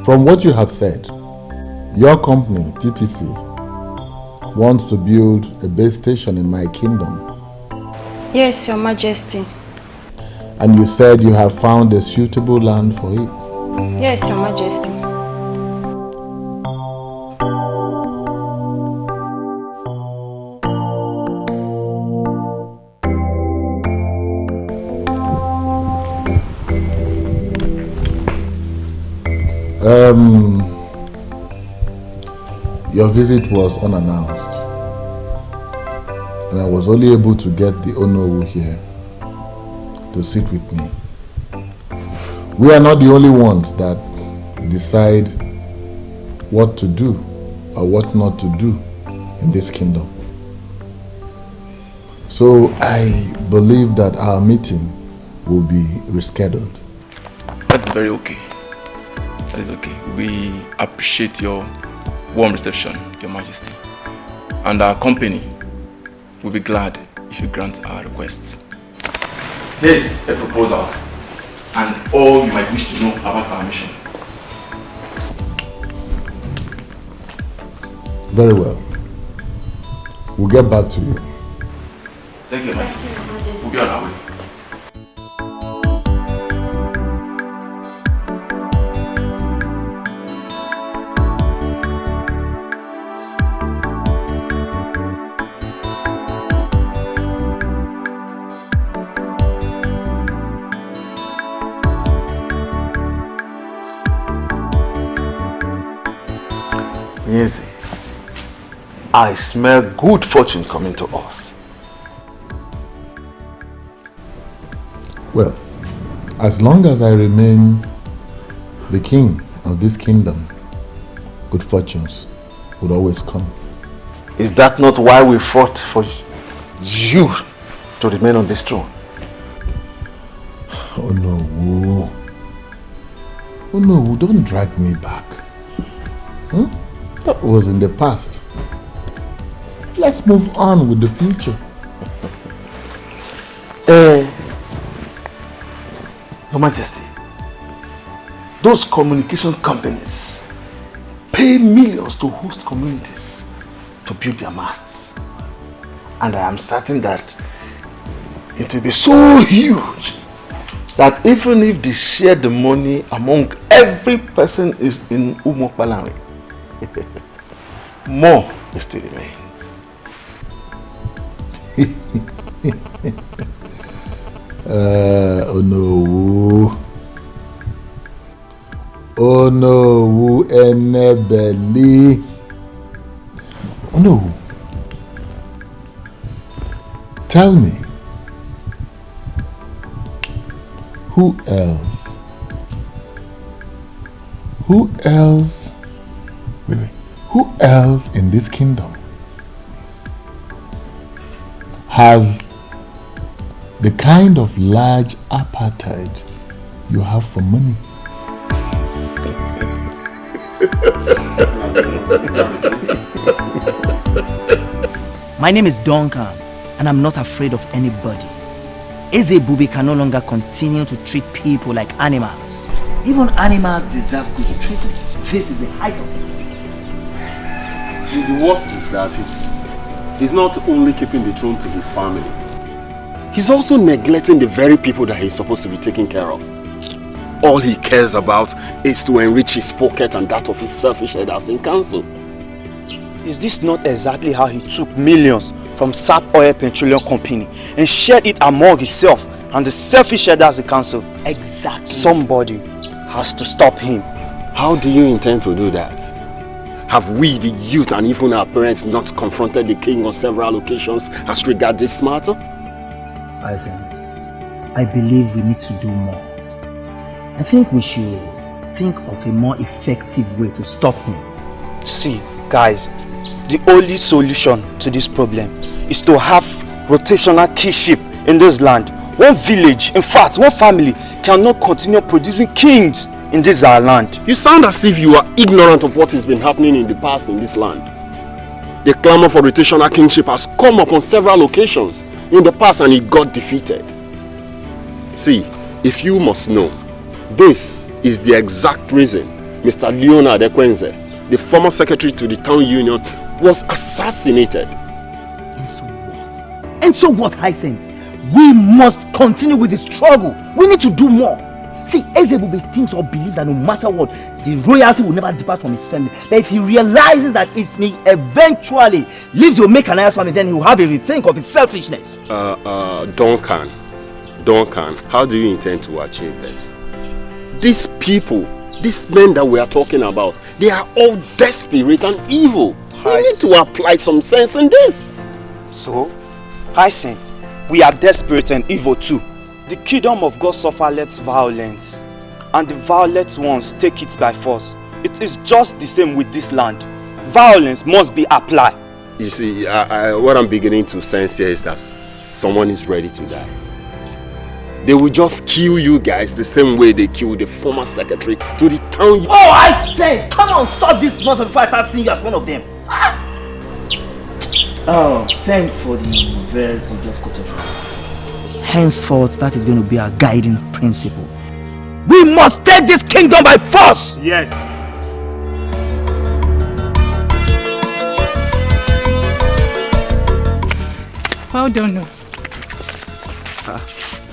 From what you have said, your company, TTC, wants to build a base station in my kingdom. Yes, Your Majesty. And you said you have found a suitable land for it. Yes, Your Majesty. Your visit was unannounced, and I was only able to get the Onowu here to sit with me. We are not the only ones that decide what to do or what not to do in this kingdom. So I believe that our meeting will be rescheduled. That's very okay. That is okay. We appreciate your warm reception, Your Majesty. And our company will be glad if you grant our request. Here's a proposal and all you might wish to know about our mission. Very well. We'll get back to you. Thank you, Your Majesty. We'll be on our way. Yes, I smell good fortune coming to us. Well, as long as I remain the king of this kingdom, good fortunes would always come. Is that not why we fought for you to remain on this throne? Oh no, oh no, don't drag me back. That was in the past. Let's move on with the future. Your Majesty, those communication companies pay millions to host communities to build their masts. And I am certain that it will be so huge that even if they share the money among every person is in Umokpalanwe, more will still remain. Oh no. Oh no, Enebeli. Oh no. Tell me, who else? Who else? Wait. Who else in this kingdom has the kind of large appetite you have for money? My name is Duncan, and I'm not afraid of anybody. Eze Bubi can no longer continue to treat people like animals. Even animals deserve good treatment. This is the height of it. The worst is that he's not only keeping the throne to his family, he's also neglecting the very people that he's supposed to be taking care of. All he cares about is to enrich his pocket and that of his selfish headers in council. Is this not exactly how he took millions from SAP Oil Petroleum Company and shared it among himself and the selfish headers in council? Exactly. Somebody has to stop him. How do you intend to do that? Have we, the youth, and even our parents not confronted the king on several occasions as regards this matter? I believe we need to do more. I think we should think of a more effective way to stop him. See, guys, the only solution to this problem is to have rotational kingship in this land. One village, in fact, one family cannot continue producing kings in this our land. You sound as if you are ignorant of what has been happening in the past in this land. The clamor for rotational kingship has come up on several occasions in the past and it got defeated. See, if you must know, this is the exact reason Mr. Leonard Ekwenze, the former secretary to the town union, was assassinated. And so what? And so what, Hyacinth? We must continue with the struggle. We need to do more. See, Ezebube thinks or believes that no matter what, the royalty will never depart from his family. But if he realizes that it may eventually leave the Omekanaya's family, then he will have a rethink of his selfishness. Duncan, how do you intend to achieve this? These people, these men that we are talking about, they are all desperate and evil. We need to apply some sense in this. So, Hyacinth, we are desperate and evil too. The kingdom of God suffer less violence, and the violent ones take it by force. It is just the same with this land. Violence must be applied. You see, what I'm beginning to sense here is that someone is ready to die. They will just kill you guys the same way they killed the former secretary to the town. Oh, I say, come on, stop this nonsense before I start seeing you as one of them. Oh, thanks for the verse you just quoted. Henceforth, that is going to be our guiding principle. We must take this kingdom by force! Yes. Well done.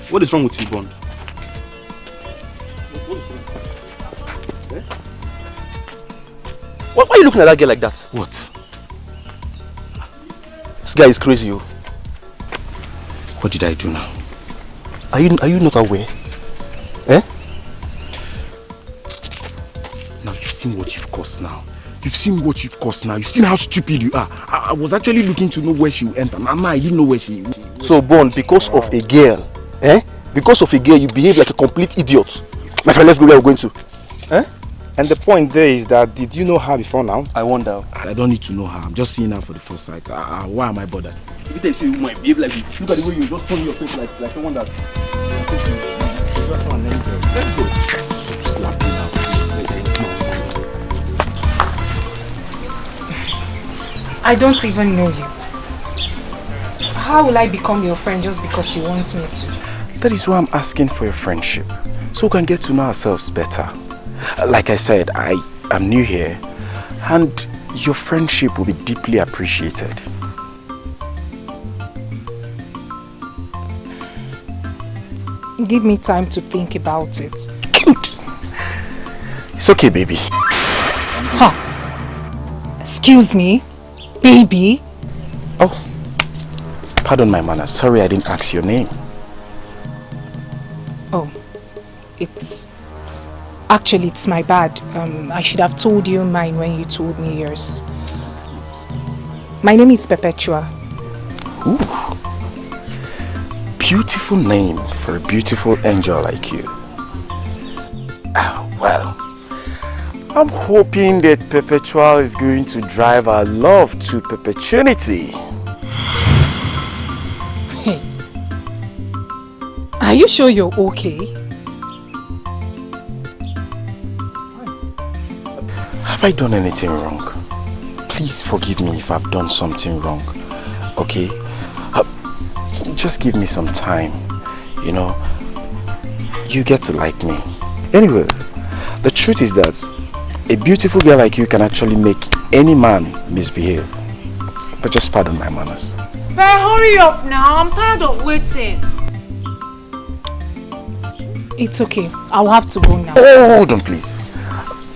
What is wrong with you, Bond? Why are you looking at that girl like that? What? This guy is crazy, yo. What did I do now? Are you not aware? Eh? Now you've seen what you've caused now. You've seen what you've caused now. You've seen how stupid you are. I was actually looking to know where she will enter. Mama, I didn't know where she will. So, Bond, because of a girl, eh? Because of a girl, you behave like a complete idiot. My friend, let's go where we're going to. Eh? And the point there is that, did you know her before now? I wonder. I don't need to know her. I'm just seeing her for the first sight. Why am I bothered? Every time you say you might behave like you, look at the way you just turn your face like someone that... Just an angel. Let's go. Slap me now. I don't even know you. How will I become your friend just because you want me to? That is why I'm asking for your friendship, so we can get to know ourselves better. Like I said, I am new here, and your friendship will be deeply appreciated. Give me time to think about it. Good. It's okay, baby. Huh? Excuse me? Baby? Oh, pardon my manners. Sorry I didn't ask your name. Oh, it's my bad. I should have told you mine when you told me yours. My name is Perpetua. Ooh. Beautiful name for a beautiful angel like you. Well, I'm hoping that Perpetual is going to drive our love to perpetuity. Hey, are you sure you're okay? Have I done anything wrong? Please forgive me if I've done something wrong, okay? Just give me some time, you know. You get to like me. Anyway, the truth is that a beautiful girl like you can actually make any man misbehave. But just pardon my manners. But hurry up now, I'm tired of waiting. It's okay, I'll have to go now. Oh, hold on please.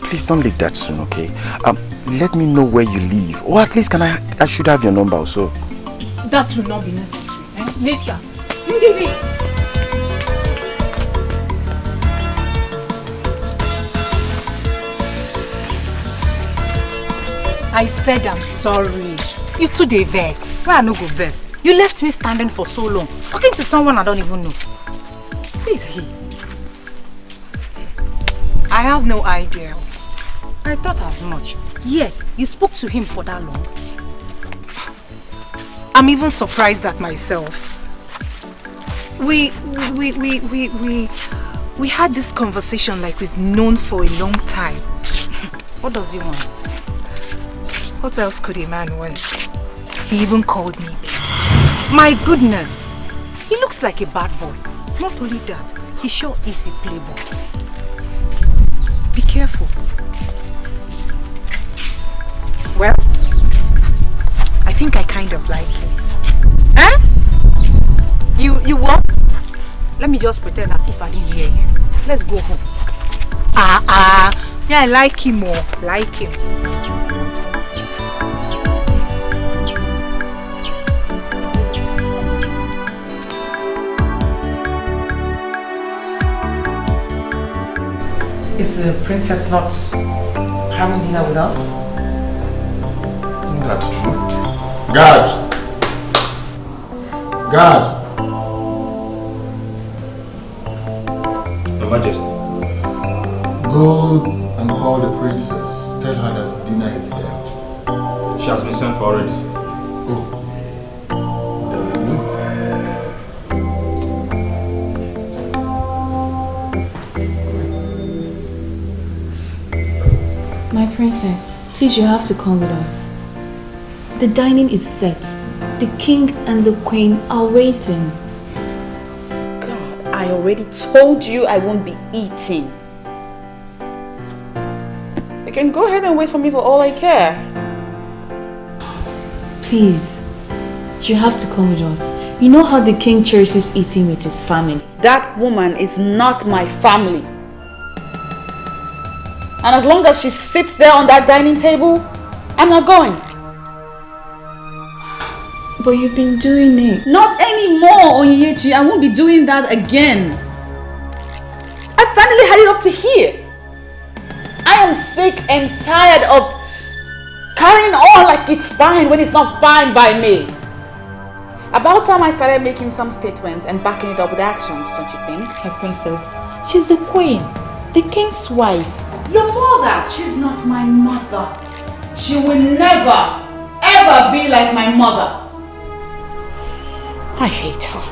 Please don't leave that soon, okay? Let me know where you live. Or at least I should have your number also. That will not be necessary. Later. I said I'm sorry. You too dey vex. Why I no go vex? You left me standing for so long, talking to someone I don't even know. Please, I have no idea. I thought as much. Yet, you spoke to him for that long. I'm even surprised at myself. We had this conversation like we've known for a long time. What does he want? What else could a man want? He even called me. My goodness! He looks like a bad boy. Not only that, he sure is a playboy. Be careful. Well, I think I kind of like him. Huh? You what? Let me just pretend as if I didn't hear you. Let's go home. Yeah, I like him more. Like him. Is the princess not having dinner with us? That's true. Guard! Guard! Your Majesty. Go and call the princess. Tell her that dinner is served. She has been sent for already, sir. Oh. My princess, please, you have to come with us. The dining is set. The king and the queen are waiting. God, I already told you I won't be eating. You can go ahead and wait for me for all I care. Please, you have to come with us. You know how the king cherishes eating with his family. That woman is not my family. And as long as she sits there on that dining table, I'm not going. But you've been doing it. Not anymore, Onyechi. I won't be doing that again. I finally had it up to here. I am sick and tired of carrying on like it's fine when it's not fine by me. About time I started making some statements and backing it up with actions, don't you think? My princess, she's the queen, the king's wife. Your mother, she's not my mother. She will never, ever be like my mother. I hate her.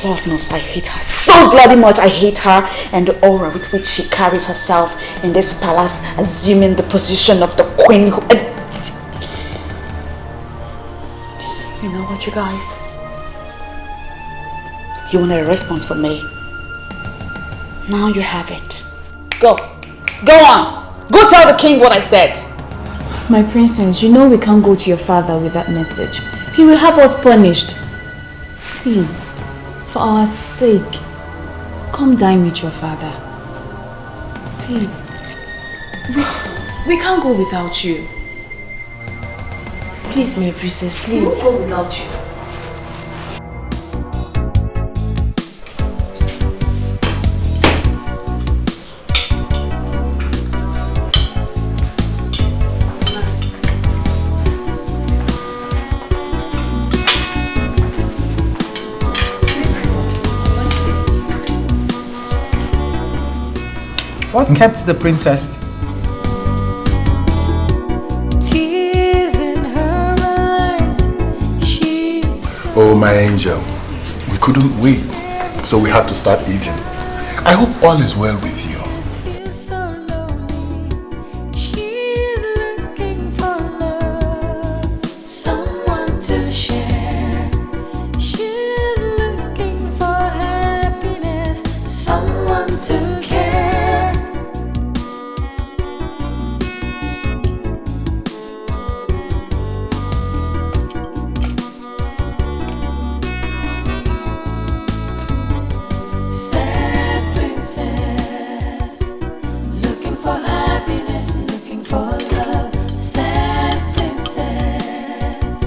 Lord knows I hate her so bloody much. I hate her and the aura with which she carries herself in this palace, assuming the position of the queen. You know what, you guys? You wanted a response from me. Now you have it. Go. Go on. Go tell the king what I said. My princess, you know we can't go to your father with that message. He will have us punished. Please, for our sake, come dine with your father. Please. We can't go without you. Please, my princess, please. We won't go without you. What kept the princess? Tears in her eyes. She's Oh, my angel. We couldn't wait, so we had to start eating. I hope all is well with you. so lonely. She's looking for love, someone to share. She's looking for happiness, someone to care. Sad princess, looking for happiness, looking for love. Sad princess,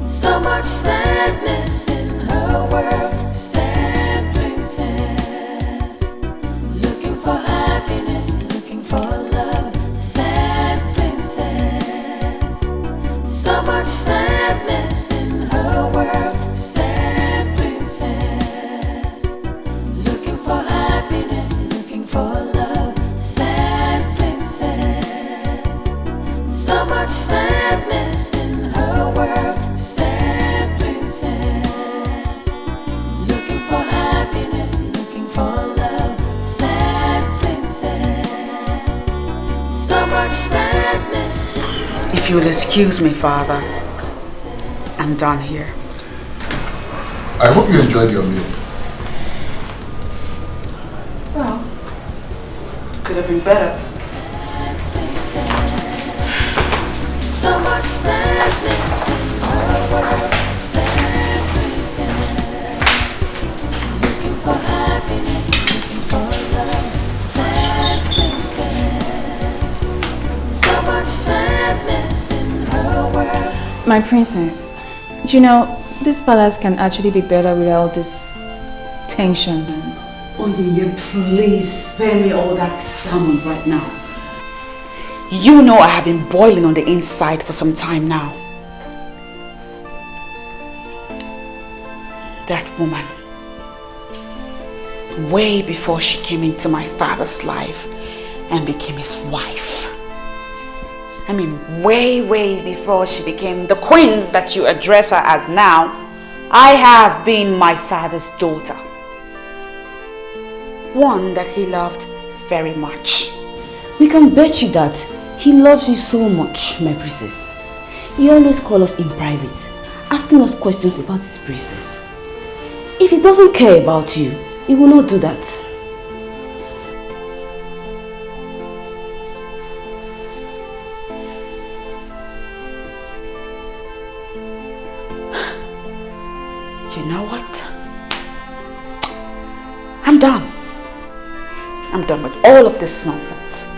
so much sadness in her world. Sad princess, looking for happiness, looking for love. Sad princess, so much sadness in her world. Sad princess, looking for happiness, looking for love. Sad princess, so much sadness in her world. Sad princess, looking for happiness, looking for love. Sad princess, so much sadness. If you'll excuse me, Father, I'm done here. I hope you enjoyed your meal. Well, could could have been better. So much sadness in her world. Sad princess, looking for happiness, looking for love. Sad princess, so much sadness in her world. My princess, you know, this palace can actually be better without this tension. Oh yeah, please spare me all that salmon right now. You know I have been boiling on the inside for some time now. That woman, way before she came into my father's life and became his wife. I mean, way before she became the queen that you address her as now, I have been my father's daughter. One that he loved very much. We can bet you that he loves you so much, my princess. He always calls us in private, asking us questions about his princess. If he doesn't care about you, he will not do that. You know what? I'm done. I'm done with all of this nonsense.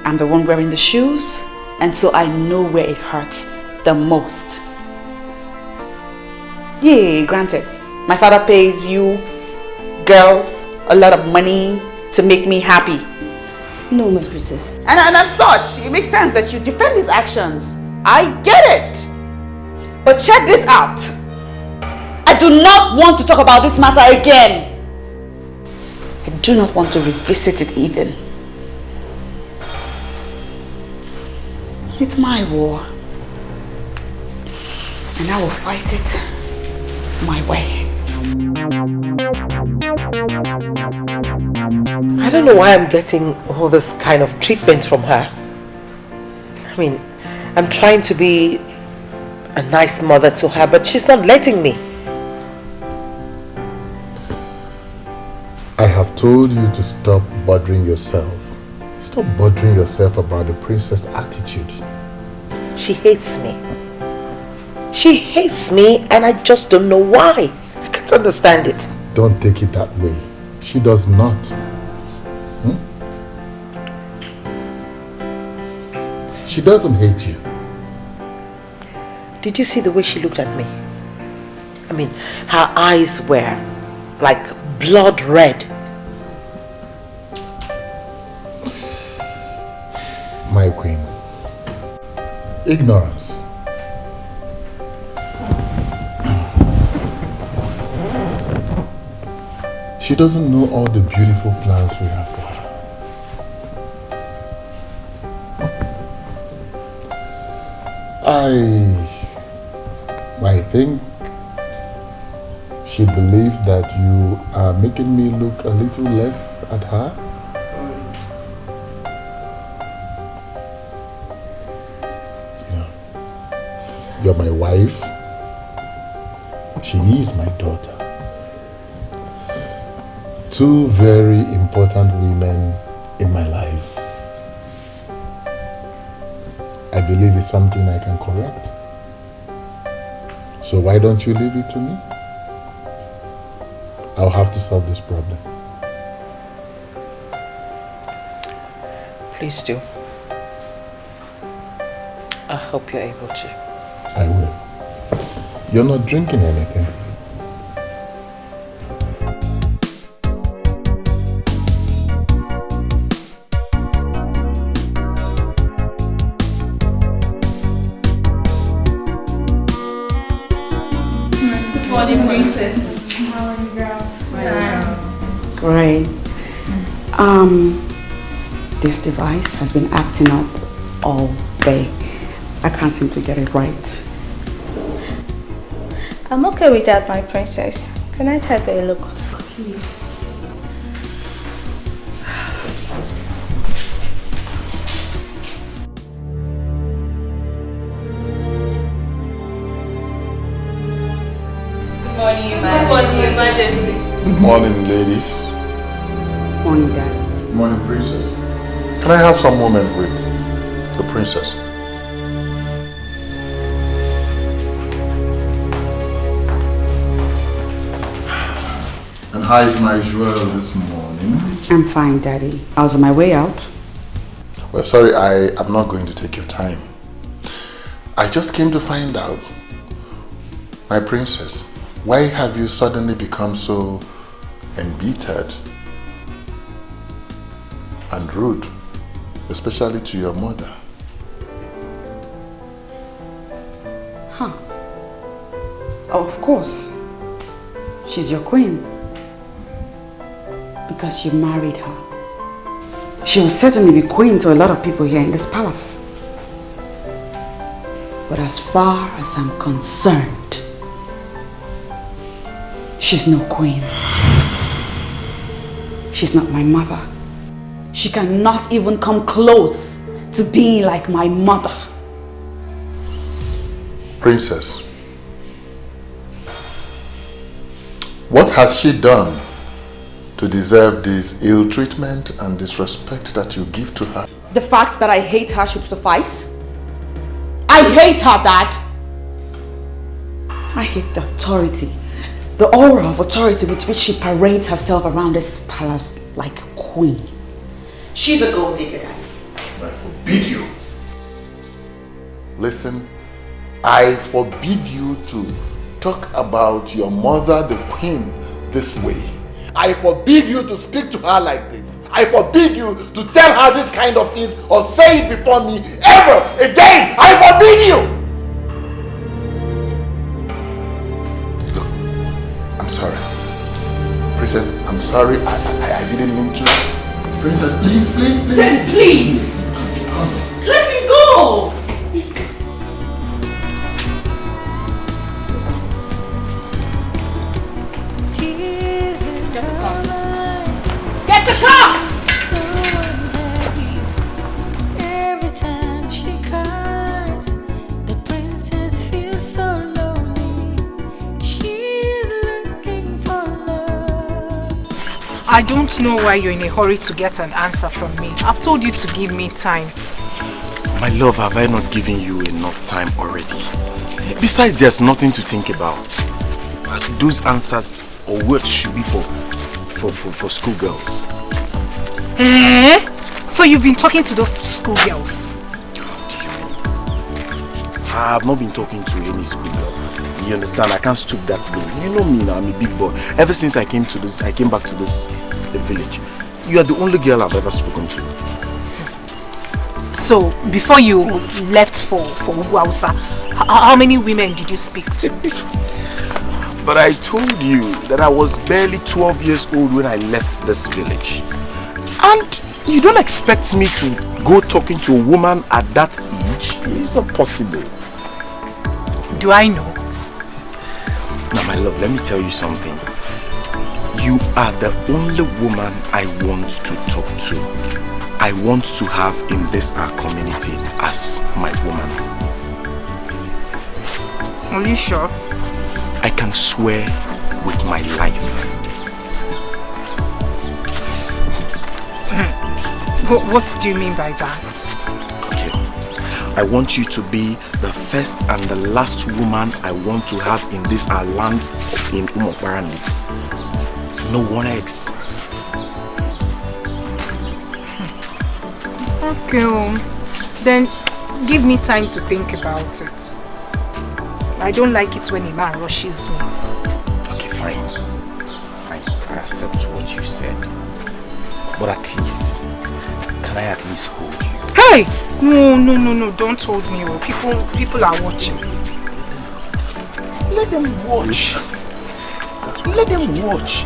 I'm the one wearing the shoes, and so I know where it hurts the most. Yeah, granted, my father pays you girls a lot of money to make me happy. No, my princess. And as such, it makes sense that you defend his actions. I get it. But check this out. I do not want to talk about this matter again. I do not want to revisit it even. It's my war. And I will fight it my way. I don't know why I'm getting all this kind of treatment from her. I mean, I'm trying to be a nice mother to her, but she's not letting me. I have told you to stop bothering yourself. Stop bothering yourself about the princess' attitude. She hates me. She hates me and I just don't know why. I can't understand it. Don't take it that way. She does not. She doesn't hate you. Did you see the way she looked at me? I mean, her eyes were like blood red. My queen. Ignorance. She doesn't know all the beautiful plans we have for her. I think she believes that you are making me look a little less at her. You know, you're my wife. She is my daughter. Two very important women in my life. I believe it's something I can correct. So why don't you leave it to me? I'll have to solve this problem. Please do. I hope you're able to. I will. You're not drinking anything. Great. This device has been acting up all day. I can't seem to get it right. I'm okay with that, my princess. Can I take a look? Please. Good morning, Your Majesty. Good morning, ladies. Morning, Dad. Good morning, princess. Can I have some moment with the princess? And how is my jewel this morning? I'm fine, Daddy. I was on my way out. Well, sorry, I am not going to take your time. I just came to find out, my princess, why have you suddenly become so embittered and rude, especially to your mother? Huh. Oh, of course. She's your queen. Because you married her. She will certainly be queen to a lot of people here in this palace. But as far as I'm concerned, she's no queen. She's not my mother. She cannot even come close to being like my mother. Princess, what has she done to deserve this ill treatment and disrespect that you give to her? The fact that I hate her should suffice. I hate her, Dad. I hate the authority, the aura of authority with which she parades herself around this palace like a queen. She's a gold digger, Daddy. I forbid you. Listen, I forbid you to talk about your mother, the queen, this way. I forbid you to speak to her like this. I forbid you to tell her this kind of things or say it before me ever again. I forbid you. Look, I'm sorry. Princess, I'm sorry. I didn't mean to. Princess, please. Then please, let me go. Get the car! So unhappy. Every time she cries, the princess feels so lonely. She's looking for love. I don't know why you're in a hurry to get an answer from me. I've told you to give me time. My love, have I not given you enough time already? Besides, there's nothing to think about. Those answers or words should be for schoolgirls. Eh? So you've been talking to those schoolgirls? I've not been talking to any schoolgirl. You understand? I can't stoop that low. You know me now, I'm a big boy. Ever since I came back to this village, you are the only girl I've ever spoken to. So, before you left for Ubah, how many women did you speak to? But I told you that I was barely 12 years old when I left this village. And you don't expect me to go talking to a woman at that age? It's not possible. Do I know? Now my love, let me tell you something. You are the only woman I want to talk to. I want to have in this our community as my woman. Are you sure? I can swear with my life. What do you mean by that? Okay. I want you to be the first and the last woman I want to have in this our land in Umokwarandi. No one else. Okay, then give me time to think about it. I don't like it when a man rushes me. Okay, fine. I accept what you said. But at least, can I at least hold you? Hey! No, don't hold me. People are watching. Let them watch. Let them watch.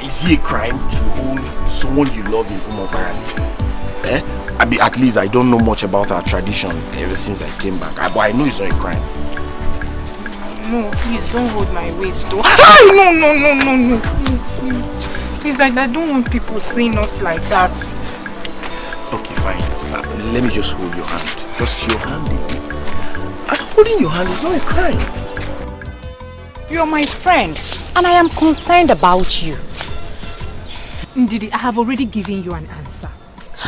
Is it a crime to hold someone you love in Umokwarandi? At least I don't know much about our tradition ever since I came back. But I know it's not a crime. No, please don't hold my waist though. No. Please, I don't want people seeing us like that. Okay, fine. Let me just hold your hand. Just your hand. And holding your hand is not a crime. You're my friend, and I am concerned about you. Ndidi, I have already given you an answer.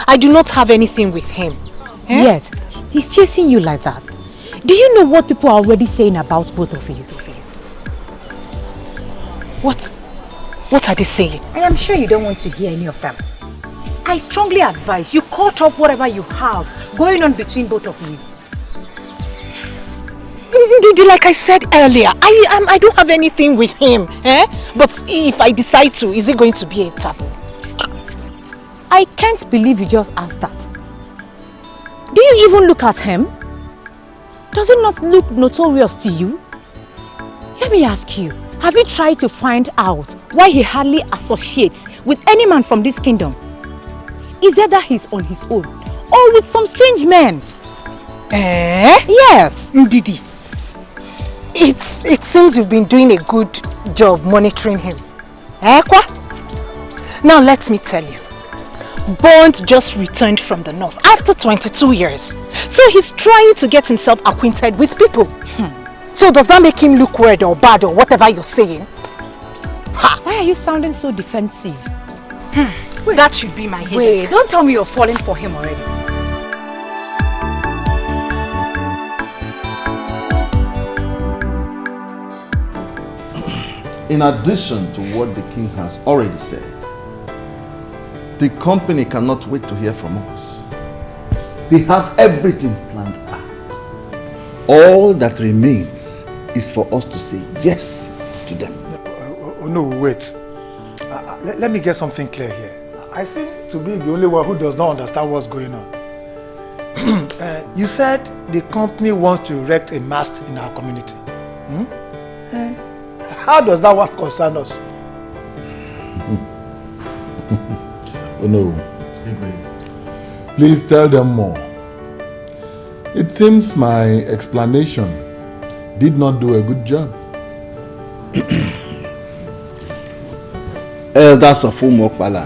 I do not have anything with him. Eh? Yet, he's chasing you like that. Do you know what people are already saying about both of you? What are they saying? I am sure you don't want to hear any of them. I strongly advise you cut off whatever you have going on between both of you. Ndidi, like I said earlier, I don't have anything with him. Eh? But if I decide to, is it going to be a taboo? I can't believe you just asked that. Do you even look at him? Does it not look notorious to you? Let me ask you, have you tried to find out why he hardly associates with any man from this kingdom? Is it that he's on his own or with some strange men? Eh? Yes. Ndidi, it seems you've been doing a good job monitoring him. Eh, Kwa? Now let me tell you. Bond just returned from the north after 22 years. So he's trying to get himself acquainted with people. So does that make him look weird or bad or whatever you're saying? Ha. Why are you sounding so defensive? That should be my headache. Wait, don't tell me you're falling for him already. In addition to what the king has already said, the company cannot wait to hear from us. They have everything planned out. All that remains is for us to say yes to them. No, wait. Let me get something clear here. I seem to be the only one who does not understand what's going on. You said the company wants to erect a mast in our community. How does that one concern us? Oh no. Please tell them more. It seems my explanation did not do a good job. Elders of Umokbala,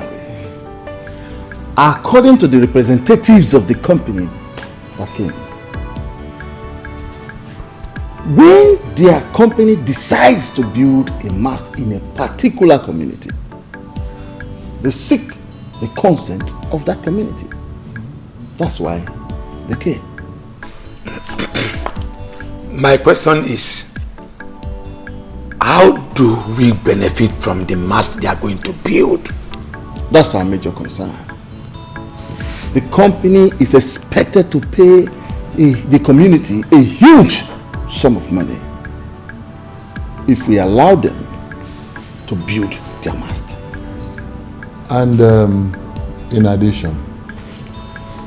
according to the representatives of the company that came, when their company decides to build a mast in a particular community, they seek the consent of that community. That's why they came. My question is, how do we benefit from the mast they are going to build? That's our major concern. The company is expected to pay the community a huge sum of money if we allow them to build their mast. And in addition,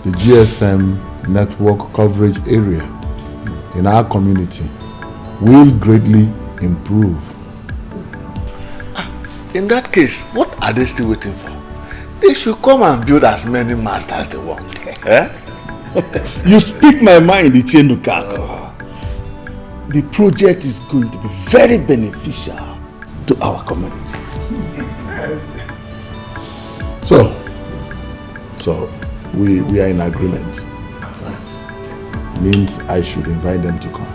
the GSM network coverage area in our community will greatly improve. In that case, what are they still waiting for? They should come and build as many masts as they want. Eh? You speak my mind, Ichenuka. The project is going to be very beneficial to our community. So we are in agreement. Means I should invite them to come.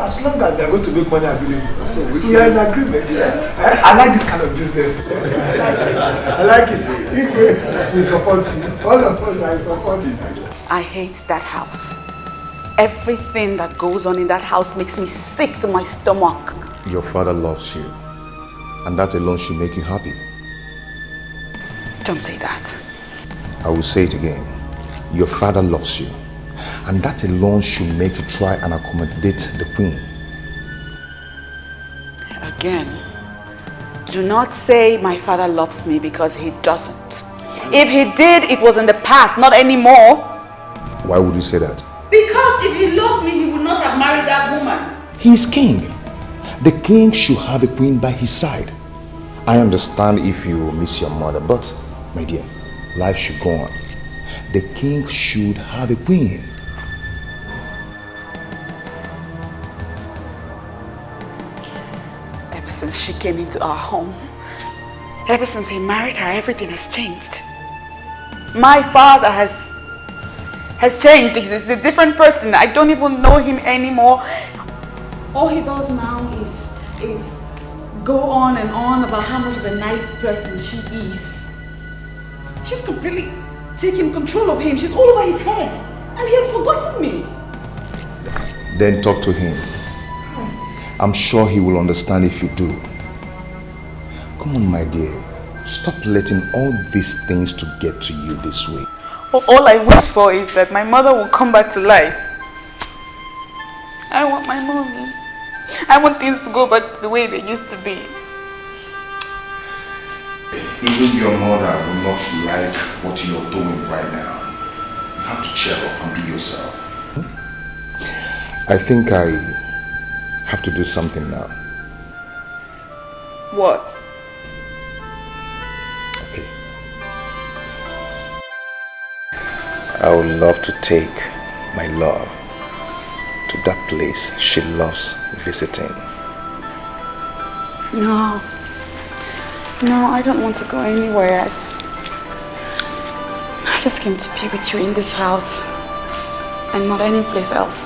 As long as they are going to make money available. So we are in agreement. I like this kind of business. I like it. We support you. All of us are supporting. I hate that house. Everything that goes on in that house makes me sick to my stomach. Your father loves you, and that alone should make you happy. Don't say that. I will say it again. Your father loves you, and that alone should make you try and accommodate the queen. Again, do not say my father loves me, because he doesn't. If he did, it was in the past, not anymore. Why would you say that? Because if he loved me, he would not have married that woman. He is king. The king should have a queen by his side. I understand if you miss your mother, but my dear, life should go on. The king should have a queen. Ever since she came into our home, ever since he married her, everything has changed. My father has changed. He's a different person. I don't even know him anymore. All he does now is go on and on about how much of a nice person she is. She's completely taking control of him. She's all over his head. And he has forgotten me. Then talk to him. I'm sure he will understand if you do. Come on, my dear. Stop letting all these things to get to you this way. All I wish for is that my mother will come back to life. I want my mommy. I want things to go back to the way they used to be. Even your mother will not like what you're doing right now. You have to cheer up and be yourself. I think I have to do something now. What? Okay. I would love to take my love to that place she loves visiting. No. No, I don't want to go anywhere. I just came to be with you in this house and not any place else.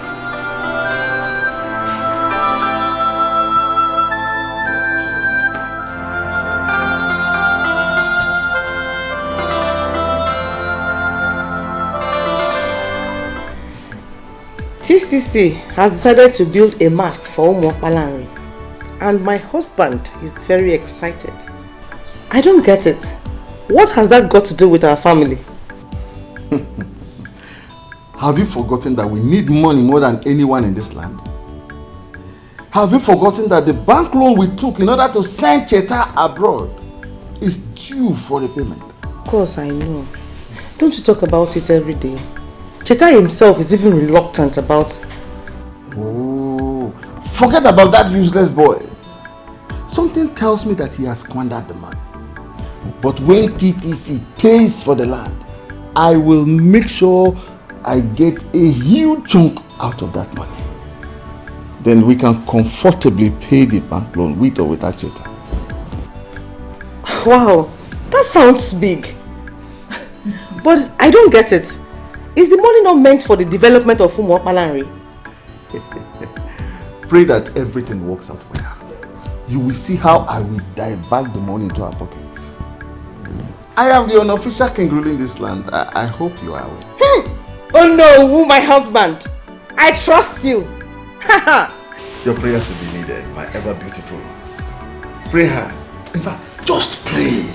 TCC has decided to build a mast for Umwakpalanri, and my husband is very excited. I don't get it. What has that got to do with our family? Have you forgotten that we need money more than anyone in this land? Have you forgotten that the bank loan we took in order to send Chacha abroad is due for repayment? Of course I know. Don't you talk about it every day? Chacha himself is even reluctant about... Oh, forget about that useless boy. Something tells me that he has squandered the money. But when TTC pays for the land, I will make sure I get a huge chunk out of that money. Then we can comfortably pay the bank loan with or without Chacha. Wow, that sounds big. But I don't get it. Is the money not meant for the development of Umwakpalanri? Pray that everything works out well. You will see how I will divert the money into our pockets. I am the unofficial king ruling this land. I hope you are aware. Oh no, my husband. I trust you. Your prayers will be needed, my ever beautiful. Pray hard. In fact, just pray.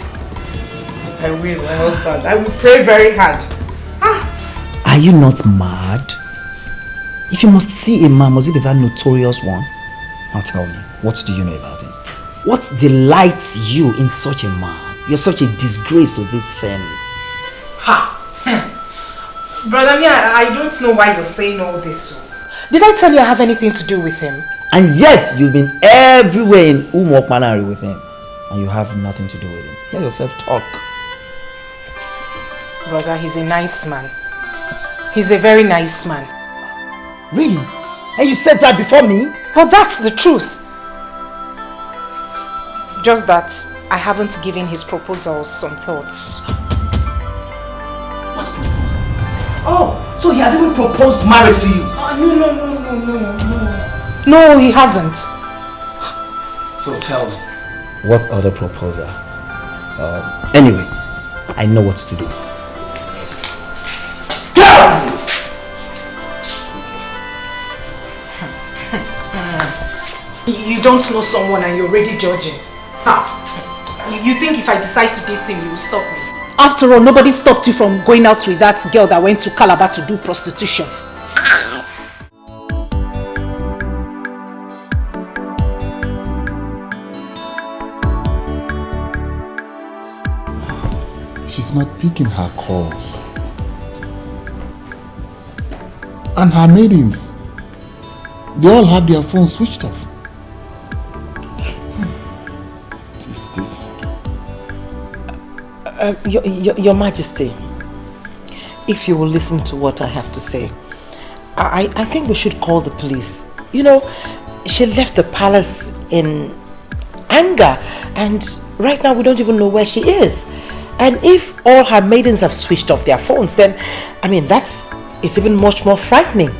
I will, my husband. I will pray very hard. Are you not mad? If you must see a man, must it be that notorious one? Now tell me, what do you know about him? What delights you in such a man? You're such a disgrace to this family. Ha! Brother, I don't know why you're saying all this. Did I tell you I have anything to do with him? And yet, you've been everywhere in Umwakpalanri with him. And you have nothing to do with him. Hear yourself talk. Brother, he's a nice man. He's a very nice man. Really? And you said that before me? Well, that's the truth. Just that I haven't given his proposals some thoughts. What proposal? Oh, so he has even proposed marriage to you? No, he hasn't. So tell me. What other proposal? Anyway, I know what to do. You don't know someone and you're already judging. You think if I decide to date him, you will stop me? After all, nobody stopped you from going out with that girl that went to Calabar to do prostitution. She's not picking her calls. And her maidens, they all have their phones switched off. Your Majesty, if you will listen to what I have to say, I think we should call the police. You know, she left the palace in anger, and right now we don't even know where she is. And if all her maidens have switched off their phones, then, I mean, it's even much more frightening.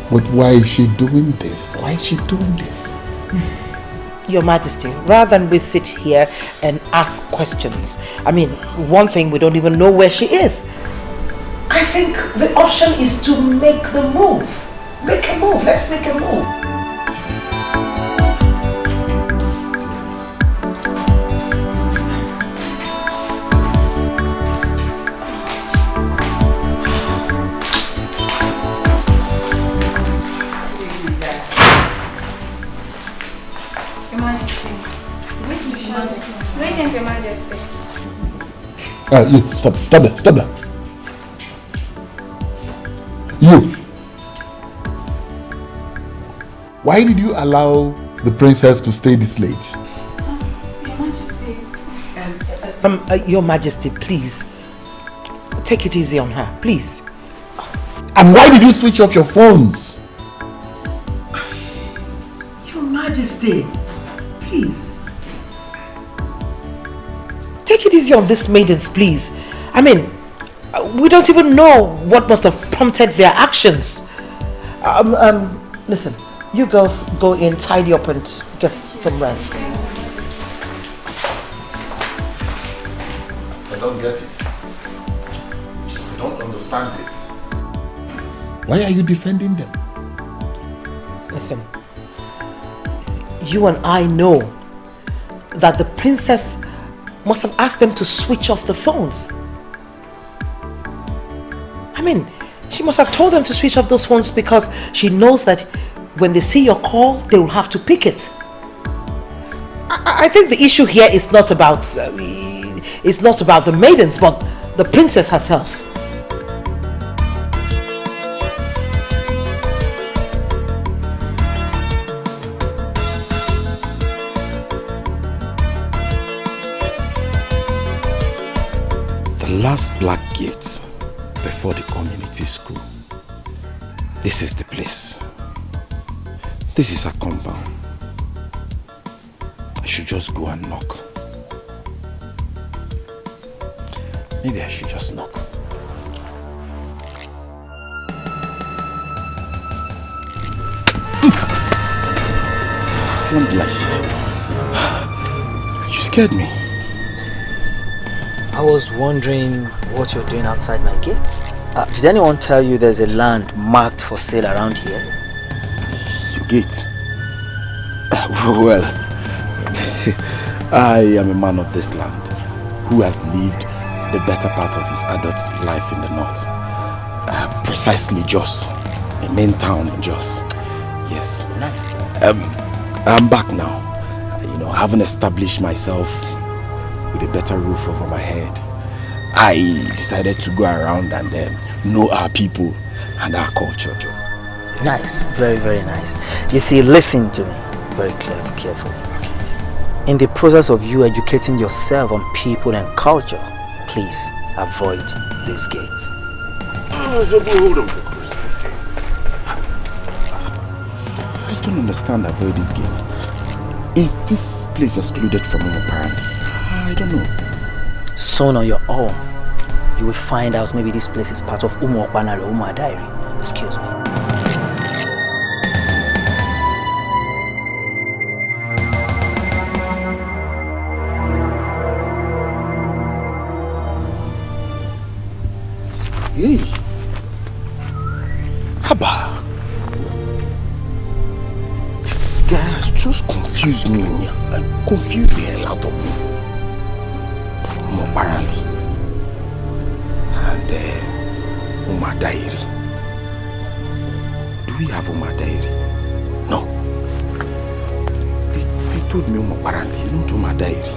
But why is she doing this? Why is she doing this? Your Majesty, rather than we sit here and ask questions, I mean, one thing, we don't even know where she is. I think the option is to make the move. Make a move. Let's make a move. Greetings, Your Majesty. You, stop there. You. Why did you allow the princess to stay this late? Your Majesty. Your Majesty, please. Take it easy on her, please. And why did you switch off your phones? Your Majesty, please. Take it easy on these maidens, please. I mean, we don't even know what must have prompted their actions. Listen, you girls go in, tidy up and get some rest. I don't get it. I don't understand this. Why are you defending them? Listen, you and I know that the princess must have asked them to switch off the phones. I mean, she must have told them to switch off those phones because she knows that when they see your call, they will have to pick it. I think the issue here is not about the maidens, but the princess herself. The last black gates before the community school. This is the place. This is her compound. I should just go and knock. Maybe I should just knock. Don't lie. You scared me. I was wondering what you're doing outside my gates. Did anyone tell you there's a land marked for sale around here? Your gate? Well, I am a man of this land who has lived the better part of his adult life in the north. Precisely Jos, the main town in Jos. Yes. Nice. I'm back now. Having established myself with a better roof over my head, I decided to go around and know our people and our culture. Yes. Nice, very, very nice. You see, listen to me very carefully. In the process of you educating yourself on people and culture, please avoid these gates. Hold on. I don't understand avoid these gates. Is this place excluded from Umoparan? I don't know. Soon on your own, you will find out maybe this place is part of Umuokwana or Umuadairi. Excuse me. Hey, Abba, this guy has just confused me. Confused the hell out of me. Apparently, and Umadairi. Do we have Umadairi? No. They told me apparently, not Umadairi.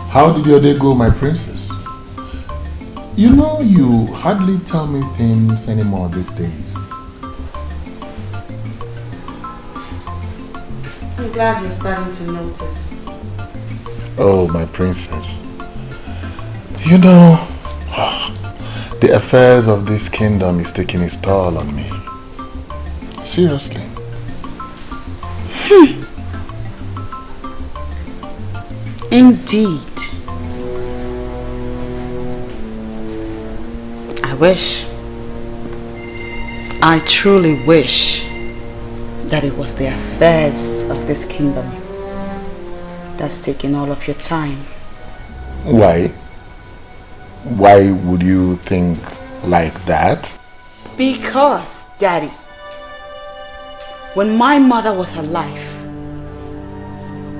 How did your day go, my princess? You know, you hardly tell me things anymore these days. I'm glad you're starting to notice. Oh, my princess. You know, the affairs of this kingdom is taking its toll on me. Seriously. Indeed. I truly wish that it was the affairs of this kingdom that's taking all of your time. Why? Why would you think like that? Because, Daddy, when my mother was alive,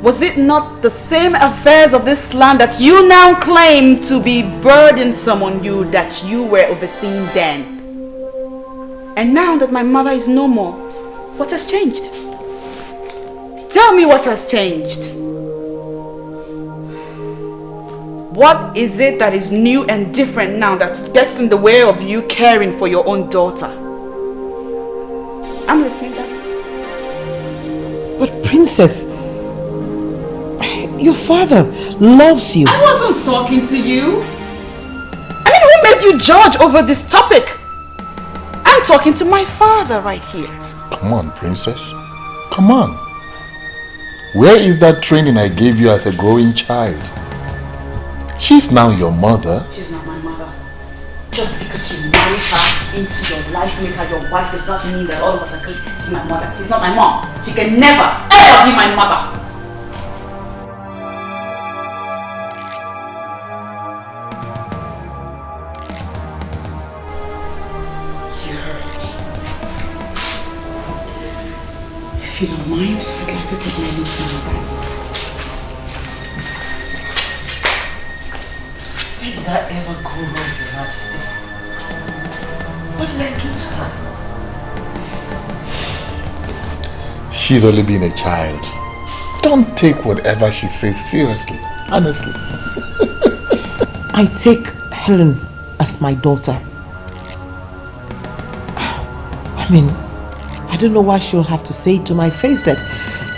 was it not the same affairs of this land that you now claim to be burdensome on you that you were overseeing then? And now that my mother is no more, what has changed? Tell me what has changed. What is it that is new and different now that gets in the way of you caring for your own daughter? I'm listening, Daddy. But Princess, your father loves you. I wasn't talking to you. I mean, who made you judge over this topic? I'm talking to my father right here. Come on, Princess. Come on. Where is that training I gave you as a growing child? She's now your mother. She's not my mother. Just because you married her into your life, make her your wife, does not mean that all of us agree she's my mother. She's not my mom. She can never, ever be my mother. You heard me. If you don't mind, I'd like to take my leave now. Where did I ever go wrong, Your Majesty? What did I do to her? She's only been a child. Don't take whatever she says seriously. Honestly. I take Helen as my daughter. I mean, I don't know why she'll have to say to my face that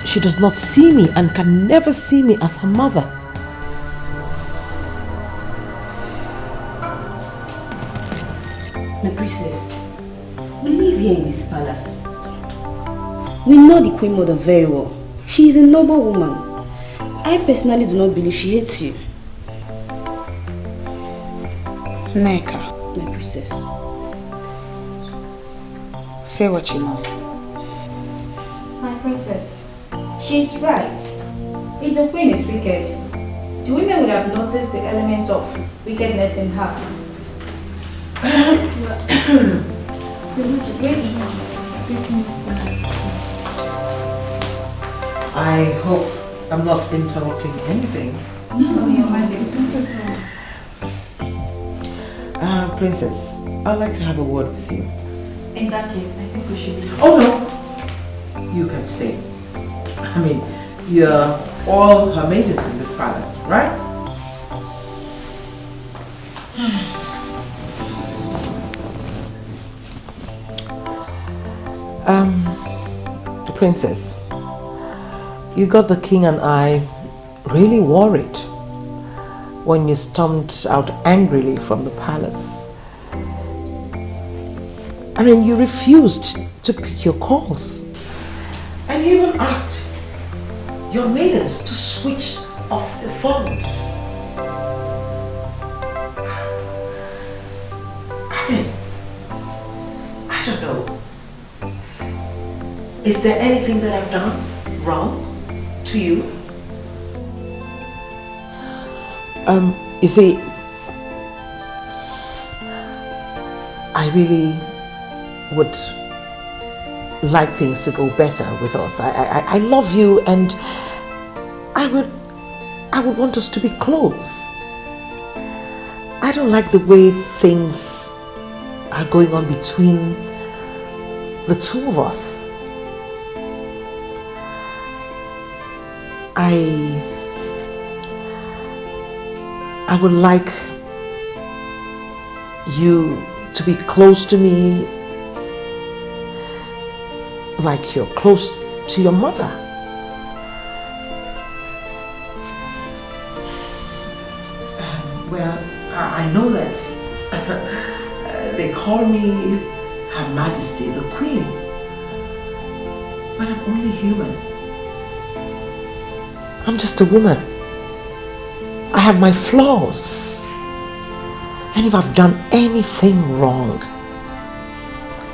she does not see me and can never see me as her mother. My princess, we live here in this palace. We know the Queen Mother very well. She is a noble woman. I personally do not believe she hates you. Nneka, my princess, say what you know. My princess, she's right. If the queen is wicked, the women would have noticed the element of wickedness in her. I hope I'm not interrupting anything. No, Your Majesty. Princess, I'd like to have a word with you. In that case, I think we should be... Oh no! You can stay. I mean, you're all her maidens in this palace, right? Princess, you got the king and I really worried when you stormed out angrily from the palace. I mean, you refused to pick your calls. And you even asked your maidens to switch off the phones. I mean, I don't know. Is there anything that I've done wrong to you? You see, I really would like things to go better with us. I love you, and I would want us to be close. I don't like the way things are going on between the two of us. I would like you to be close to me like you're close to your mother. Well, I know that they call me Her Majesty the Queen, but I'm only human. I'm just a woman. I have my flaws. And if I've done anything wrong,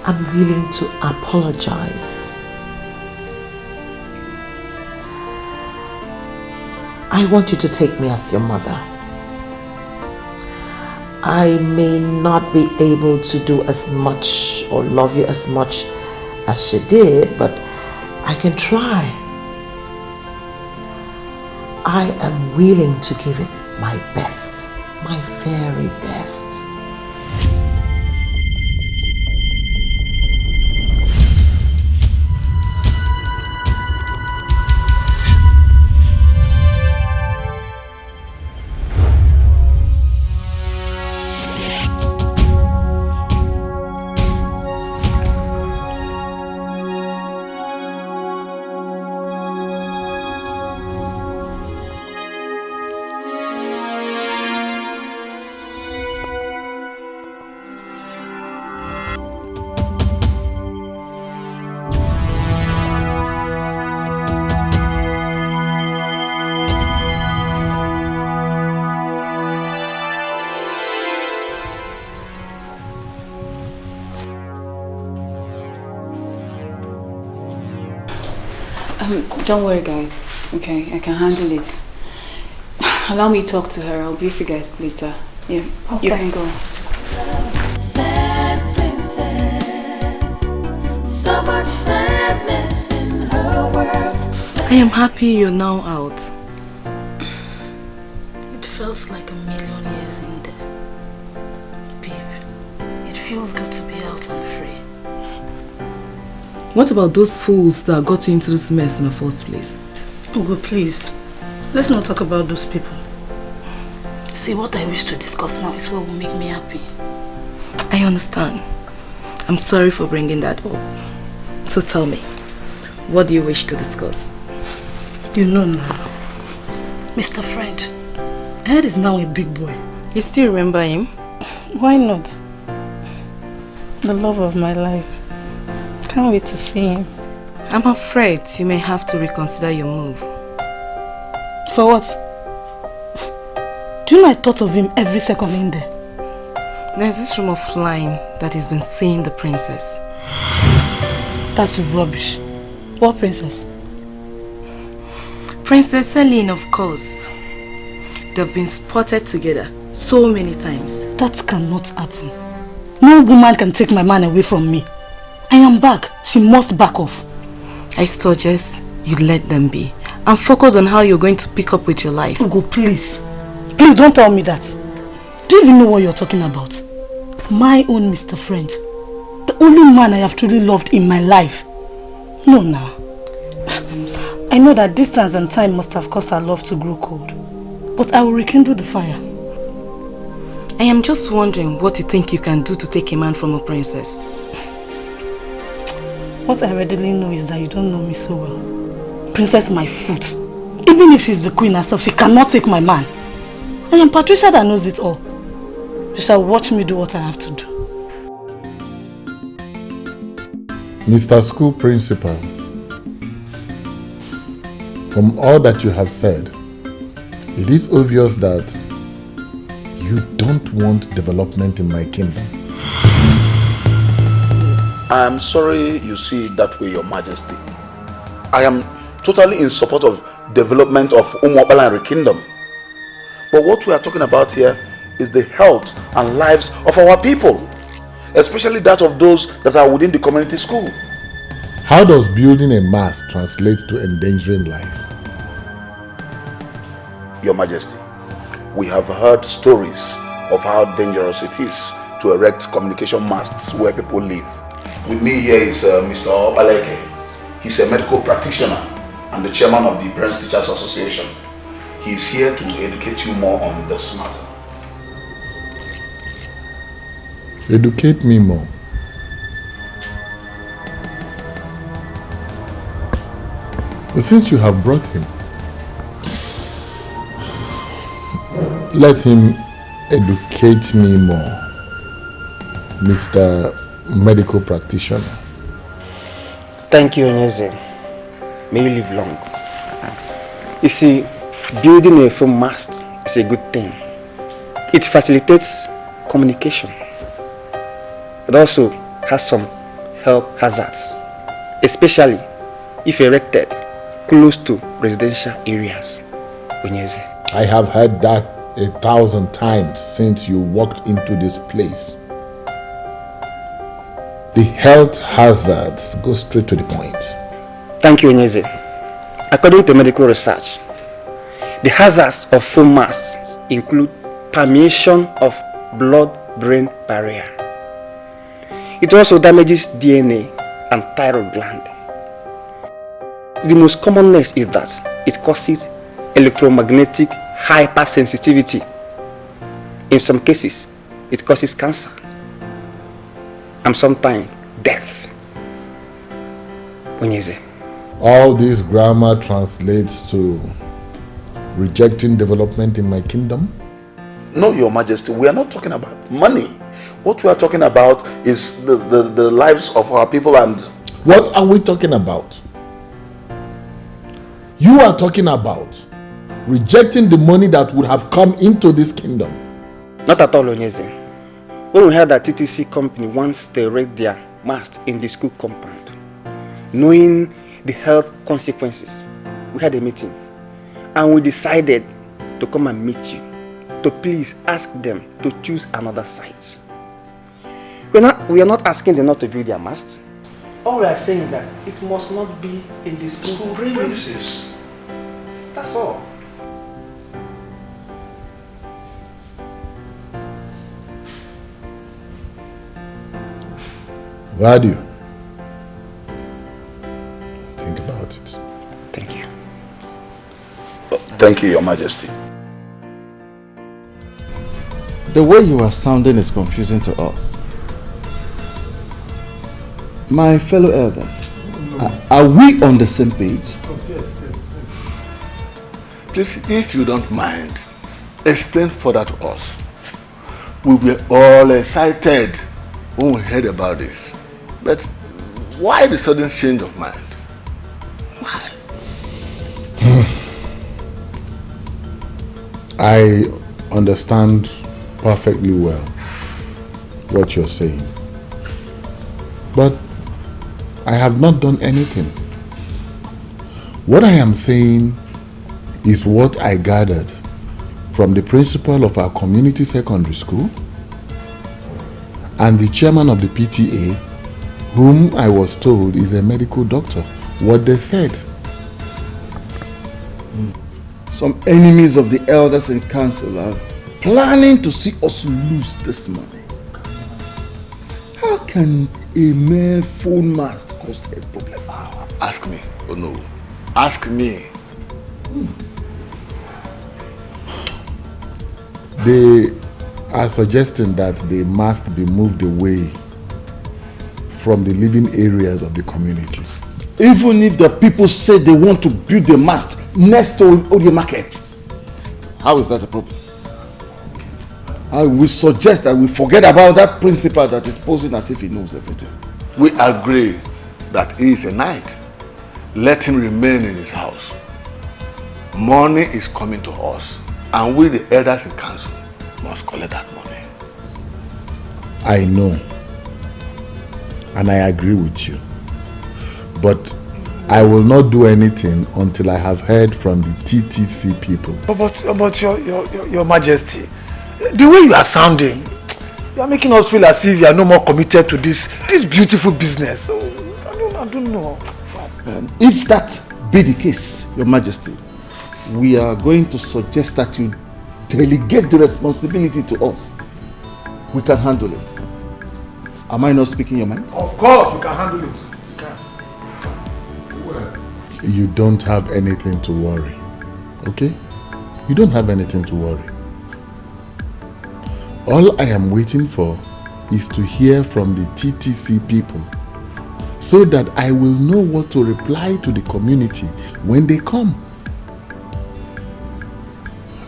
I'm willing to apologize. I want you to take me as your mother. I may not be able to do as much or love you as much as she did, but I can try. I am willing to give it my best, my very best. Don't worry, guys. Okay, I can handle it. Allow me to talk to her. I'll brief you guys later. Yeah, okay. You can go. Sad princess, so much sadness in her world. I am happy you're now out. It feels like a million years in there. Babe, it feels good to be out and free. What about those fools that got you into this mess in the first place? Ugo, please. Let's not talk about those people. See, what I wish to discuss now is what will make me happy. I understand. I'm sorry for bringing that up. So tell me, what do you wish to discuss? You know now. Mr. French, Ed is now a big boy. You still remember him? Why not? The love of my life. Can't wait to see him. I'm afraid you may have to reconsider your move. For what? Do you know I thought of him every second in there? There's this rumor flying that he's been seeing the princess. That's rubbish. What princess? Princess Celine, of course. They've been spotted together so many times. That cannot happen. No woman can take my man away from me. I am back. She must back off. I suggest you let them be and focus on how you're going to pick up with your life. Ugo, please. Please don't tell me that. Do you even know what you're talking about? My own Mr. French. The only man I have truly loved in my life. No, now. I know that distance and time must have caused our love to grow cold. But I will rekindle the fire. I am just wondering what you think you can do to take a man from a princess. What I readily know is that you don't know me so well. Princess my foot. Even if she's the queen herself, she cannot take my man. I am Patricia that knows it all. You shall watch me do what I have to do. Mr. School Principal, from all that you have said, it is obvious that you don't want development in my kingdom. I am sorry you see it that way, Your Majesty. I am totally in support of development of Umuabalanri Kingdom. But what we are talking about here is the health and lives of our people, especially that of those that are within the community school. How does building a mast translate to endangering life? Your Majesty, we have heard stories of how dangerous it is to erect communication masts where people live. With me here is Mr. Dikeh. He's a medical practitioner and the chairman of the Parents Teachers Association. He's here to educate you more on this matter. Educate me more. But since you have brought him, let him educate me more, Mr. Medical Practitioner. Thank you, Onyeze. May you live long. You see, building a phone mast is a good thing. It facilitates communication. It also has some health hazards, especially if erected close to residential areas. Onyeze. I have heard that 1,000 times since you walked into this place. The health hazards go straight to the point. Thank you, Onyeze. According to medical research, the hazards of foam masks include permeation of blood-brain barrier. It also damages DNA and thyroid gland. The most commonness is that it causes electromagnetic hypersensitivity. In some cases, it causes cancer and sometimes death. Onyeze. All this grammar translates to rejecting development in my kingdom? No, Your Majesty, we are not talking about money. What we are talking about is the lives of our people and... What are we talking about? You are talking about rejecting the money that would have come into this kingdom. Not at all, Onyeze. When we heard that TTC company wants to erect their mast in the school compound, knowing the health consequences, we had a meeting and we decided to come and meet you to please ask them to choose another site. We are not asking them not to build their mast. All we are saying is that it must not be in the school premises. That's all. Value. Think about it. Thank you. Thank you, Your Majesty. The way you are sounding is confusing to us. My fellow elders, are we on the same page? Please, if you don't mind, explain further to us. We were all excited when we heard about this. But why the sudden change of mind? Why? I understand perfectly well what you're saying. But I have not done anything. What I am saying is what I gathered from the principal of our community secondary school and the chairman of the PTA, whom I was told is a medical doctor. What they said. Some enemies of the elders and council are planning to see us lose this money. How can a mere phone mast cause a problem? Ask me. Oh no. Ask me. They are suggesting that they must be moved away from the living areas of the community. Even if the people say they want to build the mast next to the market, how is that a problem? I will suggest that we forget about that principal that is posing as if he knows everything. We agree that he is a knight. Let him remain in his house. Money is coming to us, and we, the elders in council, must collect that money. I know, and I agree with you. But I will not do anything until I have heard from the TTC people. But your Majesty, the way you are sounding, you are making us feel as if you are no more committed to this beautiful business. So, I don't know. If that be the case, Your Majesty, we are going to suggest that you delegate the responsibility to us. We can handle it. Am I not speaking your mind? Of course, we can handle it. You don't have anything to worry, okay? You don't have anything to worry. All I am waiting for is to hear from the TTC people so that I will know what to reply to the community when they come.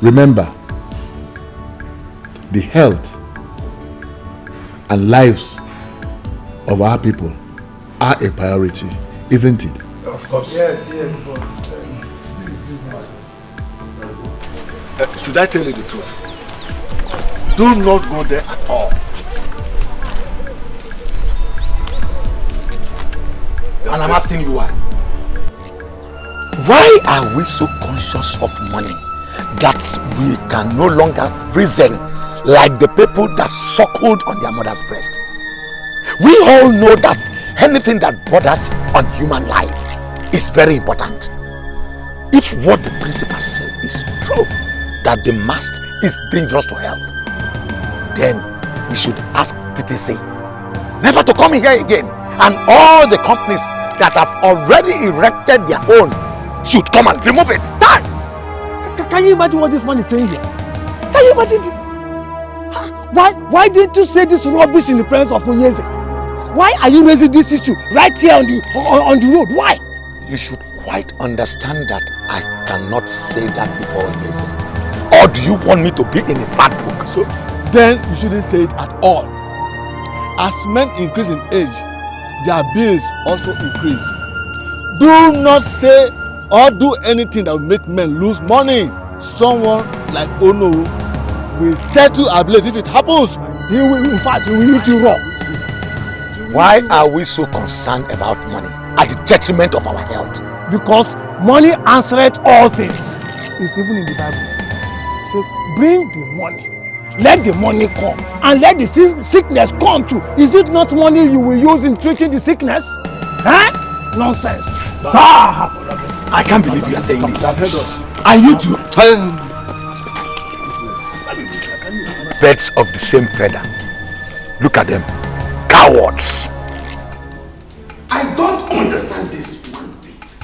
Remember, the health and lives of our people are a priority, isn't it? Of course. Yes, but this is business. Should I tell you the truth? Do not go there at all. And I'm asking you why. Why are we so conscious of money that we can no longer reason like the people that suckled on their mother's breast. We all know that anything that borders on human life is very important. If what the principal said is true, that the mast is dangerous to health, then we should ask TTC never to come here again, and all the companies that have already erected their own should come and remove it. Done! Can you imagine what this man is saying here? Can you imagine this? Why didn't you say this rubbish in the presence of Onyeze? Why are you raising this issue right here on the road? Why? You should quite understand that I cannot say that before Onyeze. Or do you want me to be in his bad book? So then you shouldn't say it at all. As men increase in age, their bills also increase. Do not say or do anything that will make men lose money. Someone like Ono will settle ablaze if it happens. He will, in fact, he will eat you raw. Why are we so concerned about money at the detriment of our health? Because money answereth all things. It's even in the Bible. It says, bring the money. Let the money come. And let the sickness come too. Is it not money you will use in treating the sickness? Huh? Nonsense. I can't believe you are saying this. Are you two birds of the same feather? Look at them. Cowards. I don't understand this one bit.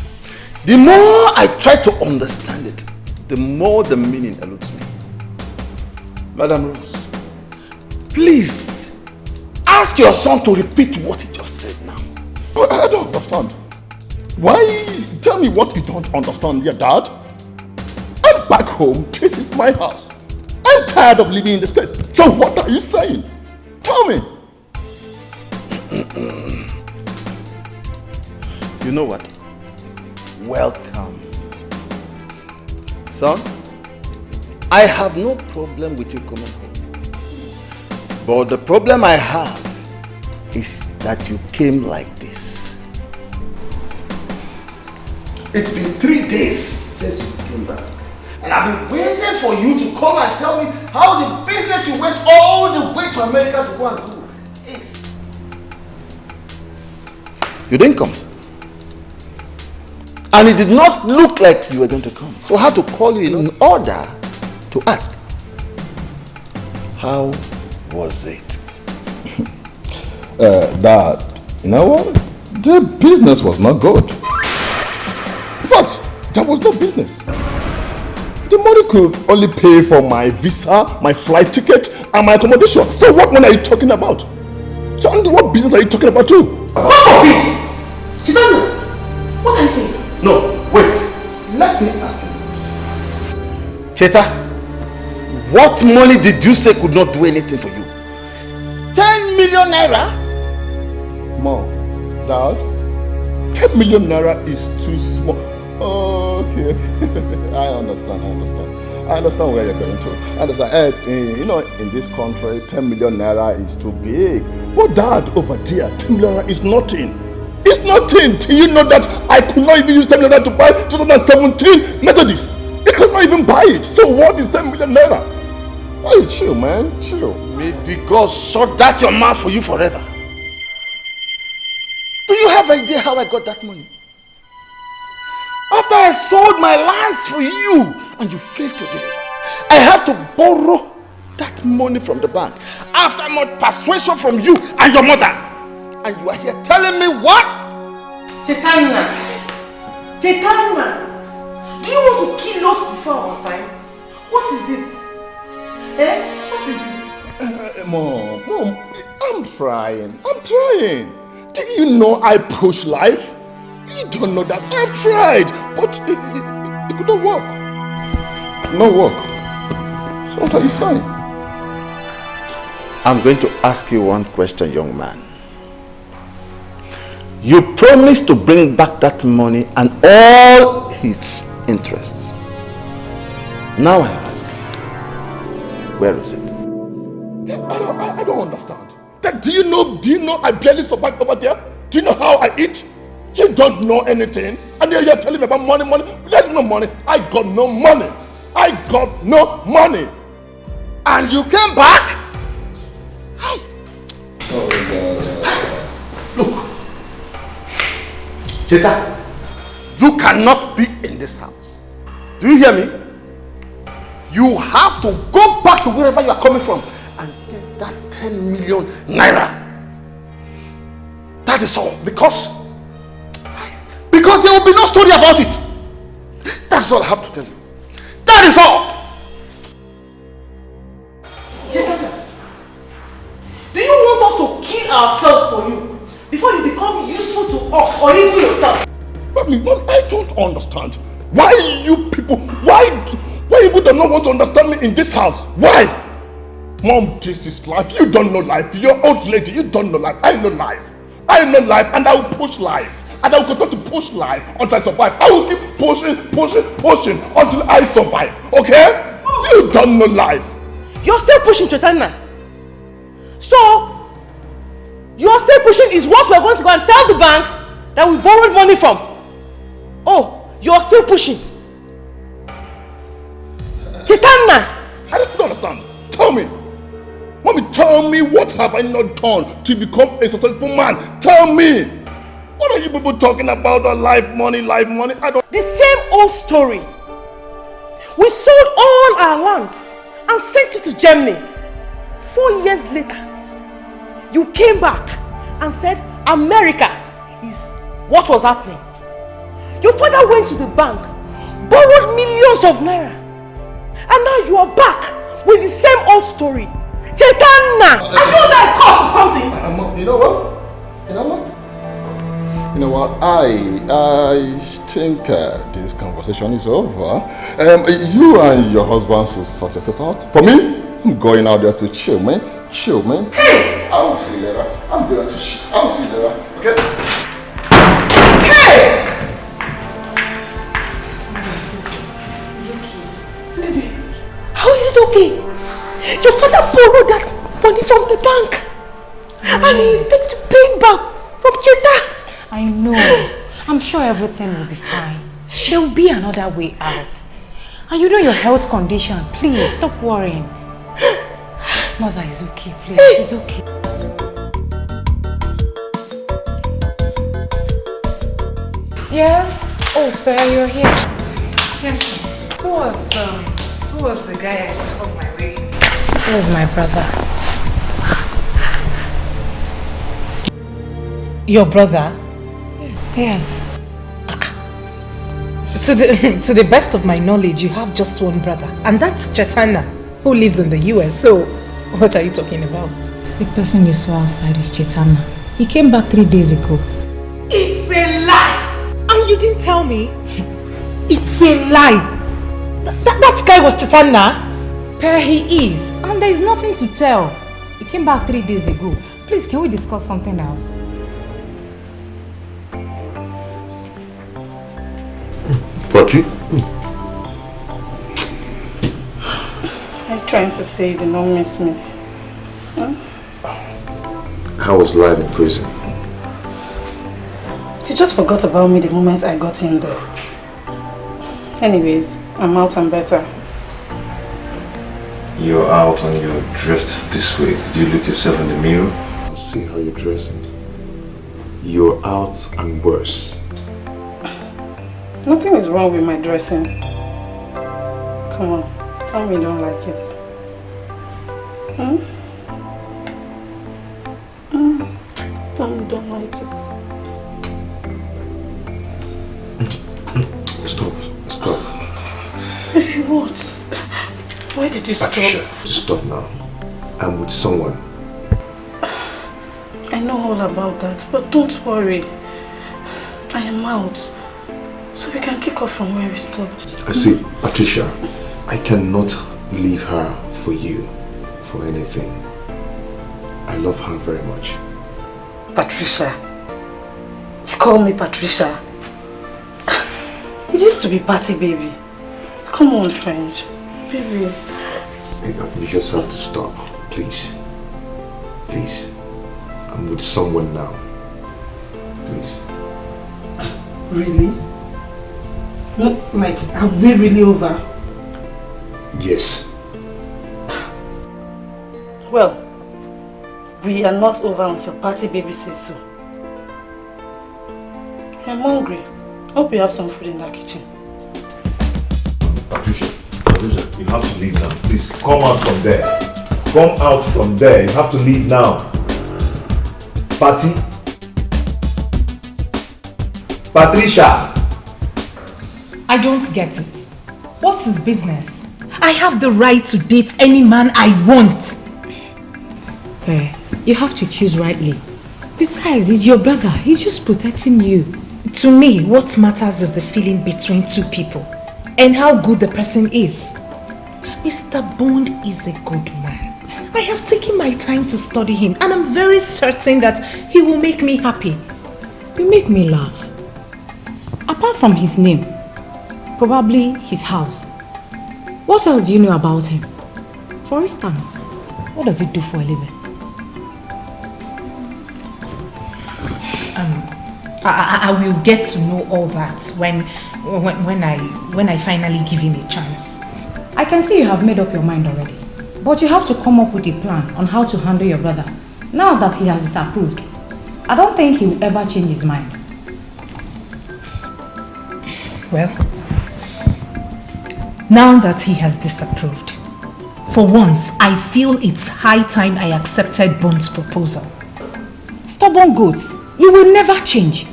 The more I try to understand it, the more the meaning eludes me. Madam Rose, please ask your son to repeat what he just said now. But I don't understand. Why? Tell me what you don't understand, your dad. I'm back home. This is my house. I'm tired of living in the States. So what are you saying? Tell me. You know what? Welcome. Son, I have no problem with you coming home. But the problem I have is that you came like this. It's been 3 days since you came back. And I've been waiting for you to come and tell me how the business you went all the way to America to go and do is. You didn't come. And it did not look like you were going to come. So I had to call you in order to ask, how was it? Dad, you know what? The business was not good. In fact, there was no business. The money could only pay for my visa, my flight ticket, and my accommodation. So what money are you talking about? So what business are you talking about too? God forbid! Chinenye, what are you saying? No, wait. Let me ask you. Chacha, what money did you say could not do anything for you? 10 million naira? Mom, Dad, 10 million naira is too small. Okay. I understand. I understand where you're going to. I understand. You know, in this country, 10 million naira is too big. But Dad, over there, 10 million naira is nothing. It's nothing. Do you know that I could not even use 10 million naira to buy 2017 Mercedes? I could not even buy it. So what is 10 million naira? Hey, chill, man. Chill. May the gods shut that your mouth for you forever. Do you have an idea how I got that money? After I sold my lands for you and you failed to deliver, I have to borrow that money from the bank after much persuasion from you and your mother. And you are here telling me what? Chinenye, do you want to kill us before our time? What is it? What is it? Mom, I'm trying. Do you know I push life? You don't know that. I've tried, but it could not work. No work. So what are you saying? I'm going to ask you one question, young man. You promised to bring back that money and all its interests. Now I ask, where is it? I don't understand. Do you know I barely survive over there? Do you know how I eat? You don't know anything, and you're telling me about money. There's no money. I got no money. I got no money. And you came back? Hi. Look. Chacha, you cannot be in this house. Do you hear me? You have to go back to wherever you are coming from and get that 10 million naira. That is all. Because there will be no story about it. That's all I have to tell you. That is all. Jesus. Do you want us to kill ourselves for you before you become useful to us or even yourself? Mommy, I don't understand. Why you people do not want to understand me in this house? Why? Mom, this is life. You don't know life. You're old lady. You don't know life. I know life. I know life, and I will push life. And I will continue to push life until I survive. I will keep pushing until I survive. Okay? You don't know life. You're still pushing, Chaitanya. So, you're still pushing is what we're going to go and tell the bank that we borrowed money from. Oh, you're still pushing. Chaitanya! I don't understand. Tell me. Mommy, tell me, what have I not done to become a successful man? Tell me. What are you people talking about? Life money, I don't... The same old story. We sold all our lands and sent it to Germany. 4 years later, you came back and said America is what was happening. Your father went to the bank, borrowed millions of naira, and now you are back with the same old story. Chaitanya! Are you that cost something? You know what? I think this conversation is over. You and your husband should sort yourself out. For me, I'm going out there to chill, man. Hey! I will see you later. I'm going to chill. I will see you later. Okay? Hey! How is it okay? Your father borrowed that money from the bank. And he expects to pay it back from Chacha. I know. I'm sure everything will be fine. There will be another way out. And you know your health condition. Please, stop worrying. Mother is okay, please. She's okay. Yes? Oh, Fair, you're here. Yes. Who was the guy I saw on my way? He was my brother. Your brother? Yes. To the best of my knowledge, you have just one brother, and that's Chaitanya, who lives in the US. So, what are you talking about? The person you saw outside is Chaitanya. He came back 3 days ago. It's a lie! And you didn't tell me? It's a lie! That guy was Chaitanya? Per, he is. And there is nothing to tell. He came back 3 days ago. Please, can we discuss something else? What you? I'm trying to say you did not miss me. Huh? How was life in prison? You just forgot about me the moment I got in there. Anyways, I'm out and better. You're out and you're dressed this way. Did you look yourself in the mirror? See how you're dressing. You're out and worse. Nothing is wrong with my dressing. Come on, tell me you don't like it. Tell me you don't like it. Stop. What? Why did you stop? Stop now. I'm with someone. I know all about that, but don't worry. I am out. So we can kick off from where we stopped. I see, Patricia, I cannot leave her for you, for anything. I love her very much. Patricia? You call me Patricia? It used to be Patty, baby. Come on, French. Baby. You just have to stop, please. Please. I'm with someone now. Please. Really? Like, are we really over? Yes. Well, we are not over until Party Baby says so. I'm hungry. Hope you have some food in that kitchen. Patricia, you have to leave now. Please, come out from there. Come out from there. You have to leave now. Patty? Patricia! I don't get it. What's his business? I have the right to date any man I want. Fair. You have to choose rightly. Besides, he's your brother. He's just protecting you. To me, what matters is the feeling between two people and how good the person is. Mr. Bond is a good man. I have taken my time to study him and I'm very certain that he will make me happy. You make me laugh. Apart from his name, probably his house. What else do you know about him? For instance, what does he do for a living? I will get to know all that when I finally give him a chance. I can see you have made up your mind already. But you have to come up with a plan on how to handle your brother now that he has disapproved. I don't think he will ever change his mind. Well, now that he has disapproved, for once I feel it's high time I accepted Bond's proposal. Stubborn goats, you will never change.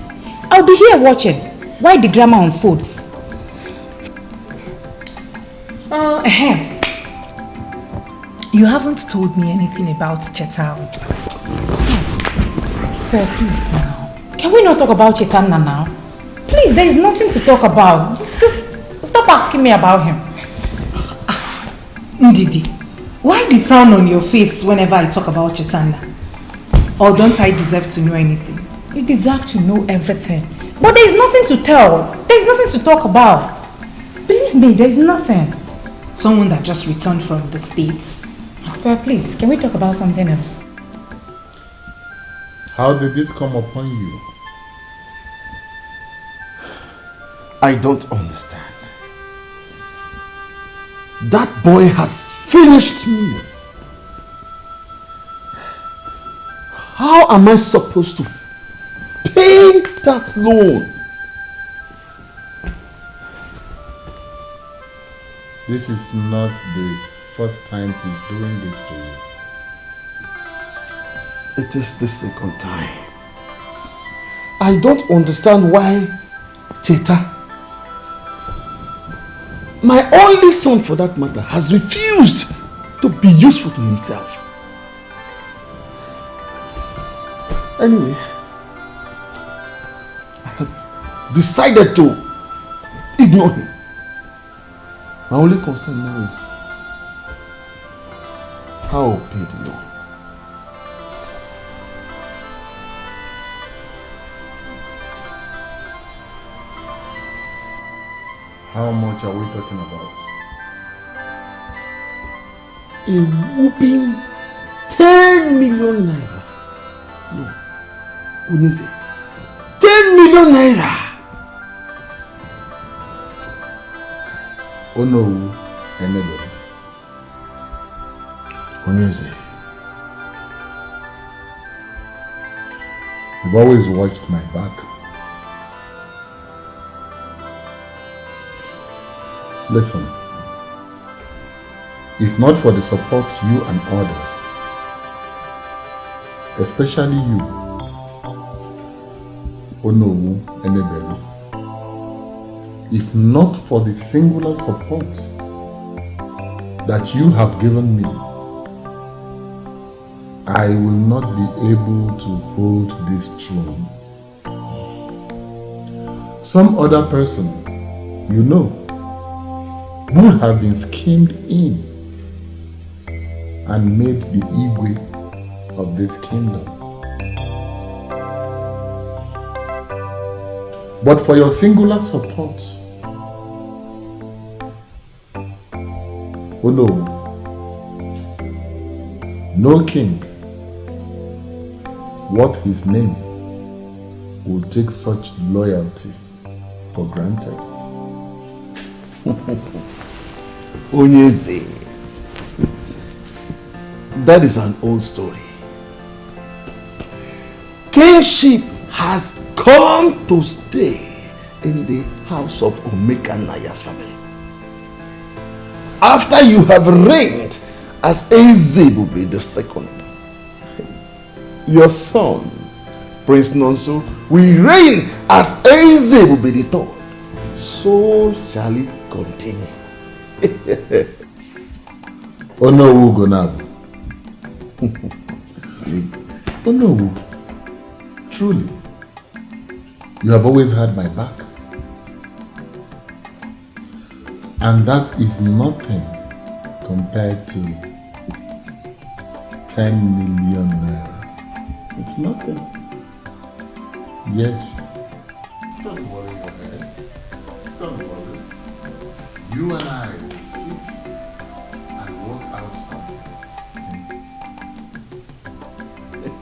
I'll be here watching while the drama unfolds. You haven't told me anything about Chacha. Please now. Can we not talk about Chaitanya now? Please, there is nothing to talk about. Just stop asking me about him. Ndidi, why the frown on your face whenever I talk about Chaitanya? Or don't I deserve to know anything? You deserve to know everything. But there is nothing to tell. There is nothing to talk about. Believe me, there is nothing. Someone that just returned from the States. Please, can we talk about something else? How did this come upon you? I don't understand. That boy has finished me. How am I supposed to pay that loan? This is not the first time he's doing this to you. It is the second time. I don't understand why Chacha, my only son for that matter, has refused to be useful to himself. Anyway, I have decided to ignore him. My only concern now is how I'll pay the loan. How much are we talking about? A whooping 10 million naira. No, Unise, 10 million naira. Oh no, anybody. Unise, you've always watched my back. Listen, if not for the support you and others, especially you, Onowu Enebelu, if not for the singular support that you have given me, I will not be able to hold this throne. Some other person, you know, would have been schemed in and made the Igwe of this kingdom. But for your singular support, oh no king worth his name will take such loyalty for granted. Onyeze. That is an old story. Kingship has come to stay in the house of Omeka Naya's family. After you have reigned as Ezebube II, your son, Prince Nonso, will reign as Ezebube III. So shall it continue. Onowu Gonabu. Onowu, truly, you have always had my back. And that is nothing compared to 10 million naira. It's nothing. Yes. Don't worry your head. Don't worry. You and I will sit and work out something.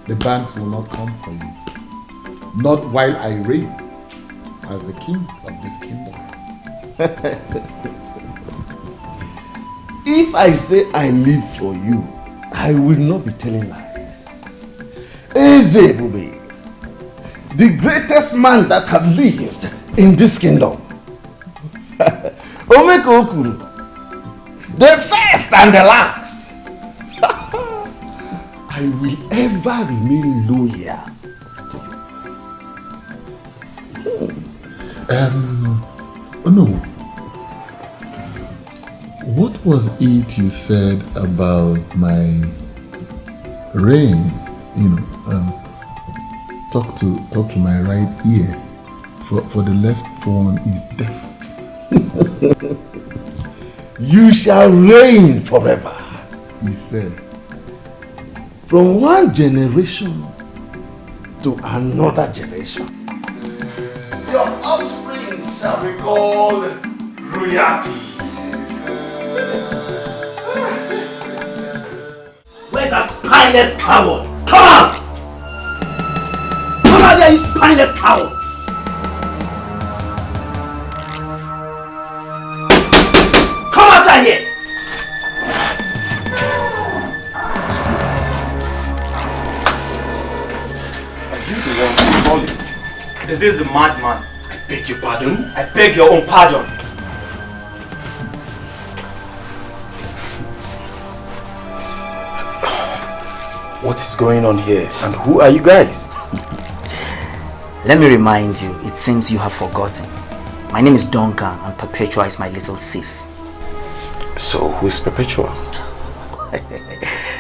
The banks will not come for you. Not while I reign as the king of this kingdom. If I say I live for you, I will not be telling lies. Ezebube, the greatest man that have lived in this kingdom. Omeka Okuru, the first and the last. I will ever remain loyal to you. Oh no. What was it you said about my reign? Talk to my right ear, for the left one is deaf. You shall reign forever, he said. From one generation to another generation. Your offspring shall be called royalty. Where's that spineless coward? Come out! Come out there, you spineless coward! Come outside here! Are you the one who's calling? Is this the madman? I beg your pardon? I beg your own pardon. What is going on here? And who are you guys? Let me remind you, it seems you have forgotten. My name is Duncan and Perpetua is my little sis. So, who is Perpetua?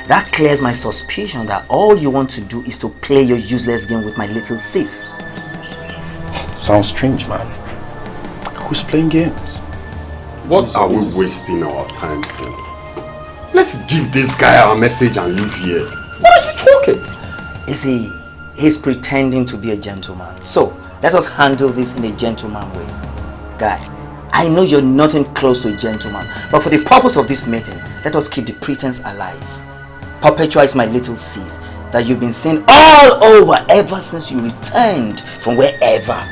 That clears my suspicion that all you want to do is to play your useless game with my little sis. Sounds strange, man. Who's playing games? What are we wasting our time for? Let's give this guy our message and leave here. What are you talking? You see, he's pretending to be a gentleman. So, let us handle this in a gentleman way. Guy, I know you're nothing close to a gentleman, but for the purpose of this meeting, let us keep the pretense alive. Perpetua is my little sis that you've been seeing all over ever since you returned from wherever.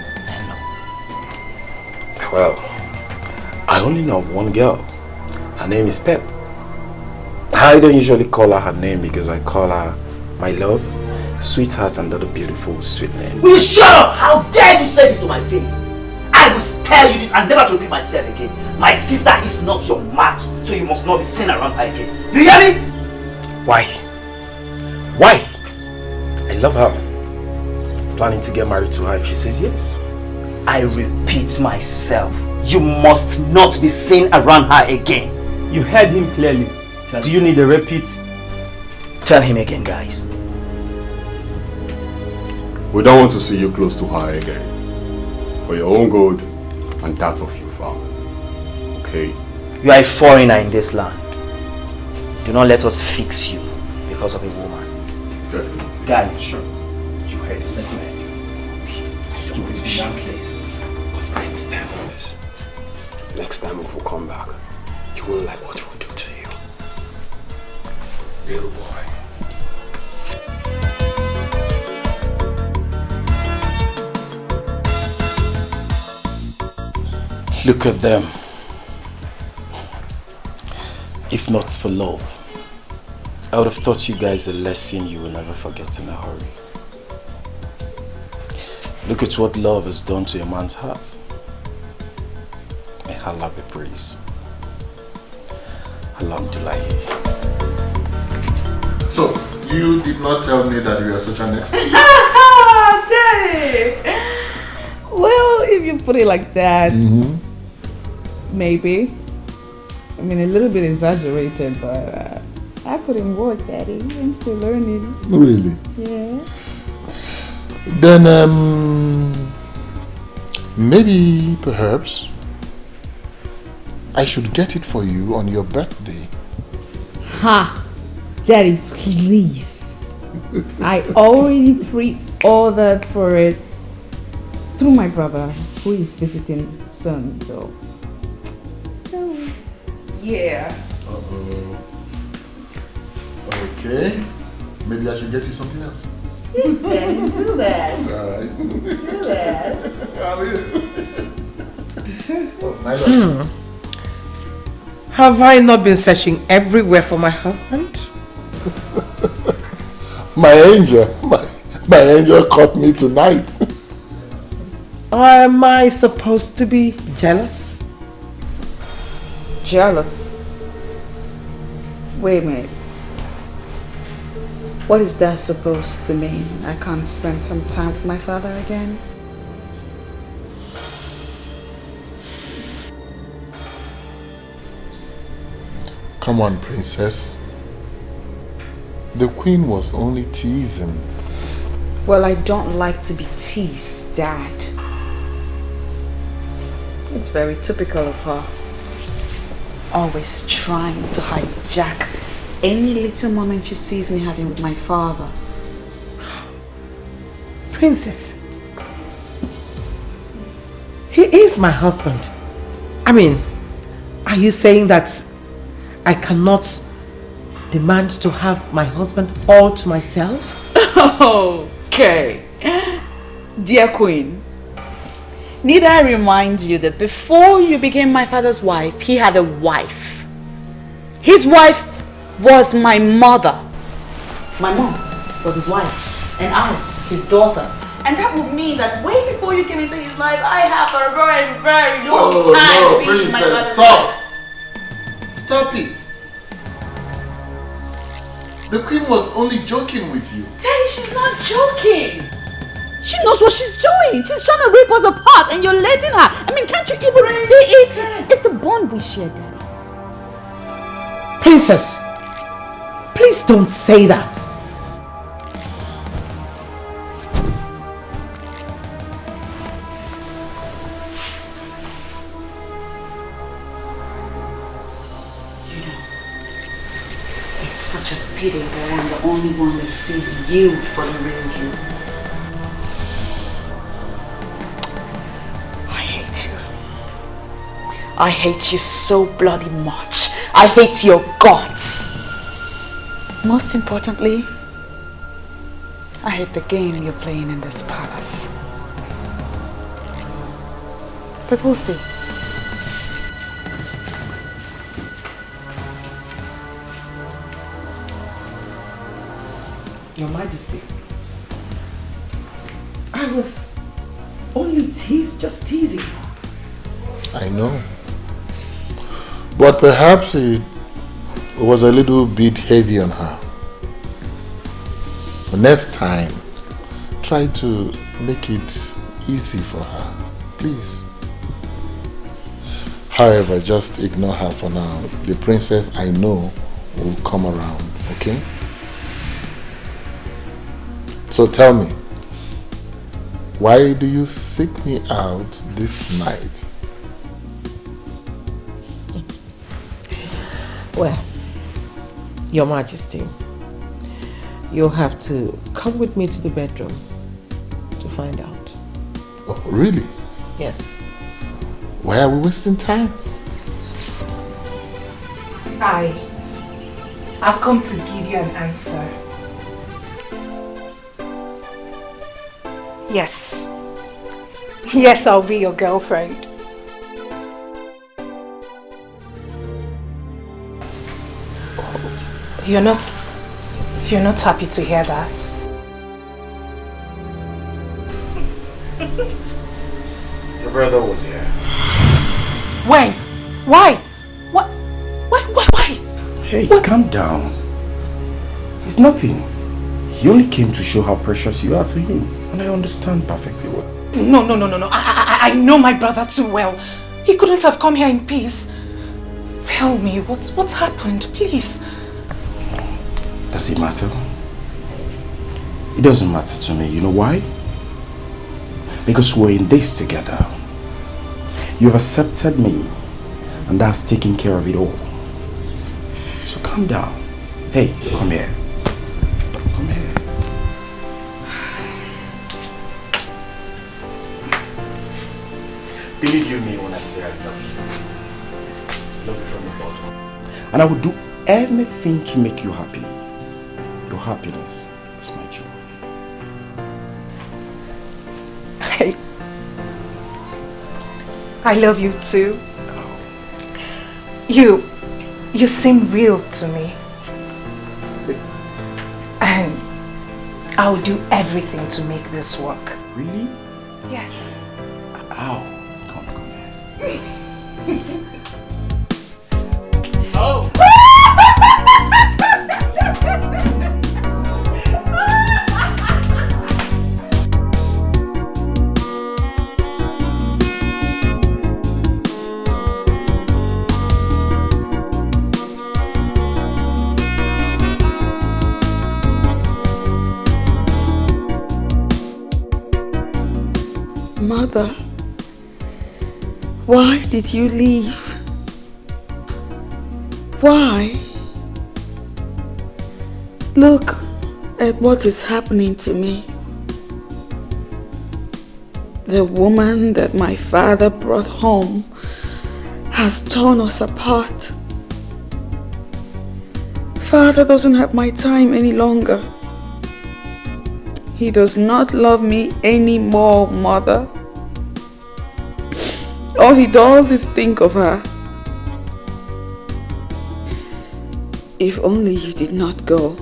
Well, I only know of one girl. Her name is Pep. I don't usually call her name because I call her my love, sweetheart, and other beautiful sweet name. Will you shut up? How dare you say this to my face? I will spare you this and never to repeat myself again. My sister is not your match, so you must not be seen around her again. You hear me? Why? Why? I love her. Planning to get married to her if she says yes. I repeat myself. You must not be seen around her again. You heard him clearly. Do you need a repeat? Tell him again, guys. We don't want to see you close to her again. For your own good and that of your family. Okay? You are a foreigner in this land. Do not let us fix you because of a woman. Definitely. Guys, sure. You heard it. Let's go. Do it beyond this. Because I stand on this. Next time if we come back, you won't like what we'll do to you. Little boy. Look at them. If not for love, I would have taught you guys a lesson you will never forget in a hurry. Look at what love has done to a man's heart. May Allah be praised. Alhamdulillah. So, you did not tell me that you are such an expert. Daddy! Well, if you put it like that, maybe. I mean, a little bit exaggerated, but I put in work, Daddy. I'm still learning. Really? Yeah. Then, maybe, perhaps, I should get it for you on your birthday. Ha! Daddy, please. I already pre-ordered for it through my brother, who is visiting soon, so yeah. Okay. Maybe I should get you something else. Yes, Daddy, do that. Alright. Do that. Have I not been searching everywhere for my husband? My angel caught me tonight. Am I supposed to be jealous? Jealous? Wait a minute. What is that supposed to mean? I can't spend some time with my father again? Come on, princess. The queen was only teasing. Well, I don't like to be teased, Dad. It's very typical of her. Always trying to hijack any little moment she sees me having with my father. Princess, he is my husband. I mean, are you saying that I cannot demand to have my husband all to myself? Okay. Dear Queen, need I remind you that before you became my father's wife, he had a wife. His wife was my mother. My mom was his wife, and I, his daughter. And that would mean that way before you came into his life, I have a very, very long time being my father's wife. Stop it. The queen was only joking with you. Daddy, she's not joking. She knows what she's doing. She's trying to rip us apart and you're letting her. I mean, can't you even see it? It's the bond we share, Daddy. Princess, please don't say that. You know, it's such a pity that I'm the only one that sees you for the real you. I hate you so bloody much. I hate your guts. Most importantly, I hate the game you're playing in this palace. But we'll see. Your Majesty, I was only just teasing. I know. But perhaps it was a little bit heavy on her. The next time, try to make it easy for her, please. However, just ignore her for now. The princess, I know, will come around, okay? So tell me, why do you seek me out this night? Well, Your Majesty, you'll have to come with me to the bedroom to find out. Oh, really? Yes. Why are we wasting time? I've come to give you an answer. Yes. Yes, I'll be your girlfriend. You're not happy to hear that? Your brother was here. When? Why? What? Why? Hey, calm down. It's nothing. He only came to show how precious you are to him. And I understand perfectly well. No. I know my brother too well. He couldn't have come here in peace. Tell me, what's happened, please? Does it matter? It doesn't matter to me. You know why? Because we're in this together. You've accepted me, and that's taking care of it all. So calm down. Hey, come here. Come here. Believe you me when I say I love you. I love you from the bottom. And I will do anything to make you happy. Your happiness is my joy. I love you too. You seem real to me. And I'll do everything to make this work. Really? Yes. Ow. Come here. Oh. Mother, why did you leave? Why? Look at what is happening to me. The woman that my father brought home has torn us apart. Father doesn't have my time any longer. He does not love me anymore, Mother. All he does is think of her. If only you did not go.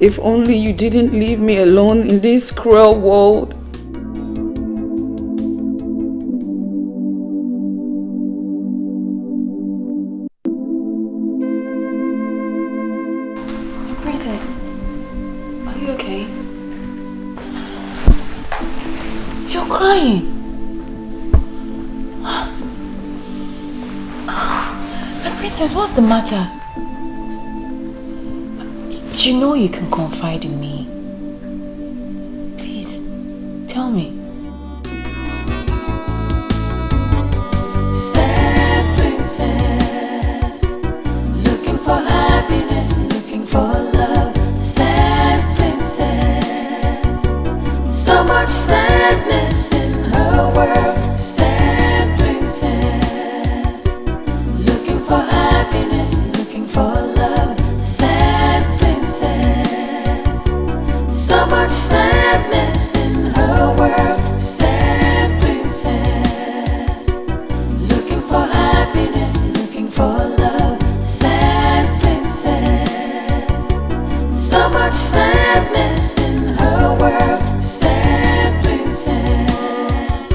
If only you didn't leave me alone in this cruel world. Princess, are you okay? You're crying. Princess, what's the matter? You know you can confide in me. Please, tell me. Sad princess, looking for happiness, looking for love. Sad princess, so much sadness in her world. Sad princess, looking for happiness, looking for love. Sad princess, so much sadness in her world. Sad princess, looking for happiness, looking for love. Sad princess, so much sadness in her world. Sad princess,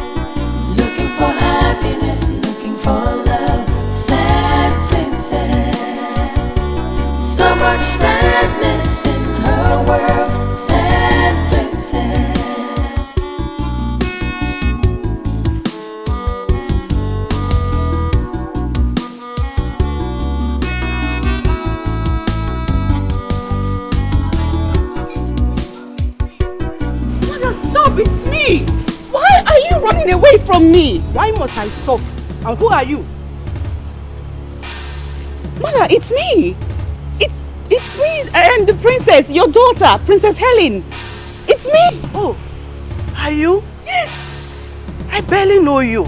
looking for happiness, looking for love. Sad princess, so much sadness in her world. Sad princess. Mother, stop! It's me! Why are you running away from me? Why must I stop? And who are you? Mother, it's me! It's me and the princess, your daughter, Princess Helen. It's me! Oh, are you? Yes! I barely know you.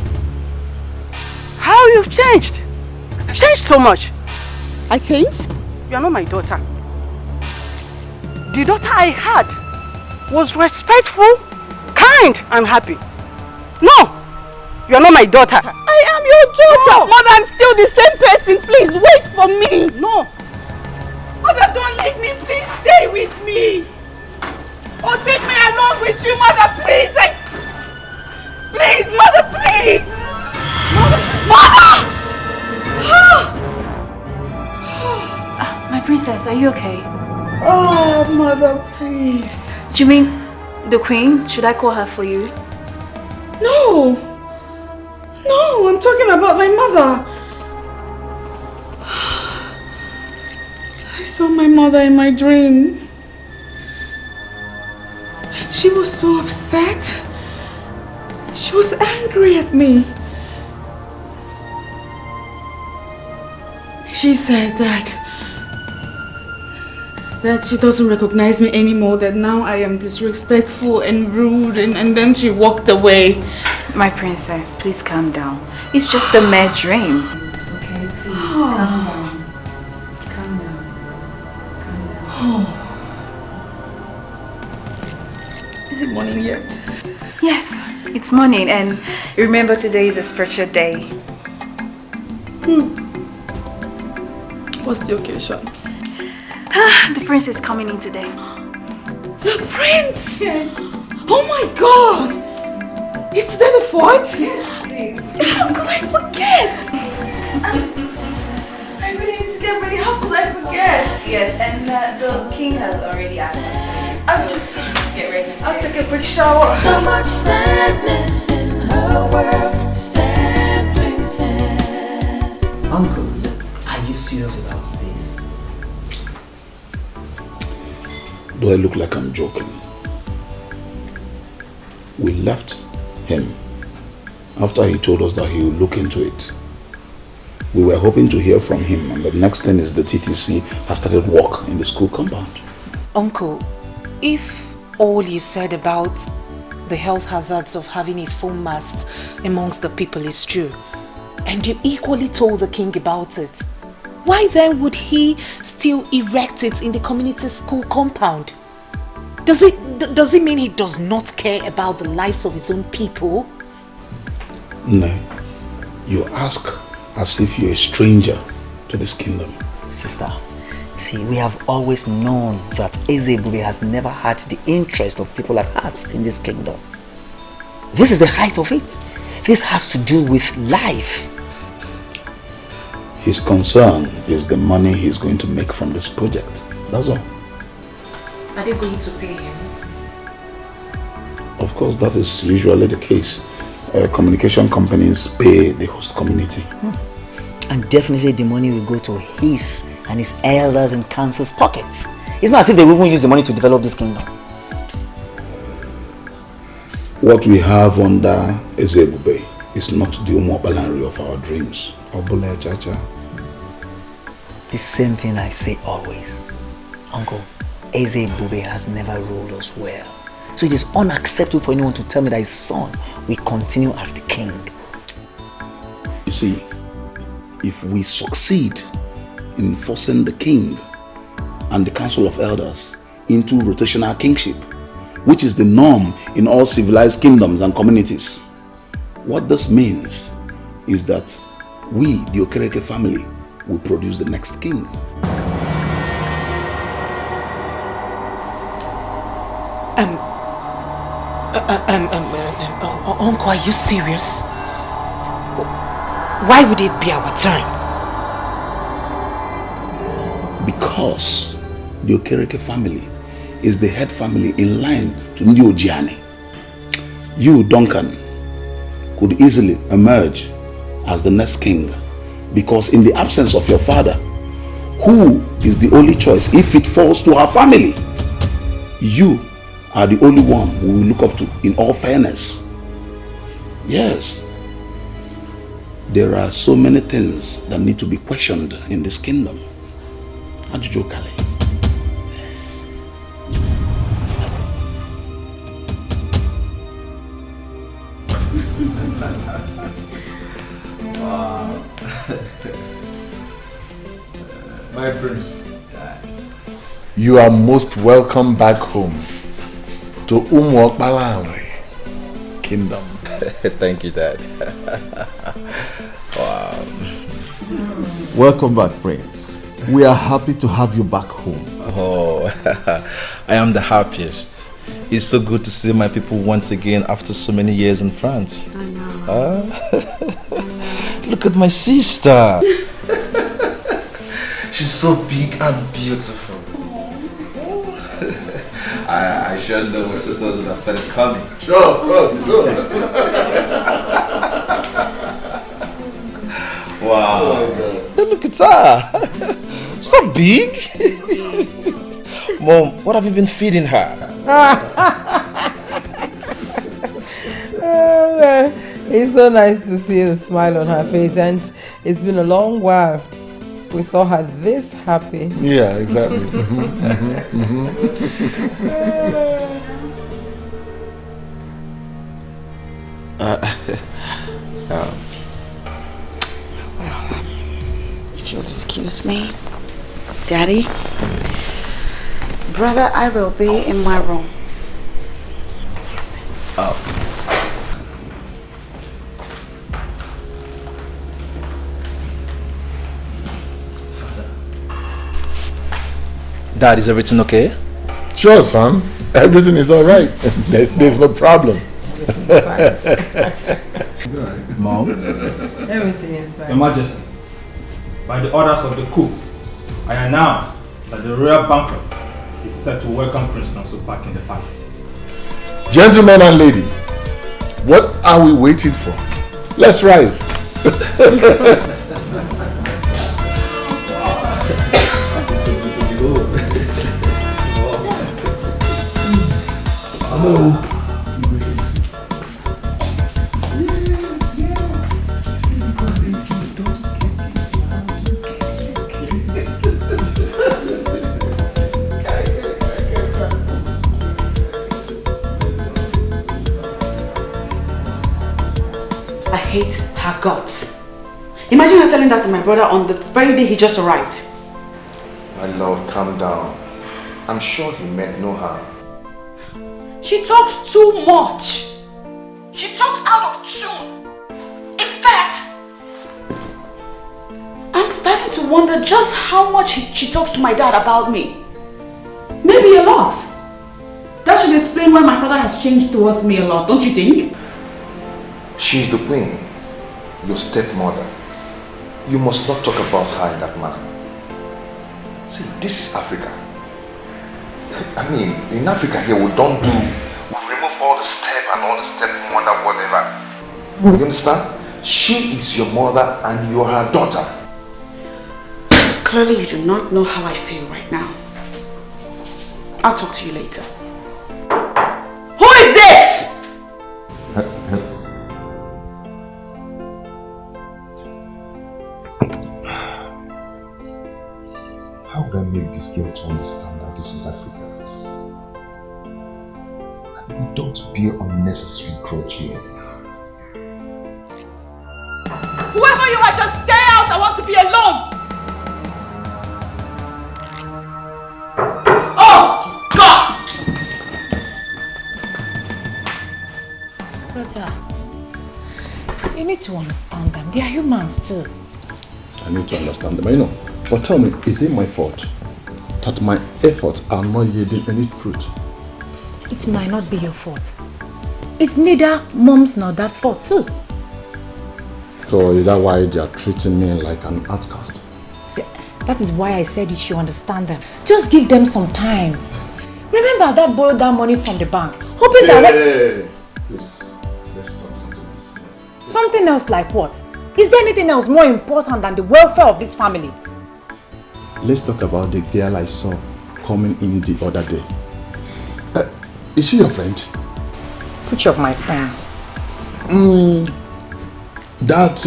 How you've changed? You've changed so much. I changed? You're not my daughter. The daughter I had was respectful, kind, and happy. No! You are not my daughter. I am your daughter. No. Mother, I'm still the same person. Please wait for me. No. Mother, don't leave me. Please stay with me. Or take me along with you, Mother, please. Please, Mother, please. Mother! My princess, are you okay? Oh, Mother, please. Do you mean the queen? Should I call her for you? No. No, I'm talking about my mother. I saw my mother in my dream. And she was so upset. She was angry at me. She said that she doesn't recognize me anymore, that now I am disrespectful and rude, and then she walked away. My princess, please calm down. It's just a mere dream. Okay, please calm down. Calm down. Calm down. Is it morning yet? Yes, it's morning, and remember today is a special day. What's the occasion? The prince is coming in today. The prince? Yes. Oh my God! Is today the 4th? Yes, please. How could I forget? I really need to get ready. How could I forget? Yes, and the king has already asked. I'm just get ready. I'll take a quick shower. So much sadness in her world, sad princess. Uncle, are you serious about this? Do I look like I'm joking? We left him after he told us that he would look into it. We were hoping to hear from him, and the next thing is the TTC has started work in the school compound. Uncle, if all you said about the health hazards of having a phone mast amongst the people is true, and you equally told the king about it, why then would he still erect it in the community school compound? Does it mean he does not care about the lives of his own people? No. You ask as if you're a stranger to this kingdom. Sister, see, we have always known that Ezebube has never had the interest of people at heart in this kingdom. This is the height of it. This has to do with life. His concern is the money he's going to make from this project. That's all. Are they going to pay him? Of course, that is usually the case. Communication companies pay the host community. And definitely the money will go to his and his elders and council's pockets. It's not as if they will even use the money to develop this kingdom. What we have under Ezebube is not the umobalanri of our dreams. Obule, Chacha. The same thing I say always. Uncle, Ezebube has never ruled us well. So it is unacceptable for anyone to tell me that his son will continue as the king. You see, if we succeed in forcing the king and the council of elders into rotational kingship, which is the norm in all civilized kingdoms and communities, what this means is that we, the Okereke family, will produce the next king. Uncle, are you serious? Why would it be our turn? Because the Okereke family is the head family in line to Ndi Ojiani. You, Duncan, could easily emerge as the next king, because in the absence of your father, who is the only choice if it falls to our family, you are the only one we will look up to in all fairness. Yes, there are so many things that need to be questioned in this kingdom. Ajujo Kale. Wow. My prince, You are most welcome back home to Umuokbalanri Kingdom. Thank you, Dad. Wow. Welcome back, Prince. We are happy to have you back home. Oh, I am the happiest. It's so good to see my people once again after so many years in France. I know. Look at my sister. She's so big and beautiful. I sure know my sisters would have started coming. Sure. Wow. Oh, look at her. So big. Mom, what have you been feeding her? Oh, well, it's so nice to see the smile on her face, and it's been a long while we saw her this happy. Yeah, exactly. Well, if you'll excuse me, Daddy, brother, I will be in my room. Oh. Dad, is everything okay? Sure, son. Everything is all right. There's no problem. Mom. Everything is fine. Your Majesty, by the orders of the coup, I announce that the royal banquet is set to welcome Prince Nonso back in the palace. Gentlemen and lady, what are we waiting for? Let's rise. Hello. I hate her guts. Imagine her telling that to my brother on the very day he just arrived. My love, calm down. I'm sure he meant no harm. She talks too much. She talks out of tune. In fact, I'm starting to wonder just how much she talks to my dad about me. Maybe a lot. That should explain why my father has changed towards me a lot, don't you think? She's the queen, your stepmother. You must not talk about her in that manner. See, this is Africa. I mean, in Africa here, we don't do, we remove all the step and all the stepmother, whatever. You understand? She is your mother and you are her daughter. Clearly you do not know how I feel right now. I'll talk to you later. Who is it? How would I make this girl to understand that this is Africa? And we don't bear unnecessary grudge here. Whoever you are, just stay out. I want to be alone. Oh, God! Brother, you need to understand them. They are humans too. I need to understand them, I know. But tell me, is it my fault that my efforts are not yielding any fruit? It might not be your fault. It's neither mom's nor dad's fault too. So is that why they are treating me like an outcast? That is why I said you should understand them. Just give them some time. Remember that borrowed that money from the bank, hoping that... Please, let's talk something else. Something else like what? Is there anything else more important than the welfare of this family? Let's talk about the girl I saw coming in the other day. Is she your friend? Which of my friends? That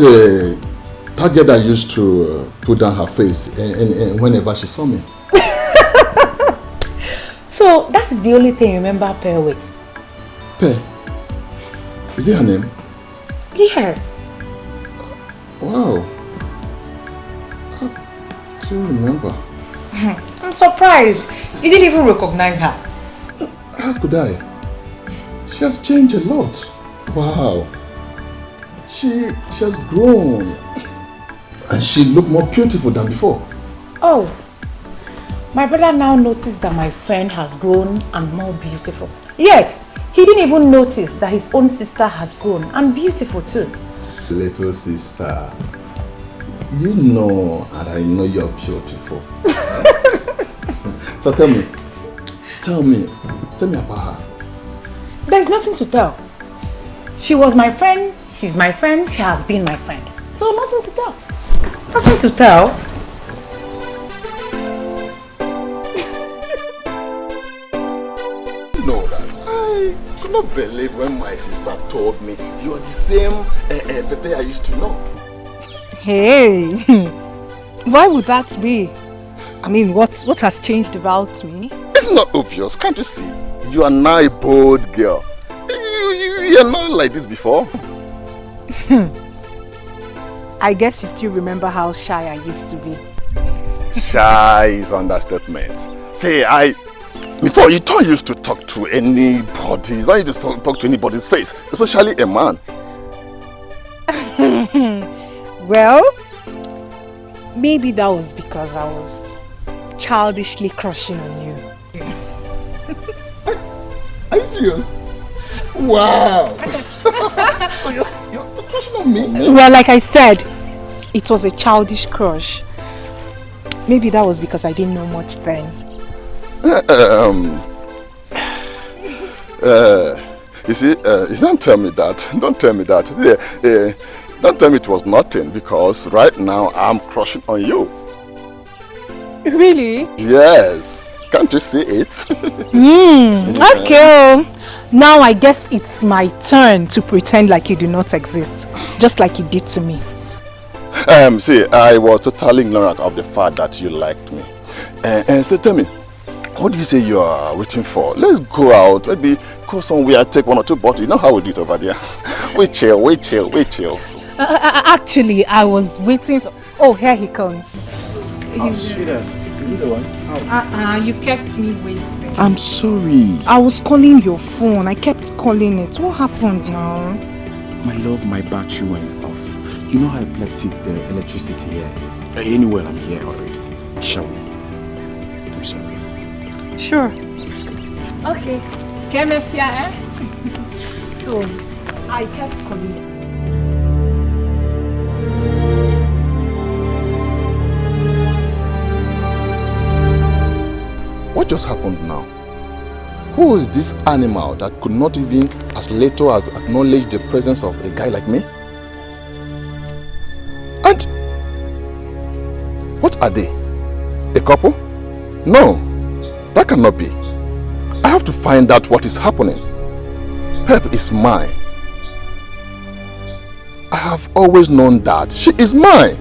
girl that used to put down her face and whenever she saw me. So that is the only thing you remember Pearl with? Pearl? Is it her name? Yes. Wow. I do remember. I'm surprised. You didn't even recognize her. How could I? She has changed a lot. Wow. She has grown. And she looked more beautiful than before. Oh, my brother now noticed that my friend has grown and more beautiful. Yet, he didn't even notice that his own sister has grown and beautiful too. Little sister, you know and I know you're beautiful. So tell me about her. There's nothing to tell. She was my friend, she's my friend, she has been my friend. So nothing to tell. Nothing to tell. No, I could not believe when my sister told me you are the same Pepe I used to know. Hey, why would that be? I mean, what has changed about me? It's not obvious, can't you see? You are now a bold girl. You are not like this before. I guess you still remember how shy I used to be. Shy is understatement. See, before you don't used to talk to anybody. You don't used to talk to anybody's face, especially a man. Well, maybe that was because I was childishly crushing on you. Are you serious? Wow! Oh, you're crushing on me? Well, like I said, it was a childish crush. Maybe that was because I didn't know much then. You see, don't tell me that. Don't tell me that. Don't tell me it was nothing, because right now I'm crushing on you. Really? Yes. Can't you see it? Okay. Now I guess it's my turn to pretend like you do not exist, just like you did to me. See, I was totally ignorant of the fact that you liked me. And so tell me, what do you say you are waiting for? Let's go out, maybe go somewhere, take 1 or 2 bottles. You know how we do it over there. We chill. Actually, I was waiting for... Oh, here he comes. Oh, sweetheart, you the one? You kept me waiting. I'm sorry. I was calling your phone. I kept calling it. What happened now? My love, my battery went off. You know how epileptic the electricity here is. Anyway, I'm here already. Shall we? I'm sorry. Sure. Let's go. Okay. So, I kept calling you. What just happened now? Who is this animal that could not even as little as acknowledge the presence of a guy like me? And what are they? A couple? No, that cannot be. I have to find out what is happening. Pep is mine. I have always known that she is mine.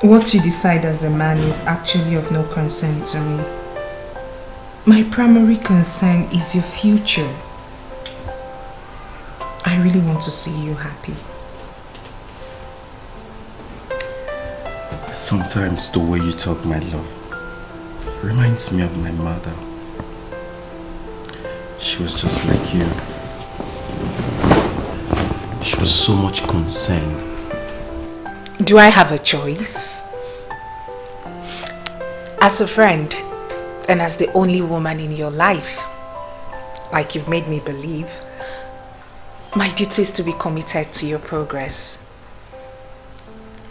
What you decide as a man is actually of no concern to me. My primary concern is your future. I really want to see you happy. Sometimes the way you talk, my love, reminds me of my mother. She was just like you. She was so much concerned. Do I have a choice? As a friend, and as the only woman in your life, like you've made me believe, my duty is to be committed to your progress.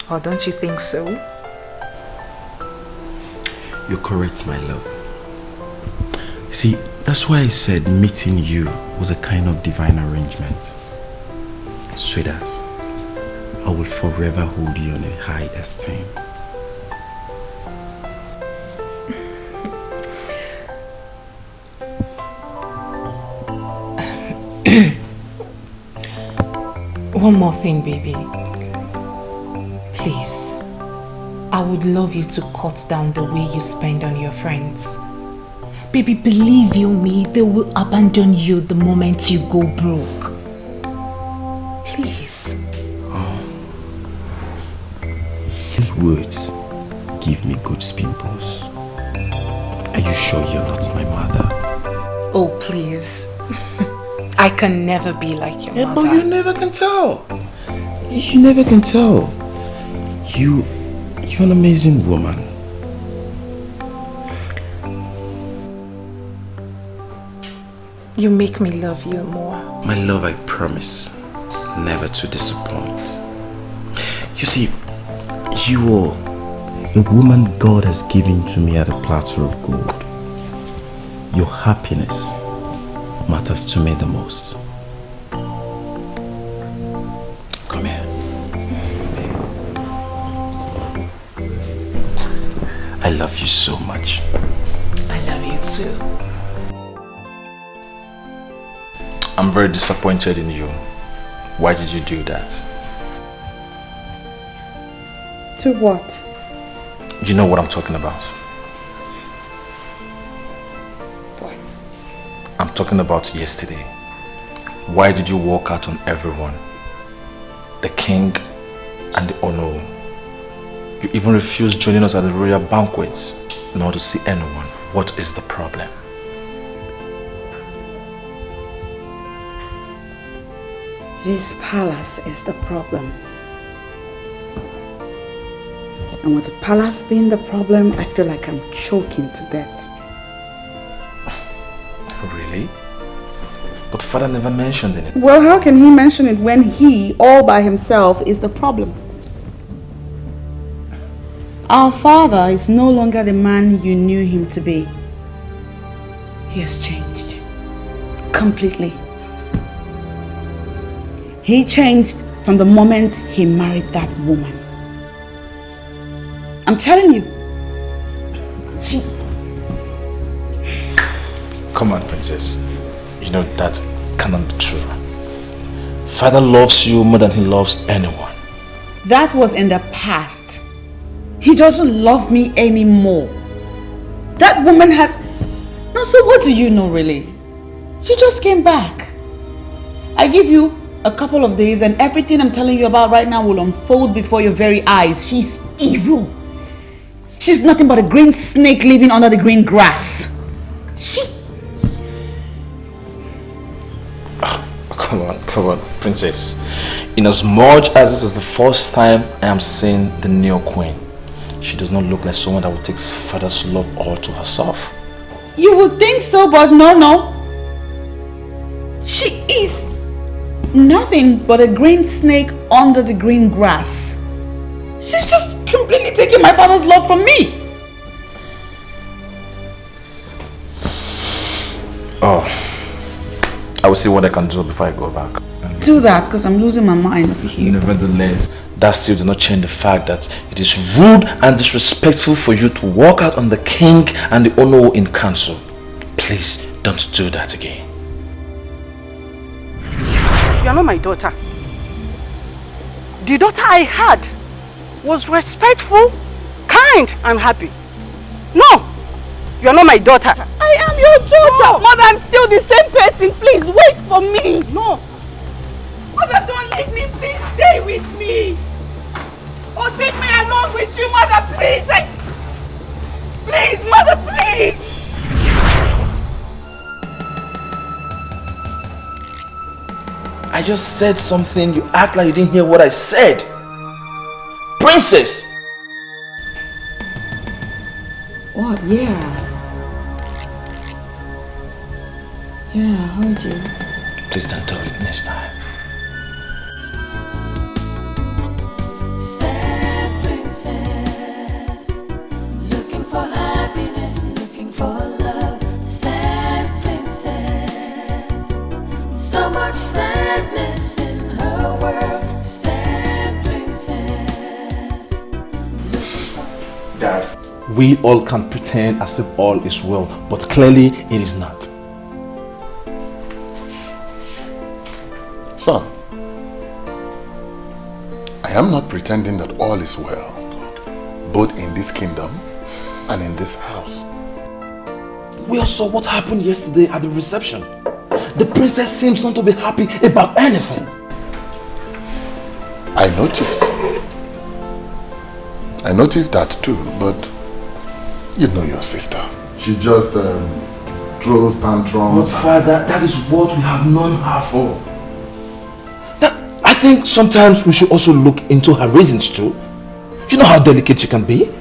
Or don't you think so? You're correct, my love. See, that's why I said meeting you was a kind of divine arrangement. Sweetheart, I will forever hold you in a high esteem. One more thing, baby. Please. I would love you to cut down the way you spend on your friends. Baby, believe you me, they will abandon you the moment you go broke. Please. Those words give me good pimples. Are you sure you're not my mother? Oh, please. I can never be like your mother. But you never can tell. You never can tell. You're an amazing woman. You make me love you more. My love, I promise, never to disappoint. You see, you are a woman God has given to me at a platter of gold. Your happiness matters to me the most. Come here. I love you so much. I love you too. I'm very disappointed in you. Why did you do that? To what? You know what I'm talking about. What? I'm talking about yesterday. Why did you walk out on everyone? The king and the Ono. You even refused joining us at the royal banquet, not to see anyone. What is the problem? This palace is the problem. And with the palace being the problem, I feel like I'm choking to death. Really? But father never mentioned it. Well, how can he mention it when he, all by himself, is the problem? Our father is no longer the man you knew him to be. He has changed. Completely. He changed from the moment he married that woman. I'm telling you. She... Come on, princess. You know that cannot be true. Father loves you more than he loves anyone. That was in the past. He doesn't love me anymore. That woman has... No, so what do you know really? You just came back. I give you a couple of days and everything I'm telling you about right now will unfold before your very eyes. She's evil. She's nothing but a green snake living under the green grass. Come on, princess. In as much as this is the first time I am seeing the new queen, she does not look like someone that would take father's love all to herself. You would think so, but no. She is nothing but a green snake under the green grass. She's just completely taking my father's love from me. Oh, I will see what I can do before I go back. Do that, because I'm losing my mind over here. Nevertheless, that still does not change the fact that it is rude and disrespectful for you to walk out on the king and the Ono in council. Please don't do that again. You are not my daughter. The daughter I had was respectful, kind, and happy. No, you are not my daughter. I am your daughter. No. Mother, I'm still the same person. Please wait for me. No. Mother, don't leave me. Please stay with me. Or take me along with you, Mother, please. Please, Mother, please. I just said something. You act like you didn't hear what I said. Princess! What? Yeah. Yeah, I heard you. Please don't do it next time. Sad princess, looking for happiness, looking for love. Sad princess, so much sadness in her world. Sad princess. Dad, we all can pretend as if all is well, but clearly it is not. Son, I am not pretending that all is well, both in this kingdom and in this house. We all saw what happened yesterday at the reception. The princess seems not to be happy about anything. I noticed. I noticed that too, but you know your sister. She just throws tantrums. But Father, that is what we have known her for. I think sometimes we should also look into her reasons too. You know how delicate she can be?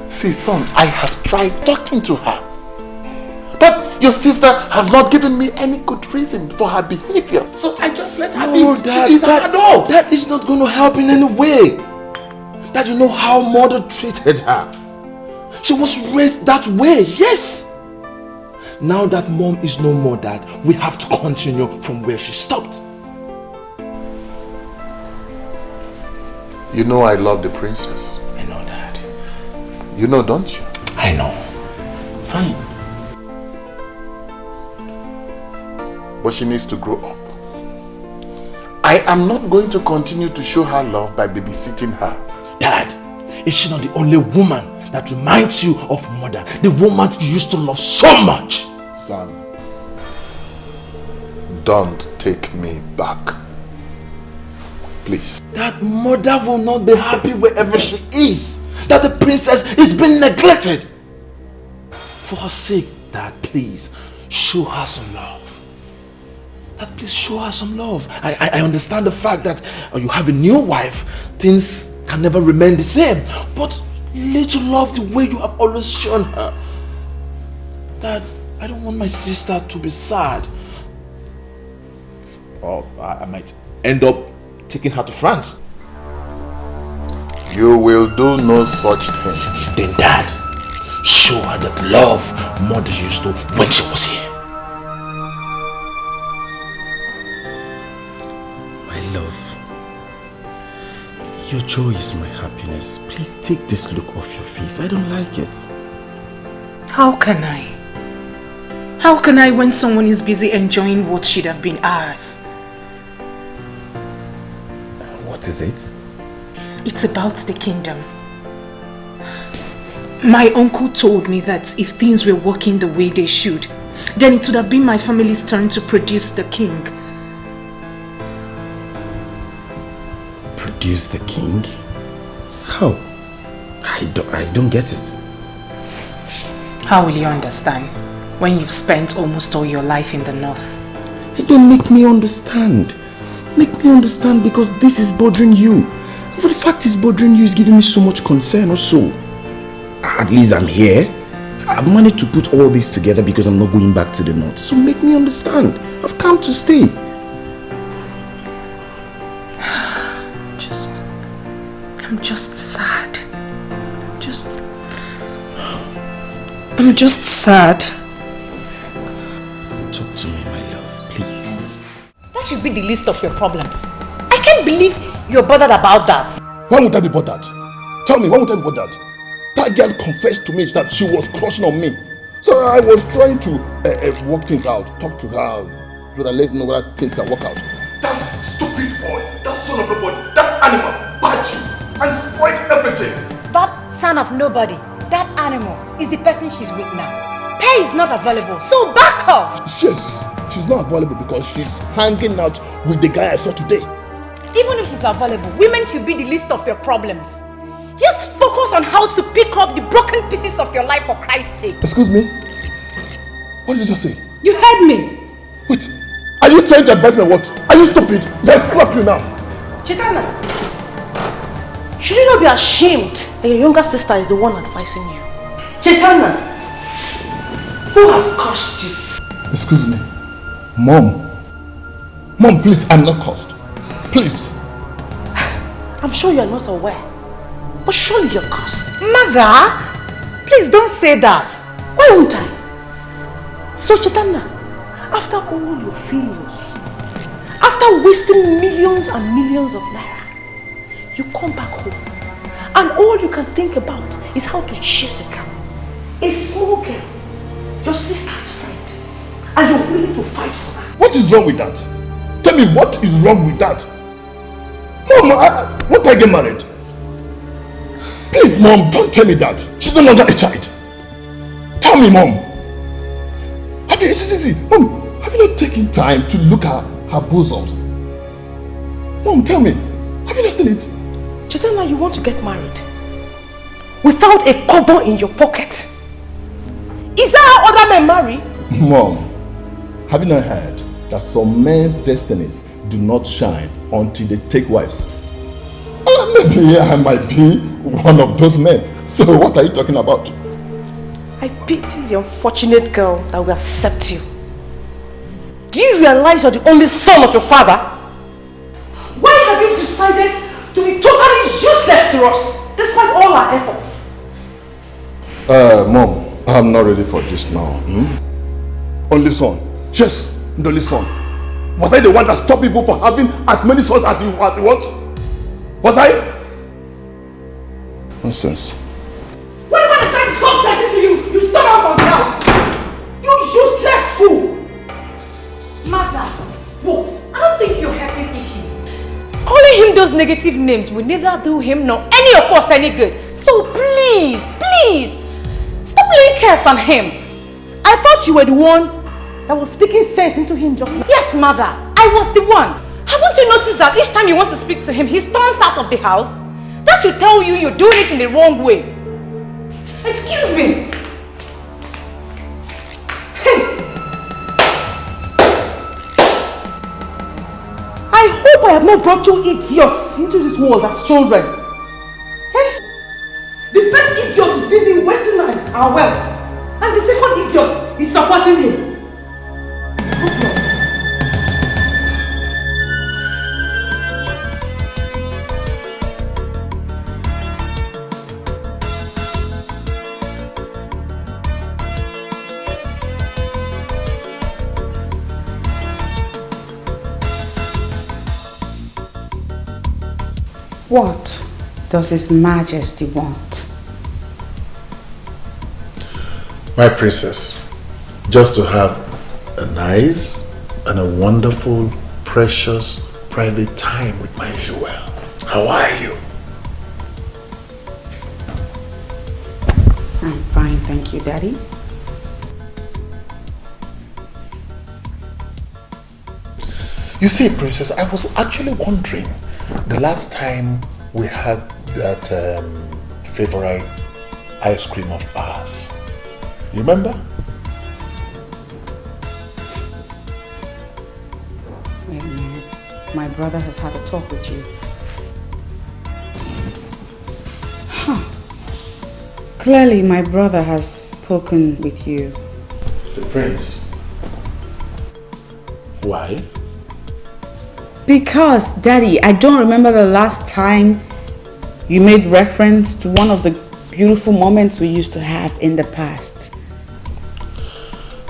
See, son, I have tried talking to her. But your sister has not given me any good reason for her behavior. So I just let her be. Dad, she is an adult. That is not going to help in any way. Dad, you know how mother treated her. She was raised that way, yes. Now that mom is no more, Dad, we have to continue from where she stopped. You know I love the princess. I know, Dad. You know, don't you? I know. Fine. But she needs to grow up. I am not going to continue to show her love by babysitting her. Dad, is she not the only woman that reminds you of mother? The woman you used to love so much. Son, don't take me back. Please. That mother will not be happy wherever she is. That the princess is being neglected. For her sake, Dad, please, show her some love. Dad, please show her some love. I understand the fact that you have a new wife. Things can never remain the same. But little love the way you have always shown her. Dad, I don't want my sister to be sad. Or I might end up taking her to France. You will do no such thing. Then Dad, show her that love mother used to when she was here. My love, your joy is my happiness. Please take this look off your face. I don't like it. How can I? How can I when someone is busy enjoying what should have been ours? What is it? It's about the kingdom. My uncle told me that if things were working the way they should, then it would have been my family's turn to produce the king. Produce the king? How? I don't get it. How will you understand when you've spent almost all your life in the north? You don't make me understand. Make me understand, because this is bothering you. But the fact is bothering you is giving me so much concern also. At least I'm here. I've managed to put all this together because I'm not going back to the north. So make me understand. I've come to stay. I'm just sad. I'm just sad. Talk to me, my love, please. That should be the least of your problems. I can't believe you're bothered about that. Why would I be bothered? Tell me, why would I be bothered? That girl confessed to me that she was crushing on me. So I was trying to work things out, talk to her, so that let me know whether things can work out. That stupid boy, that son of nobody, that animal, bite you and spoiled everything. That son of nobody, that animal, is the person she's with now. Pay is not available, so back off! Yes, she's not available because she's hanging out with the guy I saw today. Even if she's available, women should be the least of your problems. Just focus on how to pick up the broken pieces of your life for Christ's sake. Excuse me? What did you just say? You heard me. Wait, are you trying to advise me what? Are you stupid? Let's slap you now. Chitana, should you not be ashamed that your younger sister is the one advising you? Chitana, who has cursed you? Excuse me. Mom. Mom, please, I'm not cursed. Please. I'm sure you're not aware, but surely you're cursed. Mother, please don't say that. Why won't I? So Chitana, after all your failures, after wasting millions and millions of naira, you come back home and all you can think about is how to chase a girl, a small girl, your sister's friend, and you're willing to fight for her. What is wrong with that? Tell me, what is wrong with that? Mom, won't I get married? Please, Mom, don't tell me that. She's no longer a child. Tell me, Mom. Mom, have you not taken time to look at her bosoms? Mom, tell me, have you not seen it? She said now you want to get married without a kobo in your pocket. Is that how other men marry? Mom, have you not heard that some men's destinies do not shine until they take wives? Maybe I might be one of those men. So what are you talking about? I pity the unfortunate girl that will accept you. Do you realize you're the only son of your father? Why have you decided to be totally useless to us, despite all our efforts? Mom, I'm not ready for this now. Only son. Yes, the only son. Was I the one that stopped people from having as many sons as he wants? Was I? Nonsense. When I started talk sense to you, you stop out of the house. You useless fool. Mother, what? I don't think you're helping issues. Calling him those negative names will neither do him nor any of us any good. So please, please, stop laying curse on him. I thought you were the one that was speaking sense into him just now. Yes, mother, I was the one. Haven't you noticed that each time you want to speak to him, he storms out of the house? That should tell you you're doing it in the wrong way. Excuse me. I hope I have not brought you idiots into this world as children. Hey? The first idiot is busy wasting our wealth, and the second idiot is supporting him. What does His Majesty want? My princess, just to have a nice and a wonderful, precious, private time with my Joel. How are you? I'm fine, thank you, Daddy. You see, princess, I was actually wondering, the last time we had that favorite ice cream of ours, you remember? Wait a minute. My brother has had a talk with you. Huh. Clearly, my brother has spoken with you. The prince. Why? Because, Daddy, I don't remember the last time you made reference to one of the beautiful moments we used to have in the past.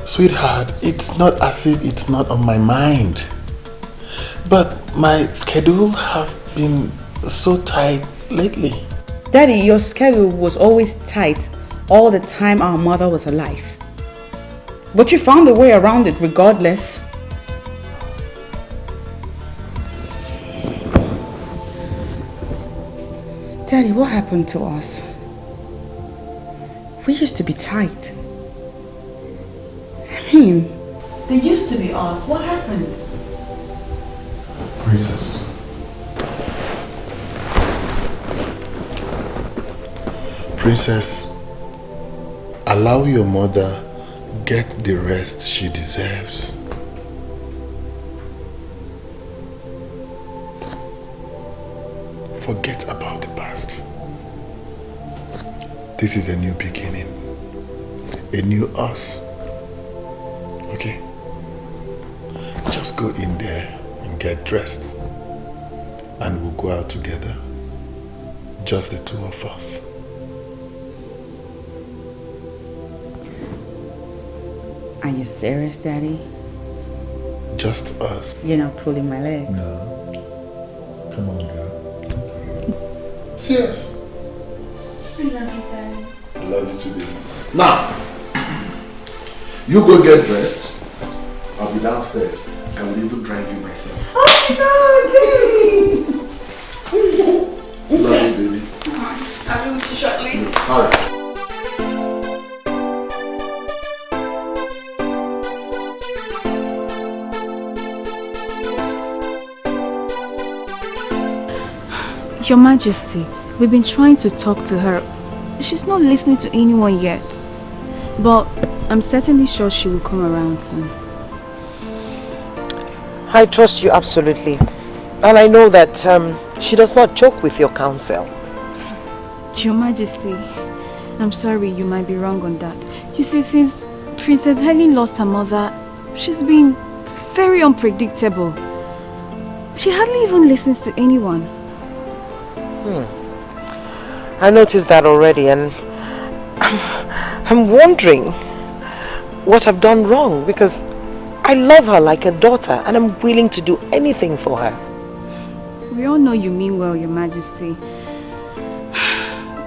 Sweetheart, it's not as if it's not on my mind. But my schedule have been so tight lately. Daddy, your schedule was always tight all the time our mother was alive. But you found a way around it regardless. Daddy, what happened to us? We used to be tight. I mean, They used to be us. What happened? Princess. Princess, allow your mother get the rest she deserves. Forget about the past. This is a new beginning. A new us. Okay? Just go in there and get dressed. And we'll go out together. Just the two of us. are you serious, Daddy? Just us. You're not pulling my leg. No. Come on, girl. Serious. I love you, Daddy. I love you too, baby. Now, you go get dressed. I'll be downstairs. I will even drive you myself. Oh my God, Love you, baby. I'll be with you shortly. All right. Your Majesty, we've been trying to talk to her. She's not listening to anyone yet. But I'm certainly sure she will come around soon. I trust you absolutely. And I know that she does not joke with your counsel. Your Majesty, I'm sorry, you might be wrong on that. You see, since Princess Helen lost her mother, she's been very unpredictable. She hardly even listens to anyone. I noticed that already, and I'm wondering what I've done wrong, because I love her like a daughter and I'm willing to do anything for her. We all know you mean well, Your Majesty.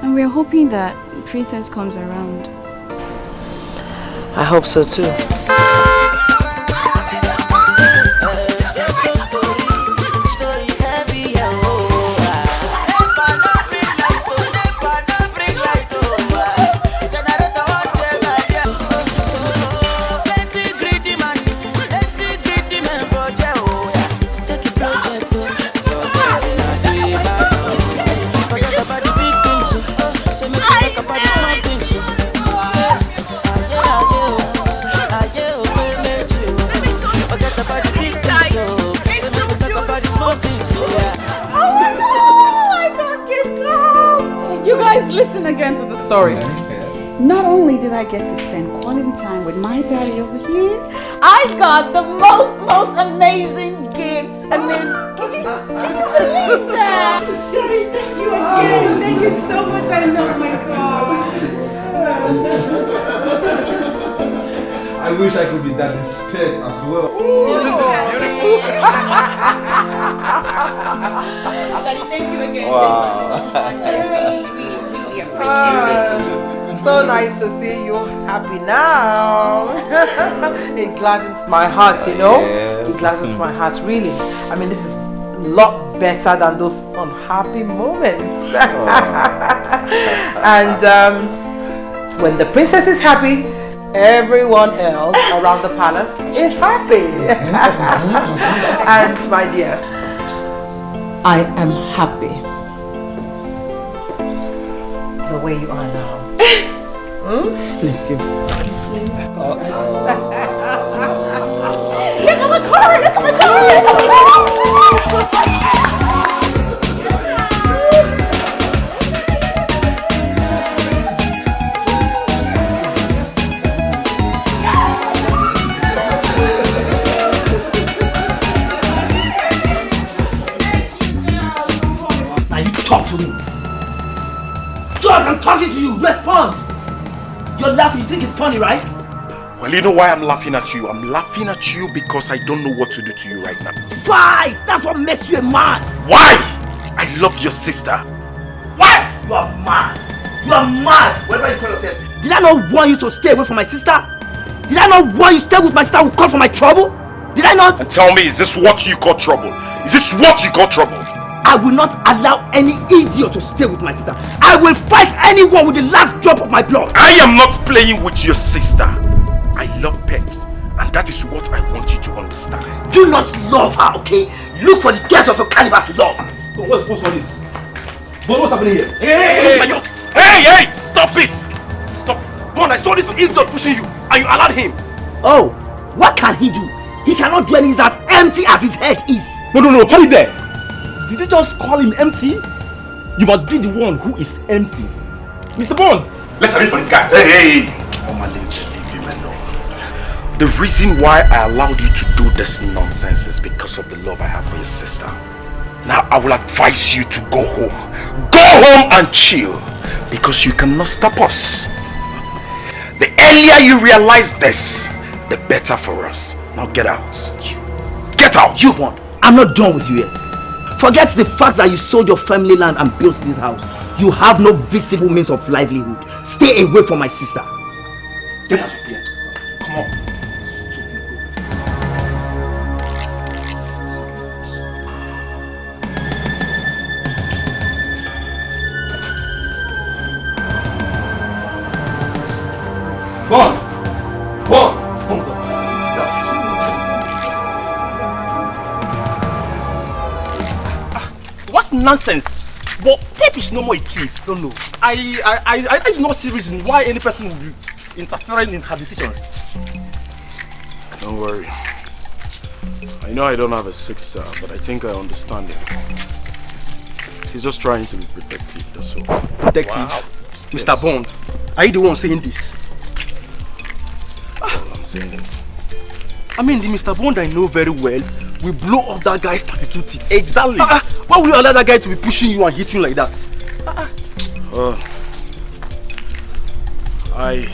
And we're hoping that Princess comes around. I hope so too. Listen again to the story. Not only did I get to spend quality time with my daddy over here, I got the most amazing gift. I mean, can you believe that? Daddy, thank you again. Thank you so much. I love my God. I wish I could be daddy's pet as well. Isn't this beautiful? Daddy, thank you again. Wow. Thank you so much. So nice to see you happy now. It gladdens my heart, you know. Yeah. It gladdens my heart, really. I mean, this is a lot better than those unhappy moments. And when the princess is happy, everyone else around the palace is happy. And my dear, I am happy the way you are now. Bless you. Look at my car! Look at my car! Now you talk to me. Talk, I'm talking to you. Respond. You're laughing. You think it's funny, right? Well, you know why I'm laughing at you? I'm laughing at you because I don't know what to do to you right now. Fight! That's what makes you a man. Why? I love your sister. Why? You are mad. You are mad. Whatever you call yourself. Did I not want you to stay away from my sister? Did I not want you to stay with my sister who called for my trouble? Did I not? And tell me, is this what you call trouble? Is this what you call trouble? I will not allow any idiot to stay with my sister. I will fight anyone with the last drop of my blood. I am not playing with your sister. I love Peps, and that is what I want you to understand. Do not love her, okay? Look for the girls of your caliber to love. What's all this? What's happening here? Hey! Stop it! Stop it! Bon, I saw this idiot pushing you, and you allowed him. Oh, what can he do? He cannot do anything as empty as his head is. No, hold it there. Did you just call him empty? You must be the one who is empty. Mr. Bond! Let's arrange for this guy. Hey! The reason why I allowed you to do this nonsense is because of the love I have for your sister. Now I will advise you to go home. Go home and chill, because you cannot stop us. The earlier you realize this, the better for us. Now get out. Get out! You won. I'm not done with you yet. Forget the fact that you sold your family land and built this house. You have no visible means of livelihood. Stay away from my sister. Get out of here. Come on. Bon! What nonsense! hope it's no more a kid. Don't know. I do not see reason why any person would be interfering in her decisions. Don't worry. I know I don't have a sister, but I think I understand him. He's just trying to be protective, that's all. Protective? Wow. Mr. Yes. Bond, are you the one saying this? Well, I'm saying it. I mean, the Mr. Bond I know very well will blow off that guy's 32 teeth. Exactly. Why will you allow that guy to be pushing you and hitting you like that? I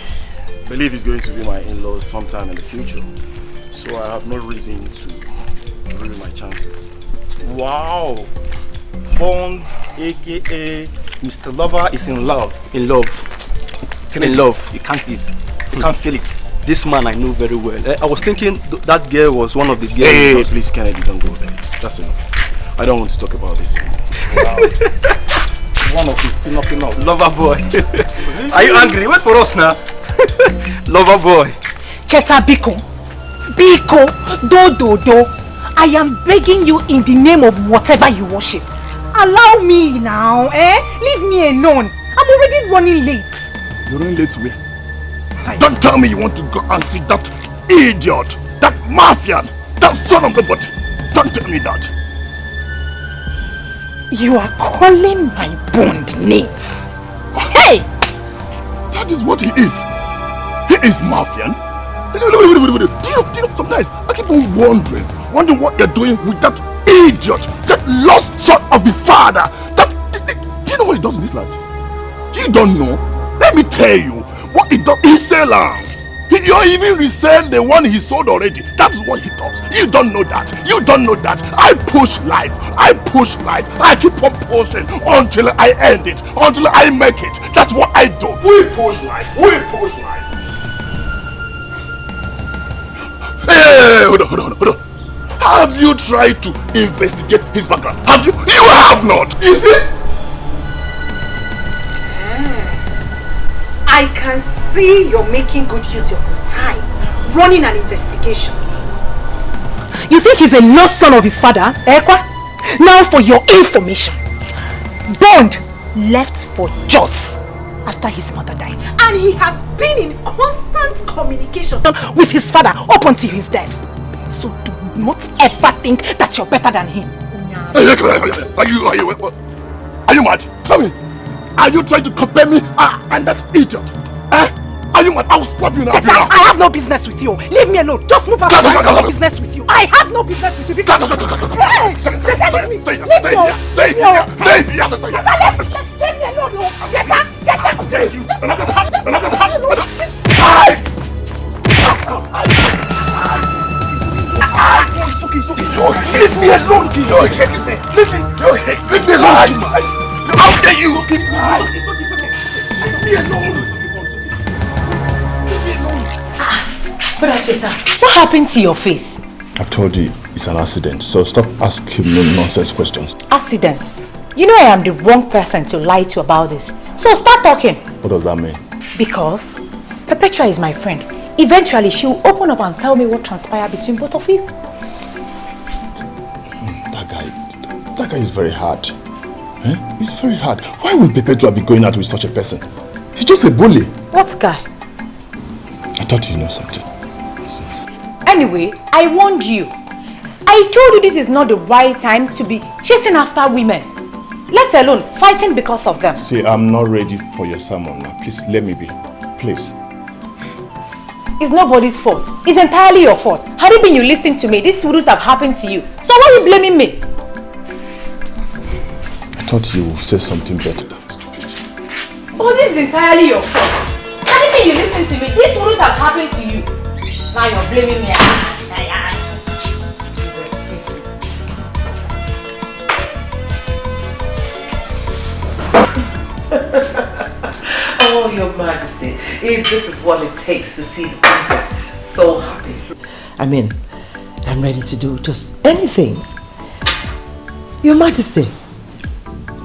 believe he's going to be my in-laws sometime in the future. So I have no reason to ruin my chances. Wow. Bond, aka Mr. Lover, is in love. In love. In love. You can't see it. You can't feel it. This man I know very well. I was thinking that girl was one of the girls. Hey, please, Kennedy, don't go there. That's enough. I don't want to talk about this anymore. Wow. One of his pinocchios. Lover boy. Are you angry? Wait for us now. Lover boy. Cheta Biko. Biko. Do. I am begging you in the name of whatever you worship. Allow me now, Leave me alone. I'm already running late. You're running late where? Don't tell me you want to go and see that idiot, that mafian, that son of a body. Don't tell me that. You are calling my Bond names. Hey! That is what he is. He is mafian. Do you know, sometimes I keep on wondering what you're doing with that idiot, that lost son of his father. Do you know what he does in this land? You don't know. Let me tell you what he does. He sells. You even resell the one he sold already. That's what he does. You don't know that. You don't know that. I push life. I keep on pushing until I end it, until I make it. That's what I do. We push life. Hey, hold on. Have you tried to investigate his background? Have you? You have not. You see? I can see you're making good use of your time, running an investigation. You think he's a lost son of his father, Ekwa? Now for your information, Bond left for Jos after his mother died, and he has been in constant communication with his father up until his death. So do not ever think that you're better than him. Are you mad? Tell me. Are you trying to compare me and that idiot? Are you mad? I'll slap you now. I have no business with you. Leave me alone. Just move out. I have no business with you. I have no business with you. Hey! Leave me alone. Leave me alone. Leave me alone. How dare you? Leave me alone. What happened to your face? I've told you it's an accident, so stop asking me nonsense questions. Accidents? You know I am the wrong person to lie to about this. So start talking. What does that mean? Because Perpetua is my friend. Eventually she will open up and tell me what transpired between both of you. That guy is very hard. He's very hard. Why would Perpetua be going out with such a person? He's just a bully. What guy? I thought you know something. Anyway, I warned you. I told you this is not the right time to be chasing after women. Let alone fighting because of them. See, I'm not ready for your sermon now. Please, let me be. Please. It's nobody's fault. It's entirely your fault. Had it been you listening to me, this wouldn't have happened to you. So why are you blaming me? I thought you would say something better. Oh, this is entirely your fault. Had it been you listening to me, this wouldn't have happened to you. Now you're blaming me. Oh, Your Majesty, if this is what it takes to see the princess so happy. I mean, I'm ready to do just anything. Your Majesty,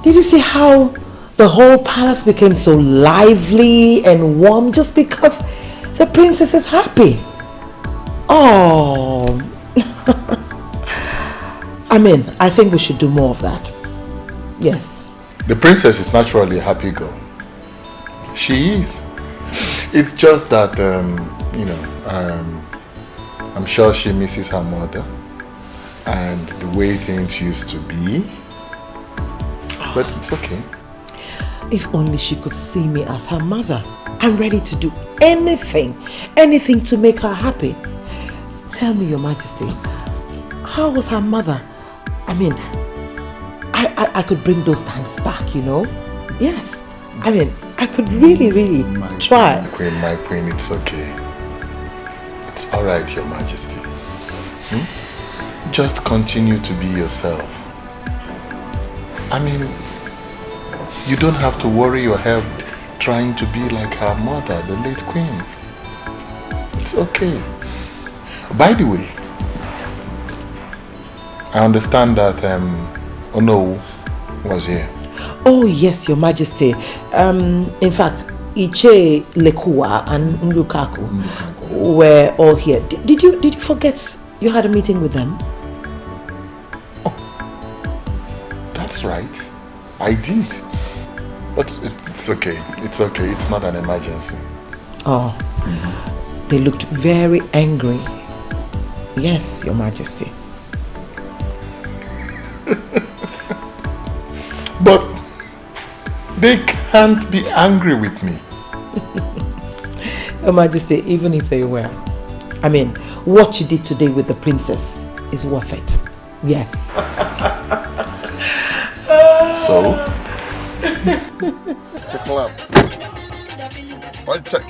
did you see how the whole palace became so lively and warm just because the princess is happy? Oh, I mean, I think we should do more of that. Yes. The princess is naturally a happy girl. She is. It's just that, you know, I'm sure she misses her mother and the way things used to be. But it's okay. If only she could see me as her mother. I'm ready to do anything to make her happy. Tell me, Your Majesty, how was her mother? I mean, I could bring those times back, you know? Yes. I mean, I could really try. My queen, it's okay. It's alright, Your Majesty. Just continue to be yourself. I mean, you don't have to worry your head trying to be like her mother, the late queen. It's okay. By the way, I understand that Ono was here. Oh yes, Your Majesty. In fact, Iche, Lekua and Ndukaku were all here. Did you forget you had a meeting with them? Oh, that's right. I did. But it's okay. It's okay. It's not an emergency. Oh, they looked very angry. Yes, Your Majesty. But they can't be angry with me. Your Majesty, even if they were, I mean, what you did today with the princess is worth it. Yes. So? It's a club. One check.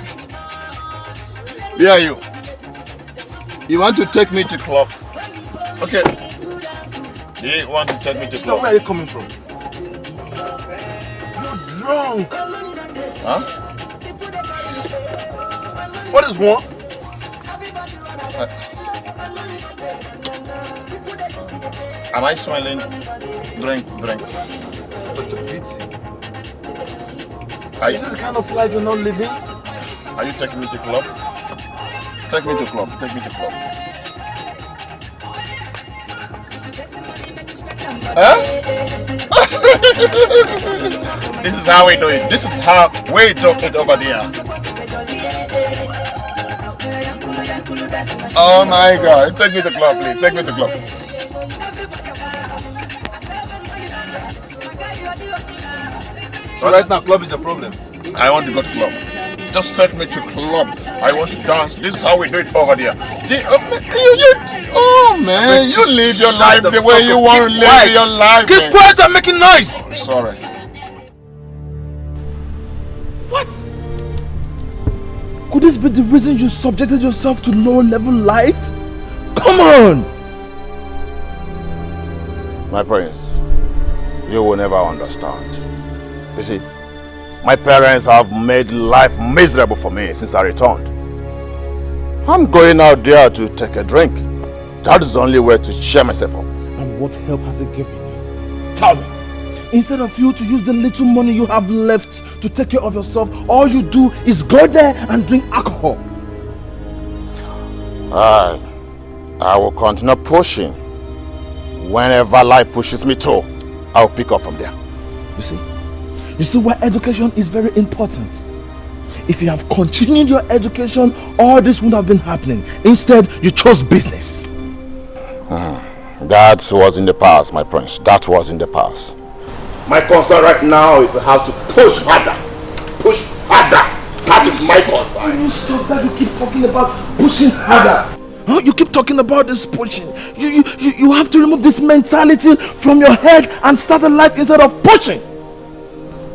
Where are you? You want to take me to club? Okay. You want to take me to club? Where are you coming from? You're drunk. Huh? What is wrong? Am I smiling? Drink. Such a pity. Are you, is this the kind of life you're not living? Are you taking me to club? Take me to club. Take me to club. Huh? This is how we do it. This is how we do it over there. Oh my God! Take me to club, please. Take me to club. So right now, club is a problem. I want to go to club. Just take me to club. I want to dance. This is how we do it over there. Oh man, you live your life the way you want to live your life. Keep quiet and making noise. Sorry. What? Could this be the reason you subjected yourself to low-level life? Come on! My prince, you will never understand. You see, my parents have made life miserable for me since I returned. I'm going out there to take a drink. That is the only way to cheer myself up. And what help has it given you? Tell me. Instead of you to use the little money you have left to take care of yourself, all you do is go there and drink alcohol. I will continue pushing. Whenever life pushes me to, I'll pick up from there. You see why education is very important. If you have continued your education, all this wouldn't have been happening. Instead, you chose business. That was in the past, my prince. That was in the past. My concern right now is how to push harder. Push harder. That is my concern. You stop that. You keep talking about pushing harder. Huh? You keep talking about this pushing. You have to remove this mentality from your head and start a life instead of pushing.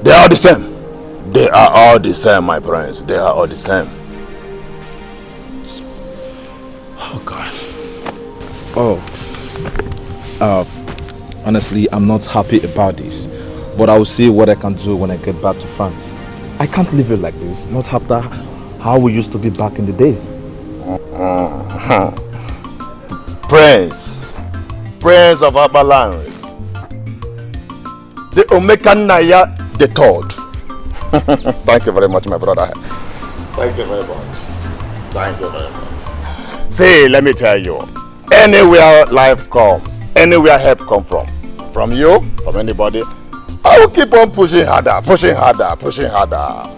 They are the same. They are all the same, my friends. They are all the same. Oh God. Honestly, I'm not happy about this. But I will see what I can do when I get back to France. I can't live it like this. Not after how we used to be back in the days. Prince of Abalan. The Omekanaya the third. Thank you very much, my brother. Thank you very much. Thank you very much. See, let me tell you, anywhere life comes, anywhere help comes from you, from anybody, I will keep on pushing harder, pushing harder, pushing harder.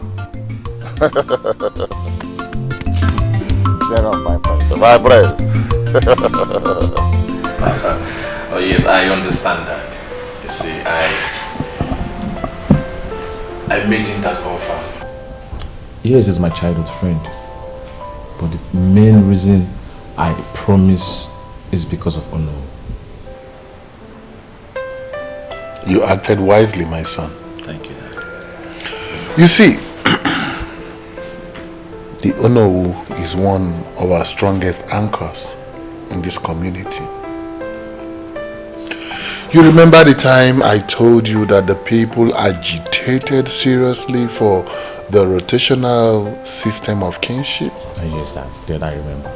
Get off my praise. My praise. Oh yes, I understand that. You see, I made him that offer. Yes, he's my childhood friend. But the main reason I promise is because of honor. You acted wisely, my son. Thank you, Dad. You see, the Onowu is one of our strongest anchors in this community. You remember the time I told you that the people agitated seriously for the rotational system of kinship? Yes, that I remember.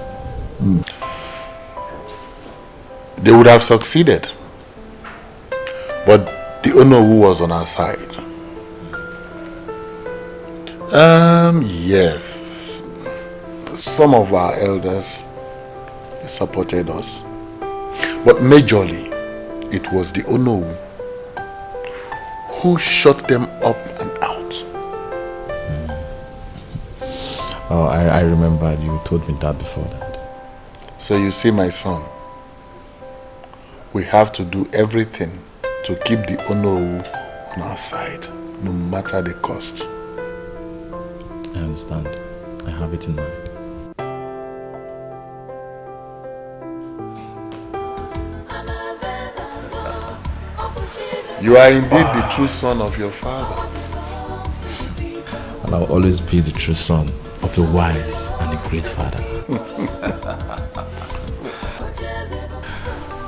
They would have succeeded, but the Onowu was on our side. Yes, some of our elders supported us, but majorly it was the Onowu who shut them up and out. Oh, I remember you told me that before that. So you see, my son, we have to do everything to keep the Onowu on our side, no matter the cost. I understand. I have it in mind. You are indeed the true son of your father. And I'll always be the true son of a wise and a great father.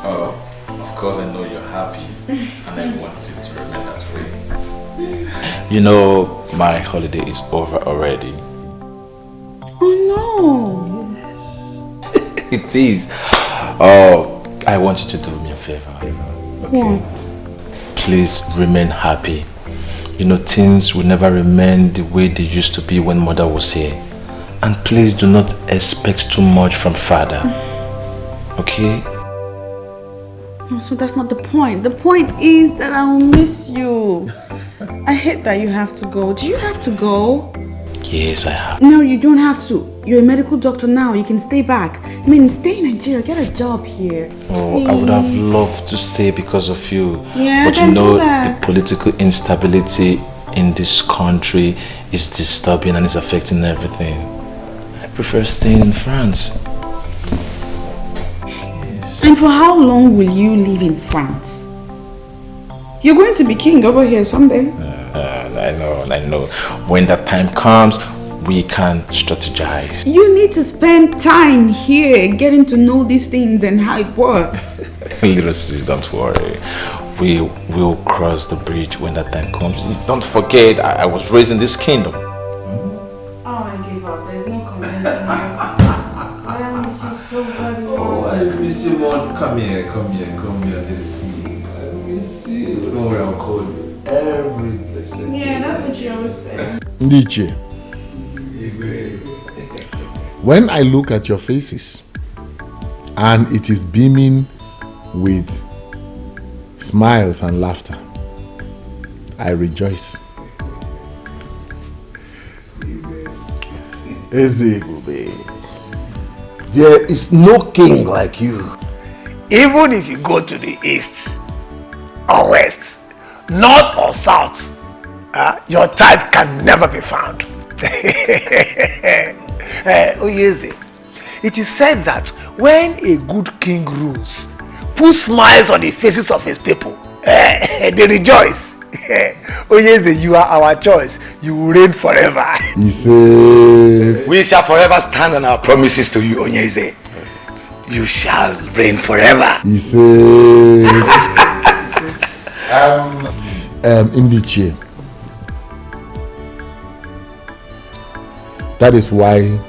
Oh, of course I know you're happy and I want it to remain that way. You know, my holiday is over already. Oh no! It is. Oh, I want you to do me a favor. no. What? Please remain happy. You know, things will never remain the way they used to be when mother was here. And please do not expect too much from father. Okay? No, so that's not the point. The point is that I will miss you. I hate that you have to go. Do you have to go? Yes, I have. No, you don't have to. You're a medical doctor now. You can stay back. I mean, stay in Nigeria. Get a job here. Oh, I would have loved to stay because of you. Yeah, but you then know, do that. the political instability in this country is disturbing and is affecting everything. I prefer staying in France. And for how long will you live in France? You're going to be king over here someday. I know. When that time comes, we can strategize. You need to spend time here getting to know these things and how it works. Little sis, don't worry. We will cross the bridge when that time comes. Don't forget, I was raised in this kingdom. Oh, I give up. There's no convincing you. I miss you so badly. Oh, I miss you more. Come here, little sis. I miss you. Don't worry, I'll call you every blessed day. Yeah, that's what you always say. Ndiche, when I look at your faces and it is beaming with smiles and laughter, I rejoice. There is no king like you. Even if you go to the east or west, north or south, your type can never be found. Oyeze, it is said that when a good king rules, puts smiles on the faces of his people, they rejoice. Oyeze, you are our choice. You will reign forever. We shall forever stand on our promises to you, Onyeze. You shall reign forever. Ndiche, that is why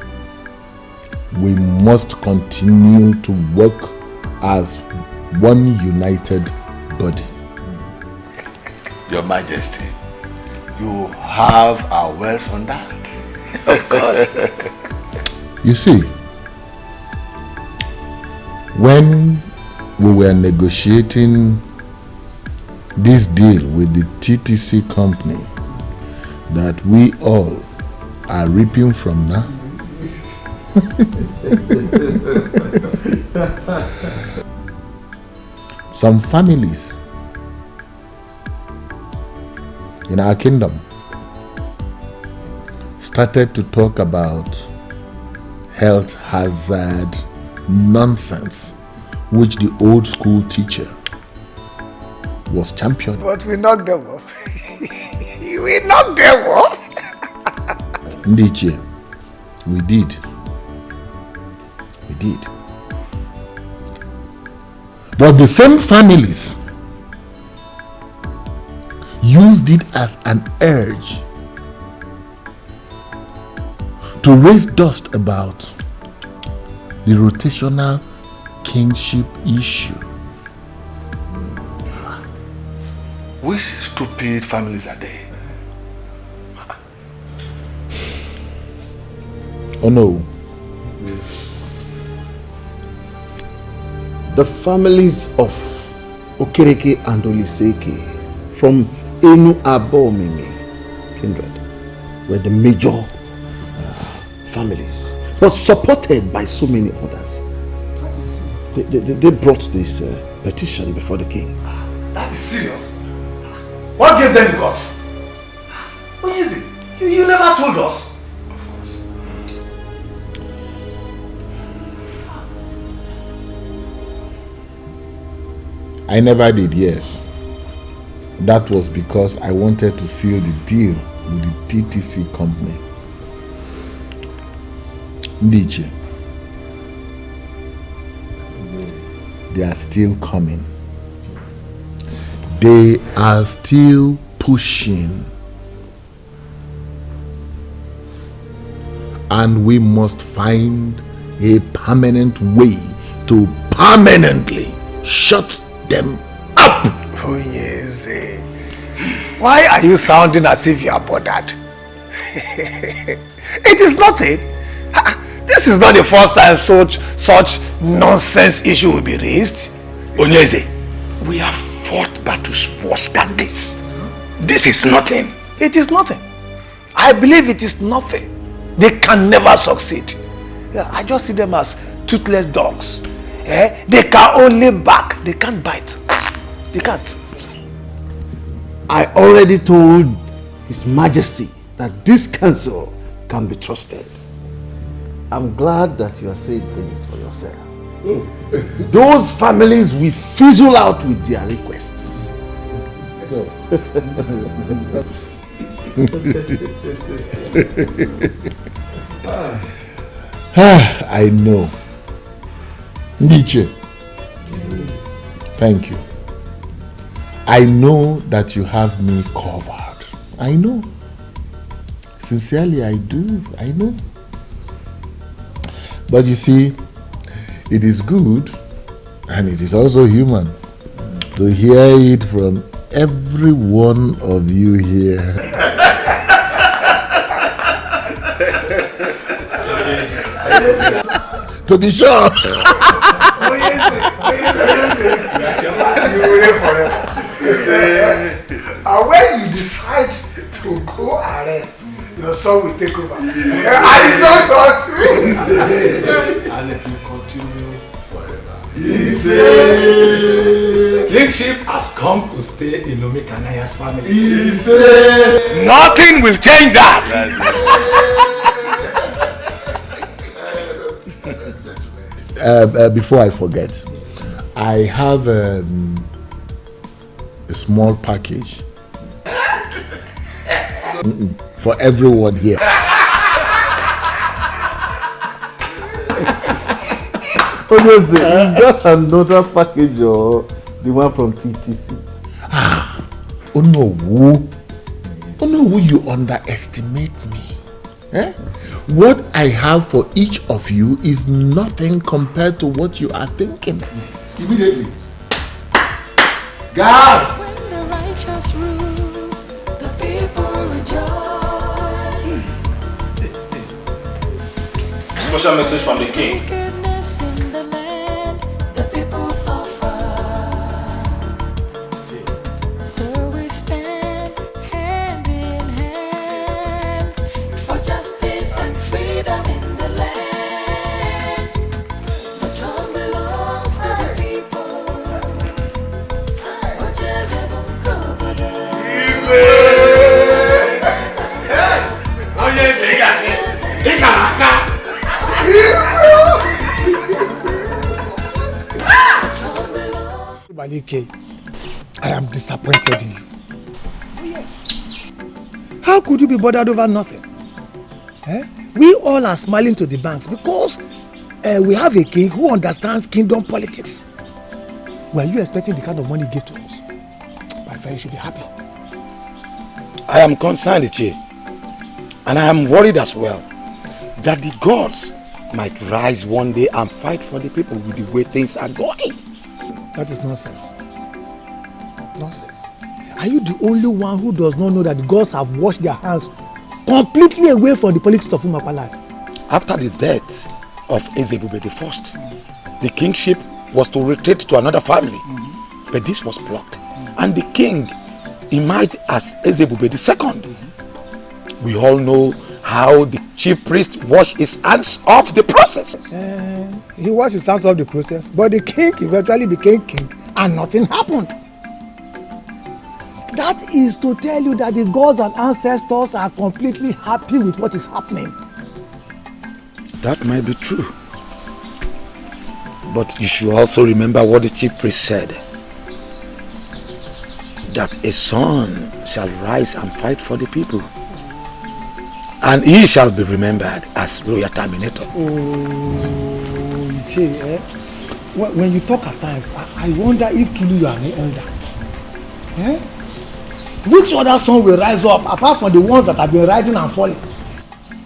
we must continue to work as one united body. Your Majesty, you have our words on that. Of course. You see, when we were negotiating this deal with the TTC company that we all are reaping from now. Some families in our kingdom started to talk about health hazard nonsense, which the old school teacher was championing. But we knocked them off. We knocked them off. Dikeh, we did. We did. But the same families used it as an urge to raise dust about the rotational kingship issue. Which stupid families are they? Oh no. The families of Okereke and Oliseke from Enu Abomimi kindred were the major families, but supported by so many others. They brought this petition before the king. That is serious. What gave them the guts? What is it? You never told us. I never did, yes. That was because I wanted to seal the deal with the TTC company. Dikeh, they are still coming. They are still pushing. And we must find a permanent way to permanently shut them up. Oh yes. Why are you sounding as if you are bothered? It is nothing. This is not the first time such nonsense issue will be raised. Onyeze, we have fought battles worse than this. This is nothing. It is nothing. I believe it is nothing. They can never succeed. I just see them as toothless dogs. They can only bark. They can't bite. They can't. I already told His Majesty that this council can be trusted. I'm glad that you are saying things for yourself. Those families will fizzle out with their requests. I know. Dikeh, thank you. I know that you have me covered. I know. Sincerely, I do. I know. But you see, it is good and it is also human to hear it from every one of you here. To be sure. And when you decide to go arrest, your son will take over. And his own son too. And it will continue forever. Kingship has come to stay in Omekanaya's family. Nothing will change that. Before I forget, I have a small package for everyone here. It's just another package or the one from TTC. Oh no, you underestimate me. What I have for each of you is nothing compared to what you are thinking. Immediately. God! When the righteous rule, the people rejoice. Special message from the king. Wickedness in the land, the people suffer. Obalike, I am disappointed in you. Oh yes. How could you be bothered over nothing? Eh? We all are smiling to the banks because we have a king who understands kingdom politics. Were you expecting the kind of money he gave to us? My friend should be happy. I am concerned, Iche, and I am worried as well that the gods might rise one day and fight for the people with the way things are going. That is nonsense. Nonsense. Are you the only one who does not know that the gods have washed their hands completely away from the politics of Umakpala? After the death of Ezebube I, the kingship was to retreat to another family, but this was blocked, and the king emerged as Ezebube II. We all know how the chief priest washed his hands off the process. He washed his hands off the process, but the king eventually became king and nothing happened. That is to tell you that the gods and ancestors are completely happy with what is happening. That might be true. But you should also remember what the chief priest said. That a son shall rise and fight for the people. And he shall be remembered as royal terminator. Oh, Che, when you talk at times, I wonder if truly you are an elder. Eh? Which other son will rise up apart from the ones that have been rising and falling?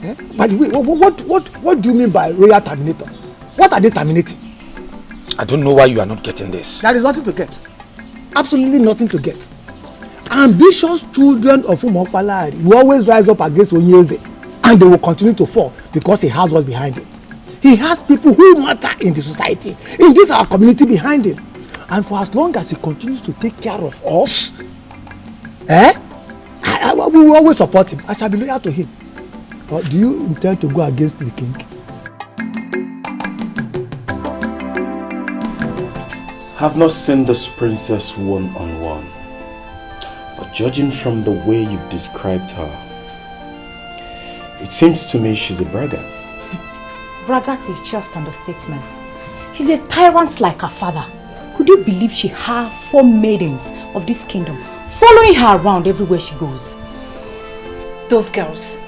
Eh? By the way, what do you mean by royal terminator? What are they terminating? I don't know why you are not getting this. There is nothing to get. Absolutely nothing to get. Ambitious children of Umakpala will always rise up against Onyeze, and they will continue to fall because he has what's behind him. He has people who matter in the society, in this our community behind him. And for as long as he continues to take care of us, we will always support him. I shall be loyal to him. But do you intend to go against the king? Have not seen this princess one-on-one, but judging from the way you've described her, it seems to me she's a braggart. Braggart is just understatement. She's a tyrant like her father. Could you believe she has 4 maidens of this kingdom following her around everywhere she goes? Those girls,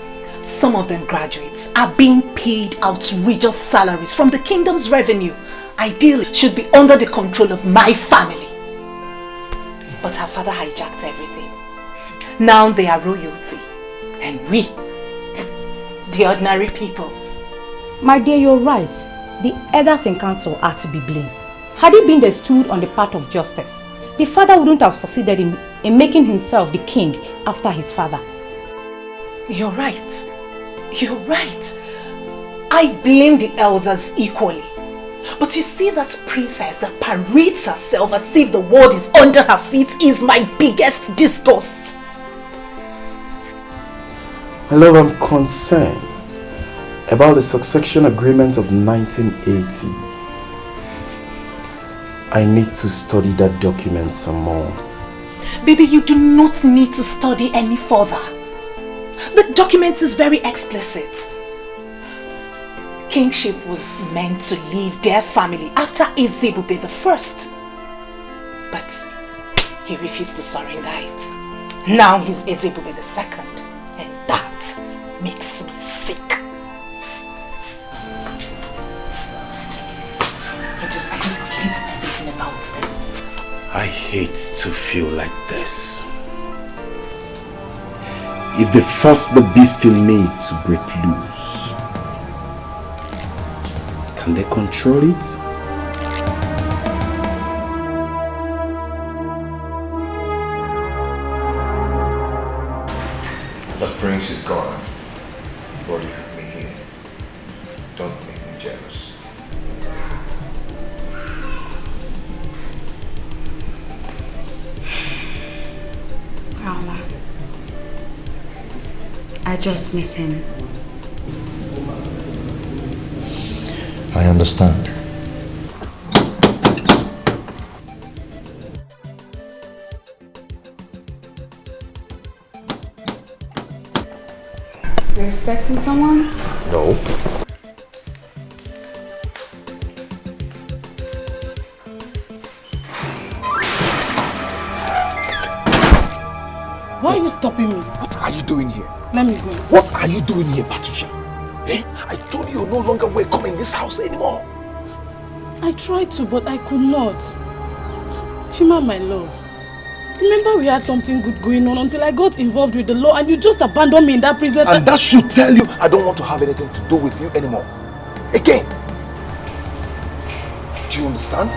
some of them graduates, are being paid outrageous salaries from the kingdom's revenue. Ideally, should be under the control of my family. But her father hijacked everything. Now they are royalty. And we, the ordinary people. My dear, you're right. The elders in council are to be blamed. Had it been they stood on the path of justice, the father wouldn't have succeeded in making himself the king after his father. You're right. You're right. I blame the elders equally. But you see, that princess that parades herself as if the world is under her feet is my biggest disgust. My love, I'm concerned about the succession agreement of 1980. I need to study that document some more. Baby, you do not need to study any further. The document is very explicit. Kingship was meant to leave their family after Ezebube I. But he refused to surrender it. Now he's Ezebube II. And that makes me sick. I just hate everything about it. I hate to feel like this. If they force the beast in me to break loose, can they control it? The prince is gone, but you have me here. Don't make me jealous. Rama, I just miss him. I understand. You're expecting someone? No. Why are you stopping me? What are you doing here? Let me go. What are you doing here, Patricia? Eh? I told you you're no longer welcome in this house anymore. I tried to, but I could not. Chima, my love. Remember we had something good going on until I got involved with the law and you just abandoned me in that prison. And that should tell you I don't want to have anything to do with you anymore. Again. Do you understand?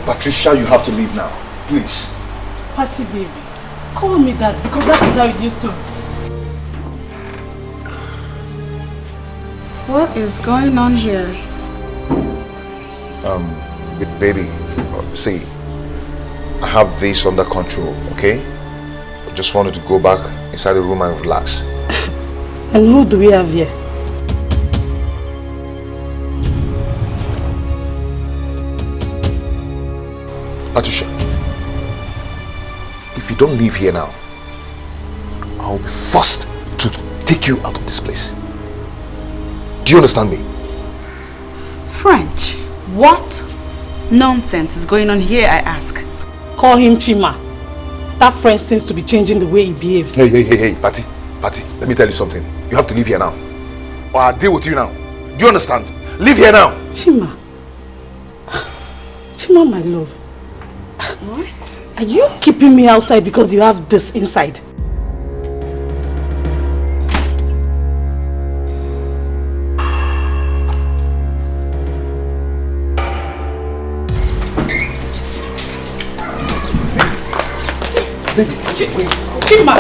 Patricia, you have to leave now. Please. Patty, baby. Call me that because that is how it used to. What is going on here? Baby, see, I have this under control, okay? I just wanted to go back inside the room and relax. And who do we have here? Patricia, if you don't leave here now, I'll be forced to take you out of this place. Do you understand me? French, what nonsense is going on here, I ask? Call him Chima. That French seems to be changing the way he behaves. Hey, Patty, let me tell you something. You have to leave here now. Or I'll deal with you now. Do you understand? Leave here now. Chima. Chima, my love. What? Are you keeping me outside because you have this inside? Chima! I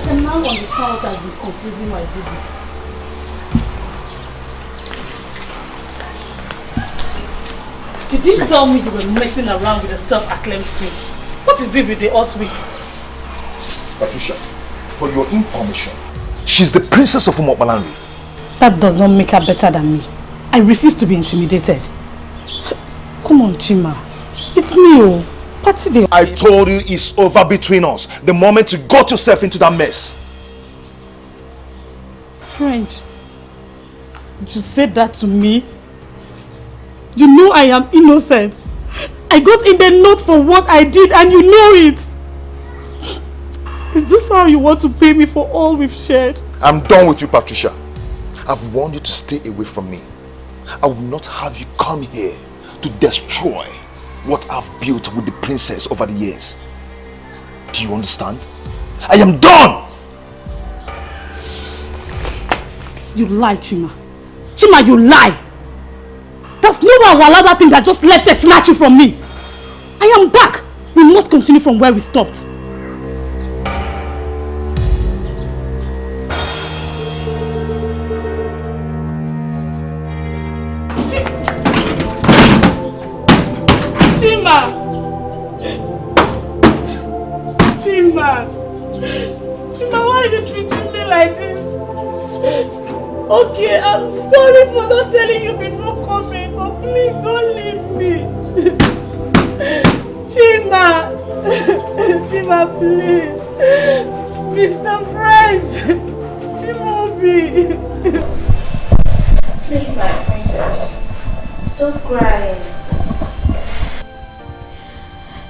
can now understand what I've been confusing my baby. You didn't tell me you were messing around with a self-acclaimed queen. What is it with the us week? Patricia, for your information, she's the princess of Umobalanri. That does not make her better than me. I refuse to be intimidated. Come on, Chima. It's me, oh. Patty Day. I told you it's over between us the moment you got yourself into that mess. French, you said that to me? You know I am innocent. I got in the note for what I did and you know it. Is this how you want to pay me for all we've shared? I'm done with you, Patricia. I've warned you to stay away from me. I will not have you come here to destroy what I've built with the princess over the years. Do you understand? I am done! You lie, Chima. Chima, you lie! There's no one will allow that thing that just left and snatch you from me. I am back. We must continue from where we stopped. Chima! Chima, why are you treating me like this? Okay, I'm sorry for not telling you before coming, but please don't leave me. Chima! Chima, please. Mr. French! Chimobi! Please, my princess, stop crying.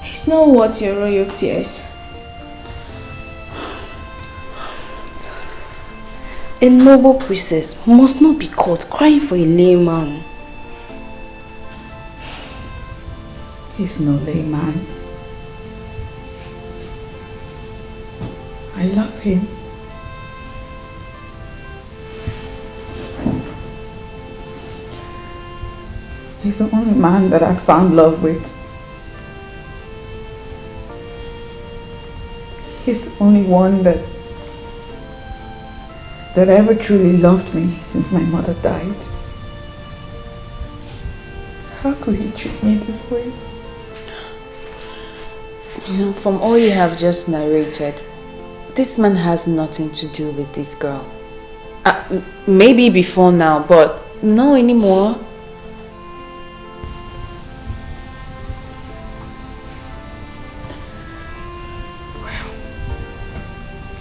It's not worth your royal tears. A noble princess must not be caught crying for a layman. He's no layman. I love him. He's the only man that I found love with. He's the only one that ever truly loved me since my mother died. How could he treat me this way? You know, from all you have just narrated, this man has nothing to do with this girl. Maybe before now, but no anymore. Well,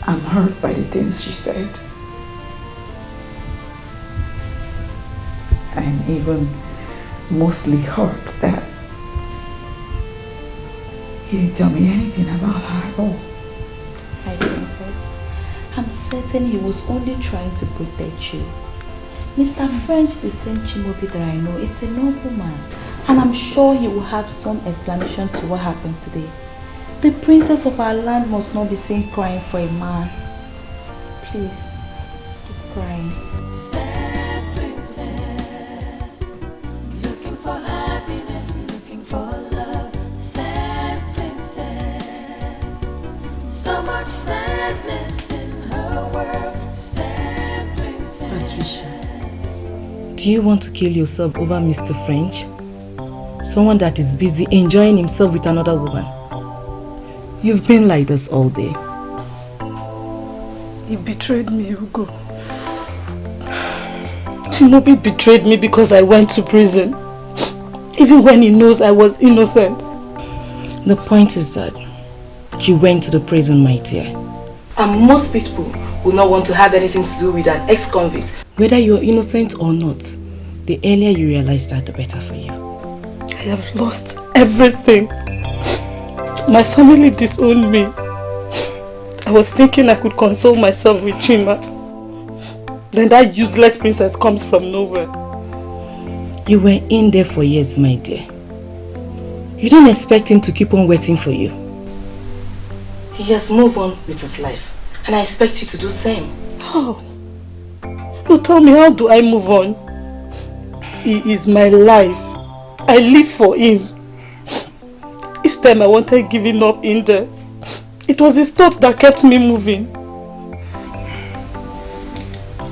I'm hurt by the things she said. I'm even mostly hurt that he didn't tell me anything about her at all. Hi, Princess. I'm certain he was only trying to protect you. Mr. French, the same Chimobi that I know, it's a noble man. And I'm sure he will have some explanation to what happened today. The princess of our land must not be seen crying for a man. Please, stop crying. Sad princess, looking for happiness, looking for love. Sad princess, so much sadness in her world. Sad princess. Patricia, do you want to kill yourself over Mr. French? Someone that is busy enjoying himself with another woman. You've been like this all day. He betrayed me, Hugo. Chimobi betrayed me because I went to prison. Even when he knows I was innocent. The point is that you went to the prison, my dear. And most people will not want to have anything to do with an ex-convict. Whether you're innocent or not, the earlier you realize that, the better for you. I have lost everything. My family disowned me. I was thinking I could console myself with Chima. Then that useless princess comes from nowhere. You were in there for years, my dear. You don't expect him to keep on waiting for you. He has moved on with his life, and I expect you to do the same. How? You tell me, how do I move on? He is my life. I live for him. Each time I wanted giving up in there, it was his thoughts that kept me moving.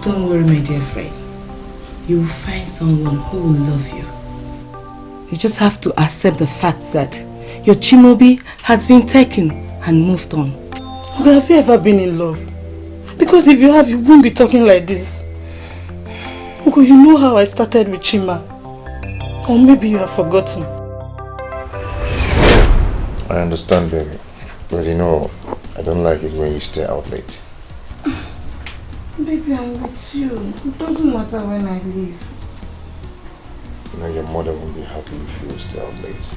Don't worry, my dear friend. You will find someone who will love you. You just have to accept the fact that your Chimobi has been taken and moved on. Have you ever been in love? Because if you have, you won't be talking like this. Uncle, you know how I started with Chima. Or maybe you have forgotten. I understand, baby. But you know, I don't like it when you stay out late. Baby, I'm with you. It doesn't matter when I leave. You know, your mother won't be happy if you stay out late.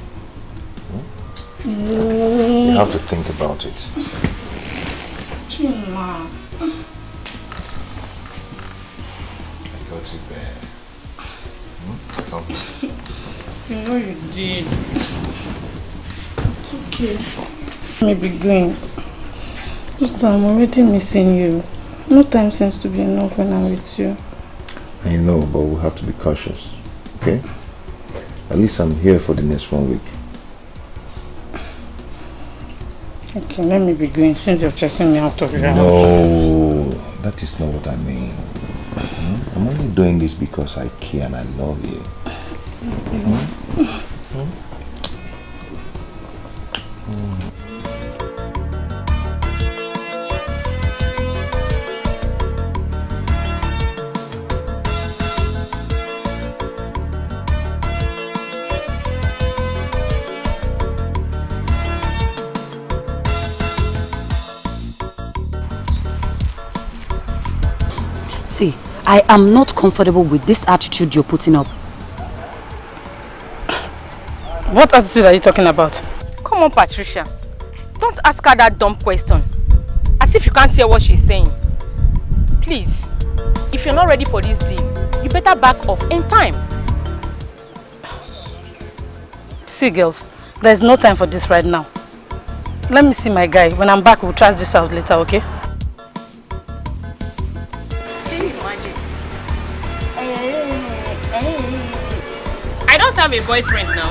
Mm. You have to think about it. Chima. I got you there. Come. You know you did. It's okay. Let me be going. Just I'm already missing you. No time seems to be enough when I'm with you. I know, but we'll have to be cautious. Okay? At least I'm here for the next 1 week. Okay, let me be going since you're chasing me out of your house. No, that is not what I mean. I'm only doing this because I care and I love you. See, I am not comfortable with this attitude you're putting up. What attitude are you talking about? Come on, Patricia. Don't ask her that dumb question. As if you can't hear what she's saying. Please, if you're not ready for this deal, you better back off in time. See, girls, there's no time for this right now. Let me see my guy. When I'm back, we'll trash this out later, okay? I don't have a boyfriend now.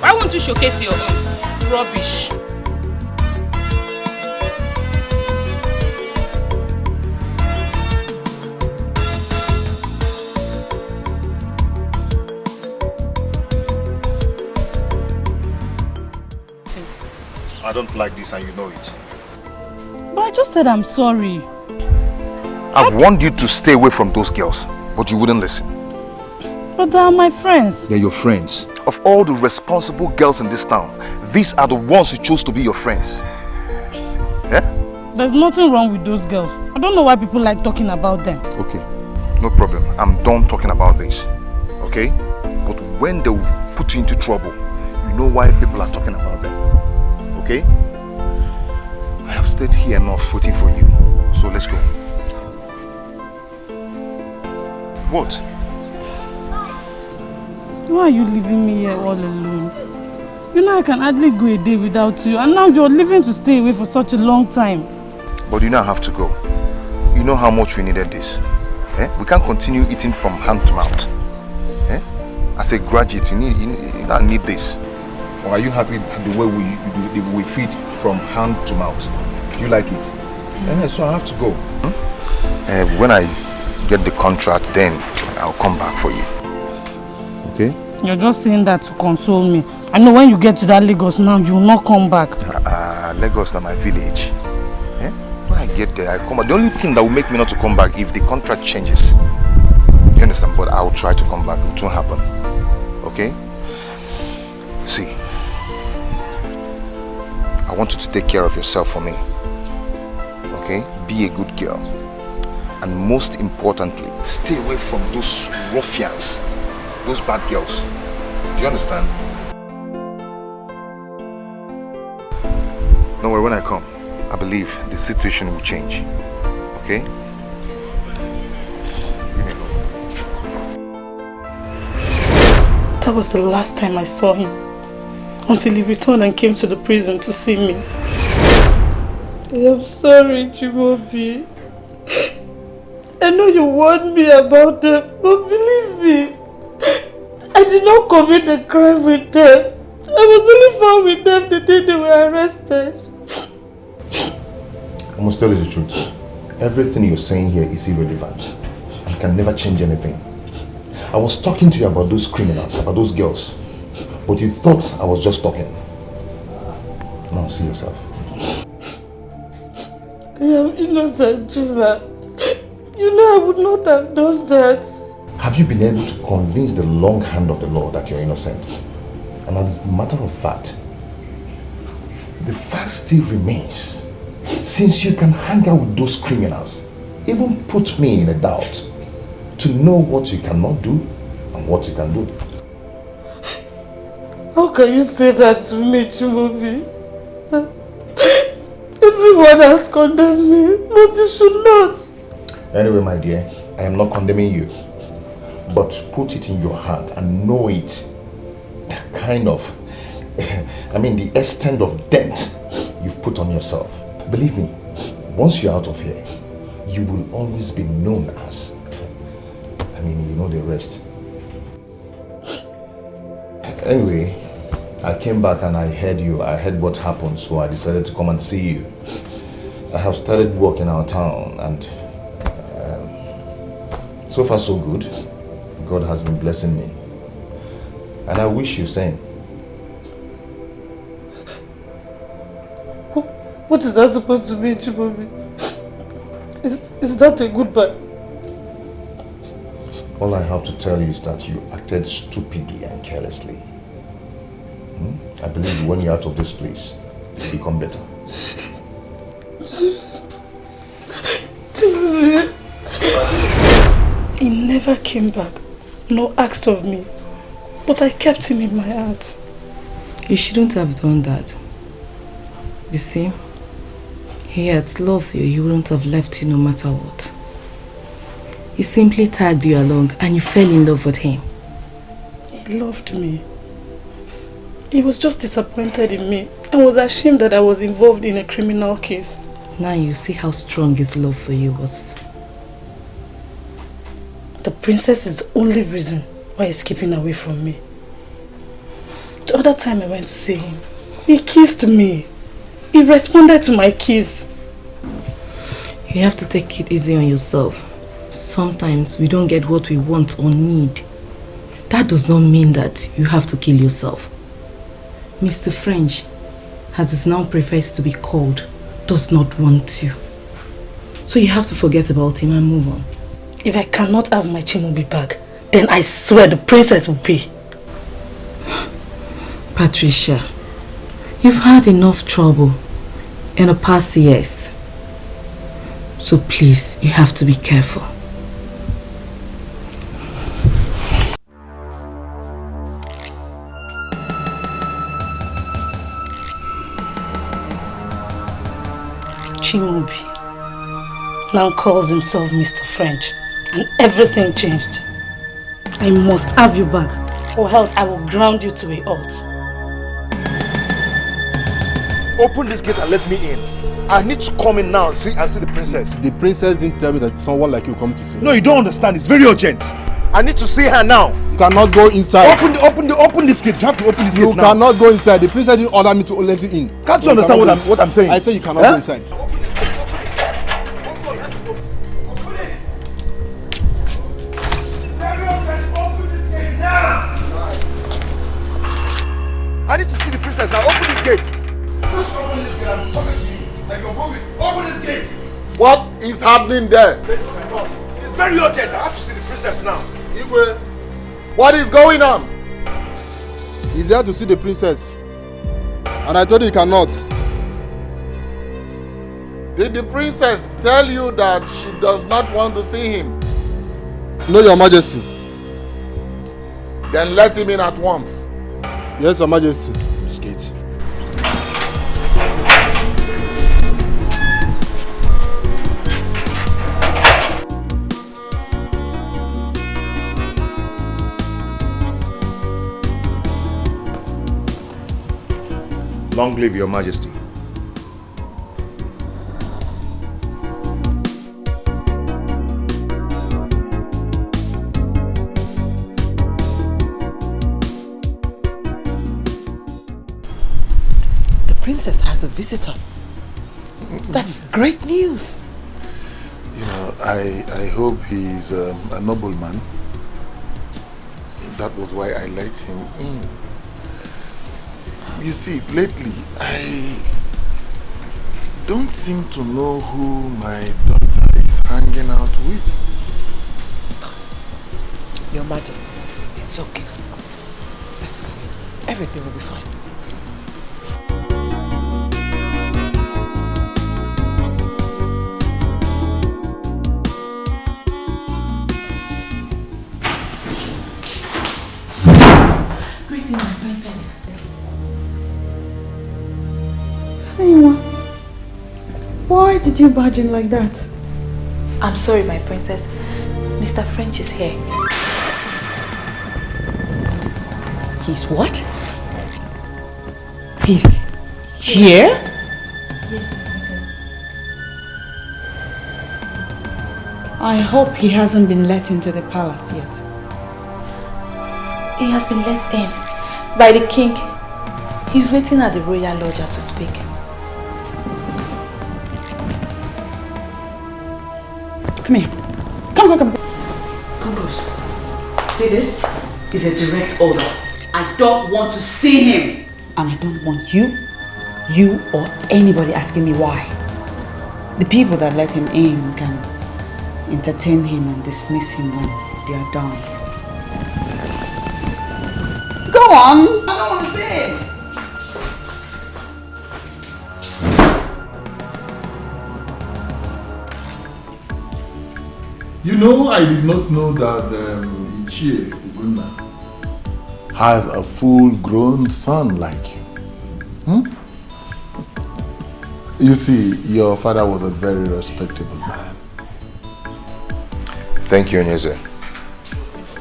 Why won't you showcase your own? Rubbish. I don't like this and you know it. But I just said I'm sorry. I've warned you to stay away from those girls, but you wouldn't listen. But they are my friends. They're your friends. Of all the responsible girls in this town, these are the ones who chose to be your friends. Yeah? There's nothing wrong with those girls. I don't know why people like talking about them. Okay, no problem. I'm done talking about this. Okay? But when they will put you into trouble, you know why people are talking about them. Okay? I have stayed here enough waiting for you. So let's go. What? Why are you leaving me here all alone? You know I can hardly go a day without you, and now you're leaving to stay away for such a long time. But you now have to go. You know how much we needed this. Eh? We can't continue eating from hand to mouth. Eh? As a graduate, you now need this. Or are you happy the way we feed from hand to mouth? Do you like it? So I have to go. When I get the contract, then I'll come back for you. Okay? You're just saying that to console me. I know when you get to that Lagos now, you will not come back. Lagos is my village. Eh? When I get there, I come back. The only thing that will make me not to come back if the contract changes. You understand? But I will try to come back. It won't happen. Okay? See, I want you to take care of yourself for me. Okay? Be a good girl. And most importantly, stay away from those ruffians, those bad girls. Do you understand? Don't worry, when I come, I believe the situation will change. Okay? That was the last time I saw him. Until he returned and came to the prison to see me. I'm sorry, Chimaobi. I know you warned me about them, but believe me, I did not commit a crime with them. I was only found with them the day they were arrested. I must tell you the truth. Everything you're saying here is irrelevant and can never change anything. I was talking to you about those criminals, about those girls, but you thought I was just talking. Now see yourself. I am innocent, Chima. You know I would not have done that. Have you been able to convince the long hand of the law that you're innocent? And as a matter of fact, the fact still remains. Since you can hang out with those criminals, even put me in a doubt to know what you cannot do and what you can do. How can you say that to me, Chimaobi? Everyone has condemned me, but you should not. Anyway, my dear, I am not condemning you. But put it in your heart and know it. The kind of, the extent of dent you've put on yourself. Believe me, once you're out of here, you will always be known as, you know the rest. Anyway, I came back and I heard what happened, so I decided to come and see you. I have started work in our town and so far so good. God has been blessing me. And I wish you same. What is that supposed to mean, Chimaobi? Is that a goodbye? All I have to tell you is that you acted stupidly and carelessly. I believe when you're out of this place, you become better. He never came back, nor asked of me, but I kept him in my heart. You shouldn't have done that. You see, he had loved you, he wouldn't have left you no matter what. He simply tagged you along and you fell in love with him. He loved me. He was just disappointed in me and was ashamed that I was involved in a criminal case. Now you see how strong his love for you was. The princess is the only reason why he's keeping away from me. The other time I went to see him, he kissed me. He responded to my kiss. You have to take it easy on yourself. Sometimes we don't get what we want or need. That does not mean that you have to kill yourself. Mr. French as it now prefers to be called, does not want you. So you have to forget about him and move on. If I cannot have my Chimaobi back, then I swear the princess will pay. Patricia, you've had enough trouble in the past years. So please, you have to be careful. Chimaobi now calls himself Mr. French, and everything changed. I must have you back, or else I will ground you to a halt. Open this gate and let me in. I need to come in now and see the princess. The princess didn't tell me that someone like you come to see. No, you don't understand. It's very urgent. I need to see her now. You cannot go inside. Open this gate. You have to open this gate now. You cannot go inside. The princess didn't order me to let you in. Can't you understand what I'm saying? I say you cannot go inside. I need to see the princess now. Open this gate. Just open this gate. I'm talking to you. Like you're moving. Open this gate. What is happening there? It's very urgent. I have to see the princess now. Igwe, what is going on? He's here to see the princess. And I told you he cannot. Did the princess tell you that she does not want to see him? No, Your Majesty. Then let him in at once. Yes, Your Majesty. This gate. Long live Your Majesty. The princess has a visitor. That's great news. You know, I hope he's a nobleman. That was why I let him in. You see, lately, I don't seem to know who my daughter is hanging out with. Your Majesty, it's okay. Let's go in. Everything will be fine. Greeting, my princess. Why did you barge in like that? I'm sorry, my princess. Mr. French is here. He's what? He's here? Yes, I hope he hasn't been let into the palace yet. he has been let in by the king. He's waiting at the royal lodge as we speak. Come here. Come. Come close. See, this is a direct order. I don't want to see him. And I don't want you or anybody asking me why. The people that let him in can entertain him and dismiss him when they are done. Go on! I don't want to see him. You know, I did not know that Ichie Uguna has a full-grown son like you. You see, your father was a very respectable man. Thank you, Onyeze.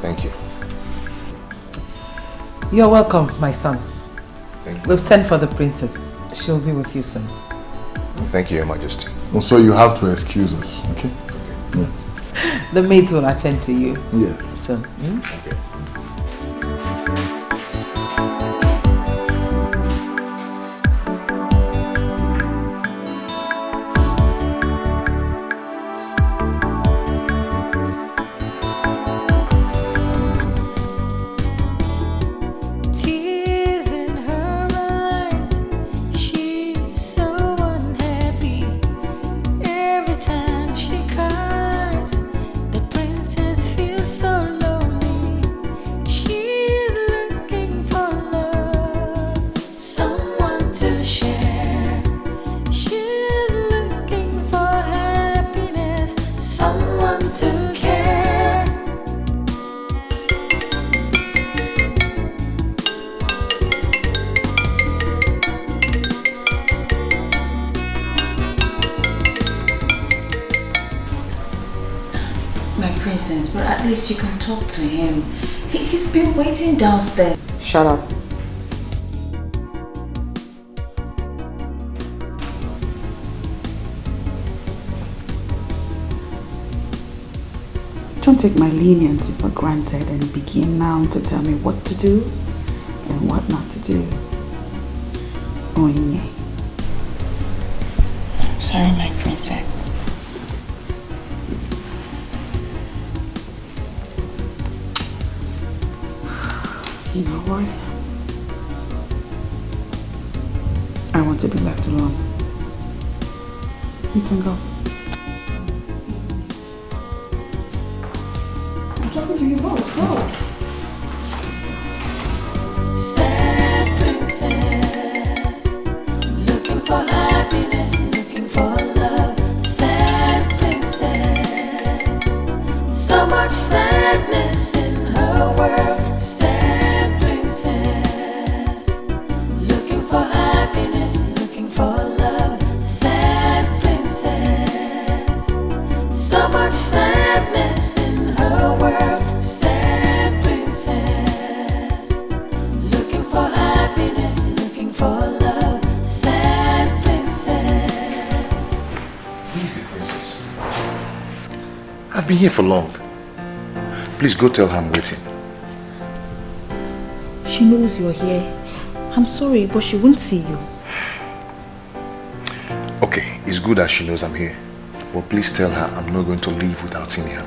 Thank you. You're welcome, my son. Thank you. We've sent for the princess. She'll be with you soon. Thank you, Your Majesty. So you have to excuse us, okay? Yes. The maids will attend to you. Yes. Soon. Okay. Tears in her eyes, she My princess, but at least you can talk to him. He's been waiting downstairs. Shut up. Don't take my leniency for granted and begin now to tell me what to do and what not to do. Ini. Sorry, my princess. You know what? I want to be left alone. You can go. I'm talking to you both. Go. Sad princess, looking for happiness, looking for love. Sad princess, so much sadness in her world. Sad princess, looking for happiness, looking for love. Sad princess, so much sadness in her world. Sad princess, looking for happiness, looking for love. Sad princess. Easy, princess. I've been here for long. Please go tell her I'm waiting. She knows you're here. I'm sorry, but she won't see you. Okay, it's good that she knows I'm here. But please tell her I'm not going to leave without seeing her.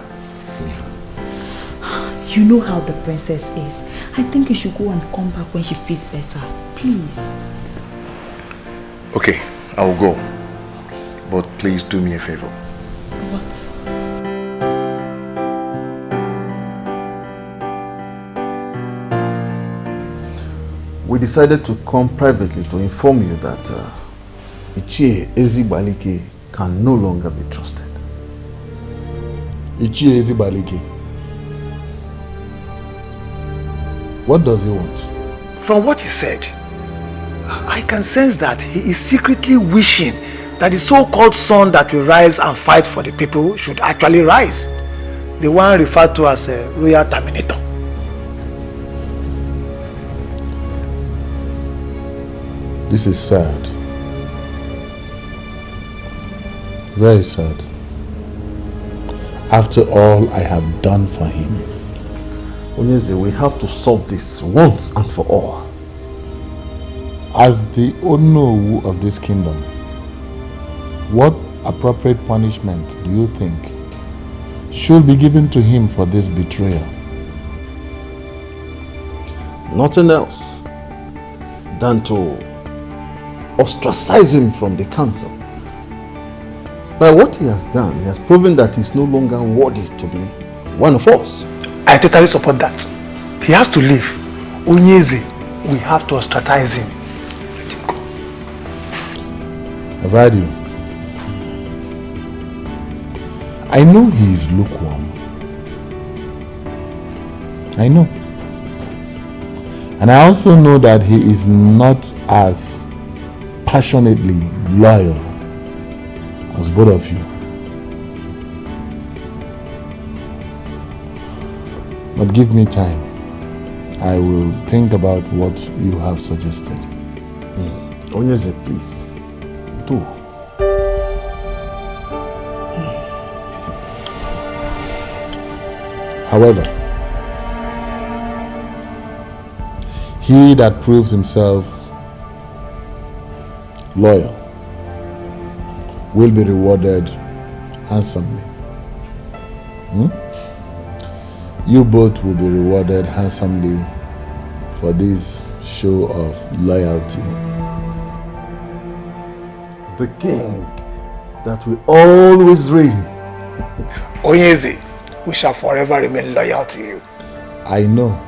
You know how the princess is. I think you should go and come back when she feels better. Please. Okay, I will go. But please do me a favor. What? We decided to come privately to inform you that Ichie Ezibalike can no longer be trusted. Ichie Ezibalike? What does he want? From what he said, I can sense that he is secretly wishing that the so-called son that will rise and fight for the people should actually rise. The one referred to as a royal terminator. This is sad. Very sad. After all I have done for him. Onyeze, we have to solve this once and for all. As the Onowu of this kingdom, what appropriate punishment do you think should be given to him for this betrayal? Nothing else than to ostracize him from the council. By what he has done, he has proven that he is no longer worthy to be one of us. I totally support that. He has to leave. Onyeze, we have to ostracize him. Let him go. I've heard you. I know he is lukewarm. I know. And I also know that he is not as passionately loyal as both of you. But give me time. I will think about what you have suggested. Onyeze, please. Do. However, he that proves himself loyal will be rewarded handsomely. You both will be rewarded handsomely for this show of loyalty. The king that will always reign. Onyeze, we shall forever remain loyal to you. I know.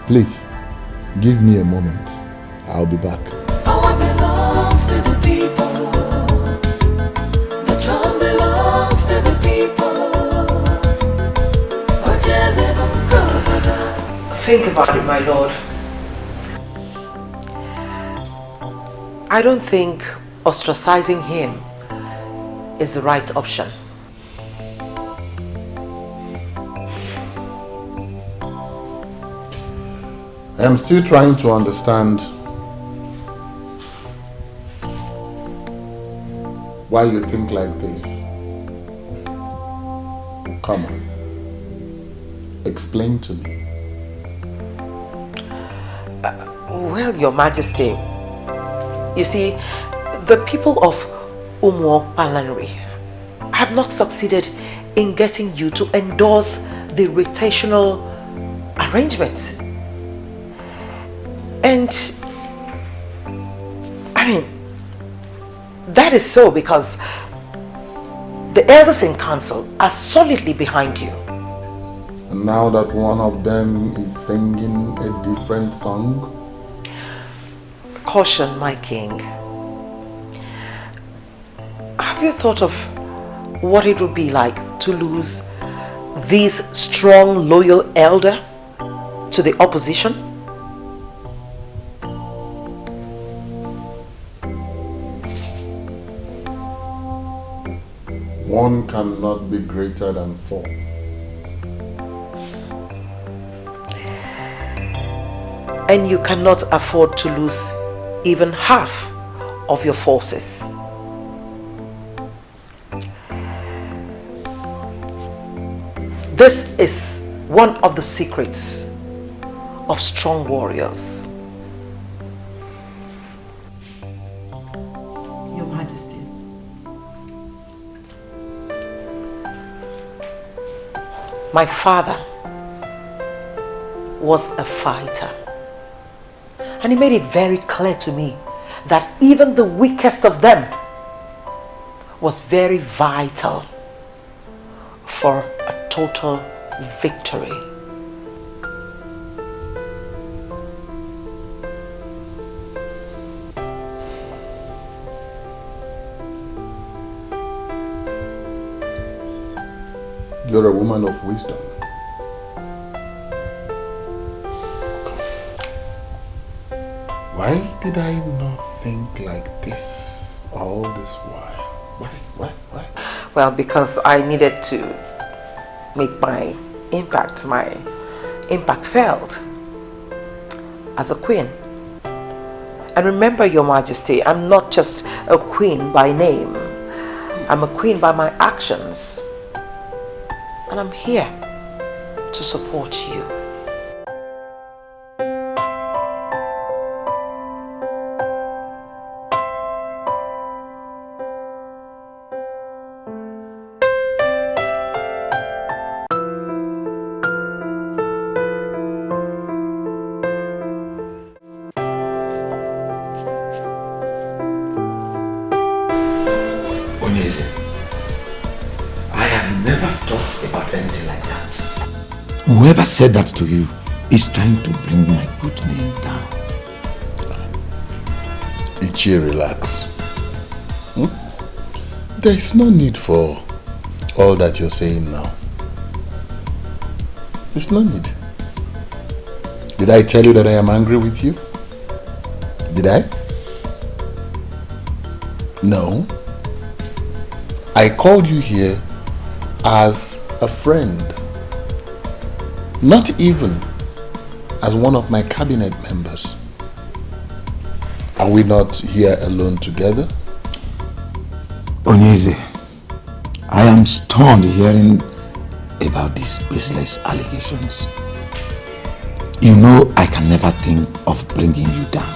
Please, give me a moment. I'll be back. Power belongs to the people. The throne belongs to the people. Think about it, my lord. I don't think ostracizing him is the right option. I am still trying to understand why you think like this. Come on. Explain to me. Well, Your Majesty, you see, the people of Umuok Palanri have not succeeded in getting you to endorse the rotational arrangement. And, I mean, that is so because the elders in council are solidly behind you. And now that one of them is singing a different song? Caution, my king. Have you thought of what it would be like to lose this strong, loyal elder to the opposition? One cannot be greater than four. And you cannot afford to lose even half of your forces. This is one of the secrets of strong warriors. Your Majesty. My father was a fighter. And he made it very clear to me that even the weakest of them was very vital for a total victory. You're a woman of wisdom. Why did I not think like this all this while? Why? Well, because I needed to make my impact felt as a queen. And remember, Your Majesty, I'm not just a queen by name. I'm a queen by my actions. And I'm here to support you. Whoever said that to you is trying to bring my good name down. Ichie, relax. There is no need for all that you're saying now. There's no need. Did I tell you that I am angry with you? Did I? No. I called you here as a friend. Not even as one of my cabinet members. Are we not here alone together? Onyeze, I am stunned hearing about these baseless allegations. You know I can never think of bringing you down.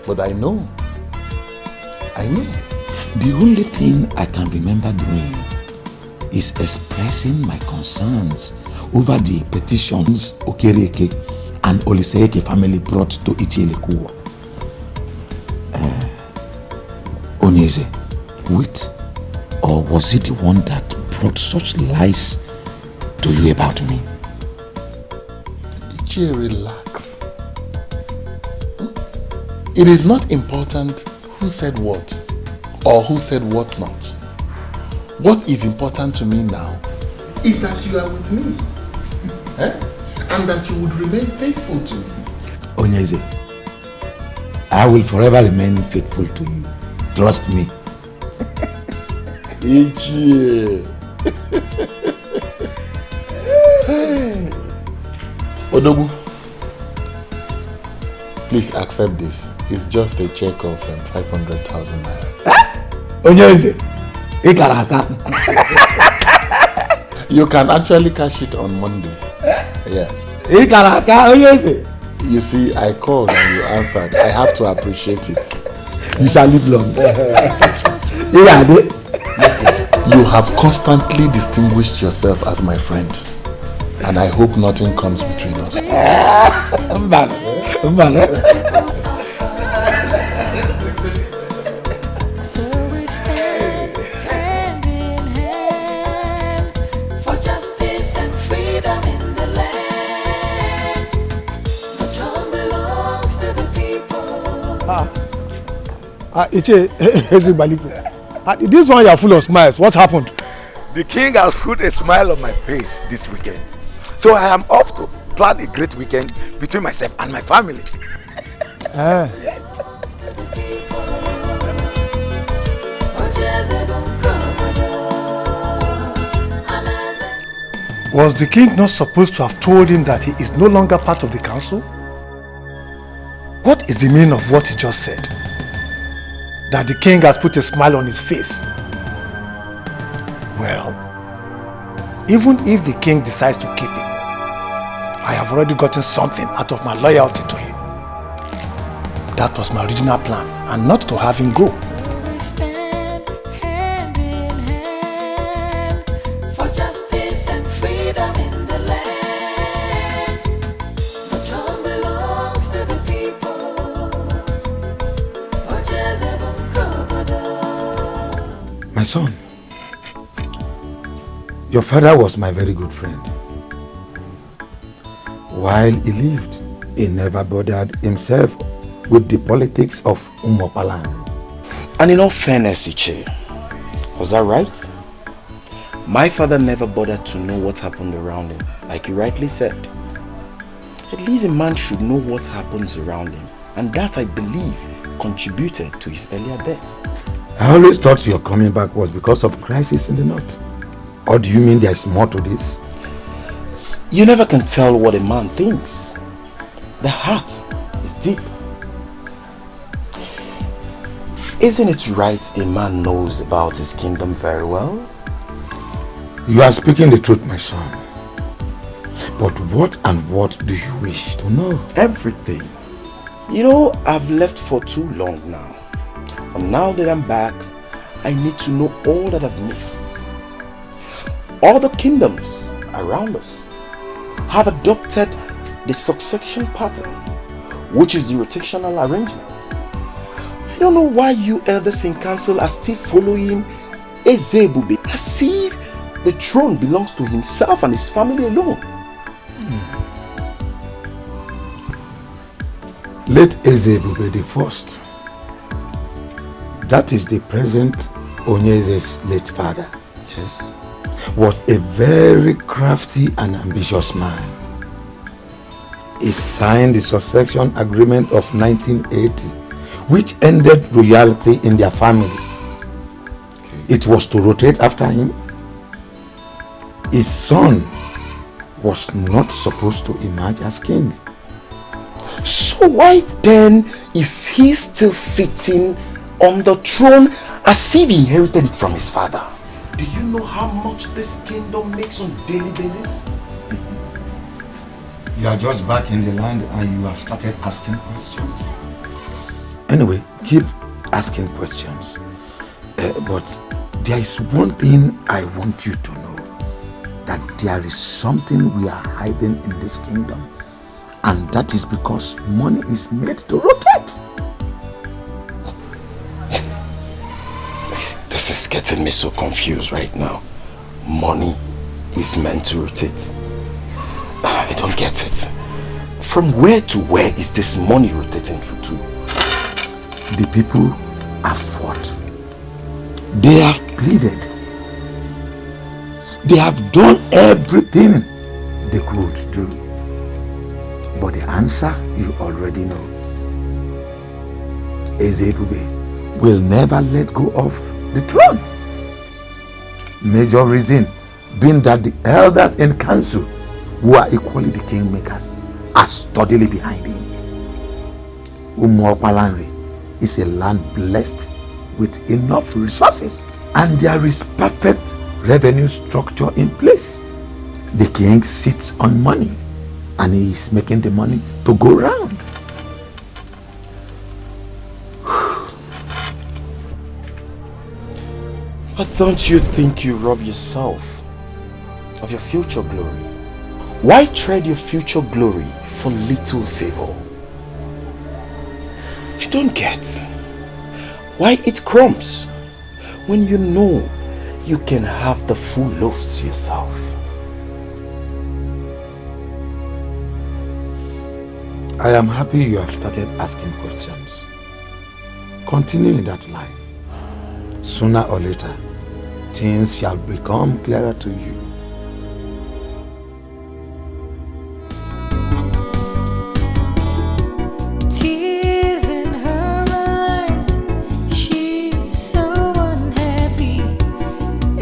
But I know. The only thing I can remember doing is expressing my concerns over the petitions Okereke and Oliseeke family brought to Ichielekuwa. Onyeze, wait, or was it the one that brought such lies to you about me? Ichie, relax. It is not important who said what or who said what not. What is important to me now is that you are with me. And that you would remain faithful to me. Onyeze, I will forever remain faithful to you. Trust me. Ichie. Odogu, Please accept this. It's just a check of 500,000 naira. You can actually cash it on Monday. Yes. You see, I called and you answered. I have to appreciate it. You shall live long. You have constantly distinguished yourself as my friend. And I hope nothing comes between us. So we stand hand in hand for justice and freedom in the land. The throne belongs to the people. This one you are full of smiles. What happened? The king has put a smile on my face this weekend. So I am off to plan a great weekend between myself and my family. Was the king not supposed to have told him that he is no longer part of the council? What is the meaning of what he just said? That the king has put a smile on his face. Well, even if the king decides to keep him, I have already gotten something out of my loyalty to him. That was my original plan, and not to have him go. We stand hand in hand for justice and freedom in the land. The throne belongs to the people. My son, your father was my very good friend. While he lived, he never bothered himself with the politics of Umopaland. And in all fairness, Iche, was that right? My father never bothered to know what happened around him, like you rightly said. At least a man should know what happens around him, and that, I believe, contributed to his earlier death. I always thought your coming back was because of crisis in the north. Or do you mean there's more to this? You never can tell what a man thinks. The heart is deep. Isn't it right a man knows about his kingdom very well? You are speaking the truth, my son. But what and what do you wish to know? Everything. You know, I've left for too long now. And now that I'm back, I need to know all that I've missed. All the kingdoms around us have adopted the succession pattern, which is the rotational arrangement. I don't know why you elders in council are still following Ezebube as if the throne belongs to himself and his family alone. Let Ezebube the first. That is the present Onyeze's late father. Yes. Was a very crafty and ambitious man. He signed the succession agreement of 1980, which ended royalty in their family. It was to rotate after him. His son was not supposed to emerge as king. So why then is he still sitting on the throne as if he inherited it from his father? Do you know how much this kingdom makes on a daily basis? You are just back in the land and you have started asking questions. Anyway, keep asking questions. But there is one thing I want you to know. That there is something we are hiding in this kingdom. And that is because money is made to rotate. This is getting me so confused right now. Money is meant to rotate. I don't get it. From where to where is this money rotating to? The people have fought. They have pleaded. They have done everything they could do. But the answer you already know. Ezebube will never let go of the throne. Major reason being that the elders in council, who are equally the kingmakers, are steadily behind him. Umuokwalanri is a land blessed with enough resources, and there is perfect revenue structure in place. The king sits on money, and he is making the money to go round. But don't you think you rob yourself of your future glory? Why trade your future glory for little favor? I don't get why eat crumbs when you know you can have the full loaves yourself. I am happy you have started asking questions. Continue in that line. Sooner or later, things shall become clearer to you. Tears in her eyes, she's so unhappy.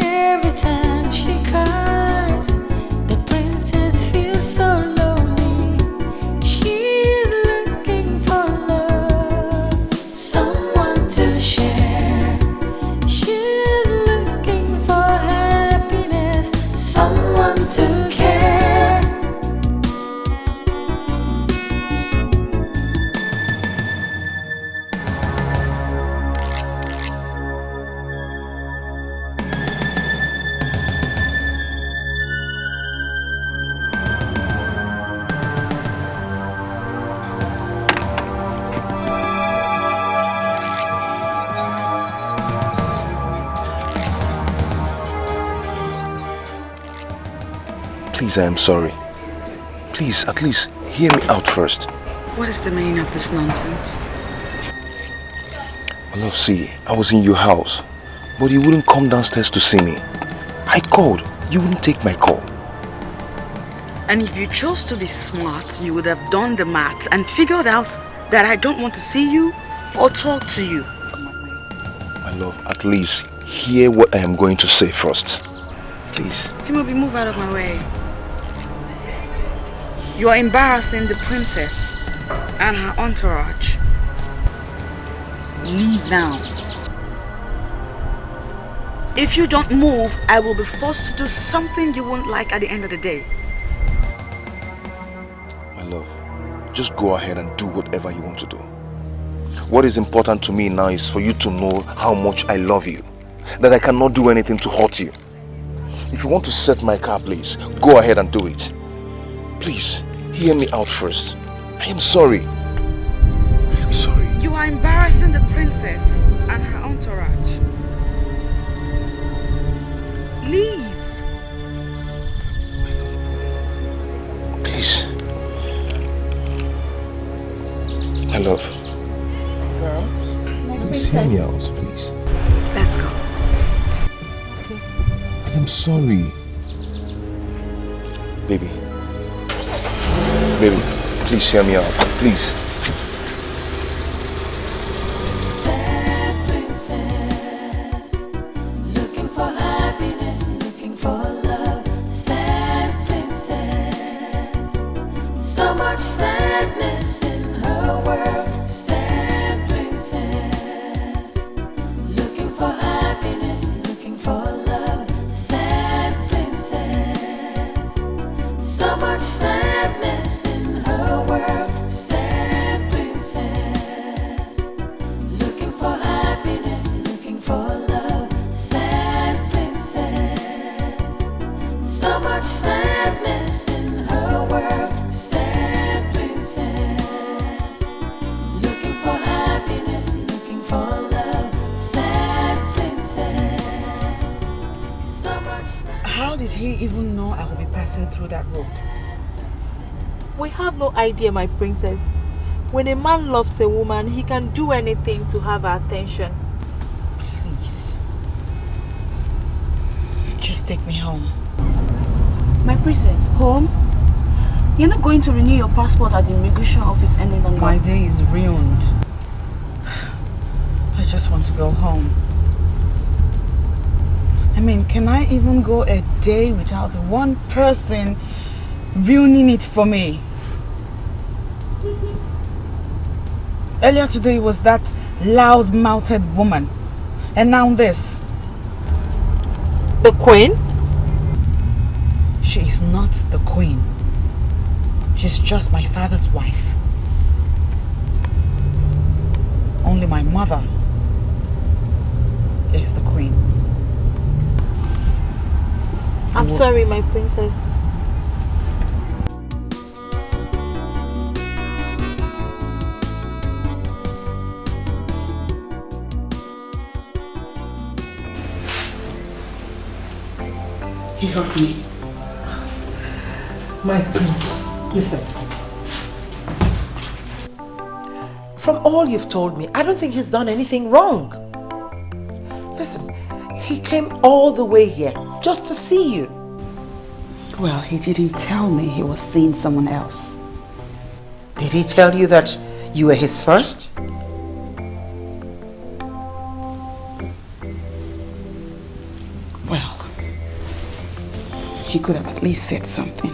Every time she cries, the princess feels so lonely. She's looking for love, someone to share. She's looking for happiness, someone to care. Please, I am sorry. Please, at least hear me out first. What is the meaning of this nonsense? My love, see, I was in your house, but you wouldn't come downstairs to see me. I called, you wouldn't take my call. And if you chose to be smart, you would have done the math and figured out that I don't want to see you or talk to you. My love, at least hear what I am going to say first. Please. Timothy, move out of my way. You are embarrassing the princess and her entourage. Leave now. If you don't move, I will be forced to do something you won't like at the end of the day. My love, just go ahead and do whatever you want to do. What is important to me now is for you to know how much I love you, that I cannot do anything to hurt you. If you want to set my car, please, go ahead and do it. Please, hear me out first. I am sorry. I am sorry. You are embarrassing the princess and her entourage. Leave. Please. My love. Please hear me out, please. Let's go. I'm sorry. Baby. Baby, please hear me out. Please. Sad princess, looking for happiness, looking for love. Sad princess, so much sadness in her world. Sad princess, looking for happiness, looking for love. Sad princess, so much sadness in her world. Sad princess, looking for happiness, looking for love. Sad princess, so much sadness in her world. Sad princess, looking for happiness, looking for love. Sad princess, so much sadness. How did he even know I will be passing through that road? We have no idea, my princess. When a man loves a woman, he can do anything to have her attention. Please. Just take me home. My princess, home? You're not going to renew your passport at the immigration office any longer. My day is ruined. I just want to go home. I mean, can I even go a day without one person ruining it for me? Earlier today was that loud-mouthed woman. And now this. The queen? She is not the queen. She's just my father's wife. Only my mother is the queen. I'm sorry, my princess. He hurt me. My princess, listen. From all you've told me, I don't think he's done anything wrong. Listen, he came all the way here just to see you. Well, he didn't tell me he was seeing someone else. Did he tell you that you were his first? Well, he could have at least said something.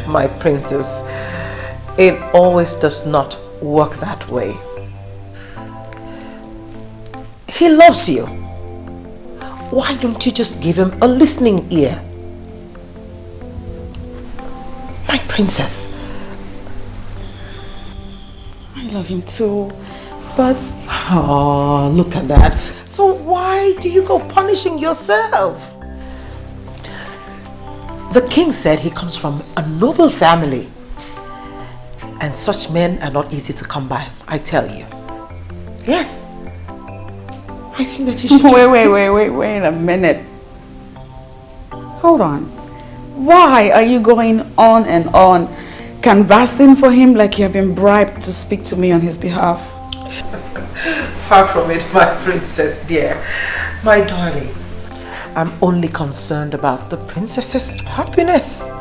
My princess, it always does not work that way. He loves you. Why don't you just give him a listening ear? My princess. I love him too, but... Oh, look at that. So why do you go punishing yourself? The king said he comes from a noble family. And such men are not easy to come by, I tell you. Yes. I think that you should Wait a minute. Hold on. Why are you going on and on, canvassing for him like you have been bribed to speak to me on his behalf? Far from it, my princess dear. My darling. I'm only concerned about the princess's happiness.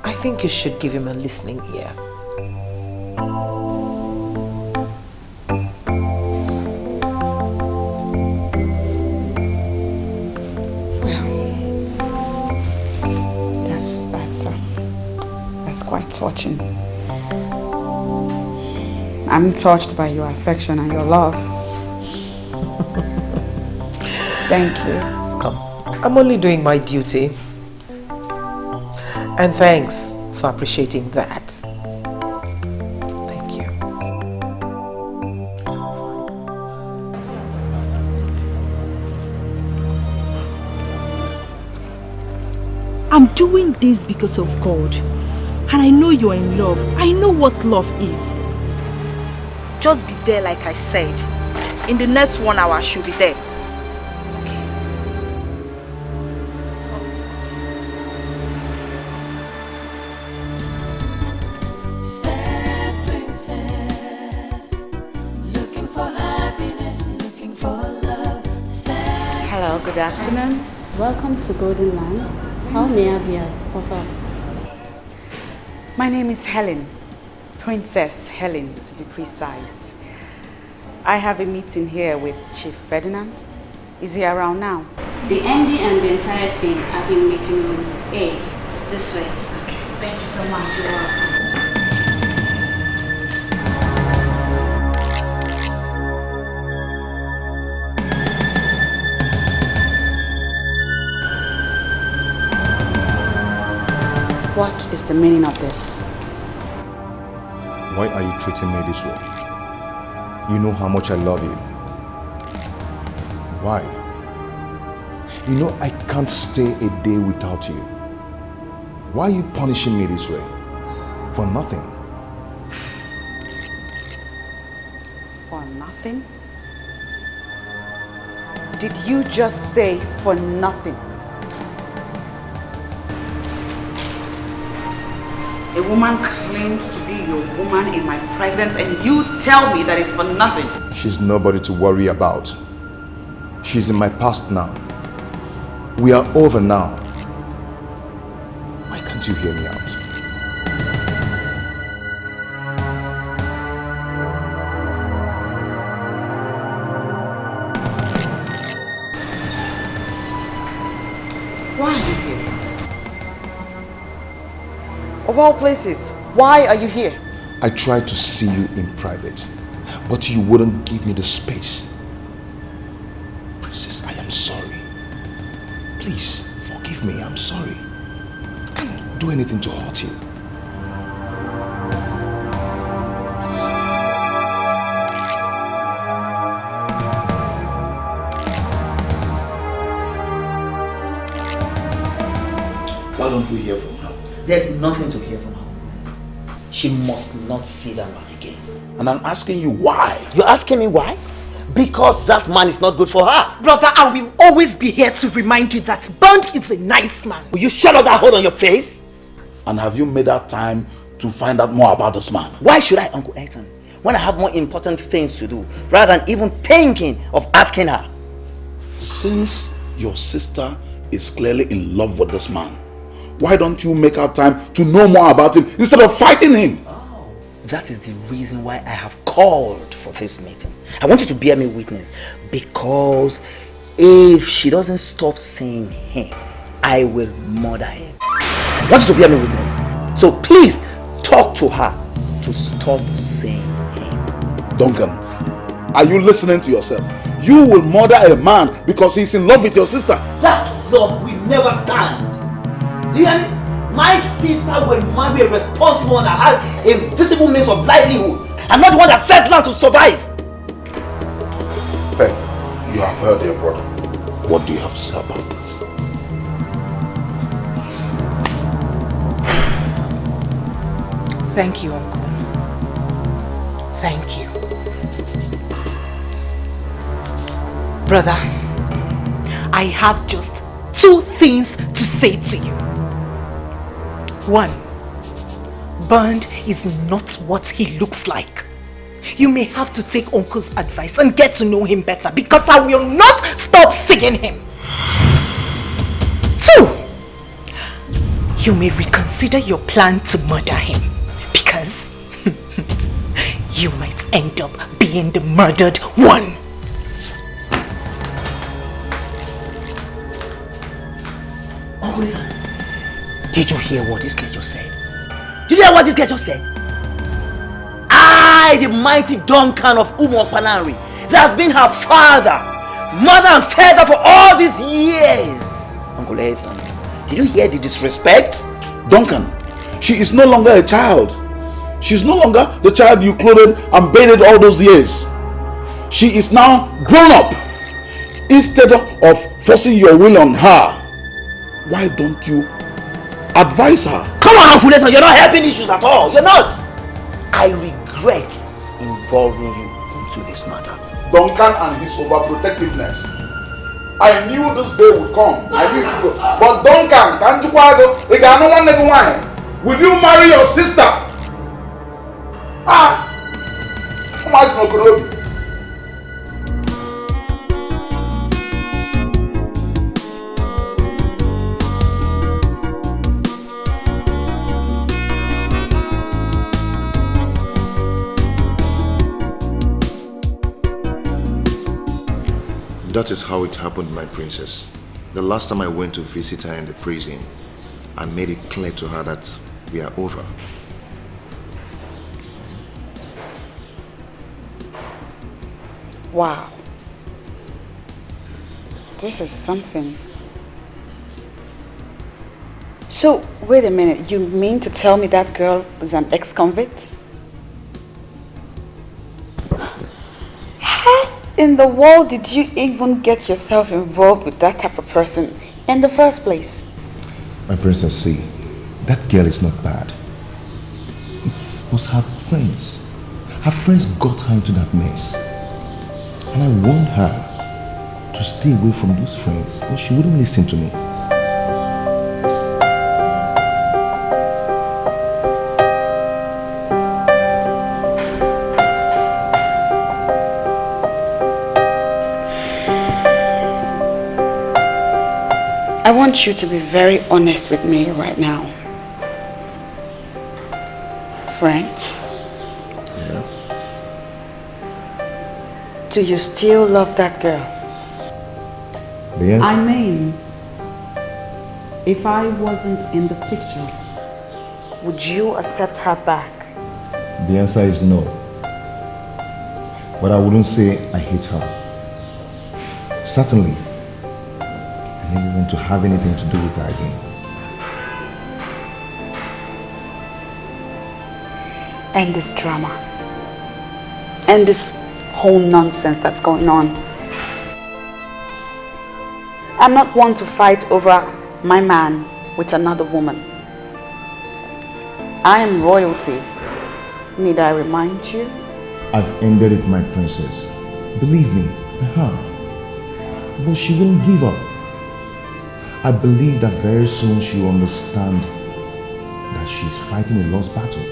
I think you should give him a listening ear. That's quite touching. I'm touched by your affection and your love. Thank you. Come, I'm only doing my duty. And thanks for appreciating that. Thank you. I'm doing this because of God. And I know you're in love. I know what love is. Just be there like I said. In the next 1 hour, I should be there. Sad princess, looking for happiness, looking for love. Sad Hello, good afternoon. Welcome to Golden Land. How may I be of help? My name is Helen, Princess Helen to be precise. I have a meeting here with Chief Ferdinand. Is he around now? The MD and the entire team are in meeting room A. This way. Okay, thank you so much. You're welcome. What is the meaning of this? Why are you treating me this way? You know how much I love you. Why? You know I can't stay a day without you. Why are you punishing me this way? For nothing. For nothing? Did you just say for nothing? A woman claimed to be your woman in my presence and you tell me that it's for nothing. She's nobody to worry about. She's in my past now. We are over now. Why can't you hear me out? Why are you here? Of all places, why are you here? I tried to see you in private, but you wouldn't give me the space. Princess, I am sorry. Please, forgive me, I'm sorry. I can't do anything to hurt you. Why don't we hear from her? There's nothing to hear from her. She must not see that man again. And I'm asking you why? You're asking me why? Because that man is not good for her. Brother, I will always be here to remind you that Bond is a nice man. Will you shut up that hole on your face? And have you made that time to find out more about this man? Why should I, Uncle Ethan, when I have more important things to do, rather than even thinking of asking her? Since your sister is clearly in love with this man, why don't you make out time to know more about him instead of fighting him? Oh, that is the reason why I have called for this meeting. I want you to bear me witness, because if she doesn't stop saying him, I will murder him. I want you to bear me witness. So please talk to her to stop saying him. Duncan, are you listening to yourself? You will murder a man because he's in love with your sister. That love will never stand. Do you hear me? My sister will marry a responsible one that has a visible means of livelihood. I'm not the one that sells land to survive. Hey, you have heard your brother. What do you have to say about this? Thank you, Uncle. Thank you. Brother, I have just 2 things to say to you. 1, Bond is not what he looks like. You may have to take Uncle's advice and get to know him better, because I will not stop seeing him. 2, you may reconsider your plan to murder him, because you might end up being the murdered one. Uncle Ethan, did you hear what this girl just said? Did you hear what this girl just said? I, the mighty Duncan of Umokpanari, that has been her father, mother and father for all these years. Uncle Ethan, did you hear the disrespect? Duncan, she is no longer a child. She's no longer the child you clothed and bathed all those years. She is now grown up. Instead of forcing your will on her, why don't you advise her? Come on, Uncle Ethan, you're not helping issues at all. You're not. I regret involving you into this matter. Duncan and his overprotectiveness. I knew this day would come. I knew it would. But Duncan, can't you will you marry your sister? Come on, That is how it happened, my princess. The last time I went to visit her in the prison, I made it clear to her that we are over. Wow. This is something. So, wait a minute. You mean to tell me that girl is an ex-convict? How in the world did you even get yourself involved with that type of person in the first place? My princess, see, that girl is not bad. It was her friends. Her friends got her into that mess. And I warned her to stay away from those friends, but she wouldn't listen to me. I want you to be very honest with me right now. French? Yeah? Do you still love that girl? Yeah. I mean, if I wasn't in the picture, would you accept her back? The answer is no. But I wouldn't say I hate her. Certainly, I never want to have anything to do with her again. End this drama. End this whole nonsense that's going on. I'm not one to fight over my man with another woman. I am royalty. Need I remind you? I've ended it, my princess. Believe me, I have. But she won't give up. I believe that very soon she will understand that she's fighting a lost battle.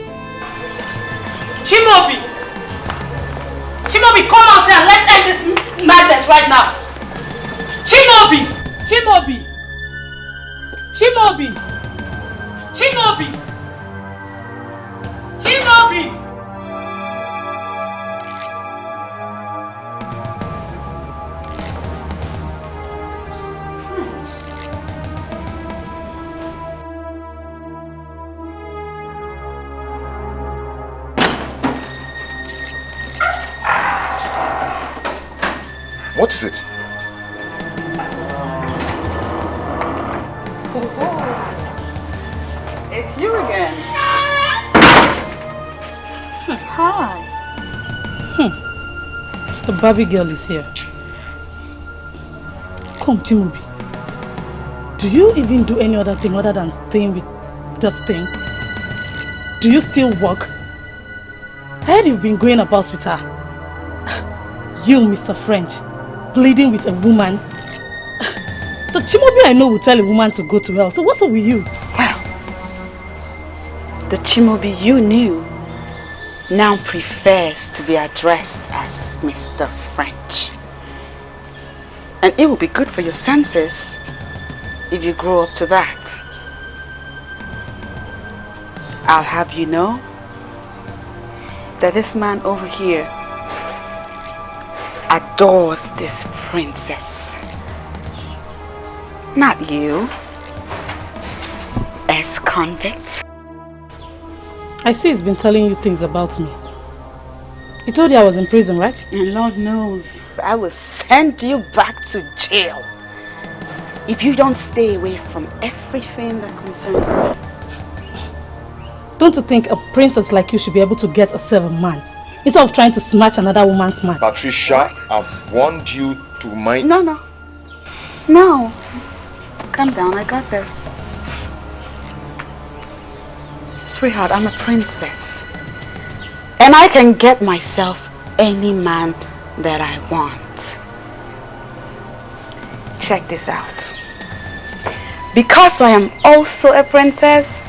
Chimobi! Chimobi, come out here and let's end this madness right now! Chimobi! Chimobi! Chimobi! Chimobi! Chimobi! What is it? It's you again. Hi. The Barbie girl is here. Come, Chimobi. Do you even do any other thing other than staying with this thing? Do you still work? I heard you've been going about with her. You, Mr. French, pleading with a woman. The Chimobi I know will tell a woman to go to hell. So what's up with you? Well, the Chimobi you knew now prefers to be addressed as Mr. French. And it will be good for your senses if you grow up to that. I'll have you know that this man over here adores this princess. Not you, ex-convict. I see he's been telling you things about me. He told you I was in prison, right? And Lord knows, I will send you back to jail if you don't stay away from everything that concerns me. Don't you think a princess like you should be able to get herself a man instead of trying to snatch another woman's man? Patricia, I've warned you to mind... No. Calm down, I got this. Sweetheart, I'm a princess. And I can get myself any man that I want. Check this out. Because I am also a princess,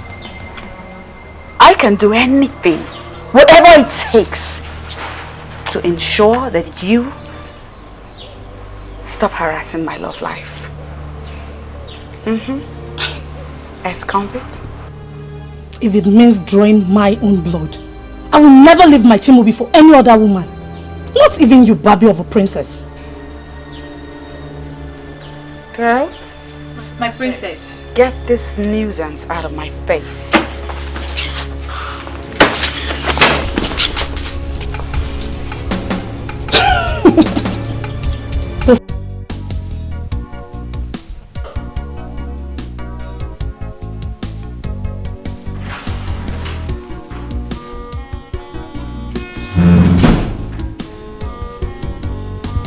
I can do anything, whatever it takes, to ensure that you stop harassing my love life. Ex-convict? If it means drawing my own blood, I will never leave my Chimobi for any other woman. Not even you, Barbie of a princess. Girls, My princess. get this nuisance out of my face.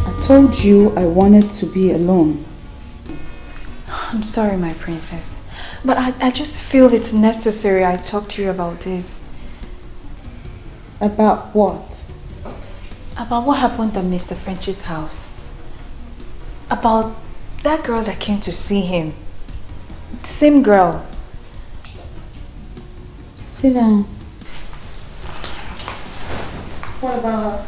I told you I wanted to be alone. I'm sorry, my princess. But I just feel it's necessary I talk to you about this. About what? About what happened at Mr. French's house. About that girl that came to see him. The same girl. Sit down. What about her?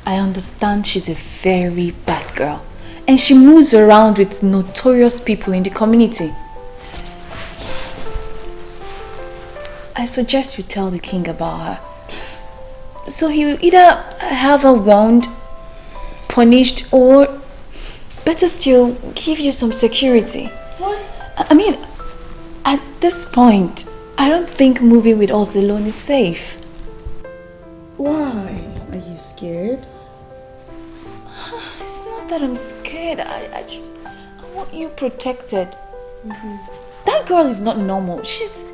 I understand she's a very bad girl. And she moves around with notorious people in the community. I suggest you tell the king about her. So he'll either have her warned, punished, or better still, give you some security. What? I mean, at this point, I don't think moving with us alone is safe. Why? Are you scared? It's not that I'm scared. I want you protected. That girl is not normal. She's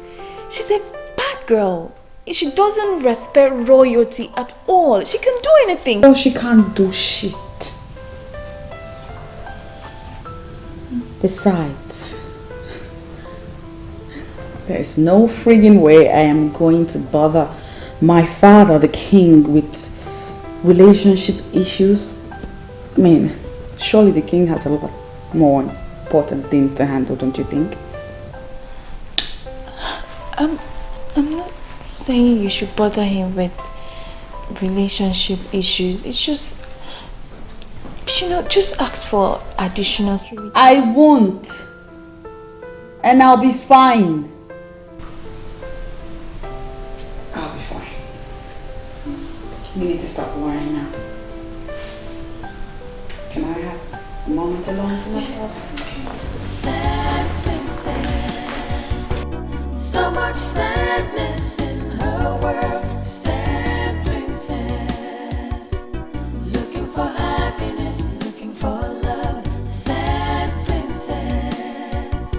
a bad girl. She doesn't respect royalty at all. She can do anything. No, she can't do shit. Besides, there is no friggin' way I am going to bother my father, the king, with relationship issues. I mean, surely the king has a lot more important things to handle, don't you think? I'm not saying you should bother him with relationship issues. It's just, just ask for additional security. I won't. And I'll be fine. I'll be fine. You need to stop worrying now. Can I have a moment alone for myself? Sad princess, so much sadness in her world. Sad princess, looking for happiness, looking for love. Sad princess,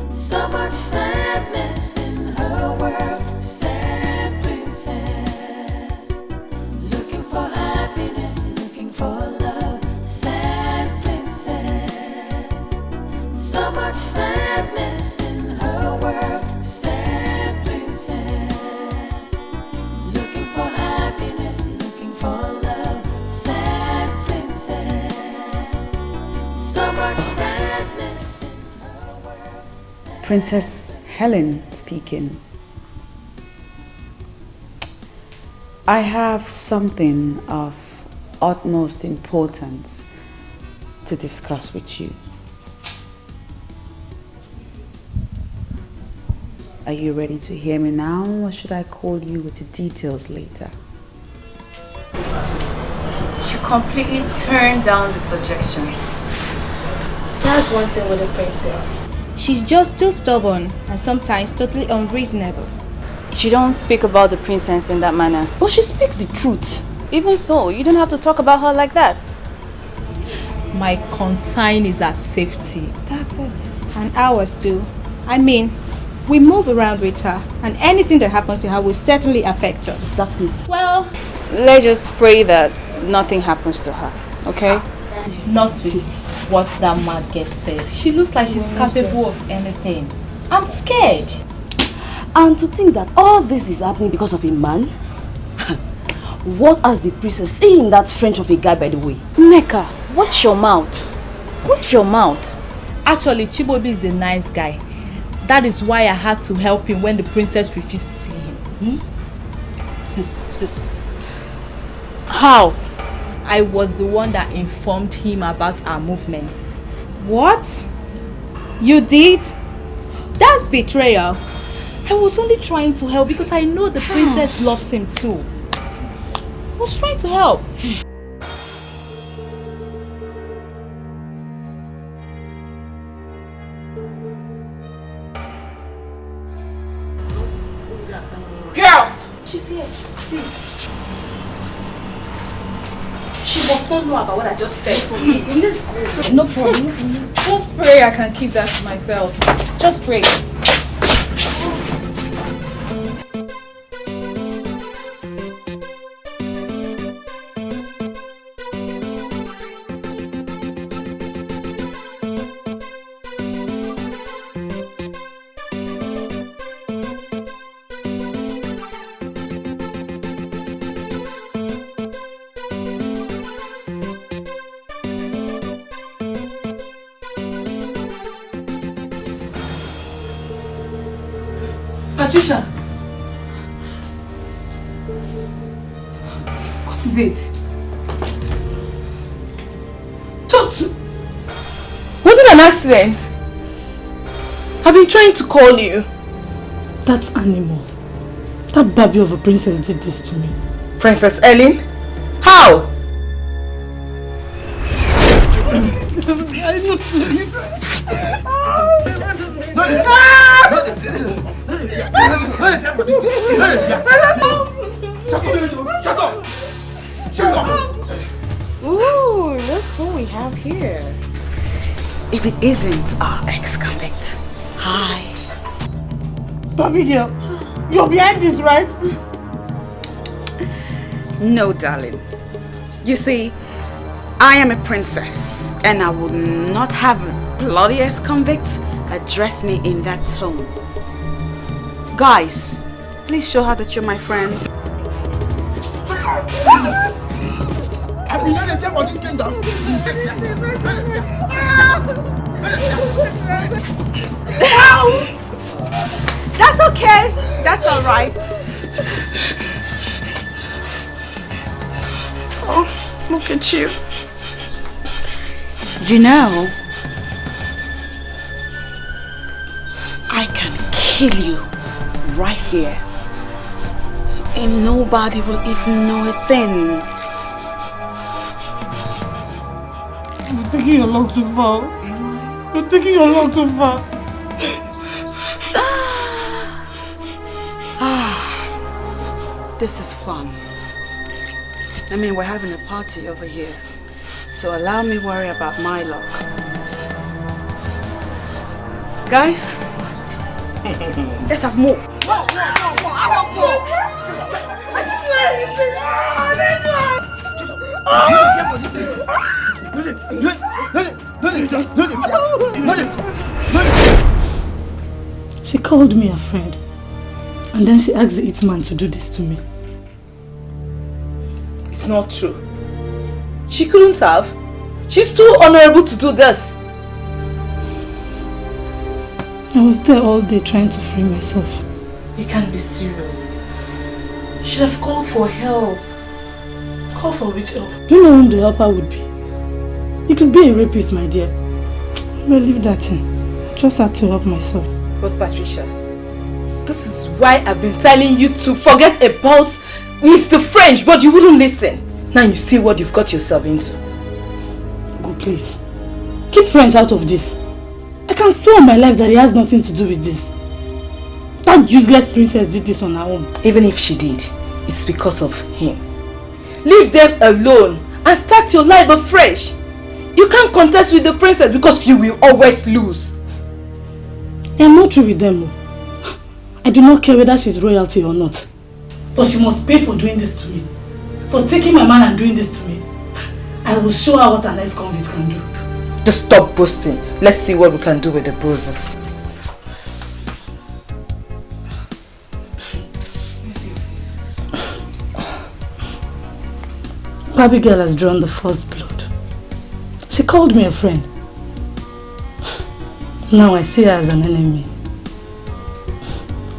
so much sadness in her world. Sad princess, looking for happiness, looking for love. Sad princess, so much sadness in her world. Sad princess, looking for happiness, looking for love. Sad princess, so much sadness in her world. Princess Helen speaking. I have something of utmost importance to discuss with you. Are you ready to hear me now, or should I call you with the details later? She completely turned down the suggestion. That's one thing with the princess. She's just too stubborn and sometimes totally unreasonable. She don't speak about the princess in that manner. But she speaks the truth. Even so, you don't have to talk about her like that. My concern is her safety. That's it. And ours too. I mean, we move around with her, and anything that happens to her will certainly affect us. Exactly. Well, let's just pray that nothing happens to her, okay? Not with what that mad gets said. She looks like she's capable of anything. I'm scared. And to think that all this is happening because of a man? What has the princess seen in that French of a guy, by the way? Neka, watch your mouth. Watch your mouth. Actually, Chibobi is a nice guy. That is why I had to help him when the princess refused to see him. How? I was the one that informed him about our movements. What? You did? That's betrayal. I was only trying to help because I know the princess loves him too. I was trying to help. Girls! She's here. Please. She must not know about what I just said. Please. No problem. Just pray I can keep that to myself. Just pray. Patricia! What is it? Talk to... Was it an accident? I've been trying to call you. That animal, that baby of a princess did this to me. Princess Ellen? How? Shut up! Shut up! Ooh, look who we have here. If it isn't our ex-convict. Hi. Baby girl, you're behind this, right? No, darling. You see, I am a princess, and I would not have a bloody ex-convict address me in that tone. Guys, please show her that you're my friend. I've been learning them on this kingdom. That's okay. That's all right. Oh, look at you. You know, I can kill you right here. And nobody will even know a thing. You're taking your long too far. You're taking your long too far. This is fun. I mean, we're having a party over here. So allow me worry about my luck. Guys, let's have more. I want more. I didn't She called me a friend. And then she asked the hitman to do this to me. It's not true. She couldn't have. She's too honorable to do this. I was there all day trying to free myself. You can't be serious. You should have called for help. Call for which help? Do you know whom the helper would be? It could be a rapist, my dear. Well, leave that in. I just had to help myself. But Patricia, this is why I've been telling you to forget about Mr. French, but you wouldn't listen. Now you see what you've got yourself into. Go, please. Keep French out of this. I can swear on my life that he has nothing to do with this. That useless princess did this on her own. Even if she did, it's because of him. Leave them alone and start your life afresh. You can't contest with the princess because you will always lose. I am not through with them. I do not care whether she's royalty or not. But she must pay for doing this to me. For taking my man and doing this to me. I will show her what an ex-convict can do. Just stop boasting. Let's see what we can do with the bruises. Abigail has drawn the first blood. She called me a friend. Now I see her as an enemy.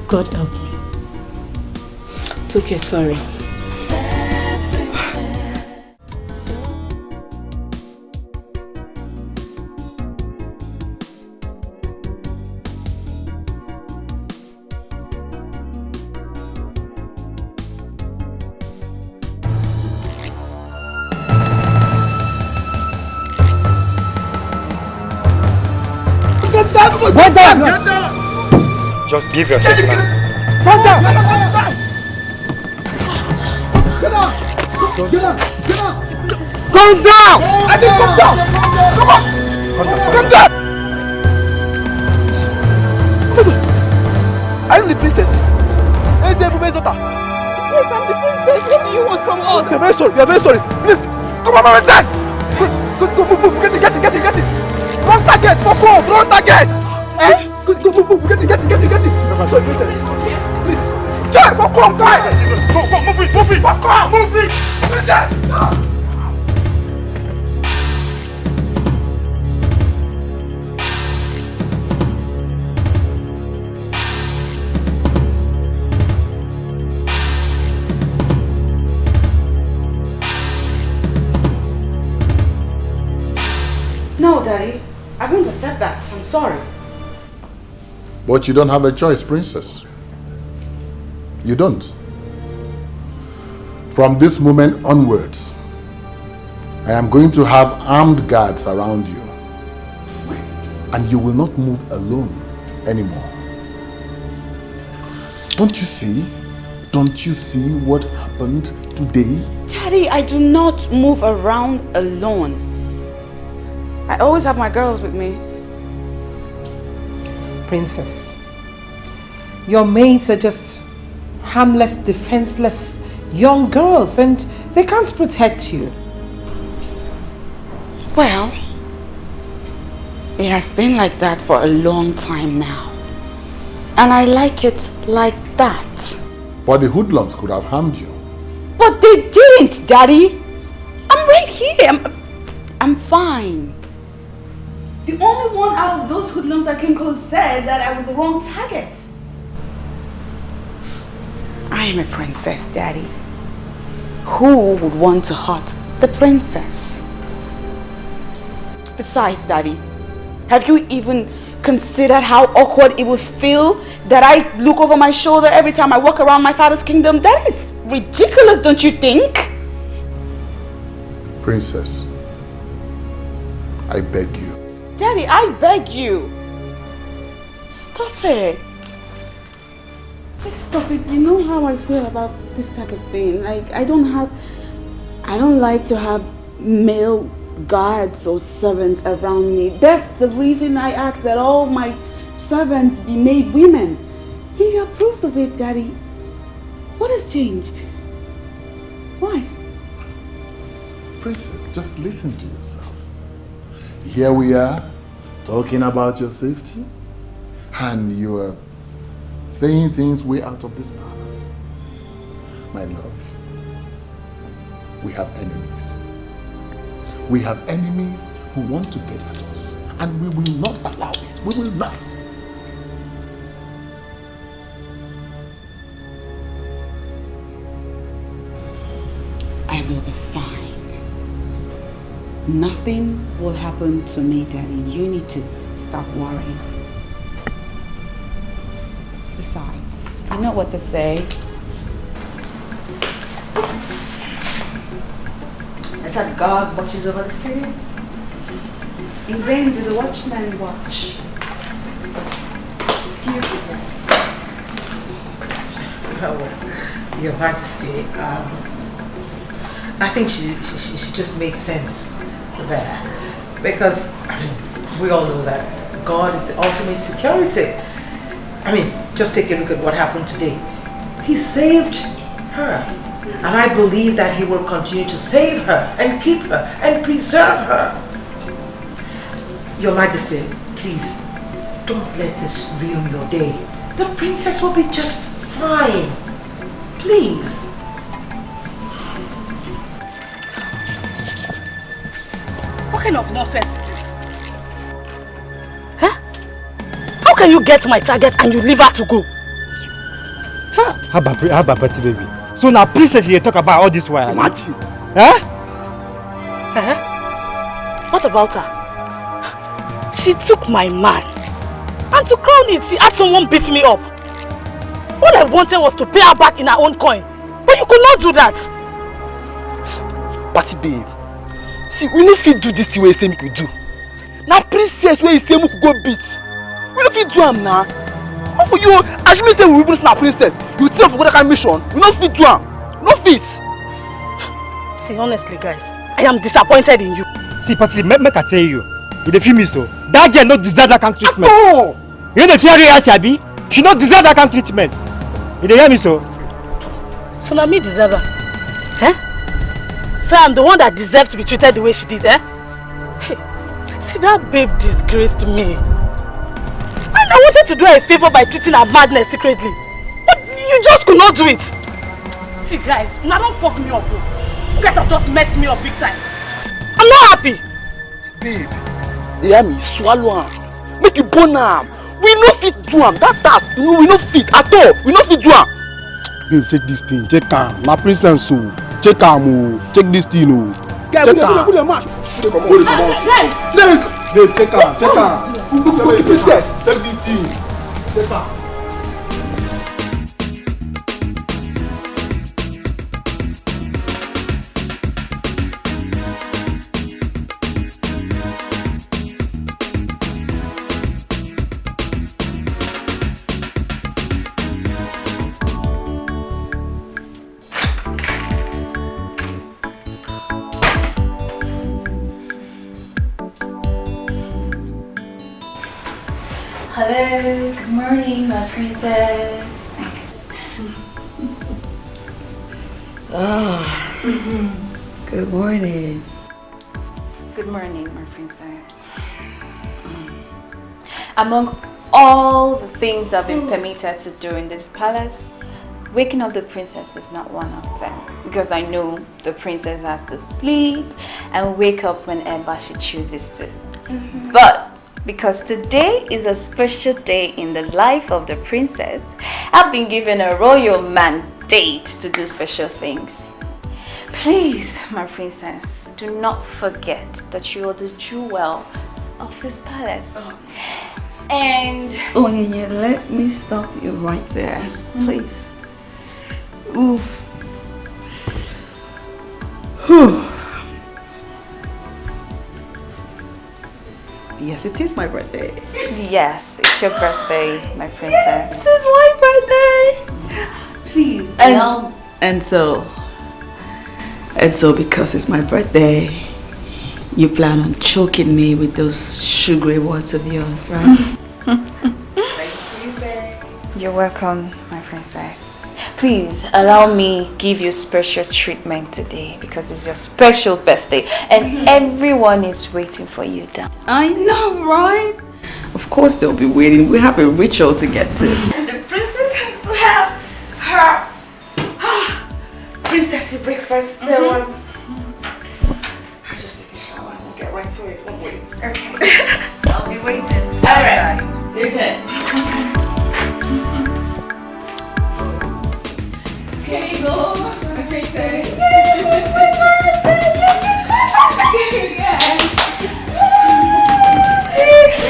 God help me. It's okay, sorry. Get down! Just give yourself time. Get down! Get down! Get down! Get down! Come down! I think come down! Come on! Come down! Are you the princess? Yes, I'm the princess. What do you want from us? We are very sorry. We are very sorry. Please, come on, my son. Go, get it. Run target, fuck off, run target. Eh? Go, move, get it. Sorry, princess. Please. Jack, fuck off, guys. Move it, fuck off, move it. Princess. No, Daddy. I won't accept that. I'm sorry. But you don't have a choice, Princess. You don't. From this moment onwards, I am going to have armed guards around you. And you will not move alone anymore. Don't you see? Don't you see what happened today? Daddy, I do not move around alone. I always have my girls with me. Princess, your maids are just harmless, defenseless young girls and they can't protect you. Well, it has been like that for a long time now. And I like it like that. But the hoodlums could have harmed you. But they didn't, Daddy. I'm right here. I'm fine. The only one out of those hoodlums that came close said that I was the wrong target. I am a princess, Daddy. Who would want to hurt the princess? Besides, Daddy, have you even considered how awkward it would feel that I look over my shoulder every time I walk around my father's kingdom? That is ridiculous, don't you think? Princess, I beg you. Daddy, I beg you. Stop it. Please stop it. You know how I feel about this type of thing. Like, I don't like to have male guards or servants around me. That's the reason I asked that all my servants be made women. And you approved of it, Daddy. What has changed? Why? Princess, just listen to yourself. Here we are, talking about your safety, and you are saying things way out of this palace. My love, we have enemies. We have enemies who want to get at us, and we will not allow it. We will not. I will be fine. Nothing will happen to me, Daddy. You need to stop worrying. Besides, you know what they say. They said God watches over the city. In vain do the watchmen watch. Excuse me, Daddy. Oh, Your Majesty, I think she just made sense there, because we all know that God is the ultimate security. I mean, just take a look at what happened today. He saved her, and I believe that he will continue to save her and keep her and preserve her. Your Majesty, please don't let this ruin your day. The princess will be just fine. Please. What kind of nonsense is this? Huh? How can you get my target and you leave her to go? How about Betty, baby? So now princess you talk about all this while. Imagine. Huh? What about her? She took my man. And to crown it, she had someone beat me up. All I wanted was to pay her back in her own coin. But you could not do that. Patty, babe. See, we no fit do this thing where you say we could do. Now princess where you say we could go beat. We no fit do am now. How for you? As you say we even na princess, you tell for that kind of mission. We no fit do am. No fit. See, honestly, guys, I am disappointed in you. See, Patty, make I tell you. You dey feel me so? That girl no deserve that kind of treatment. No. You dey fear her, Sabi? She no deserve that kind of treatment. You dey hear me so? So now me deserve her. So I'm the one that deserves to be treated the way she did, Hey, see, that babe disgraced me. And I wanted to do her a favor by treating her madness secretly. But you just could not do it. See, guys, now don't fuck me up. You guys have just messed me up big time. I'm not happy. Babe, you hear me? Swallow am. Make you burn am. We no fit do am. That task, we no fit at all. We no fit do am. Babe, check this thing. Check am. My princess, so. Check am. Check this thing, Check am. Put your match. Put your match. Babe, check am. Check am. Who princess? Check this thing. Check am. Good morning, my princess. Good morning. Good morning, my princess. Among all the things I've been permitted to do in this palace, waking up the princess is not one of them. Because I know the princess has to sleep and wake up whenever she chooses to. But because today is a special day in the life of the princess, I've been given a royal mandate to do special things. Please, my princess, do not forget that you are the jewel of this palace. And Oh, yeah, let me stop you right there, please. Ooh. Whew. Yes, it is my birthday. yes, it's your birthday, my princess. This is my birthday. Please, And so because it's my birthday, you plan on choking me with those sugary words of yours, right? You're welcome, my princess. Please allow me give you special treatment today because it's your special birthday and everyone is waiting for you down. I know, right? Of course they'll be waiting. We have a ritual to get to. The princess has to have her princessy breakfast. So I'll just take a shower and we'll get right to it. Won't wait. Okay. I'll be waiting. Alright. Okay. Here you go, my princess. Yes, it's my birthday. Yes,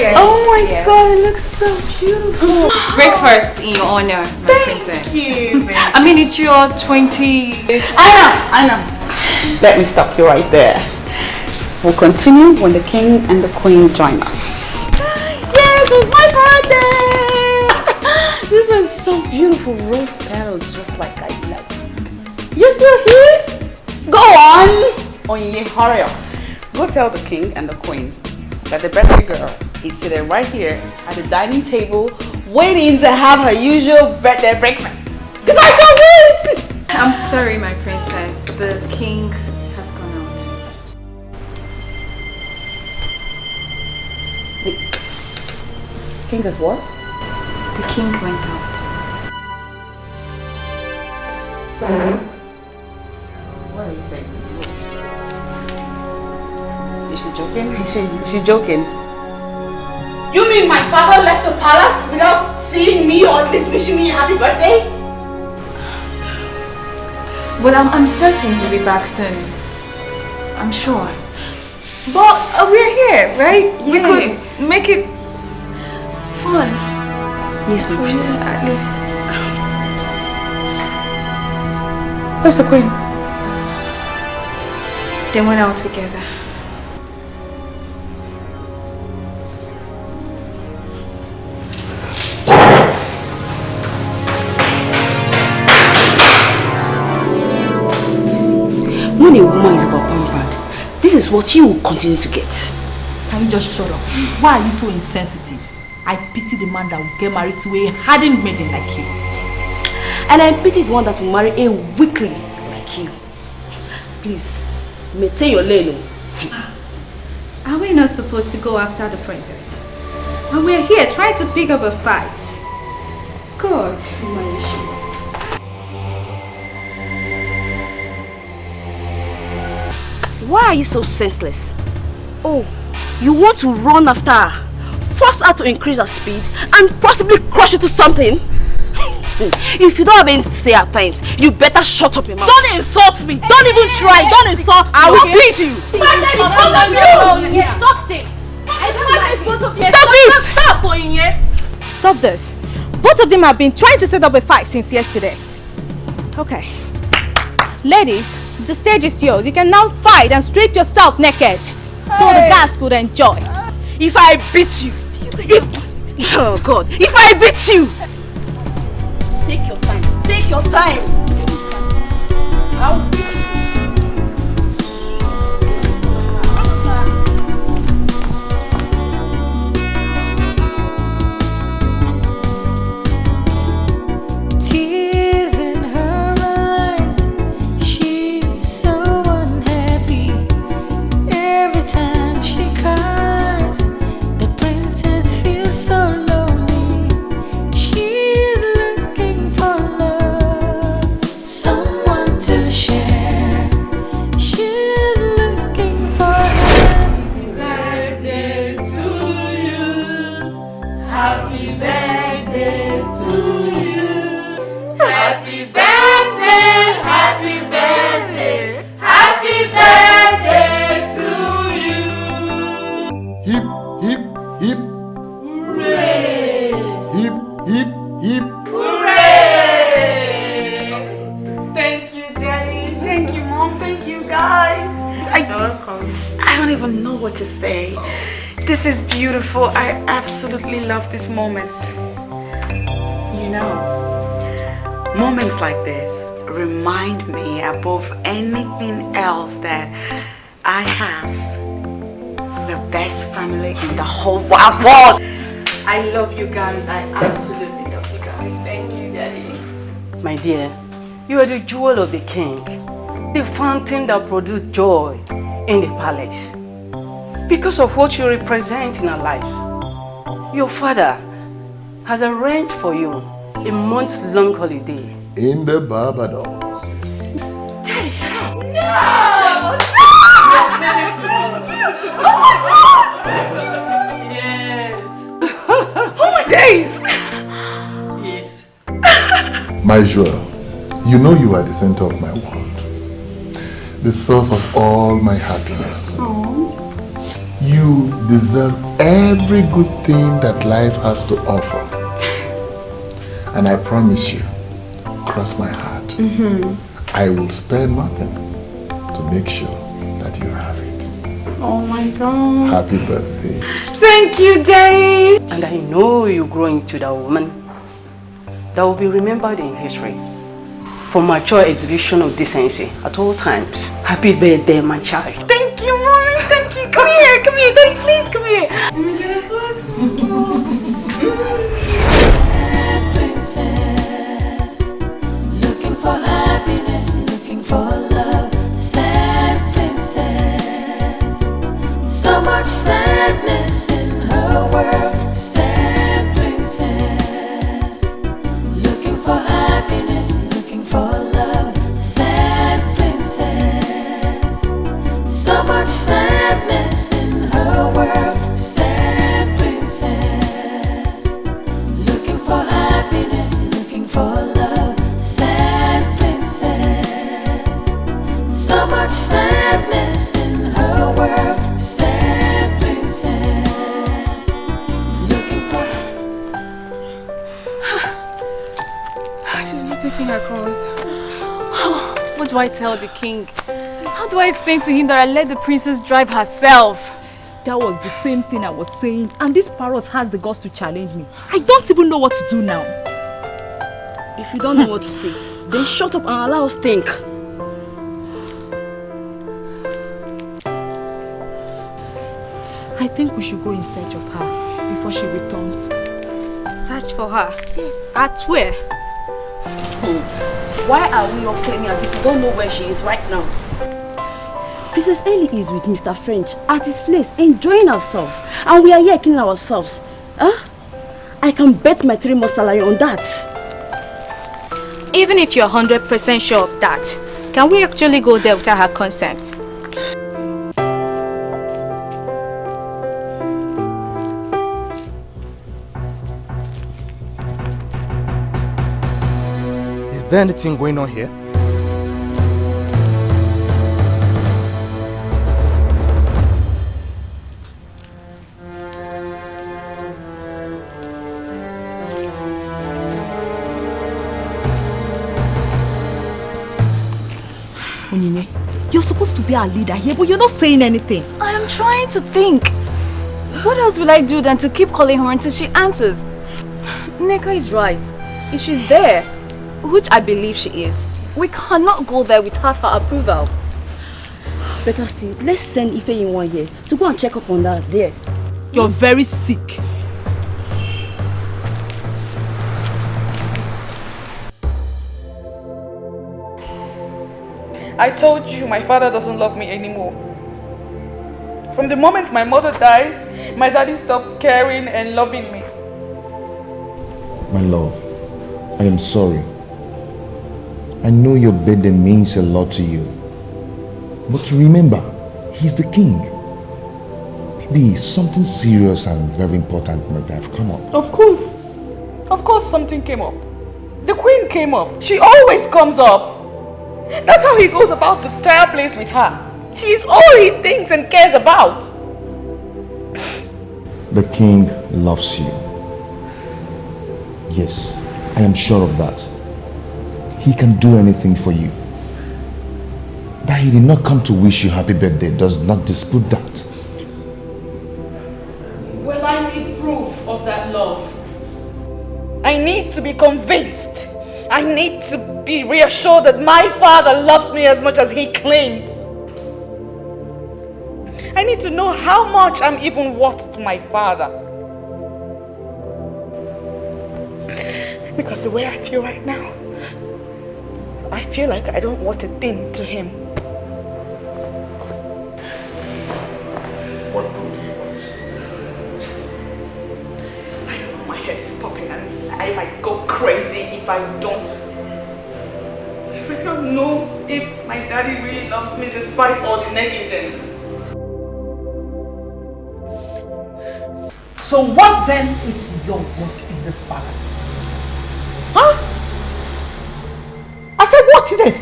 Yes. Oh my God, it looks so beautiful. Breakfast in your honor, my princess. Thank you. I mean, it's your 20. I know. Let me stop you right there. We'll continue when the king and the queen join us. Yes, it's my birthday. This is so beautiful. Rose petals, just like I love. You're still here? Go on. Onye, hurry up. Go tell the king and the queen that the birthday girl is sitting right here at the dining table waiting to have her usual birthday breakfast. Because I can't wait! I'm sorry, my princess. The king has gone out. The king is what? The king went out. What are you saying? Is she joking? Is she joking? You mean my father left the palace without seeing me or at least wishing me a happy birthday? Well, I'm certain he'll be back soon. I'm sure. But we're here, right? We Yeah. could make it fun. Yes, my princess. At least. Where's the queen? They went out together. When a woman is about pampered, this is what you will continue to get. Can you just shut up? Why are you so insensitive? I pity the man that will get married to a hardened maiden like you. And I pity the one that will marry a weakling like you. Please, maintain your lane. Are we not supposed to go after the princess? And we're here trying to pick up a fight. God, my issue. Why are you so senseless? Oh, you want to run after her, force her to increase her speed, and possibly crush into something? If you don't have anything to say at times, you better shut up your mouth. Don't insult me! Don't even try! Don't insult me! I will beat you! Stop this! Stop it! Stop, Oyinye! Stop this. Both of them have been trying to set up a fight since yesterday. Okay. Ladies, the stage is yours. You can now fight and strip yourself naked. So the guys could enjoy. If I beat you, oh God, if I beat you, take your time. Take your time. I'll beat you. Hip. Hooray! Thank you, Daddy. Thank you, Mom. Thank you, guys. You're welcome. I don't even know what to say. This is beautiful. I absolutely love this moment. You know, moments like this remind me above anything else that I have the best family in the whole wide world. I love you guys. I absolutely love you guys. Thank you, Daddy. My dear, you are the jewel of the king, the fountain that produced joy in the palace. Because of what you represent in our lives, your father has arranged for you a month-long holiday in the Barbados. Daddy, shut up! No! Yes. Oh my days! Yes. My jewel, you know you are the center of my world, the source of all my happiness. Oh. You deserve every good thing that life has to offer. And I promise you, cross my heart, I will spare nothing to make sure that you have it. Oh my God. Happy birthday. Thank you, Daddy. And I know you grow into that woman that will be remembered in history for mature exhibition of decency at all times. Happy birthday, my child. Thank you, Mommy. Thank you. Come here, Daddy, please come here. Let me get a hug. Princess, looking for happiness, looking for love. Sad princess, so much sadness in her world. Sad princess, looking for happiness, looking for love. Sad princess, so much sadness in her world. Sad princess, looking for happiness, looking for love. Sad princess, so much sadness in her world. Sad princess, looking for. She's not taking her calls. What do I tell the king? How do I explain to him that I let the princess drive herself? That was the same thing I was saying, and this parrot has the guts to challenge me. I don't even know what to do now. If you don't know what to say, then shut up and allow us think. I think we should go in search of her before she returns. Search for her? Yes. At where? Why are we all claiming as if we don't know where she is right now? Princess Ellie is with Mr. French at his place, enjoying herself. And we are here killing ourselves. Huh? I can bet my 3 months salary on that. Even if you're 100% sure of that, can we actually go there without her consent? Is there anything going on here? Onyinye, you're supposed to be our leader here, but you're not saying anything. I am trying to think. What else will I do than to keep calling her until she answers? Nneka is right. If she's there, which I believe she is, we cannot go there without her approval. Better still, let's send Ife in 1 year to go and check up on that there. You're very sick. I told you my father doesn't love me anymore. From the moment my mother died, my daddy stopped caring and loving me. My love, I am sorry. I know your birthday means a lot to you. But remember, he's the king. Maybe something serious and very important might have come up. Of course. Of course something came up. The queen came up. She always comes up. That's how he goes about the entire place with her. She's all he thinks and cares about. The king loves you. Yes, I am sure of that. He can do anything for you. That he did not come to wish you happy birthday does not dispute that. Well, I need proof of that love. I need to be convinced. I need to be reassured that my father loves me as much as he claims. I need to know how much I'm even worth to my father. Because the way I feel right now, I feel like I don't want a thing to him. What proof do you want? I know my head is popping and I might go crazy if I don't. If I don't know if my daddy really loves me despite all the negligence. So what then is your work in this palace? Huh? I said, what is it?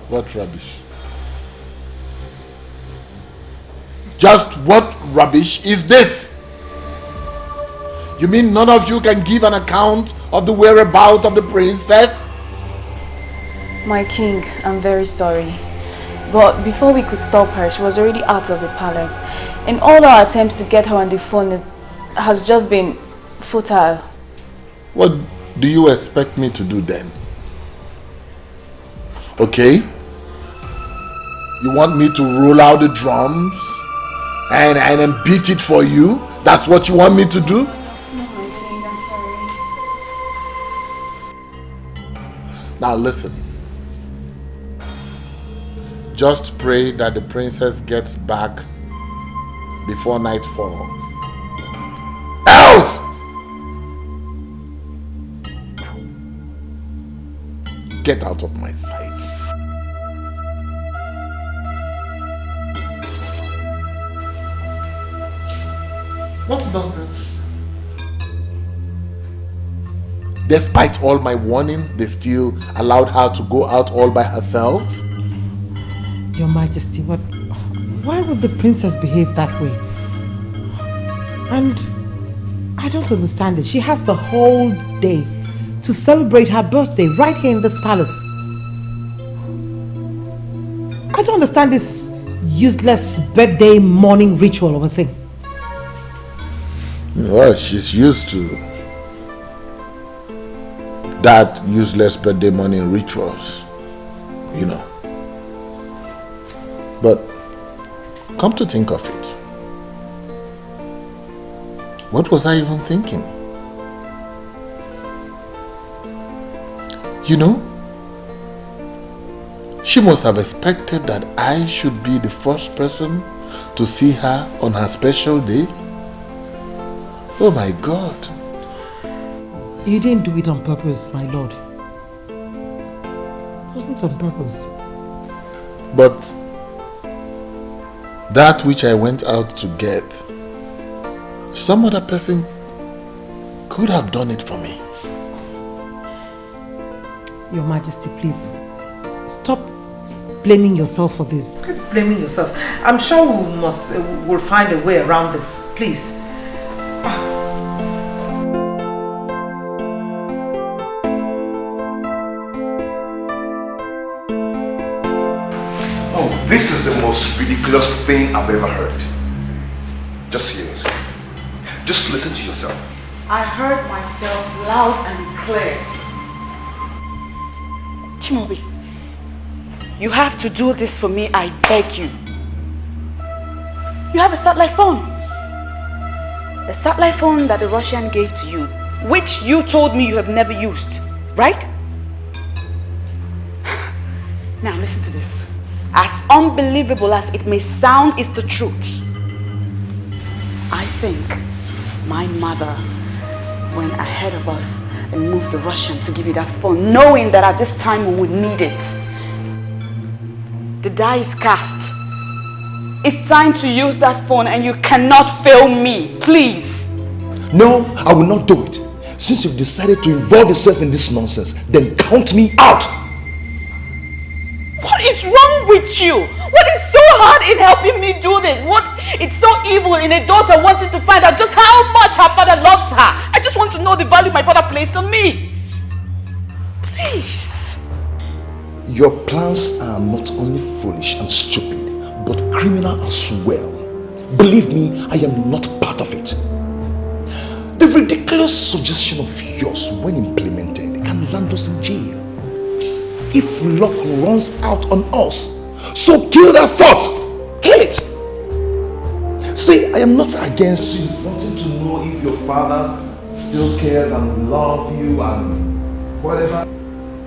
What rubbish? Just what rubbish is this? You mean none of you can give an account of the whereabouts of the princess? My king, I'm very sorry. But before we could stop her, she was already out of the palace. And all our attempts to get her on the phone has just been futile. What do you expect me to do then? Okay? You want me to roll out the drums and then beat it for you? That's what you want me to do? No, my king, I'm sorry. Now listen. Just pray that the princess gets back before nightfall. Else! Get out of my sight. What nonsense is this? Despite all my warning, they still allowed her to go out all by herself? Your Majesty, why would the princess behave that way? And I don't understand it. She has the whole day to celebrate her birthday right here in this palace. I don't understand this useless birthday morning ritual of a thing. Well, she's used to that useless birthday morning rituals, you know. But come to think of it, what was I even thinking? You know, she must have expected that I should be the first person to see her on her special day. Oh my God. You didn't do it on purpose, my lord. It wasn't on purpose. But that which I went out to get, some other person could have done it for me. Your Majesty, please stop blaming yourself for this. Quit blaming yourself. I'm sure we'll find a way around this. Please. Oh, this is the most ridiculous thing I've ever heard. Just hear yourself. Just listen to yourself. I heard myself loud and clear. Chimobi, you have to do this for me, I beg you. You have a satellite phone. A satellite phone that the Russian gave to you, which you told me you have never used, right? Now listen to this. As unbelievable as it may sound, it's the truth. I think my mother went ahead of us and moved the Russian to give you that phone, knowing that at this time we would need it. The die is cast. It's time to use that phone and you cannot fail me, please. No, I will not do it. Since you've decided to involve yourself in this nonsense, then count me out. What is wrong with you? What is so hard in helping me do this? What It's so evil in a daughter wanting to find out just how much her father loves her. I just want to know the value my father placed on me. Please. Your plans are not only foolish and stupid, but criminal as well. Believe me, I am not part of it. The ridiculous suggestion of yours, when implemented, can land us in jail. If luck runs out on us, so kill that thought. Kill it. See, I am not against you wanting to know if your father still cares and loves you and whatever.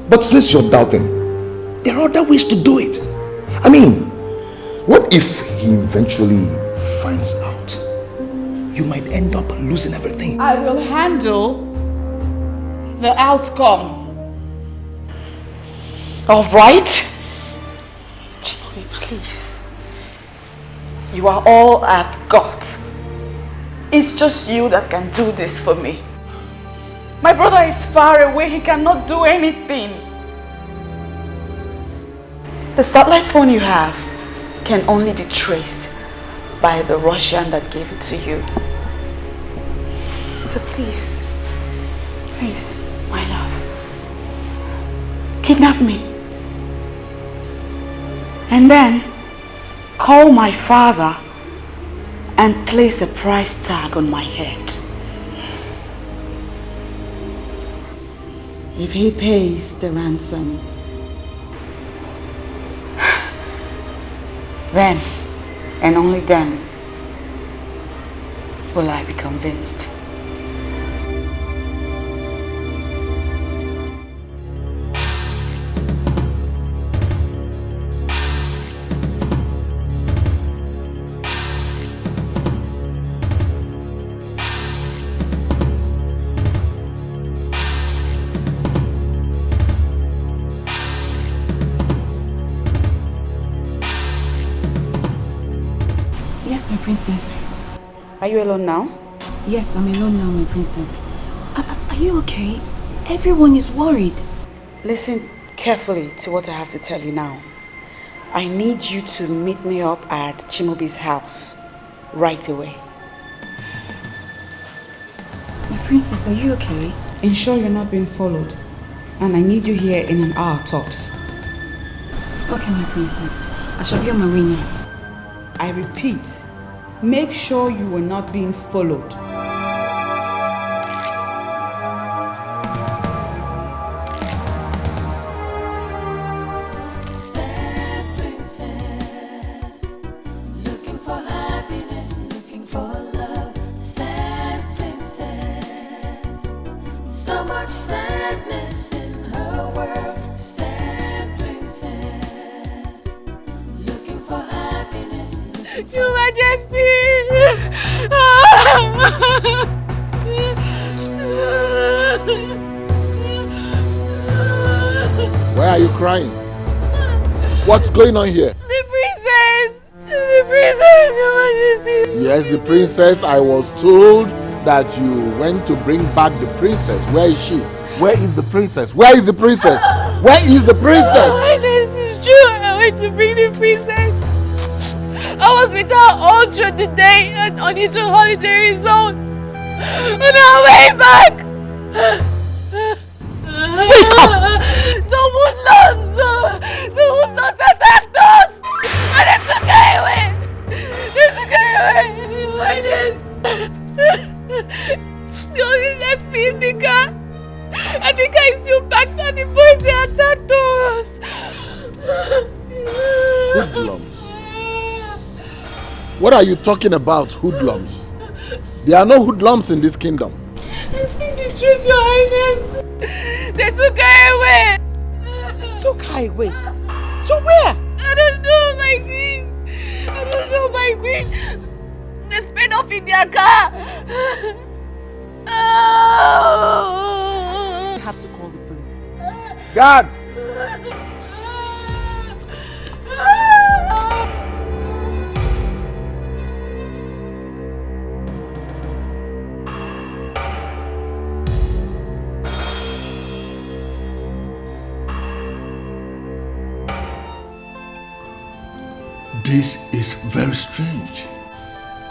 But since you're doubting, there are other ways to do it. I mean, what if he eventually finds out? You might end up losing everything. I will handle the outcome. All right? Chloe, please. You are all I've got. It's just you that can do this for me. My brother is far away. He cannot do anything. The satellite phone you have can only be traced by the Russian that gave it to you. So please, my love, kidnap me. And then call my father and place a price tag on my head. If he pays the ransom, then and only then will I be convinced. Princess. Are you alone now? Yes, I'm alone now, my princess. Are you okay? Everyone is worried. Listen carefully to what I have to tell you now. I need you to meet me up at Chimobi's house right away. My princess, are you okay? Ensure you're not being followed. And I need you here in an hour tops. Okay, my princess. I shall be on my way now. I repeat, make sure you are not being followed. Sad princess, looking for happiness, looking for love. Sad princess, so much sadness in her world. Sad princess, looking for happiness. Your Majesty! Why are you crying? What's going on here? The princess! The princess, Your Majesty! Yes, the princess. I was told that you went to bring back the princess. Where is she? Where is the princess? Where is the princess? Where is the princess? Oh, this is true. I went to bring the princess. I was with her all through the day and on its holiday resort. On our way back, speak up! Some hoodlums attacked us and they took her away. They took her away. My name. They only left me in the car. And the car is still packed and the boys they attacked us. Hoodlums? What are you talking about, hoodlums? There are no hoodlums in this kingdom. I speak the truth, Your Highness. They took her away. Took her away? To where? I don't know, my queen. I don't know, my queen. They sped off in their car. Oh. We have to call the police. Guards! This is very strange.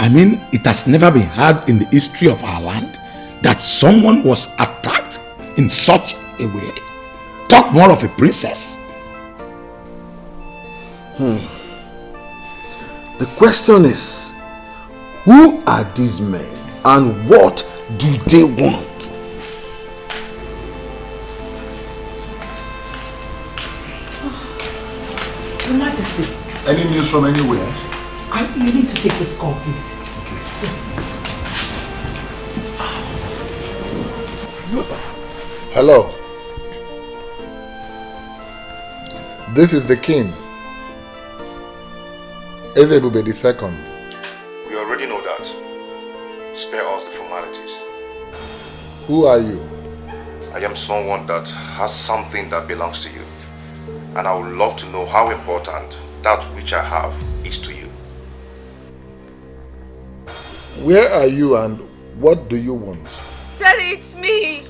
I mean, it has never been heard in the history of our land that someone was attacked in such a way. Talk more of a princess. The question is, who are these men and what do they want? Your Majesty. Any news from anywhere? You need to take this call, please. Yes. Hello. This is the king. Ebube II. We already know that. Spare us the formalities. Who are you? I am someone that has something that belongs to you. And I would love to know how important that which I have is to you. Where are you and what do you want? Daddy, it's me.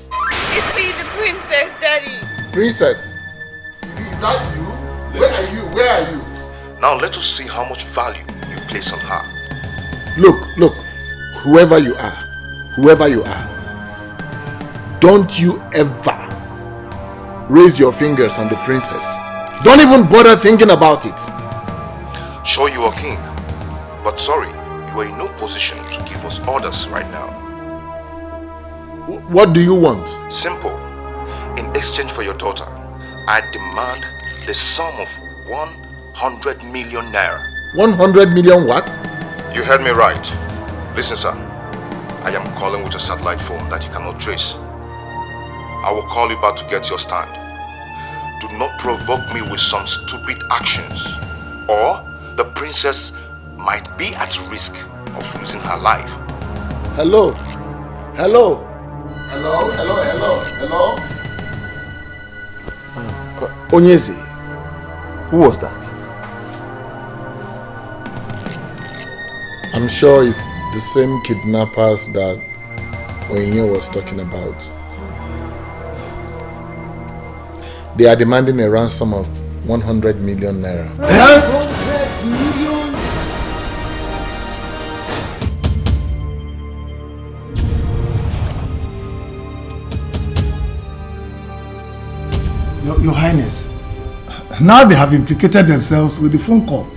It's me, the princess, Daddy. Princess? Is that you? Where are you? Where are you? Now let us see how much value you place on her. Look, whoever you are, don't you ever raise your fingers on the princess. Don't even bother thinking about it. Sure, you are king, but sorry, you are in no position to give us orders right now. What do you want? Simple. In exchange for your daughter, I demand the sum of 100 million naira. 100 million what? You heard me right. Listen, sir. I am calling with a satellite phone that you cannot trace. I will call you back to get your stand. Do not provoke me with some stupid actions, or the princess might be at risk of losing her life. Hello? Onyeze, who was that? I'm sure it's the same kidnappers that Onye was talking about. They are demanding a ransom of 100 million naira. 100 million? Your Highness, now they have implicated themselves with the phone call.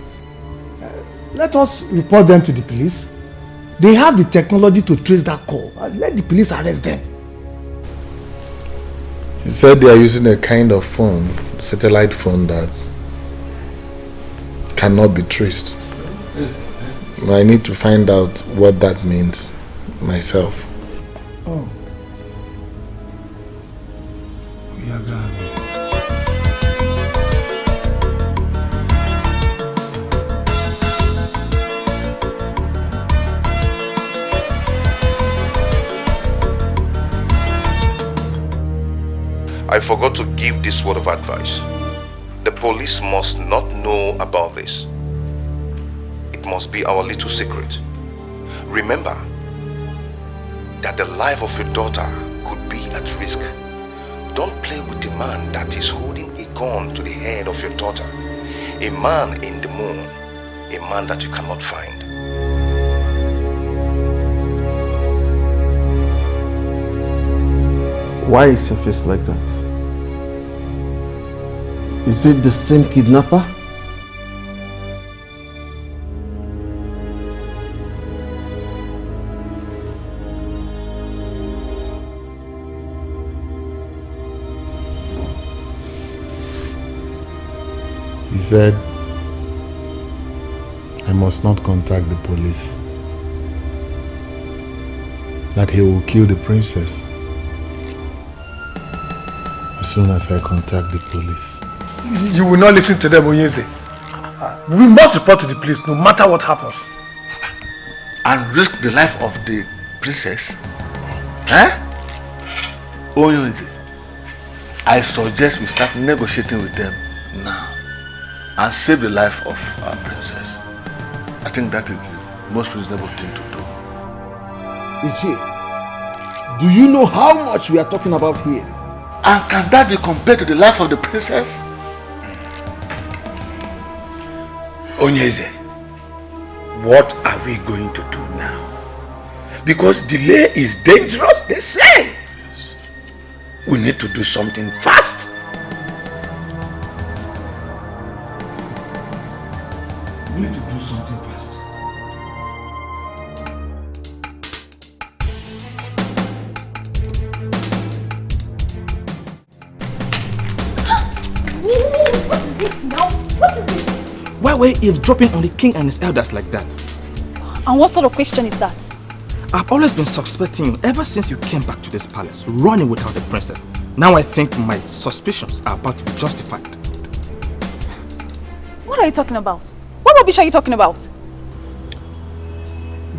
Let us report them to the police. They have the technology to trace that call. Let the police arrest them. He said they are using a kind of phone, satellite phone, that cannot be traced. I need to find out what that means myself. Oh. We are gone. I forgot to give this word of advice. The police must not know about this. It must be our little secret. Remember that the life of your daughter could be at risk. Don't play with the man that is holding a gun to the head of your daughter. A man in the moon, a man that you cannot find. Why is your face like that? Is it the same kidnapper? He said, I must not contact the police. That he will kill the princess as soon as I contact the police. You will not listen to them, Onyeze. We must report to the police no matter what happens. And risk the life of the princess? Onyeze, I suggest we start negotiating with them now and save the life of our princess. I think that is the most reasonable thing to do. Ichi, do you know how much we are talking about here? And can that be compared to the life of the princess? Onyeze, what are we going to do Because delay is dangerous, they say. We need to do something fast. We need to do something fast. What is it now? What is it? Why were you eavesdropping on the king and his elders like that? And what sort of question is that? I've always been suspecting you ever since you came back to this palace, running without the princess. Now I think my suspicions are about to be justified. What are you talking about? What rubbish are you talking about?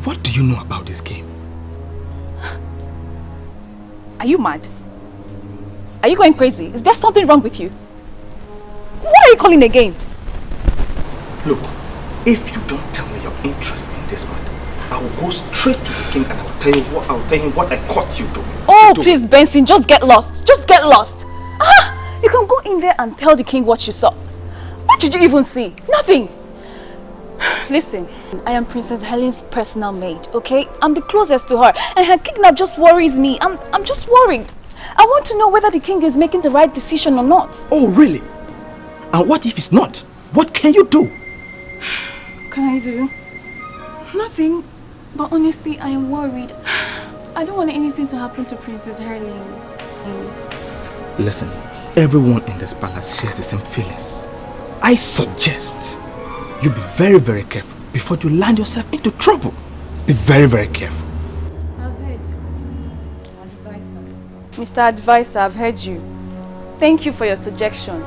What do you know about this game? Are you mad? Are you going crazy? Is there something wrong with you? What are you calling a game? Look, if you don't tell me your interest in this matter, I will go straight to the king and I will tell him what I caught you doing. Oh, please, Benson, just get lost. Just get lost. You can go in there and tell the king what you saw. What did you even see? Nothing. Listen, I am Princess Helen's personal maid, okay? I'm the closest to her, and her kidnap just worries me. I'm just worried. I want to know whether the king is making the right decision or not. Oh, really? And what if it's not? What can you do? What can I do? Nothing. But honestly, I am worried. I don't want anything to happen to Princess Helen. Listen, everyone in this palace shares the same feelings. I suggest you be very, very careful before you land yourself into trouble. Be very, very careful. I've heard. Mr. Advisor, I've heard you. Thank you for your suggestion.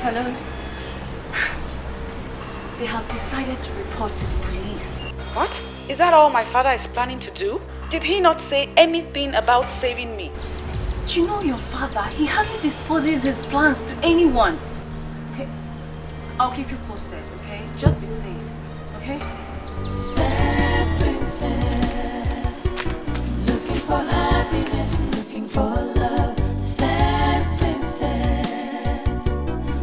Hello. They have decided to report to the police. What? Is that all my father is planning to do? Did he not say anything about saving me? You know your father, he hardly disposes his plans to anyone. Okay, I'll keep you posted, okay? Just be safe, okay? Sad princess, looking for happiness, looking for love. Sad princess,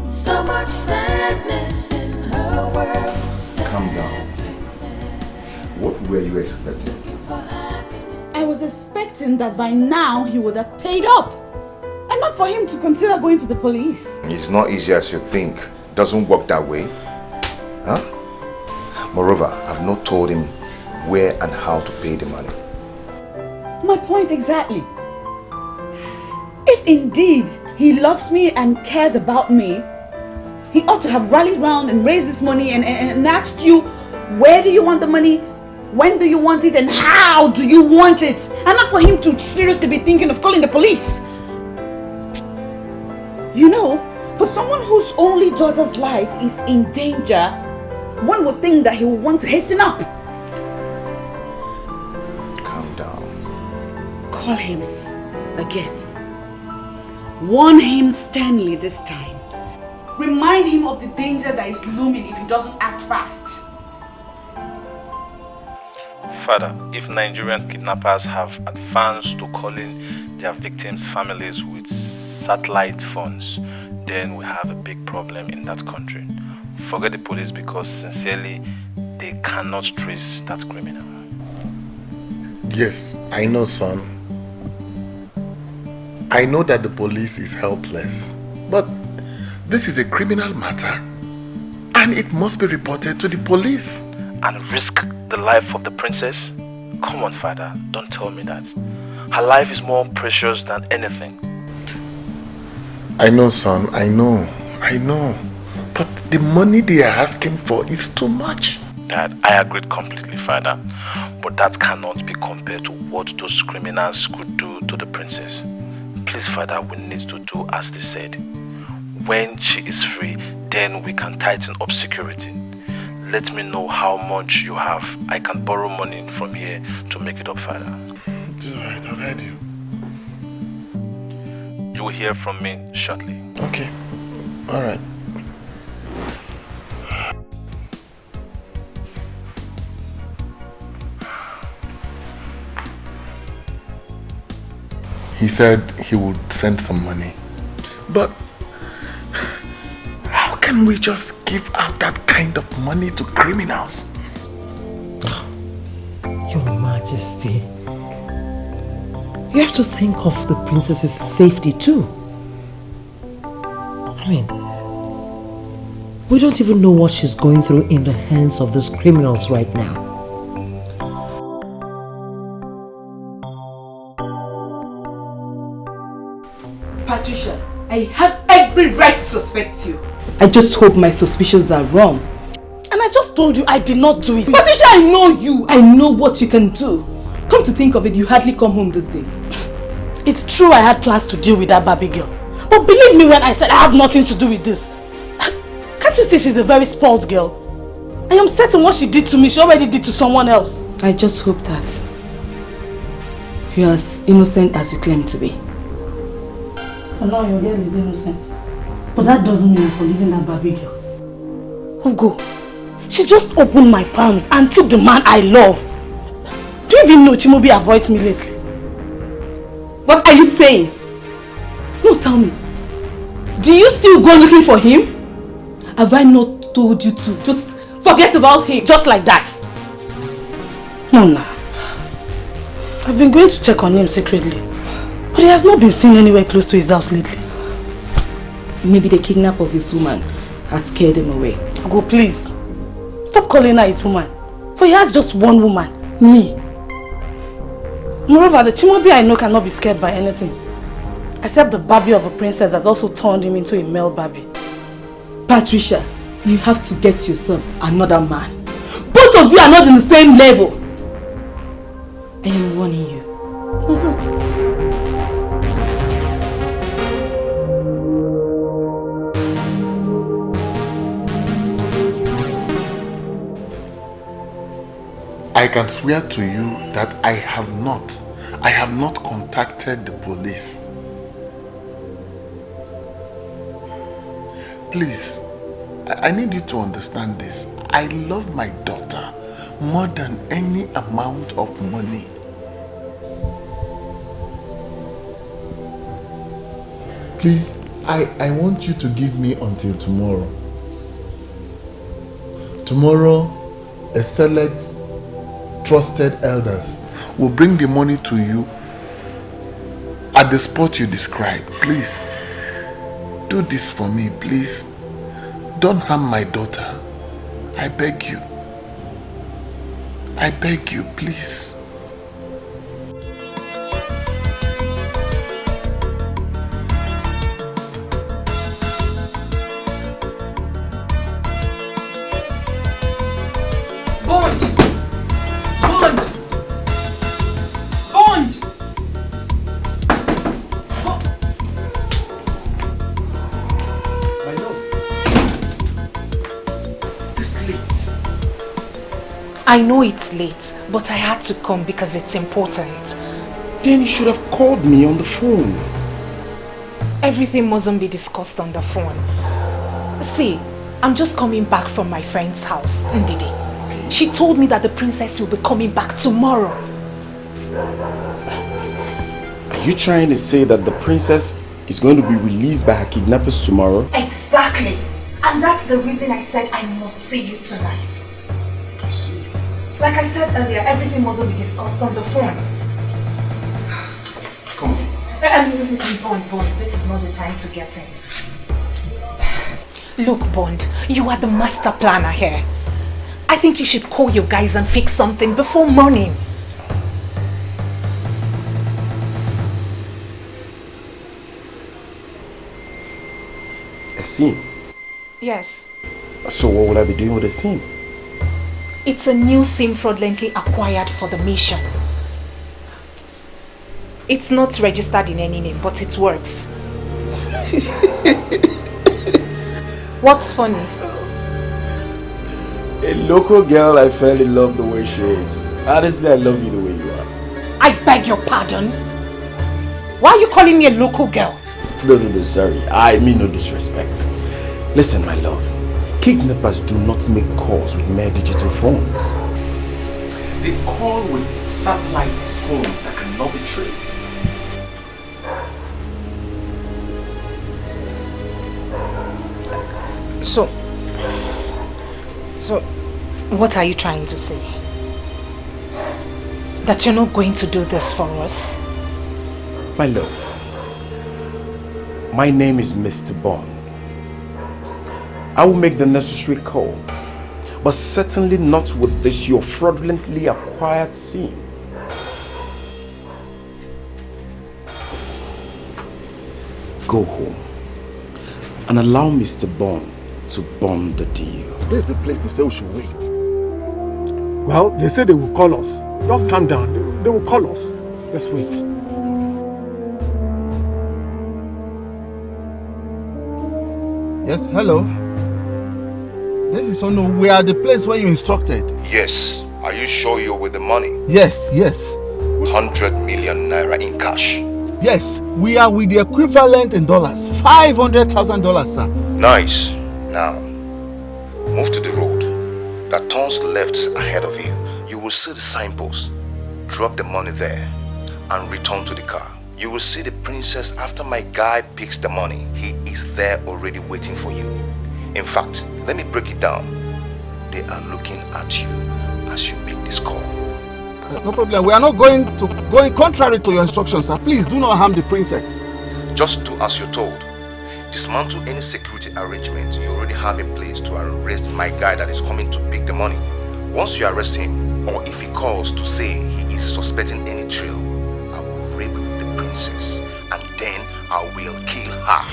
so much sadness in her world. Sad Calm down. What were you expecting? I was expecting that by now he would have paid up. And not for him to consider going to the police. It's not easy as you think. It doesn't work that way. Huh? Moreover, I've not told him where and how to pay the money. My point exactly. If indeed he loves me and cares about me, he ought to have rallied round and raised this money and asked you, where do you want the money? When do you want it? And how do you want it? And not for him to seriously be thinking of calling the police. You know, for someone whose only daughter's life is in danger, one would think that he would want to hasten up. Calm down. Call him again. Warn him sternly this time. Remind him of the danger that is looming if he doesn't act fast. Father, if Nigerian kidnappers have advanced to calling their victims' families with satellite phones, then we have a big problem in that country. Forget the police, because sincerely, they cannot trace that criminal. Yes, I know, son. I know that the police is helpless, but this is a criminal matter and it must be reported to the police. And risk the life of the princess? Come on, Father, don't tell me that. Her life is more precious than anything. I know, son, I know. But the money they are asking for is too much. Dad, I agree completely, Father. But that cannot be compared to what those criminals could do to the princess. Please, Father, we need to do as they said. When she is free, then we can tighten up security. Let me know how much you have. I can borrow money from here to make it up, Father. It's alright, I've heard you. You will hear from me shortly. Okay, alright. He said he would send some money. But how can we just give out that kind of money to criminals? Your Majesty, you have to think of the princess's safety too. I mean, we don't even know what she's going through in the hands of these criminals right now. Patricia, I have every right to suspect you. I just hope my suspicions are wrong. And I just told you I did not do it. Patricia, I know you. I know what you can do. Come to think of it, you hardly come home these days. It's true I had plans to deal with that Barbie girl. But believe me when I said I have nothing to do with this. Can't you see she's a very spoiled girl? I am certain what she did to me, she already did to someone else. I just hope that you're as innocent as you claim to be. For now, your girl is innocent. But that doesn't mean I'm forgiving that Barbie girl. Ugo, she just opened my palms and took the man I love. Do you even know Chimobi avoids me lately? What are you saying? No, tell me. Do you still go looking for him? Have I not told you to just forget about him just like that? No, nah. I've been going to check on him secretly. But he has not been seen anywhere close to his house lately. Maybe the kidnap of his woman has scared him away. Go, please. Stop calling her his woman. For he has just one woman, me. Moreover, the Chimobi I know cannot be scared by anything. Except the Barbie of a princess has also turned him into a male Barbie. Patricia, you have to get yourself another man. Both of you are not in the same level. I am warning you. That's what? I can swear to you that I have not contacted the police. Please, I need you to understand this. I love my daughter more than any amount of money. Please, I want you to give me until tomorrow. Tomorrow, a select trusted elders will bring the money to you at the spot you described. Please, do this for me, please. Don't harm my daughter. I beg you. I beg you, please. I know it's late, but I had to come because it's important. Then you should have called me on the phone. Everything mustn't be discussed on the phone. See, I'm just coming back from my friend's house, Ndidi. She told me that the princess will be coming back tomorrow. Are you trying to say that the princess is going to be released by her kidnappers tomorrow? Exactly. And that's the reason I said I must see you tonight. I see. Like I said earlier, everything mustn't be discussed on the phone. Come on. Bond, this is not the time to get in. Look, Bond, you are the master planner here. I think you should call your guys and fix something before morning. A scene? Yes. So what will I be doing with the scene? It's a new SIM fraudulently acquired for the mission. It's not registered in any name, but it works. What's funny? A local girl I fell in love the way she is. Honestly, I love you the way you are. I beg your pardon? Why are you calling me a local girl? No, sorry. I mean no disrespect. Listen, my love. Kidnappers do not make calls with mere digital phones. They call with satellite phones that cannot be traced. So, what are you trying to say? That you're not going to do this for us? My love, my name is Mr. Bond. I will make the necessary calls, but certainly not with this your fraudulently acquired SIM. Go home and allow Mr. Bond to bomb the deal. This is the place they say we should wait. Well, they say they will call us. Just calm down. They will call us. Let's wait. Yes, hello. This is Ono. We are the place where you instructed. Yes. Are you sure you're with the money? Yes, yes. 100 million naira in cash. Yes, we are with the equivalent in dollars. $500,000, sir. Nice. Now, move to the road that turns left ahead of you. You will see the signpost. Drop the money there and return to the car. You will see the princess after my guy picks the money. He is there already waiting for you. In fact, let me break it down. They are looking at you as you make this call. No problem. We are not going contrary to your instructions, sir. Please do not harm the princess. Just do as you're told. Dismantle any security arrangement you already have in place to arrest my guy that is coming to pick the money. Once you arrest him, or if he calls to say he is suspecting any trail, I will rape the princess and then I will kill her.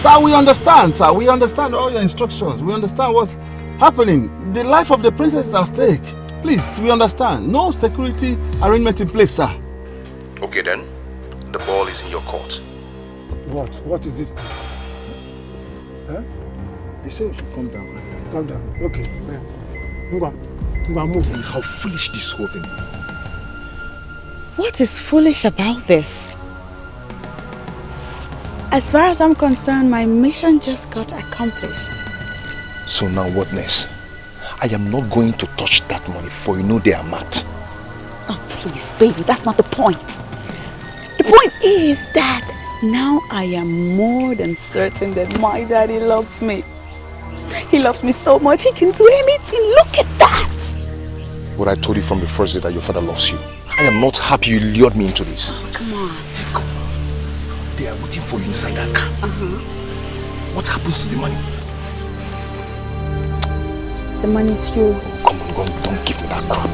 Sir, we understand, sir. We understand all your instructions. We understand what's happening. The life of the princess is at stake. Please, we understand. No security arrangement in place, sir. Okay then, the ball is in your court. What? What is it? Huh? They say we should come down. Calm down. Okay. Move. How foolish this whole thing. What is foolish about this? As far as I'm concerned, my mission just got accomplished. So now what next? I am not going to touch that money, for you know they are mad. Oh, please, baby, that's not the point. The point is that now I am more than certain that my daddy loves me. He loves me so much, he can do anything. Look at that! What I told you from the first day that your father loves you. I am not happy you lured me into this. Oh, come on. They are waiting for you inside that car. What happens to the money? The money is yours. Come on, don't give me that crap.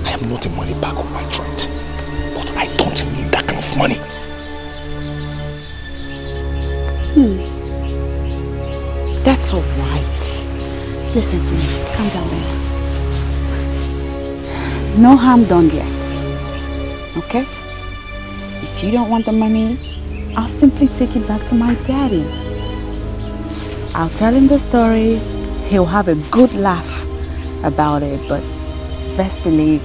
I am not a money bag of my joint. But I don't need that kind of money. That's all right. Listen to me. Calm down, baby. No harm done yet. Okay? If you don't want the money, I'll simply take it back to my daddy. I'll tell him the story. He'll have a good laugh about it, but best believe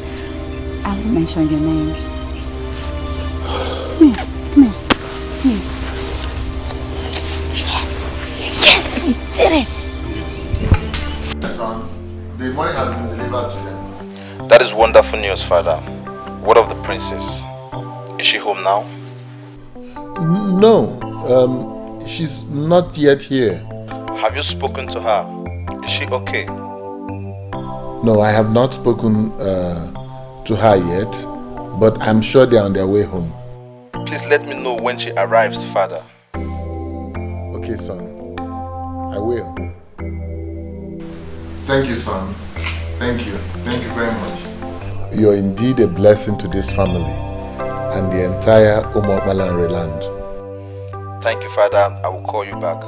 I won't mention your name. Come here. Yes, we did it. Son, the money has been delivered to them. That is wonderful news, Father. What of the princess? Is she home now? No, she's not yet here. Have you spoken to her? Is she okay? No, I have not spoken to her yet, but I'm sure they are on their way home. Please let me know when she arrives, Father. Okay, son. I will. Thank you, son. Thank you. Thank you very much. You're indeed a blessing to this family and the entire Umokbalanre land. Thank you, Father. I will call you back.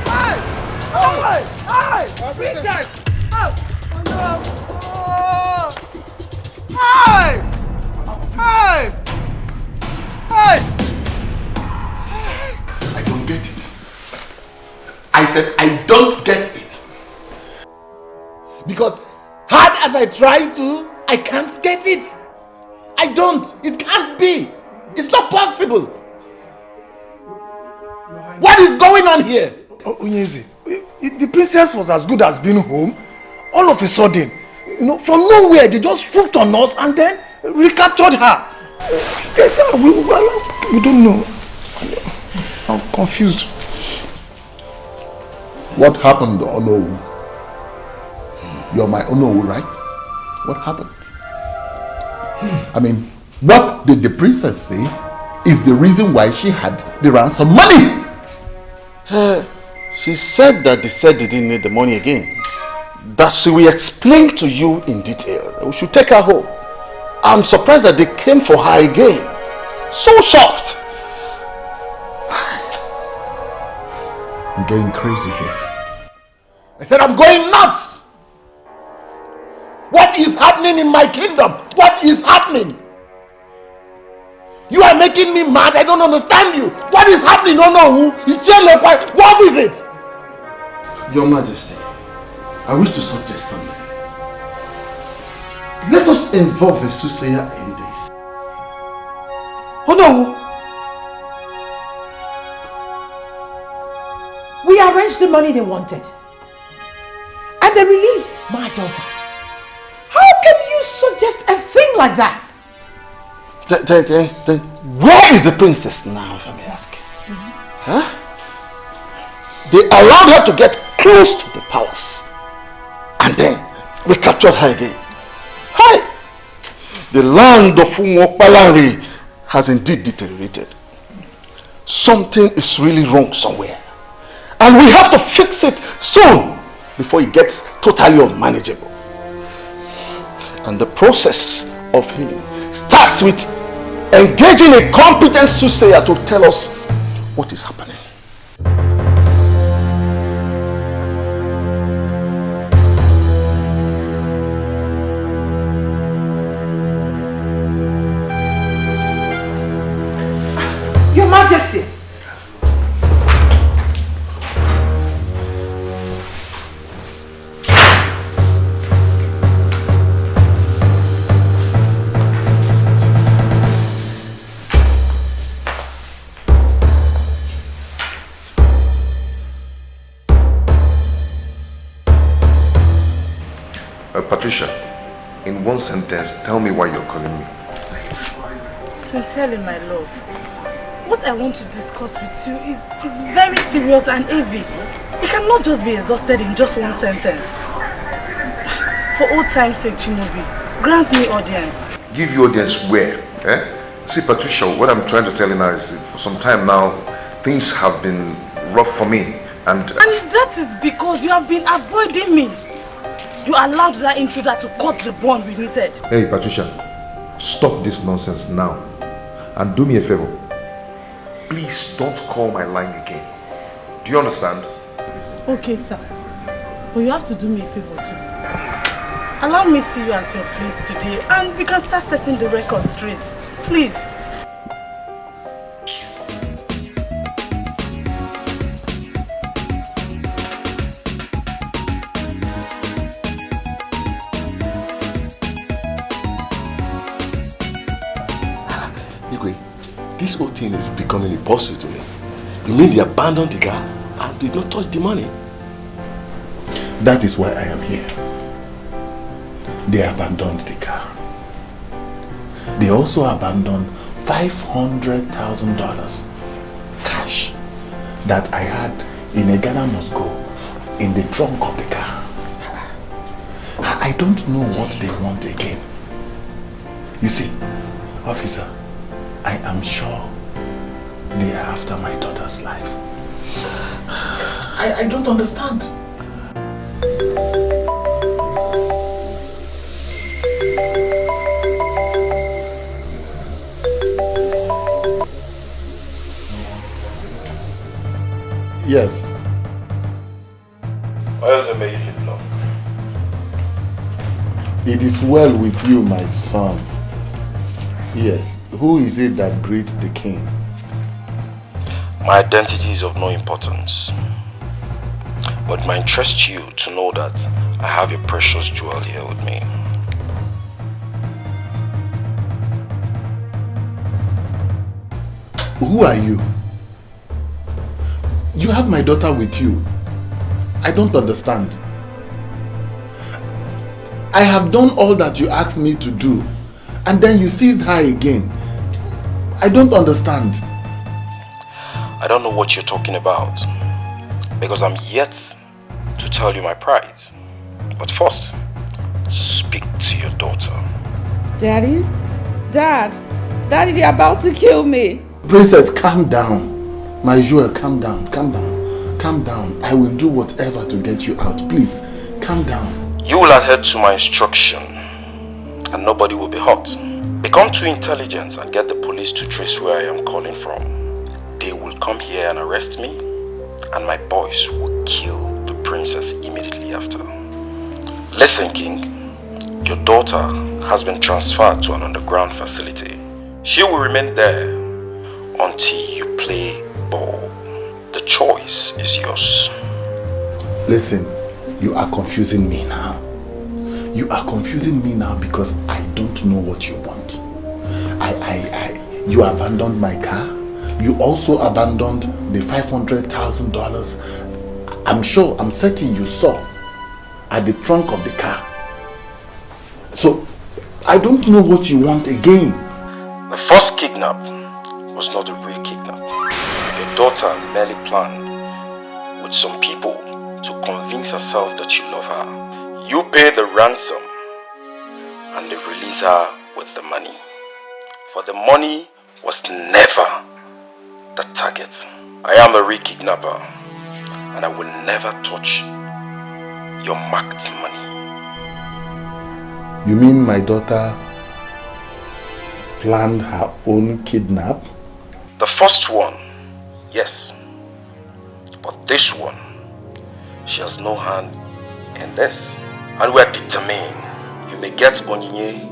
Hey! Hey! Princess! Oh! Oh! Hey! Hey! Hey! I don't get it. I said I don't get it. Because hard as I try to, I can't get it. I don't. It can't be. It's not possible. What is going on here? Oh, Onyeze, the princess was as good as being home. All of a sudden, from nowhere, they just swooped on us and then recaptured her. We don't know. I'm confused. What happened, Onowu? You're my Onowu, right? What happened? I mean, what did the princess say is the reason why she had the ransom money? She said that they said they didn't need the money again. That she will explain to you in detail. We should take her home. I'm surprised that they came for her again. So shocked. I'm getting crazy here. I said I'm going nuts. What is happening in my kingdom? What is happening? You are making me mad. I don't understand you. What is happening? No, no. What is it? Your Majesty, I wish to suggest something. Let us involve a soothsayer in this. Oh no! We arranged the money they wanted. And they released my daughter. How can you suggest a thing like that? Then where is the princess now, if I may ask? Huh? They allowed her to get close to the palace and then recaptured her again. Hi! The land of Umokpalanri has indeed deteriorated. Something is really wrong somewhere. And we have to fix it soon before it gets totally unmanageable. And the process of healing starts with engaging a competent soothsayer to tell us what is happening. Your Majesty! Patricia, in one sentence, tell me why you're calling me. Sincerely, my love, what I want to discuss with you is very serious and heavy. It cannot just be exhausted in just one sentence. For old time's sake, Chimobi, grant me audience. Give you audience where? See, Patricia, what I'm trying to tell you now is for some time now, things have been rough for me. And that is because you have been avoiding me. You allowed that intruder to cut the bond we needed. Hey, Patricia, stop this nonsense now. And do me a favor. Please don't call my line again. Do you understand? Okay, sir. But you have to do me a favor too. Allow me to see you at your place today and we can start setting the record straight. Please. This whole thing is becoming impossible to me. You mean they abandoned the girl and did not touch the money? That is why I am here. They abandoned the car. They also abandoned $500,000 cash that I had in a Ghana must go in the trunk of the car. I don't know what they want again. You see, officer, I am sure they are after my daughter's life. I don't understand. Yes. Why does it make you live long? It is well with you, my son. Yes, who is it that greets the king? My identity is of no importance. But it might interest you to know that I have a precious jewel here with me. Who are you? You have my daughter with you. I don't understand. I have done all that you asked me to do, and then you seized her again. I don't understand. I don't know what you're talking about, because I'm yet to tell you my pride. But first, speak to your daughter. Daddy? Dad, they're about to kill me. Princess, calm down. My jewel, calm down, calm down, calm down. I will do whatever to get you out. Please, calm down. You will adhere to my instruction, and nobody will be hurt. Become too intelligent and get the police to trace where I am calling from. They will come here and arrest me, and my boys will kill the princess immediately after. Listen, King, your daughter has been transferred to an underground facility. She will remain there until you play ball. The choice is yours. Listen, you are confusing me now. You are confusing me now because I don't know what you want. You abandoned my car. You also abandoned the $500,000. I'm certain you saw at the trunk of the car. So, I don't know what you want again. The first kidnap was not a real kidnap. Your daughter merely planned with some people to convince herself that you love her. You pay the ransom and they release her with the money. For the money was never the target. I am the real kidnapper and I will never touch your marked money. You mean my daughter planned her own kidnap? The first one, yes. But this one, she has no hand in this. And we are determined. You may get Onyinye,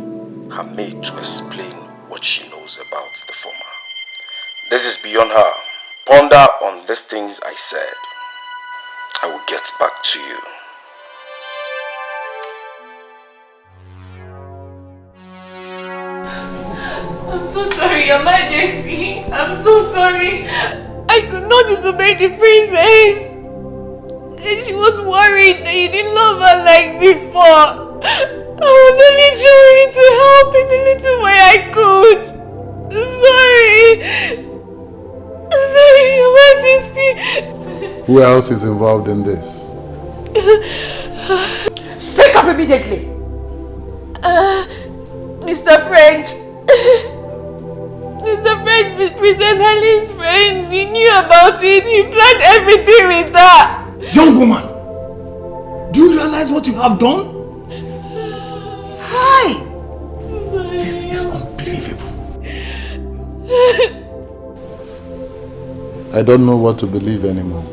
her maid, to explain what she knows about the former. This is beyond her. Ponder on these things I said. I will get back to you. I'm so sorry, Your Majesty. I'm so sorry. I could not disobey the princess. And she was worried that you didn't love her like before. I was only trying to help in the little way I could. I'm sorry. I'm sorry, Your Majesty. Who else is involved in this? Speak up immediately. Mr. French. Mr. French, Princess Helen's friend. He knew about it. He planned everything with her. Young woman, do you realize what you have done? Hi! This is unbelievable. I don't know what to believe anymore.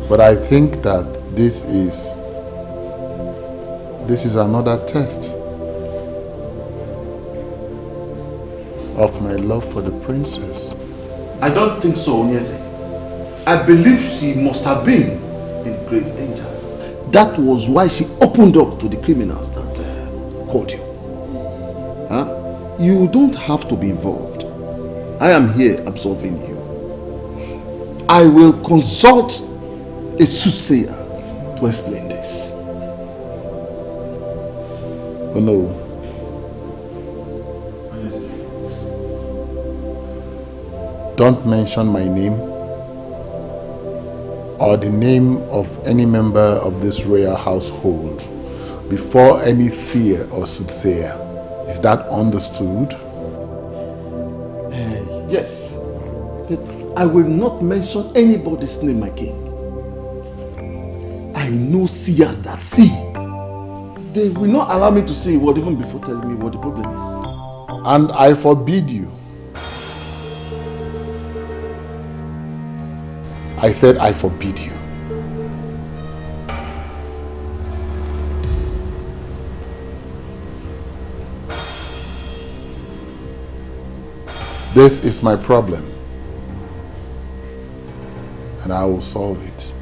But I think that this is another test of my love for the princess. I don't think so, Onyeze. I believe she must have been in great danger. That was why she opened up to the criminals that called you. Huh? You don't have to be involved. I am here absolving you. I will consult a soothsayer to explain this. Oh no. Don't mention my name or the name of any member of this royal household before any seer or soothsayer. Is that understood? Yes. But I will not mention anybody's name, my king. I know seers that see. They will not allow me to say a word even before telling me what the problem is. And I forbid you I said I forbid you. This is my problem, and I will solve it.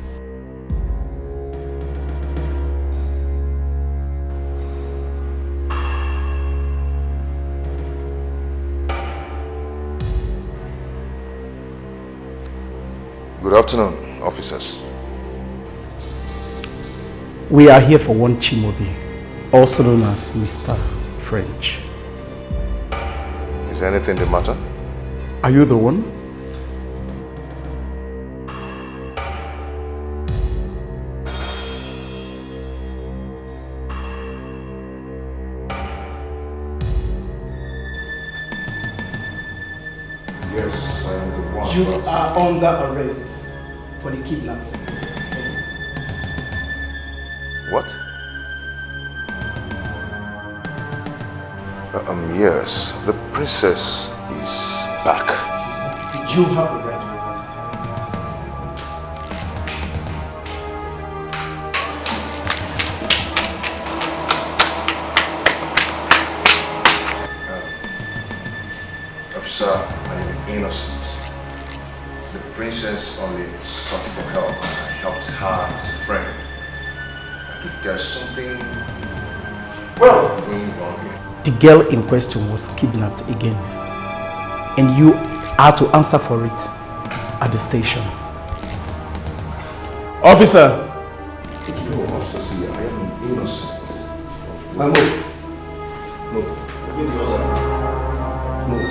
Good afternoon, officers. We are here for one Chimobi, also known as Mr. French. Is anything the matter? Are you the one? Yes, I am the one. You are under arrest for the kidnapping. What? Yes, the princess is back. You have the right to arrest Officer, I am innocent. The princess only sought for help. I helped her as a friend. If there's something going wrong here. The girl in question was kidnapped again, and you are to answer for it at the station. Officer! No, officer, see, I am innocent. Move. Move. Get the other. Move.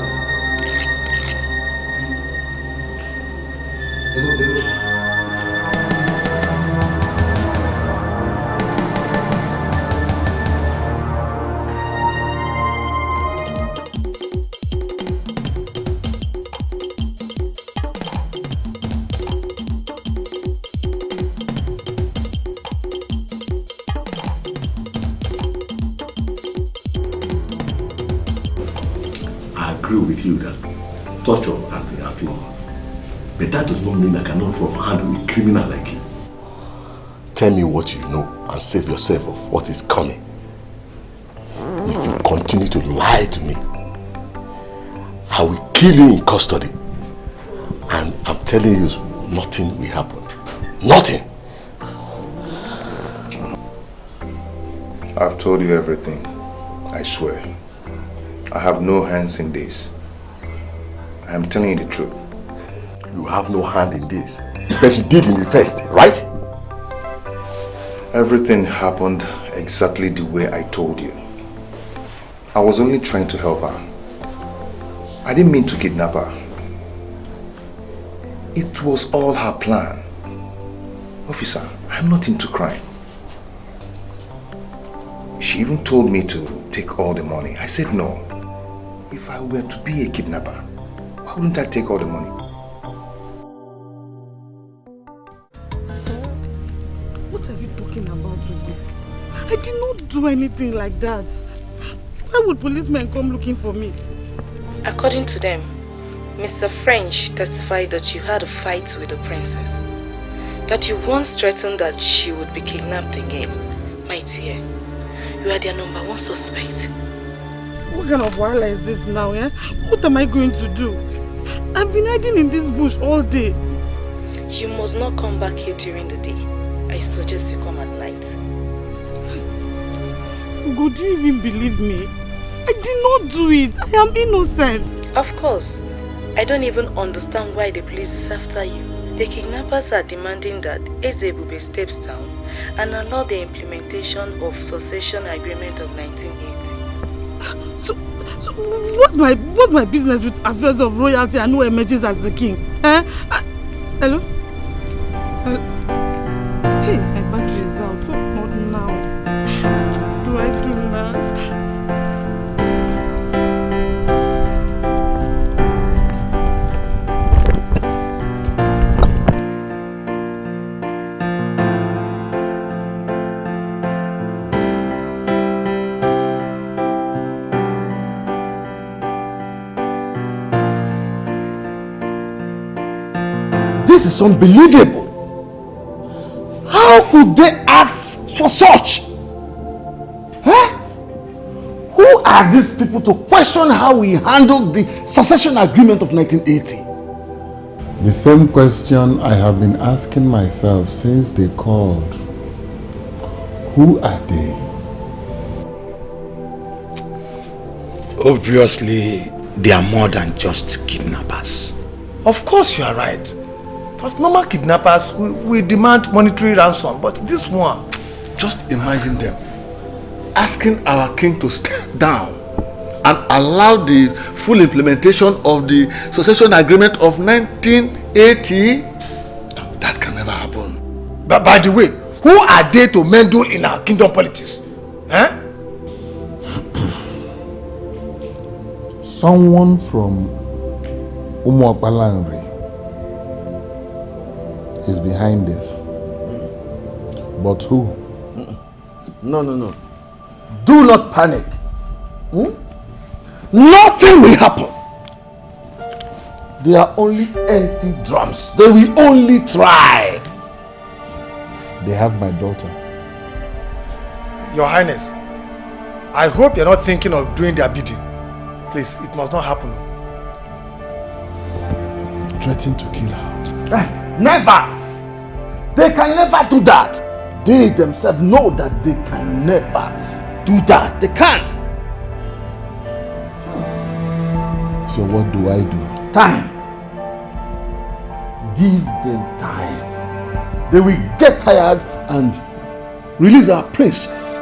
With you that torture has been outlawed, but that does not mean I cannot handle a criminal like you. Tell me what you know and save yourself of what is coming. If you continue to lie to me, I will kill you in custody. And I'm telling you, nothing will happen. Nothing. I've told you everything, I swear. I have no hands in this. I am telling you the truth. You have no hand in this, but you did in the first, right? Everything happened exactly the way I told you. I was only trying to help her. I didn't mean to kidnap her. It was all her plan. Officer, I'm not into crime. She even told me to take all the money. I said no. If I were to be a kidnapper, why wouldn't I take all the money? Sir, what are you talking about, Ubah? I did not do anything like that. Why would policemen come looking for me? According to them, Mr. French testified that you had a fight with the princess. That you once threatened that she would be kidnapped again. My dear, you are their number one suspect. What kind of wahala is this now, eh? What am I going to do? I've been hiding in this bush all day. You must not come back here during the day. I suggest you come at night. Ugo, do you even believe me? I did not do it. I am innocent. Of course. I don't even understand why the police is after you. The kidnappers are demanding that Ezebube steps down and allow the implementation of Succession Agreement of 1980. So what's my business with affairs of royalty and who emerges as the king? Eh? Hello? Hey, my battery is out. What now? What do I do now? This is unbelievable. How could they ask for such? Huh? Who are these people to question how we handled the succession agreement of 1980? The same question I have been asking myself since they called. Who are they? Obviously, they are more than just kidnappers. Of course you are right. Because normal kidnappers, we demand monetary ransom. But this one... Just imagine them asking our king to step down and allow the full implementation of the succession agreement of 1980. That can never happen. But by the way, who are they to meddle in our kingdom politics? Eh? Someone from Umuapalanri is behind this. But who? No. Do not panic. Nothing will happen. They are only empty drums. They will only try. They have my daughter. Your Highness, I hope you're not thinking of doing their bidding. Please, it must not happen. Threatening to kill her. Never! They can never do that. They themselves know that they can never do that. They can't. So what do I do? Time. Give them time. They will get tired and release our princess.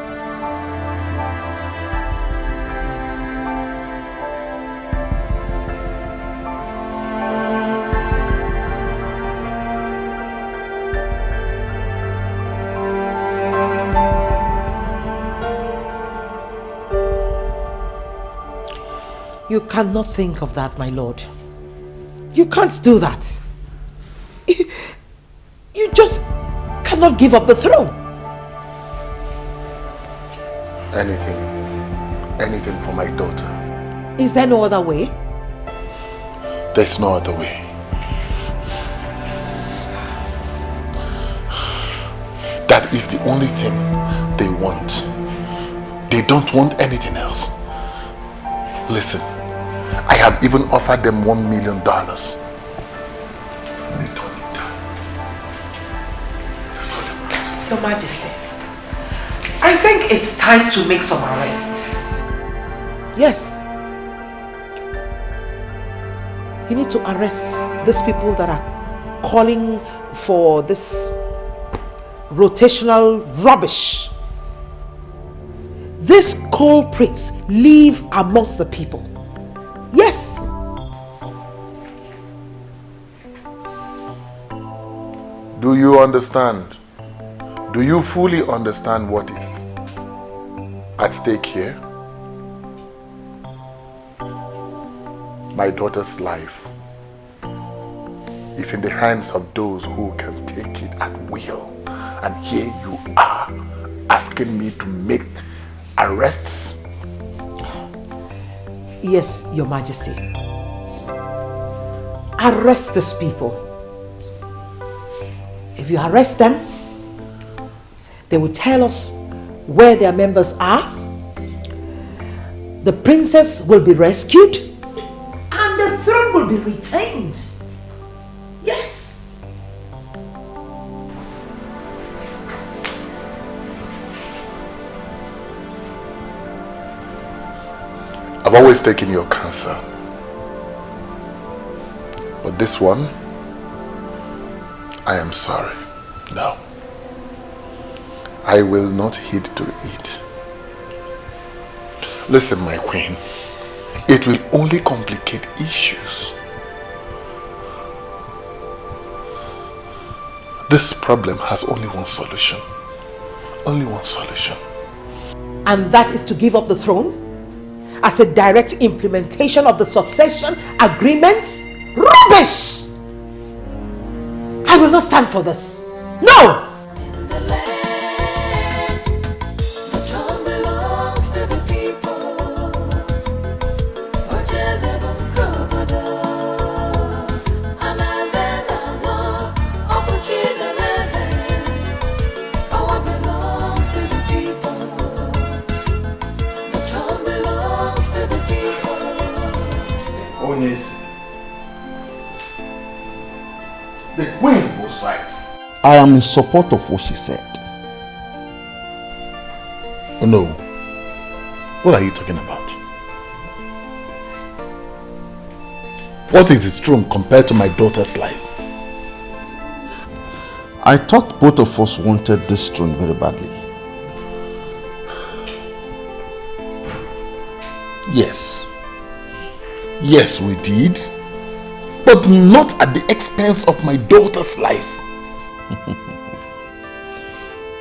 You cannot think of that, my lord. You can't do that. You just cannot give up the throne. Anything for my daughter. Is there no other way? There's no other way. That is the only thing they want. They don't want anything else. Listen, I have even offered them $1 million. They turned it down. That's all they want. Your Majesty, I think it's time to make some arrests. Yes. You need to arrest these people that are calling for this rotational rubbish. These culprits live amongst the people. Yes. Do you understand? Do you fully understand what is at stake here? My daughter's life is in the hands of those who can take it at will. And here you are asking me to make arrests? Yes, Your Majesty. Arrest these people. If you arrest them, they will tell us where their members are. The princess will be rescued and the throne will be retained. Yes. I've always taken your counsel. But this one, I am sorry. No. I will not heed to it. Listen, my queen. It will only complicate issues. This problem has only one solution. Only one solution. And that is to give up the throne as a direct implementation of the succession agreements? Rubbish! I will not stand for this. No! The queen was right. I am in support of what she said. Oh no. What are you talking about? What is its throne compared to my daughter's life? I thought both of us wanted this throne very badly. Yes. Yes, we did. But not at the expense of my daughter's life.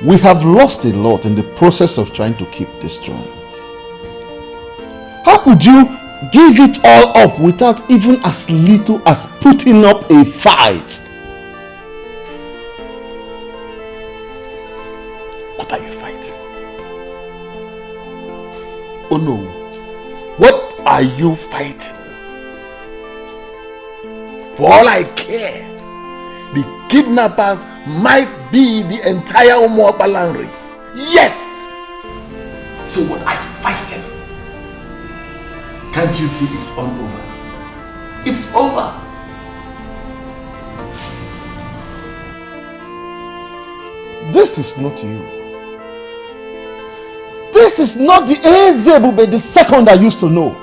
We have lost a lot in the process of trying to keep this throne. How could you give it all up without even as little as putting up a fight? What are you fighting? Oh no. What are you fighting? For all I care, the kidnappers might be the entire Umuopalanri. Yes! So what are you fighting? Can't you see it's all over? It's over. This is not you. This is not the Ezebube the second I used to know.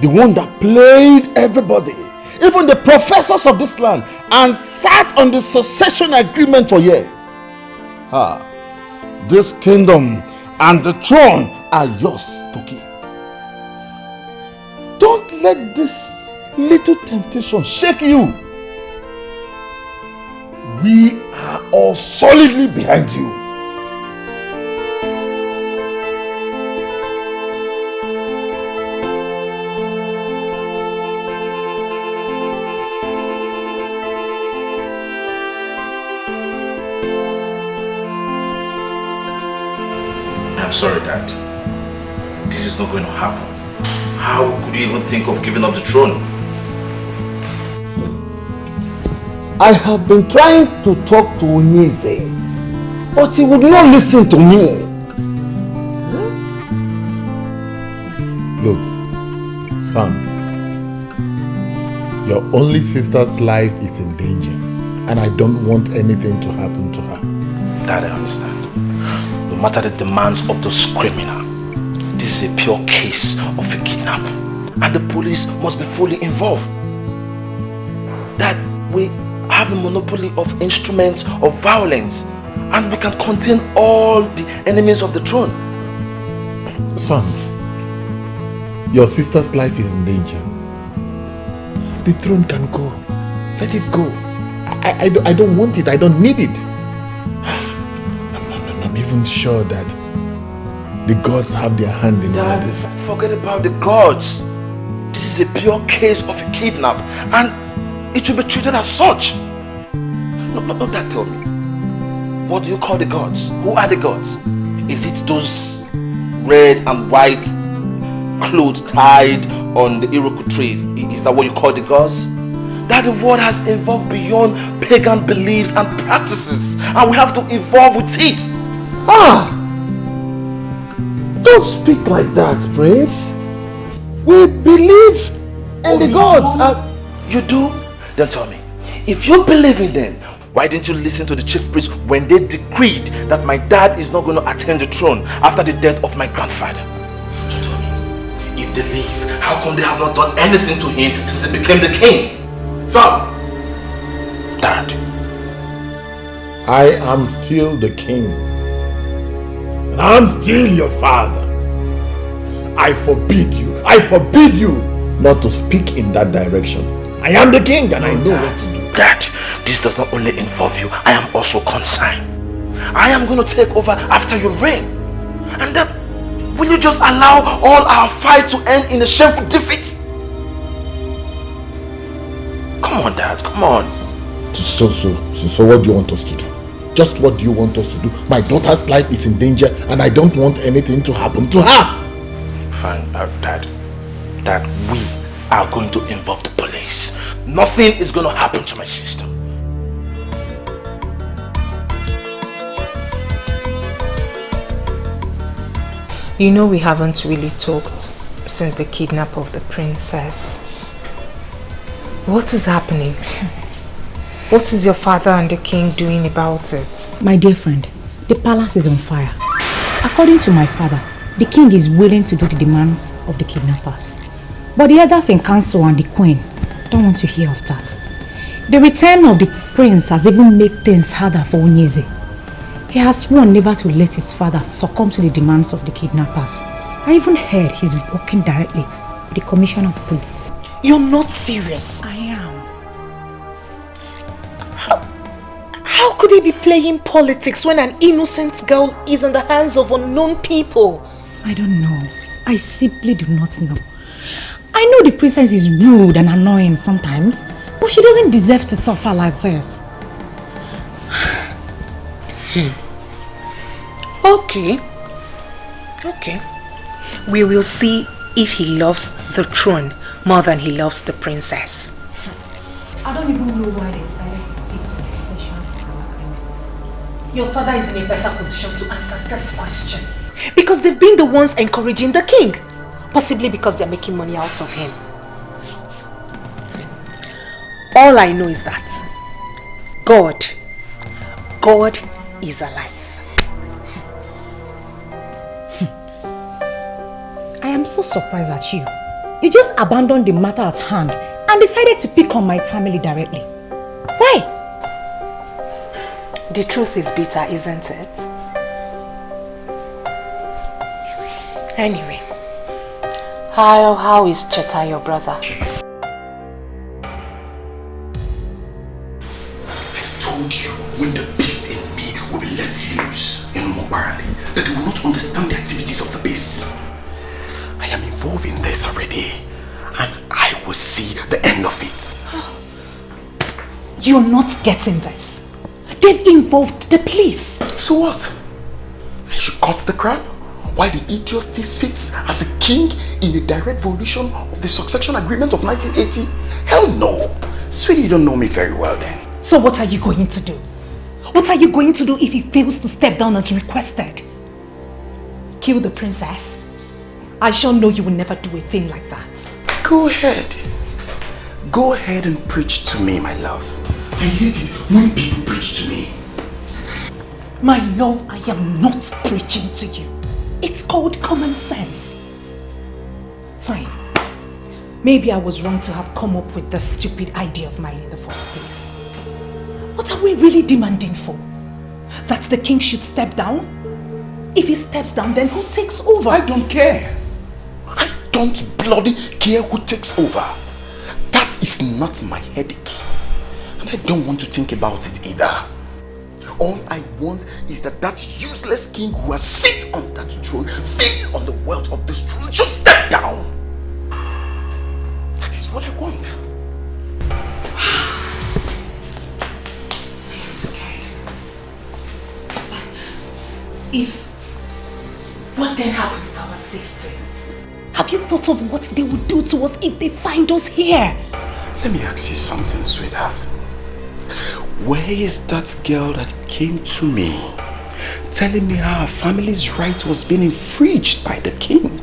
The one that played everybody, even the professors of this land, and sat on the succession agreement for years. This kingdom and the throne are yours to keep. Don't let this little temptation shake you. We are all solidly behind you. I'm sorry, Dad. This is not going to happen. How could you even think of giving up the throne? I have been trying to talk to Onyeze, but he would not listen to me. Look, son, your only sister's life is in danger, and I don't want anything to happen to her. Dad, I understand. No matter the demands of those criminals, this is a pure case of a kidnap, and the police must be fully involved. Dad, we have the monopoly of instruments of violence, and we can contain all the enemies of the throne. Son, your sister's life is in danger. The throne can go. Let it go. I don't want it. I don't need it. I'm even sure that the gods have their hand in all this. Forget about the gods. This is a pure case of a kidnap, and it should be treated as such. No, Dad, tell me. What do you call the gods? Who are the gods? Is it those red and white clothes tied on the Iroku trees? Is that what you call the gods? That the world has evolved beyond pagan beliefs and practices, and we have to evolve with it. Don't speak like that, Prince. We believe in the gods. You do? Then tell me, if you believe in them, why didn't you listen to the chief priest when they decreed that my dad is not going to attain the throne after the death of my grandfather? So tell me, if they leave, how come they have not done anything to him since he became the king? Son! Dad. I am still the king. And I'm still your father. I forbid you not to speak in that direction. I am the king and I know what to do. Dad, this does not only involve you, I am also concerned. I am going to take over after your reign. And then, will you just allow all our fight to end in a shameful defeat? Come on, Dad, come on. So what do you want us to do? Just what do you want us to do? My daughter's life is in danger and I don't want anything to happen to her. Fine, Dad, we are going to involve the police. Nothing is going to happen to my sister. You know we haven't really talked since the kidnap of the princess. What is happening? What is your father and the king doing about it? My dear friend, the palace is on fire. According to my father, the king is willing to do the demands of the kidnappers. But the elders in council and the queen don't want to hear of that. The return of the prince has even made things harder for Onyeze. He has sworn never to let his father succumb to the demands of the kidnappers. I even heard he's working directly with the commissioner of police. You're not serious. I am. How could he be playing politics when an innocent girl is in the hands of unknown people? I don't know. I simply do not know. I know the princess is rude and annoying sometimes, but she doesn't deserve to suffer like this. Okay. We will see if he loves the throne more than he loves the princess. I don't even know why they decided to sit on the succession for our agreements. Your father is in a better position to answer this question. Because they've been the ones encouraging the king. Possibly because they're making money out of him. All I know is that God is alive. I am so surprised at you. You just abandoned the matter at hand and decided to pick on my family directly. Why? The truth is bitter, isn't it? Anyway, how is Chacha, your brother? I told you when the beast in me will be let loose in Mobarali that they will not understand the activities of the beast. I am involved in this already and I will see the end of it. You're not getting this. They've involved the police. So what? I should cut the crap? While the idiot still sits as a king in a direct violation of the succession agreement of 1980? Hell no! Sweetie, you don't know me very well then. So what are you going to do? What are you going to do if he fails to step down as requested? Kill the princess? I sure know you will never do a thing like that. Go ahead. Go ahead and preach to me, my love. I hate it when people preach to me. My love, I am not preaching to you. It's called common sense. Fine. Maybe I was wrong to have come up with this stupid idea of mine in the first place. What are we really demanding for? That the king should step down? If he steps down, then who takes over? I don't care. I don't bloody care who takes over. That is not my headache. And I don't want to think about it either. All I want is that useless king who has sit on that throne, feeding on the wealth of this throne, should step down. That is what I want. I am scared. What then happens to our safety? Have you thought of what they would do to us if they find us here? Let me ask you something, sweetheart. Where is that girl that came to me telling me how her family's right was being infringed by the king?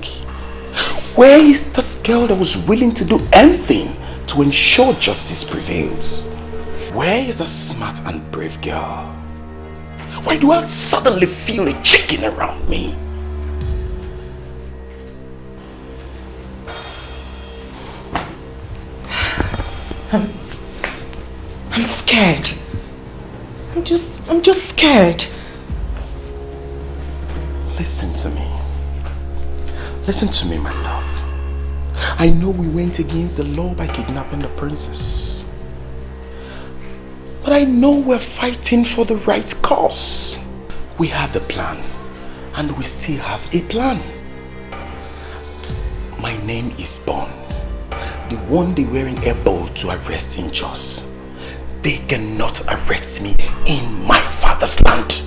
Where is that girl that was willing to do anything to ensure justice prevails? Where is a smart and brave girl? Why do I suddenly feel a chicken around me? I'm scared. I'm just scared. Listen to me. Listen to me, my love. I know we went against the law by kidnapping the princess. But I know we're fighting for the right cause. We have the plan. And we still have a plan. My name is Bond. The one they were able to arrest in Jos. They cannot arrest me in my father's land.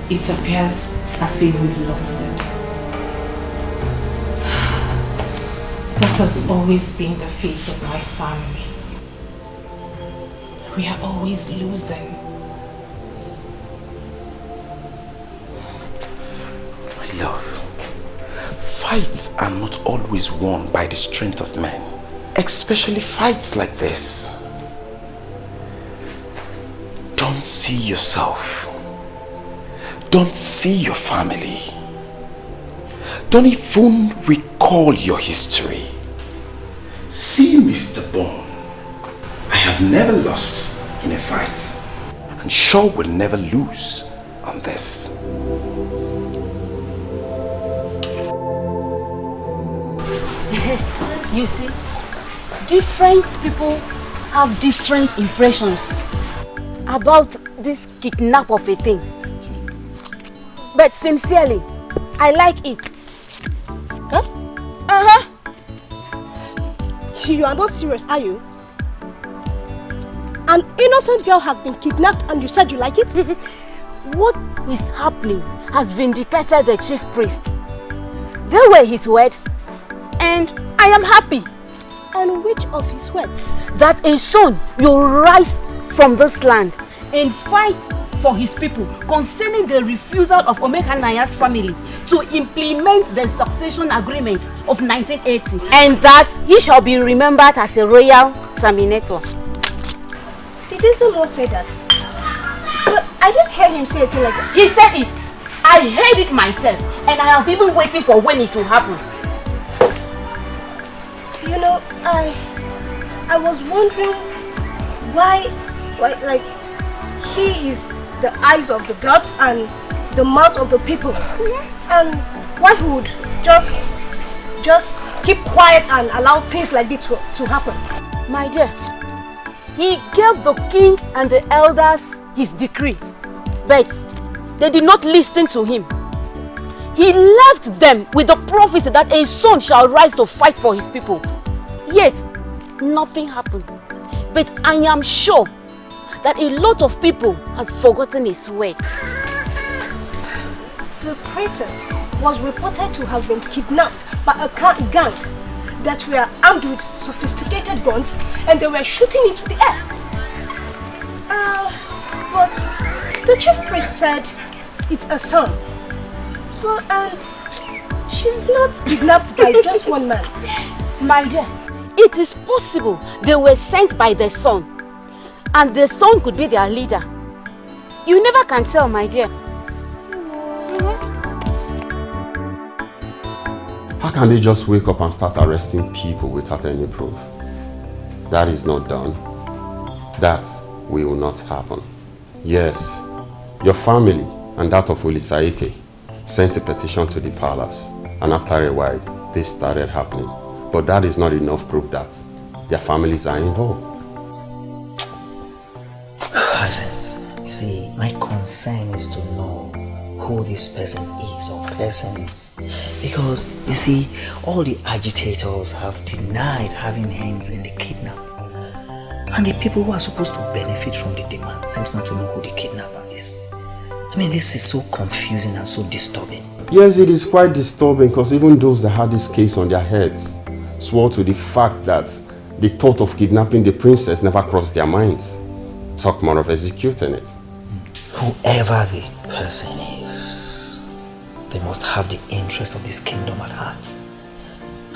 It appears as if we've lost it. That has always been the fate of my family. We are always losing. love, fights are not always won by the strength of men. Especially fights like this. Don't see yourself. Don't see your family. Don't even recall your history. See Mr. Bone. I have never lost in a fight. And sure will never lose on this. You see, different people have different impressions about this kidnap of a thing. But sincerely, I like it. Huh? Uh-huh. You are not serious, are you? An innocent girl has been kidnapped and you said you like it? What is happening has vindicated the chief priest. They were his words, and I am happy. And which of his words? That a son will rise from this land and fight for his people concerning the refusal of Omekanaya's family to implement the succession agreement of 1980, and that he shall be remembered as a royal terminator. Did Isamo say that? But I didn't hear him say anything like that. He said it. I heard it myself, and I have been waiting for when it will happen. You know, I was wondering why like he is the eyes of the gods and the mouth of the people, and why he would just keep quiet and allow things like this to happen. My dear, he gave the king and the elders his decree, but they did not listen to him. He left them with the prophecy that a son shall rise to fight for his people. Yet, nothing happened. But I am sure that a lot of people has forgotten his word. The princess was reported to have been kidnapped by a gang that were armed with sophisticated guns, and they were shooting into the air. But the chief priest said it's a son. So, she's not kidnapped by just one man. My dear, it is possible they were sent by the son, and the son could be their leader. You never can tell, my dear. How can they just wake up and start arresting people without any proof? That is not done. That will not happen. Yes, your family and that of Olisaike sent a petition to the palace, and after a while, this started happening. But that is not enough proof that their families are involved. Hasn't. You see, my concern is to know who this person is or persons. Because, you see, all the agitators have denied having hands in the kidnap. And the people who are supposed to benefit from the demand seems not to know who the kidnapper is. I mean, this is so confusing and so disturbing. Yes, it is quite disturbing because even those that had this case on their heads swore to the fact that the thought of kidnapping the princess never crossed their minds. Talk more of executing it. Whoever the person is, they must have the interest of this kingdom at heart.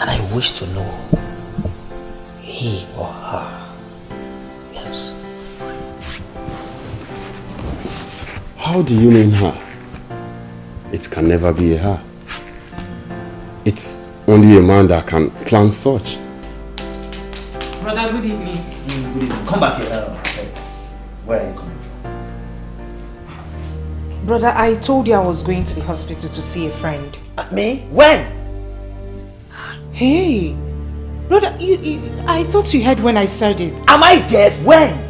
And I wish to know he or her. Yes. How do you mean her? It can never be a her. It's only a man that can plan such. Brother, good evening. Good evening. Come back here. Where are you coming from? Brother, I told you I was going to the hospital to see a friend. Me? When? Hey, brother, I thought you heard when I said it. Am I deaf? When?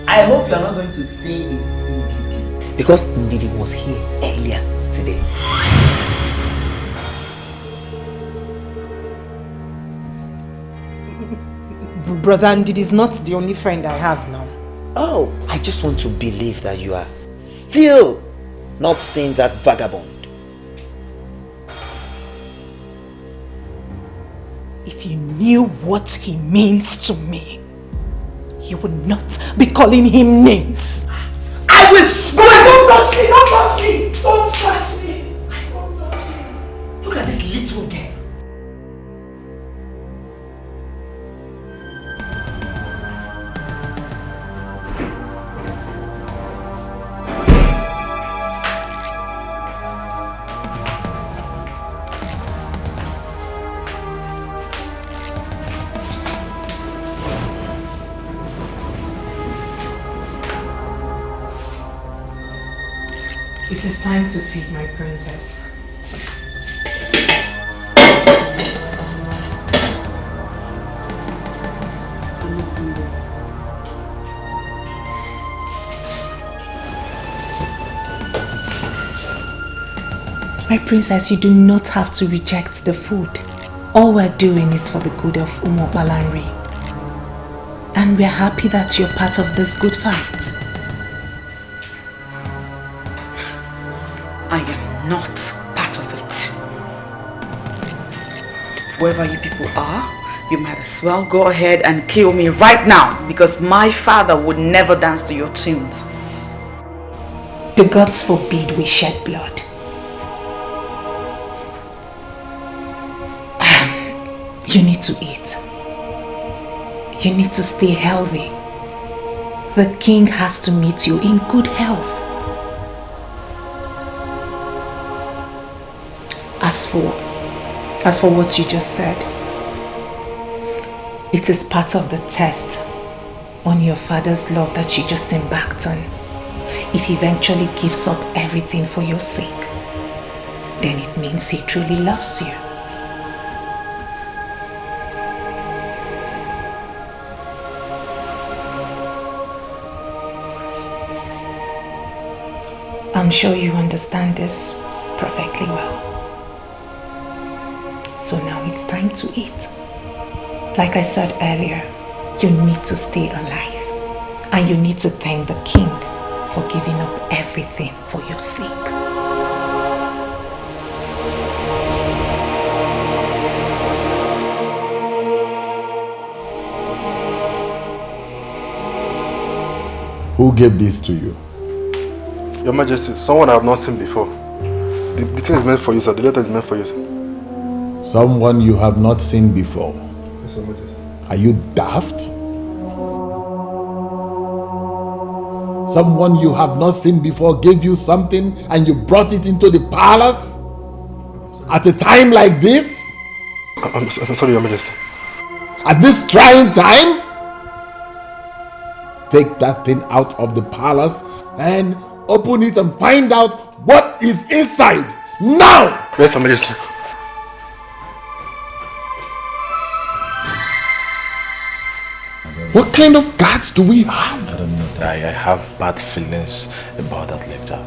I hope you are not going to say it's Ndidi. Because Ndidi was here earlier today. Brother, Ndidi is not the only friend I have now. Oh, I just want to believe that you are still not seeing that vagabond. If you knew what he means to me, you would not be calling him names. I will squeeze! Don't touch me! Don't touch me! Don't touch me! Don't touch me! Look at this little girl. It is time to feed my princess. My princess, you do not have to reject the food. All we're doing is for the good of Umobalanri. And we're happy that you're part of this good fight. I am not part of it. Whoever you people are, you might as well go ahead and kill me right now, because my father would never dance to your tunes. The gods forbid we shed blood. You need to eat. You need to stay healthy. The king has to meet you in good health. As for what you just said, it is part of the test on your father's love that you just embarked on. If he eventually gives up everything for your sake, then it means he truly loves you. I'm sure you understand this perfectly well. So now it's time to eat. Like I said earlier, you need to stay alive. And you need to thank the king for giving up everything for your sake. Who gave this to you? Your Majesty, someone I have not seen before. The thing is meant for you, sir. The letter is meant for you, sir. Someone you have not seen before. Yes, Your Majesty. Are you daft? Someone you have not seen before gave you something and you brought it into the palace? At a time like this? I'm sorry, Your Majesty. At this trying time? Take that thing out of the palace and open it and find out what is inside. Now! Yes, Your Majesty. What kind of guards do we have? I don't know. I have bad feelings about that lecture.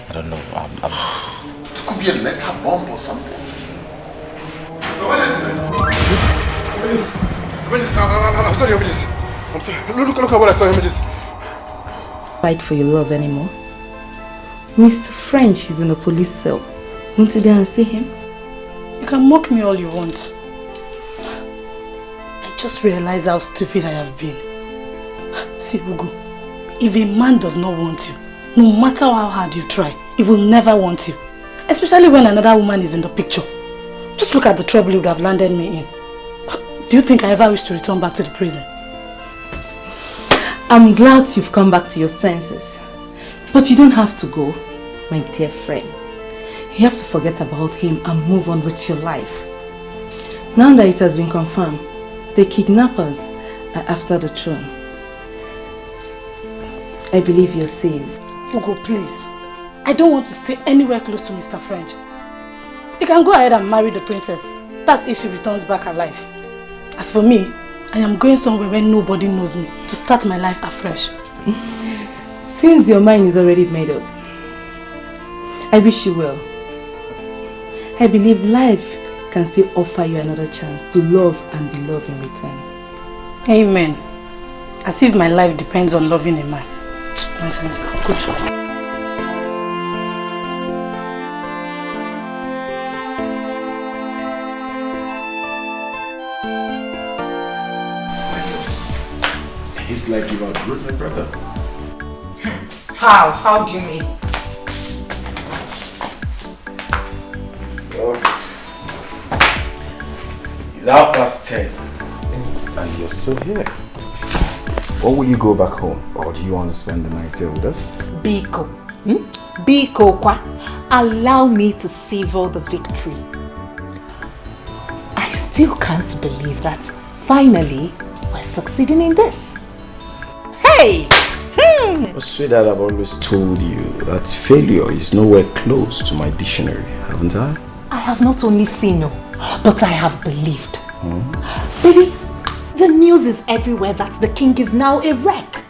I don't know. It could be a letter bomb or something. I'm sorry, Your Majesty. I'm sorry. Look at what I saw, Your Majesty. Fight for your love anymore. Mr. French is in a police cell. Want to go and see him? You can mock me all you want. I just realized how stupid I have been. See, Ugo, if a man does not want you, no matter how hard you try, he will never want you. Especially when another woman is in the picture. Just look at the trouble you would have landed me in. Do you think I ever wish to return back to the prison? I'm glad you've come back to your senses. But you don't have to go, my dear friend. You have to forget about him and move on with your life. Now that it has been confirmed, the kidnappers are after the throne. I believe you're safe. Ugo, please. I don't want to stay anywhere close to Mr. French. You can go ahead and marry the princess. That's if she returns back alive. As for me, I am going somewhere where nobody knows me to start my life afresh. Since your mind is already made up, I wish you well. I believe life can still offer you another chance to love and be loved in return. Amen. As if my life depends on loving a man. Nonsense. Good job. It's like you outgrew my brother. How? How do you mean? It's 10:30. And you're still here. Or will you go back home? Or do you want to spend the night here with us? Biko. Biko kwa. Allow me to savor the victory. I still can't believe that finally we're succeeding in this. Hey! Oh, sweetheart, I've always told you that failure is nowhere close to my dictionary, haven't I? I have not only seen you, but I have believed. Baby, the news is everywhere that the king is now a wreck.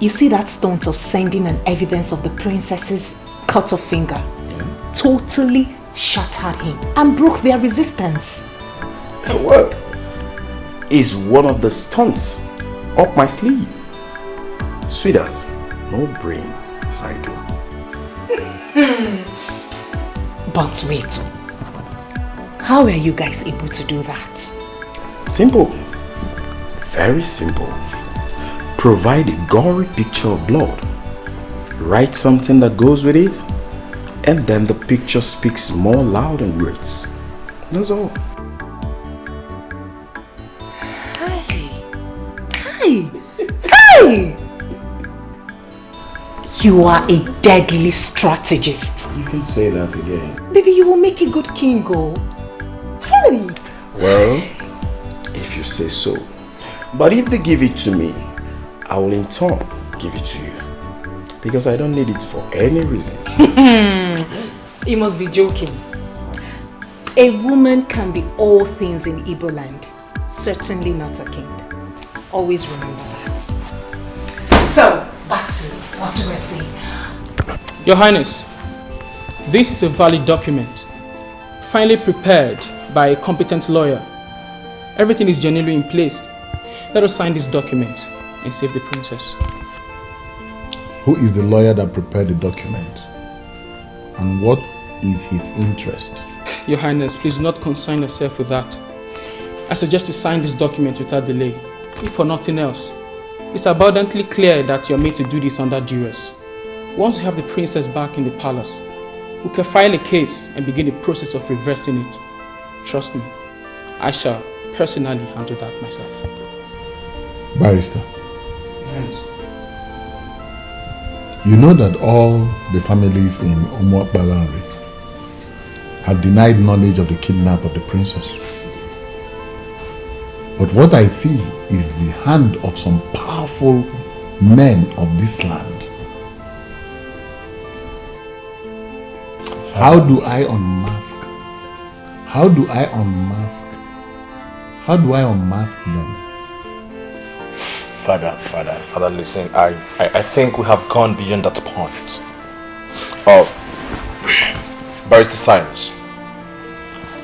You see that stunt of sending an evidence of the princess's cut off finger? Totally shattered him and broke their resistance. Well, is one of the stunts up my sleeve. Sweetheart, no brain as I do. But wait, how are you guys able to do that? Simple. Very simple. Provide a gory picture of blood. Write something that goes with it, and then the picture speaks more loud than words. That's all. Hey! You are a deadly strategist. You can say that again. Baby, you will make a good king, go. Hey! Well, if you say so. But if they give it to me, I will in turn give it to you. Because I don't need it for any reason. You must be joking. A woman can be all things in Igbo land. Certainly not a king. Always remember that. So, back to what we were saying. Your Highness, this is a valid document, finally prepared by a competent lawyer. Everything is genuinely in place. Let us sign this document and save the princess. Who is the lawyer that prepared the document? And what is his interest? Your Highness, please do not concern yourself with that. I suggest you sign this document without delay. If for nothing else, it's abundantly clear that you're made to do this under duress. Once you have the princess back in the palace, we can file a case and begin the process of reversing it. Trust me, I shall personally handle that myself. Barrister, Yes. you know that all the families in Umuakbalanri have denied knowledge of the kidnap of the princess. But what I see is the hand of some powerful men of this land. How do I unmask? How do I unmask? How do I unmask them? Father, listen, I think we have gone beyond that point. Oh, Barrister Science.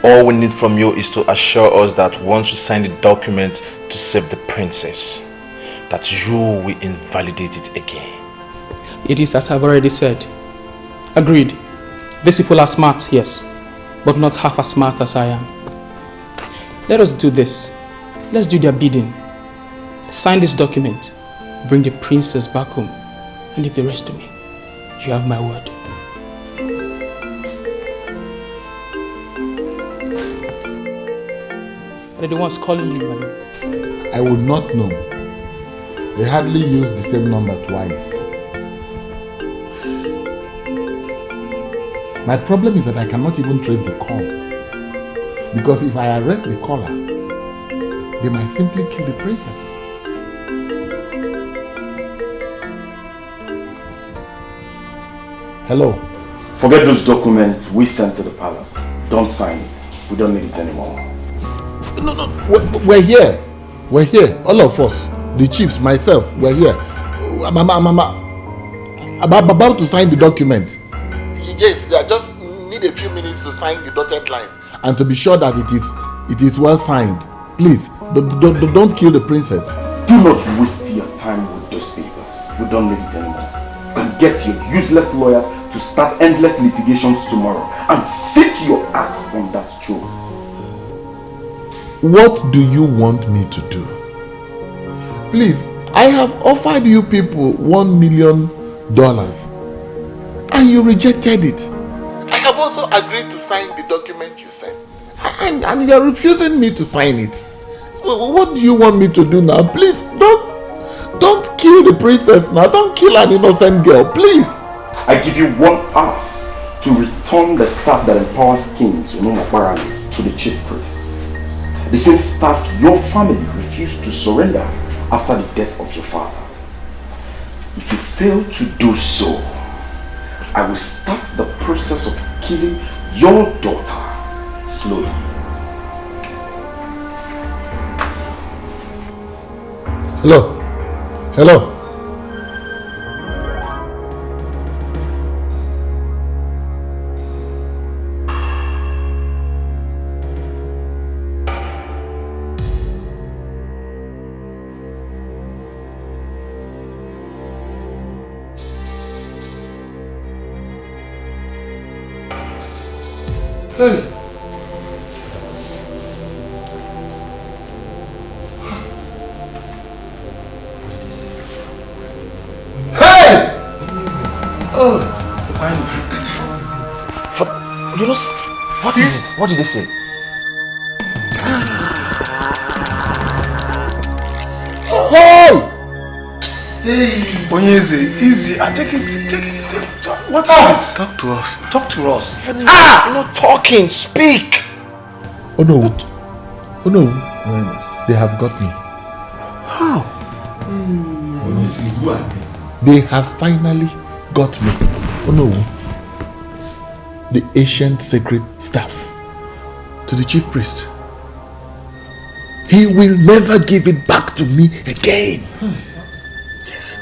All we need from you is to assure us that once you sign the document to save the princess, that you will invalidate it again. It is as I've already said. Agreed. These people are smart, yes, but not half as smart as I am. Let us do this. Let's do their bidding. Sign this document, bring the princess back home, and leave the rest to me. You have my word. Are they the ones calling you, madam? I would not know. They hardly use the same number twice. My problem is that I cannot even trace the call. Because if I arrest the caller, they might simply kill the princess. Hello? Forget those documents we sent to the palace. Don't sign it. We don't need it anymore. No, we're here. We're here. All of us. The chiefs, myself, we're here. I'm about to sign the document. Yes, I just need a few minutes to sign the dotted lines and to be sure that it is well signed. Please, don't kill the princess. Do not waste your time with those papers. We don't need it anymore. You can get your useless lawyers to start endless litigations tomorrow and sit your ass on that throne. What do you want me to do? Please, I have offered you people $1 million and you rejected it. I have also agreed to sign the document you sent and you are refusing me to sign it. What do you want me to do now? Please, don't kill the princess now. Don't kill an innocent girl, please. I give you 1 hour to return the staff that empowers kings to the chief priest. The same staff your family refused to surrender after the death of your father. If you fail to do so, I will start the process of killing your daughter slowly. Hello? Hello? Hey! Hey! Oh! You know, what is it? What did they say? Hey! Hey! Easy. I take it. What is it? Talk to us. Talk to us. You're not talking. Speak. Oh no. Oh no. They have got me. How? They have finally got me. Oh no. The ancient sacred staff to the chief priest. He will never give it back to me again. Yes.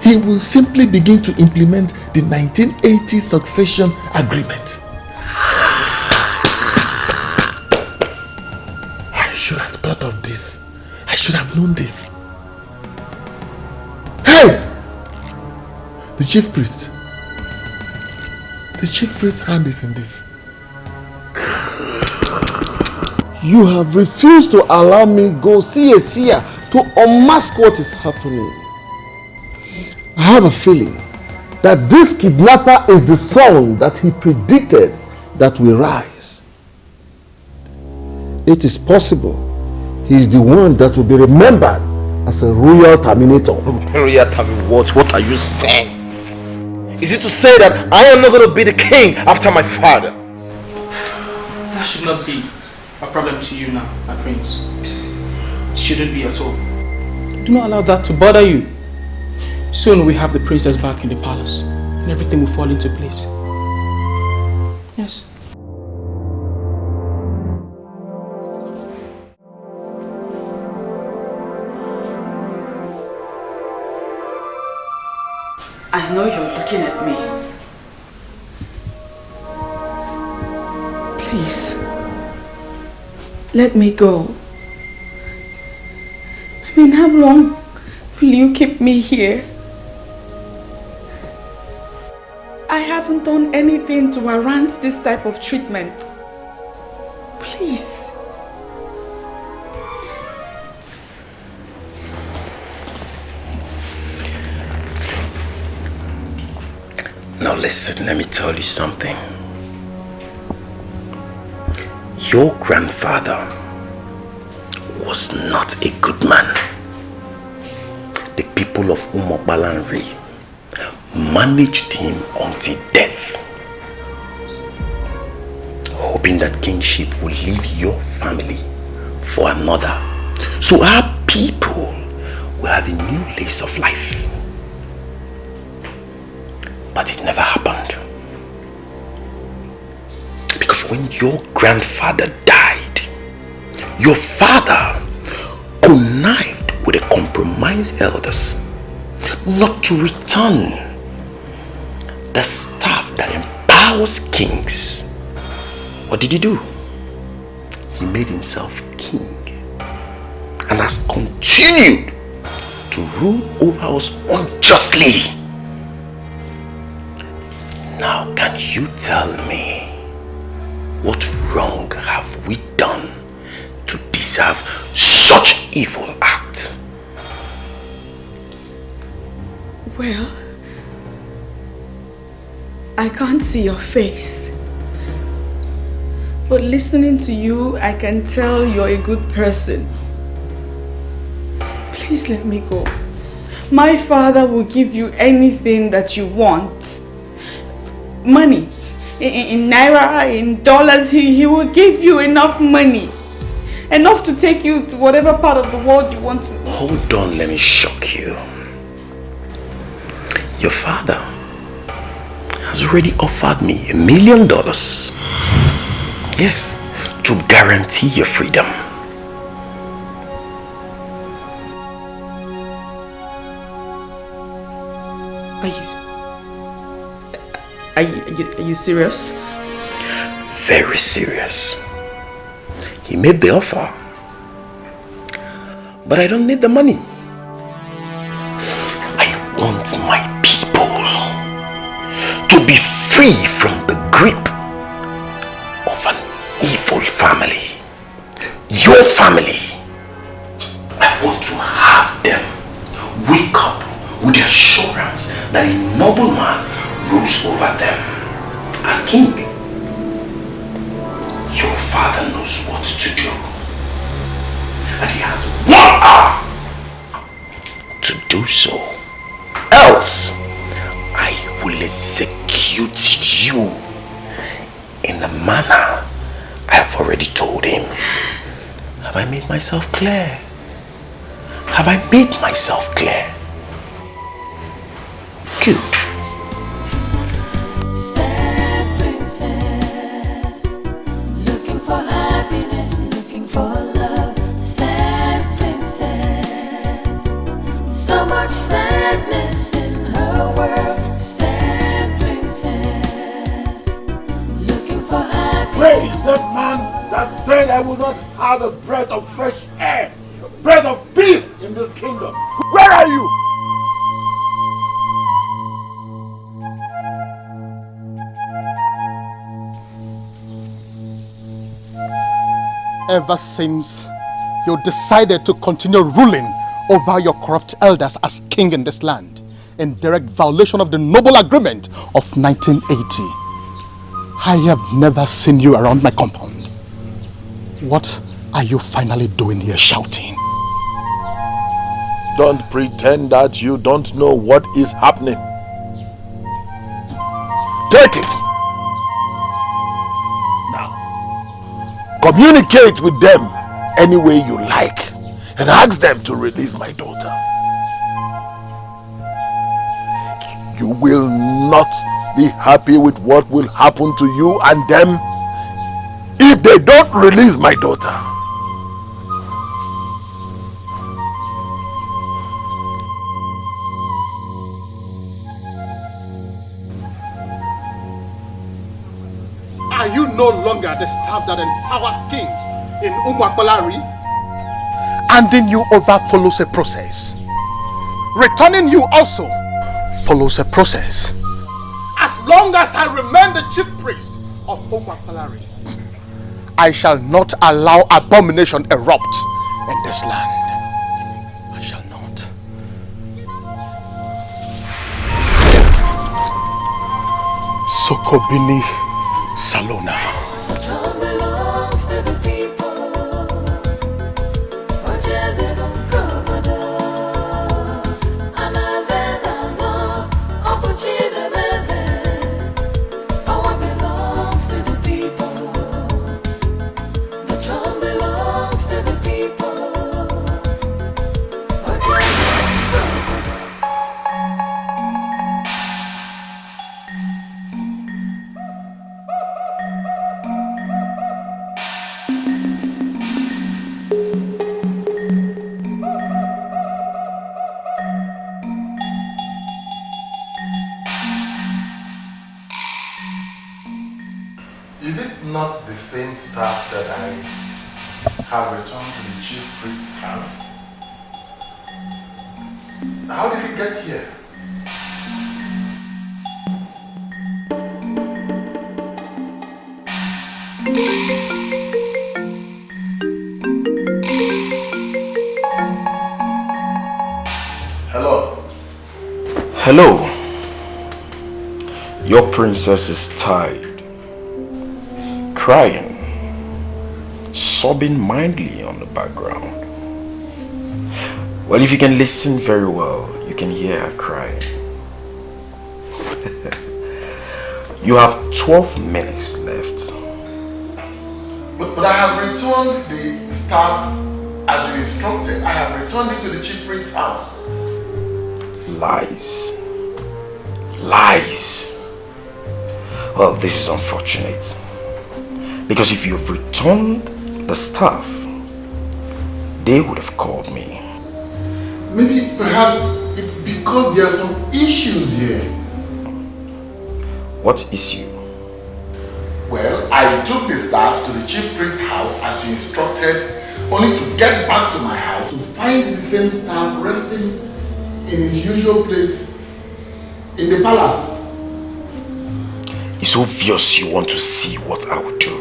He will simply begin to implement the 1980 succession agreement. I should have thought of this. I should have known this. Hey! The chief priest. The chief priest's hand is in this. You have refused to allow me go see a seer to unmask what is happening. I have a feeling that this kidnapper is the son that he predicted that will rise. It is possible he is the one that will be remembered as a royal terminator. Royal terminator? What are you saying? Is it to say that I am not going to be the king after my father? That should not be a problem to you now, my prince. It shouldn't be at all. Do not allow that to bother you. Soon we have the princess back in the palace and everything will fall into place. Yes. I know you're looking at me. Please, let me go. I mean, how long will you keep me here? I haven't done anything to warrant this type of treatment. Please. Now listen, let me tell you something. Your grandfather was not a good man. The people of Umobalanri managed him until death, hoping that kingship will leave your family for another, so our people will have a new lease of life. But it never happened. Because when your grandfather died, your father connived with the compromised elders not to return the staff that empowers kings. What did he do? He made himself king and has continued to rule over us unjustly. Now, can you tell me what wrong have we done to deserve such evil act? Well, I can't see your face. But listening to you, I can tell you're a good person. Please let me go. My father will give you anything that you want. Money. In naira, in dollars, he will give you enough money. Enough to take you to whatever part of the world you want to. Hold on, let me shock you. Your father has already offered me $1 million. Yes, to guarantee your freedom. Are you serious? Very serious. He made the offer. But I don't need the money. I want my people to be free from the grip of an evil family. Your family. I want to have them wake up with the assurance that a noble man rules over them as king. Your father knows what to do. And he has 1 hour to do so. Else, I will execute you in the manner I have already told him. Have I made myself clear? Have I made myself clear? Good. Sad princess, looking for happiness, looking for love. Sad princess, so much sadness in her world. Sad princess, looking for happiness. Where is that man that said I will not have a breath of fresh air, a breath of peace in this kingdom? Where are you? Ever since you decided to continue ruling over your corrupt elders as king in this land, in direct violation of the noble agreement of 1980, I have never seen you around my compound. What are you finally doing here shouting? Don't pretend that you don't know what is happening. Take it! Communicate with them any way you like and ask them to release my daughter. You will not be happy with what will happen to you and them if they don't release my daughter. Are you no longer the staff that empowers kings in Ubah? Handing you over follows a process. Returning you also follows a process. As long as I remain the chief priest of Ubah, I shall not allow abomination erupt in this land. I shall not. Sokobini Salona. Throne belongs to the people. Ojezebon Kobodo. Anazezazo. Opuchidebeze. Power belongs to the people. The throne belongs to the people. Ojezebon Kobodo. Is it not the same staff that I have returned to the chief priest's house? How did it get here? Hello. Your princess is tired, crying, sobbing mildly on the background. Well, if you can listen very well, you can hear her crying. You have 12 minutes left. But I have returned the staff as you instructed. I have returned it to the chief priest's house. Lies. Lies. Well, this is unfortunate. Because if you've returned the staff, they would have called me. Maybe perhaps it's because there are some issues here. What issue? Well, I took the staff to the chief priest's house as you instructed, only to get back to my house to find the same staff resting in his usual place in the palace. It's obvious you want to see what I will do.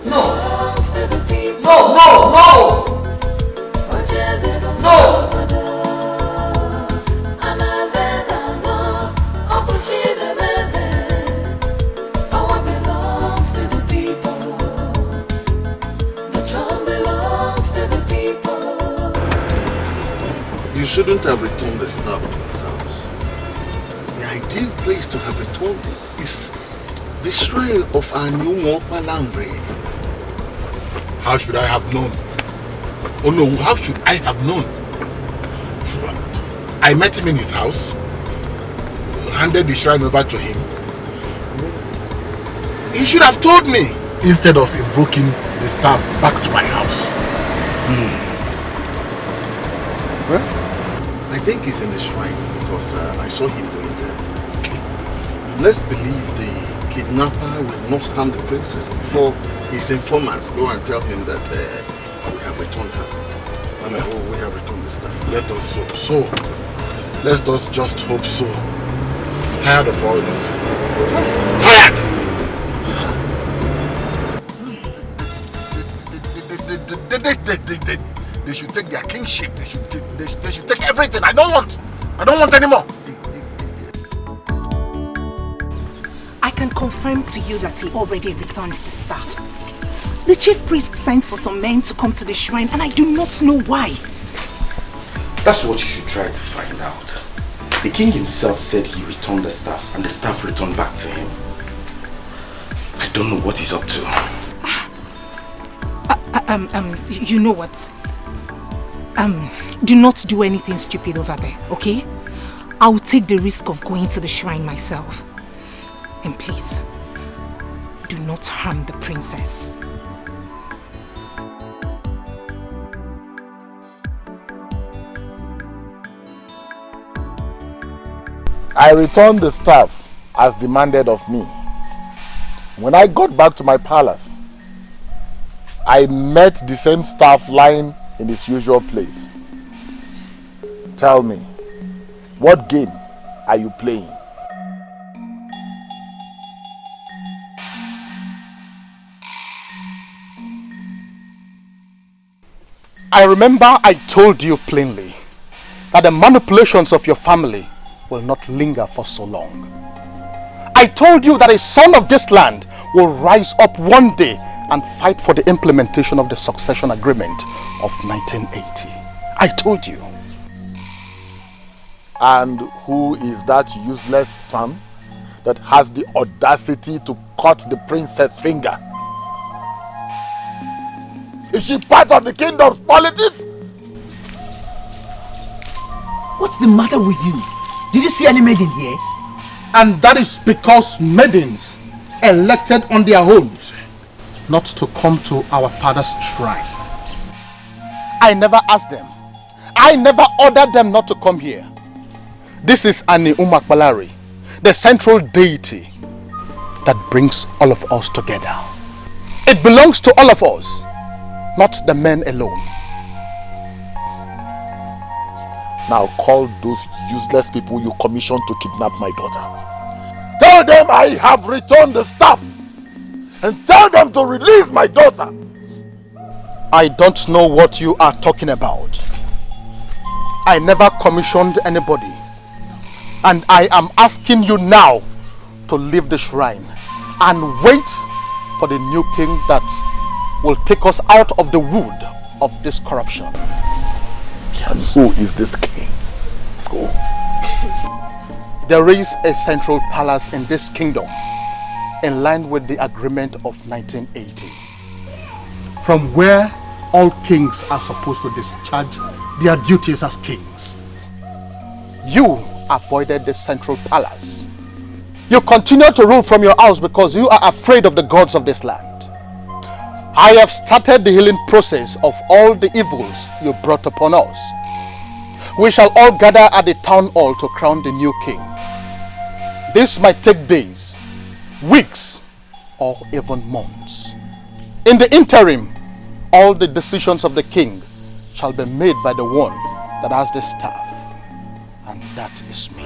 No! No, no, no! No! You shouldn't have returned the staff to his house. The ideal place to have returned it is the shrine of our new Mokwalambre. How should I have known? Oh no, how should I have known? I met him in his house, handed the shrine over to him. He should have told me instead of invoking the staff back to my house. Well, I think he's in the shrine because I saw him going there. Okay. Let's believe the kidnapper will not harm the princess before his informants go and tell him that we have returned her. We have returned the staff. Let us hope so. Let us just hope so. I'm tired of all this. Tired! They should take their kingship. They should take everything. I don't want anymore. I can confirm to you that he already returned the staff. The chief priest sent for some men to come to the shrine and I do not know why. That's what you should try to find out. The king himself said he returned the staff and the staff returned back to him. I don't know what he's up to. You know what? Do not do anything stupid over there, okay? I will take the risk of going to the shrine myself. And please, do not harm the princess. I returned the staff as demanded of me. When I got back to my palace, I met the same staff lying in its usual place. Tell me, what game are you playing? I remember I told you plainly that the manipulations of your family will not linger for so long. I told you that a son of this land will rise up one day and fight for the implementation of the succession agreement of 1980. I told you. And who is that useless son that has the audacity to cut the princess' finger? Is she part of the kingdom's politics? What's the matter with you? Did you see any maiden here? And that is because maidens elected on their own not to come to our father's shrine. I never asked them. I never ordered them not to come here. This is Ini Edo, the central deity that brings all of us together. It belongs to all of us, not the men alone. Now call those useless people you commissioned to kidnap my daughter. Tell them I have returned the staff. And tell them to release my daughter. I don't know what you are talking about. I never commissioned anybody And I am asking you now to leave the shrine and wait for the new king that will take us out of the wood of this corruption. And who is this king? Who? There is a central palace in this kingdom, in line with the agreement of 1980, from where all kings are supposed to discharge their duties as kings. You avoided the central palace. You continue to rule from your house because you are afraid of the gods of this land. I have started the healing process of all the evils you brought upon us. We shall all gather at the town hall to crown the new king. This might take days, weeks, or even months. In the interim, all the decisions of the king shall be made by the one that has the staff, and that is me.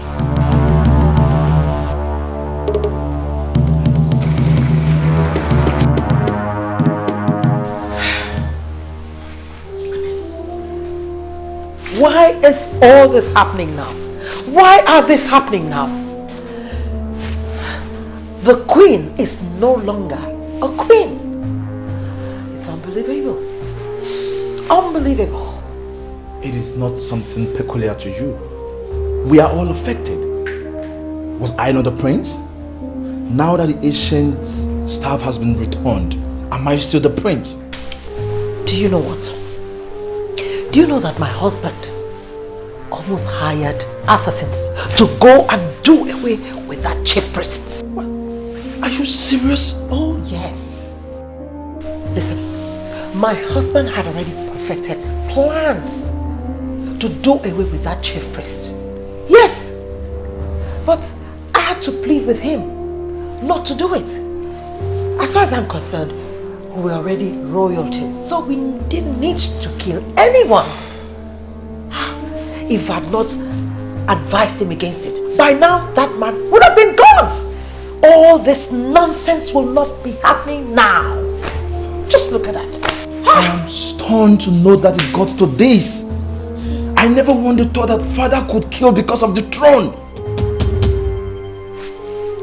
Why is all this happening now? Why are this happening now? The queen is no longer a queen. It's unbelievable. Unbelievable. It is not something peculiar to you. We are all affected. Was I not the prince? Now that the ancient staff has been returned, am I still the prince? Do you know what? Do you know that my husband almost hired assassins to go and do away with that chief priest? Are you serious? Oh yes. Listen, my husband had already perfected plans to do away with that chief priest. Yes, but I had to plead with him not to do it. As far as I'm concerned, we were already royalties, so we didn't need to kill anyone. If I had not advised him against it, by now that man would have been gone. All this nonsense will not be happening now. Just look at that. I am stunned to know that it got to this. I never once thought that father could kill because of the throne.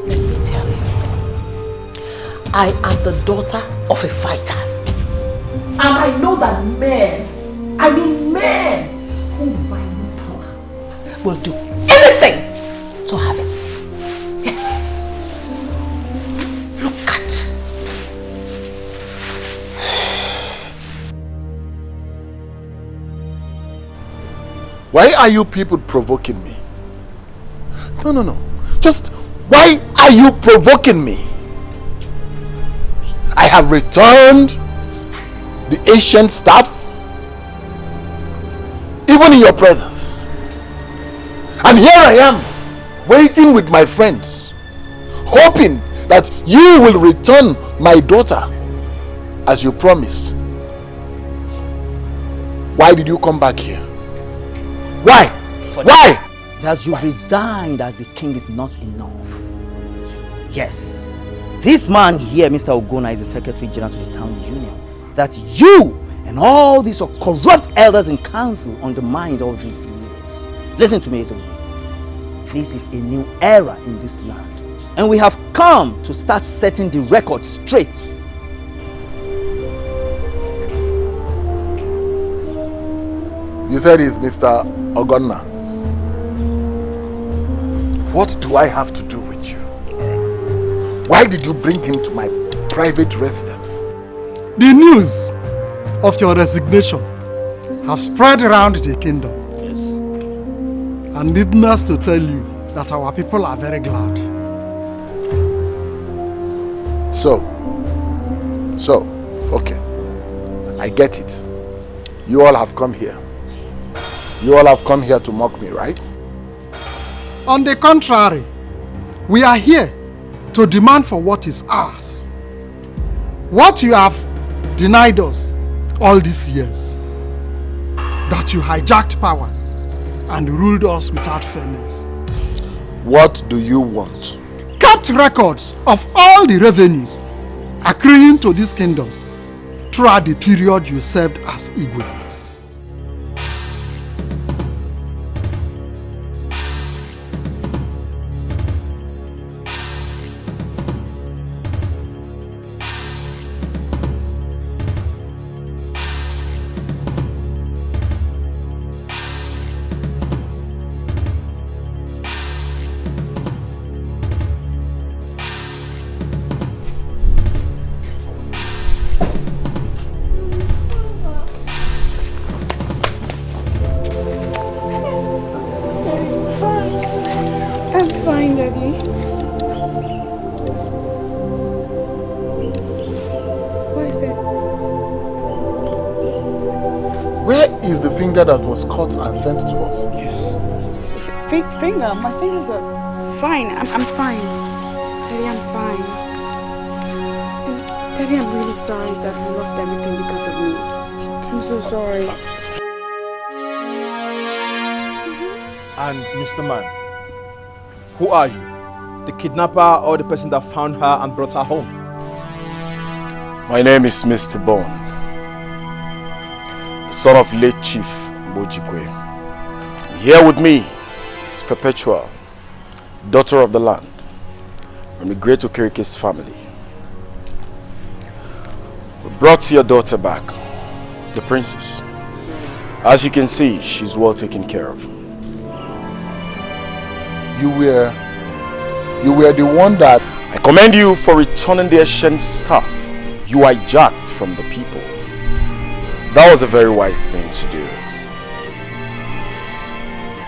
Let me tell you, I am the daughter of a fighter. And I know that men who value power will do anything to have it. Yes. Look at. Why are you people provoking me? No. Just why are you provoking me? I have returned the ancient staff, even in your presence. And here I am, waiting with my friends, hoping that you will return my daughter as you promised. Why did you come back here? Why? Why? That you resigned as the king is not enough. Yes. This man here, Mr. Ogona, is the Secretary General to the Town Union. That you and all these corrupt elders in council undermined all these leaders. Listen to me, Ezebube. This is a new era in this land. And we have come to start setting the record straight. You said it's Mr. Ogonna. What do I have to do with you? Why did you bring him to my private residence? The news of your resignation have spread around the kingdom. Yes. And needless to tell you that our people are very glad. So, okay. I get it. You all have come here. You all have come here to mock me, right? On the contrary, we are here to demand for what is ours. What you have denied us all these years. That you hijacked power and ruled us without fairness. What do you want? Kept records of all the revenues accruing to this kingdom throughout the period you served as Igwe. is the finger that was cut and sent to us? Yes. Finger? My fingers are fine. I'm fine. Daddy, I'm fine. Daddy, I'm really sorry that we lost everything because of me. I'm so sorry. And Mr. Man, who are you? The kidnapper or the person that found her and brought her home? My name is Mr. Bond, the son of late Chief Mbojikwe. Here with me is Perpetual, daughter of the land, from the great Okerike's family. We brought your daughter back, the princess. As you can see, she's well taken care of. You were the one that... I commend you for returning the ancient staff you hijacked from the people. That was a very wise thing to do.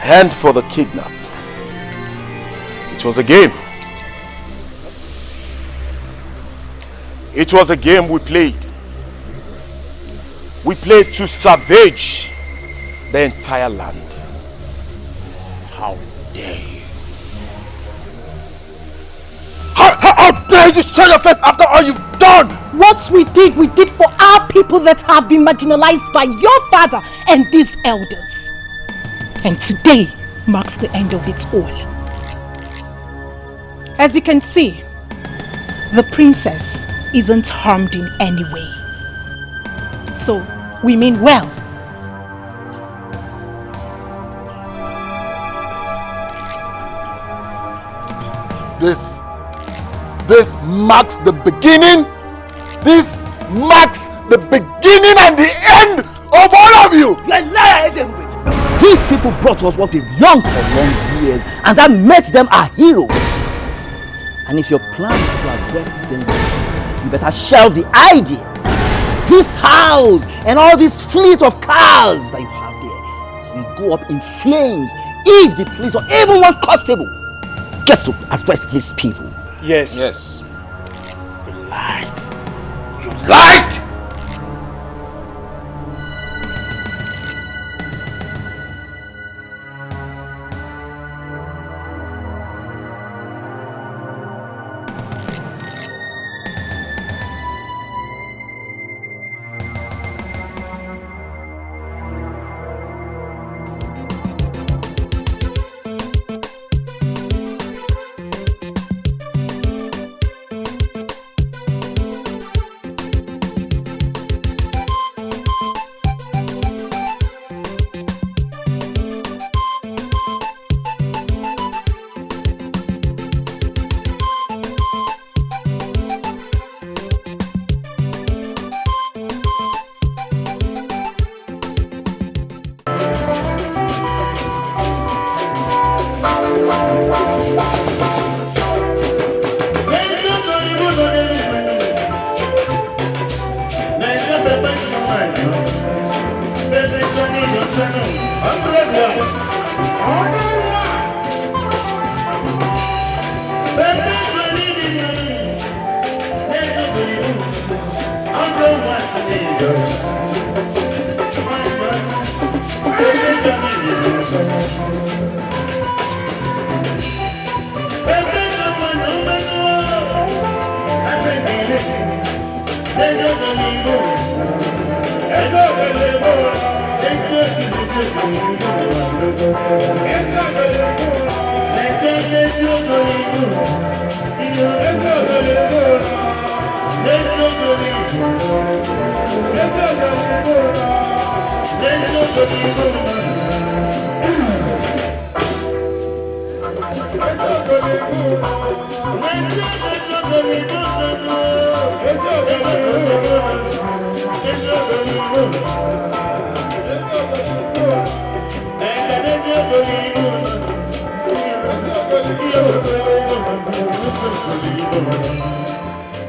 And for the kidnap, it was a game. It was a game we played. We played to savage the entire land. How dare you? How dare you show your face after all you've done? What we did for our people that have been marginalized by your father and these elders. And today marks the end of it all. As you can see, the princess isn't harmed in any way. So, we mean well. This marks the beginning. This marks the beginning and the end of all of you. You're a liar, everybody. These people brought us what we've longed for long years, and that makes them our heroes. And if your plan is to arrest them, you better shelve the idea. This house and all this fleet of cars that you have there will go up in flames if the police or even one constable gets to arrest these people. Yes. Yes. You lied. You lied!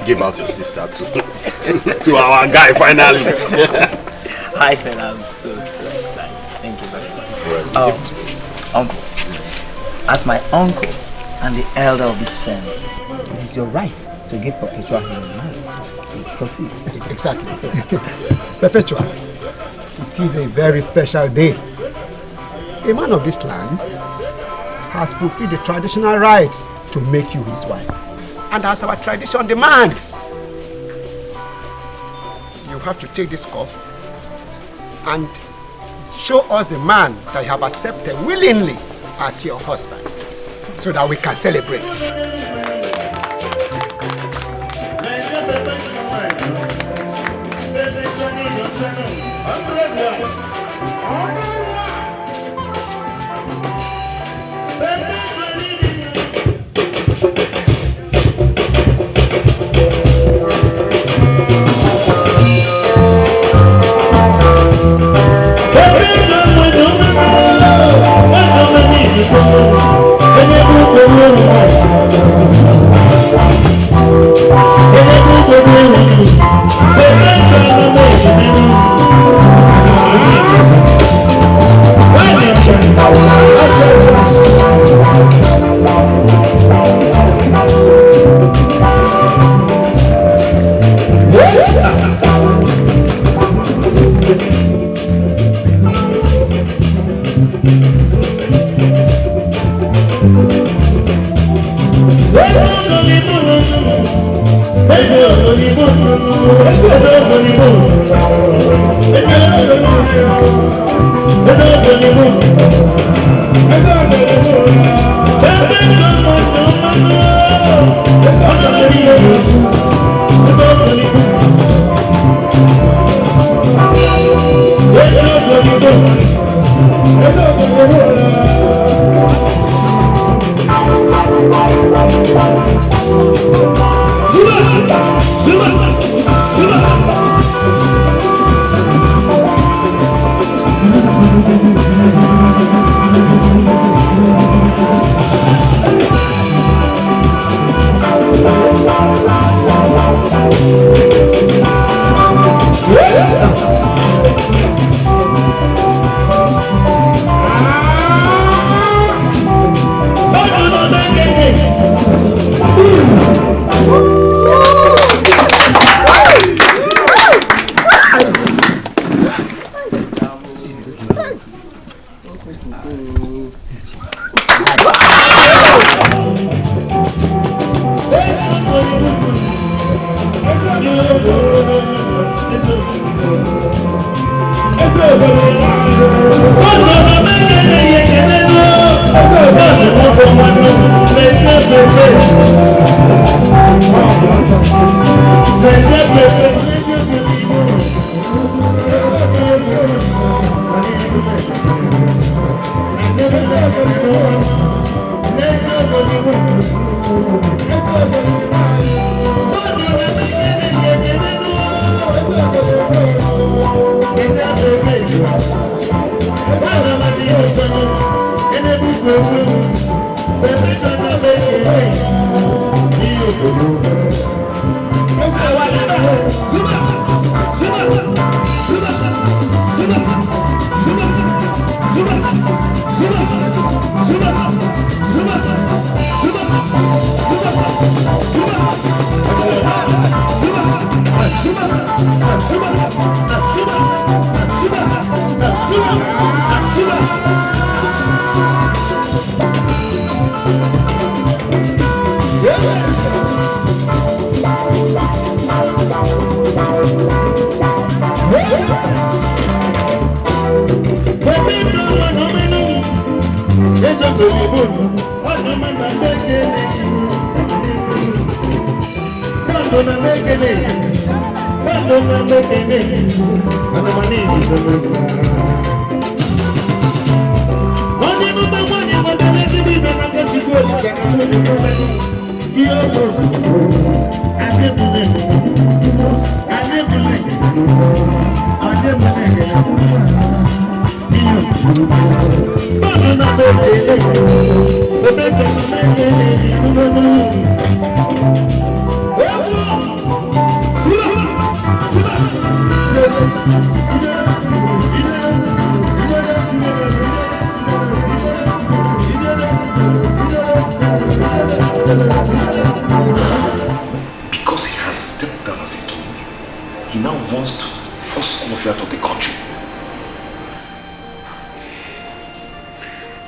Give out your sister to our guy finally. I said I'm so excited. Thank you very much. Uncle, as my uncle and the elder of this family, it is your right to give Perpetua in marriage. So proceed. Exactly. Perpetua, It is a very special day. A man of this land has fulfilled the traditional rites to make you his wife. And as our tradition demands, you have to take this cup and show us the man that you have accepted willingly as your husband, so that we can celebrate. Because he has stepped down as a king, he now wants to force all of you out of the country.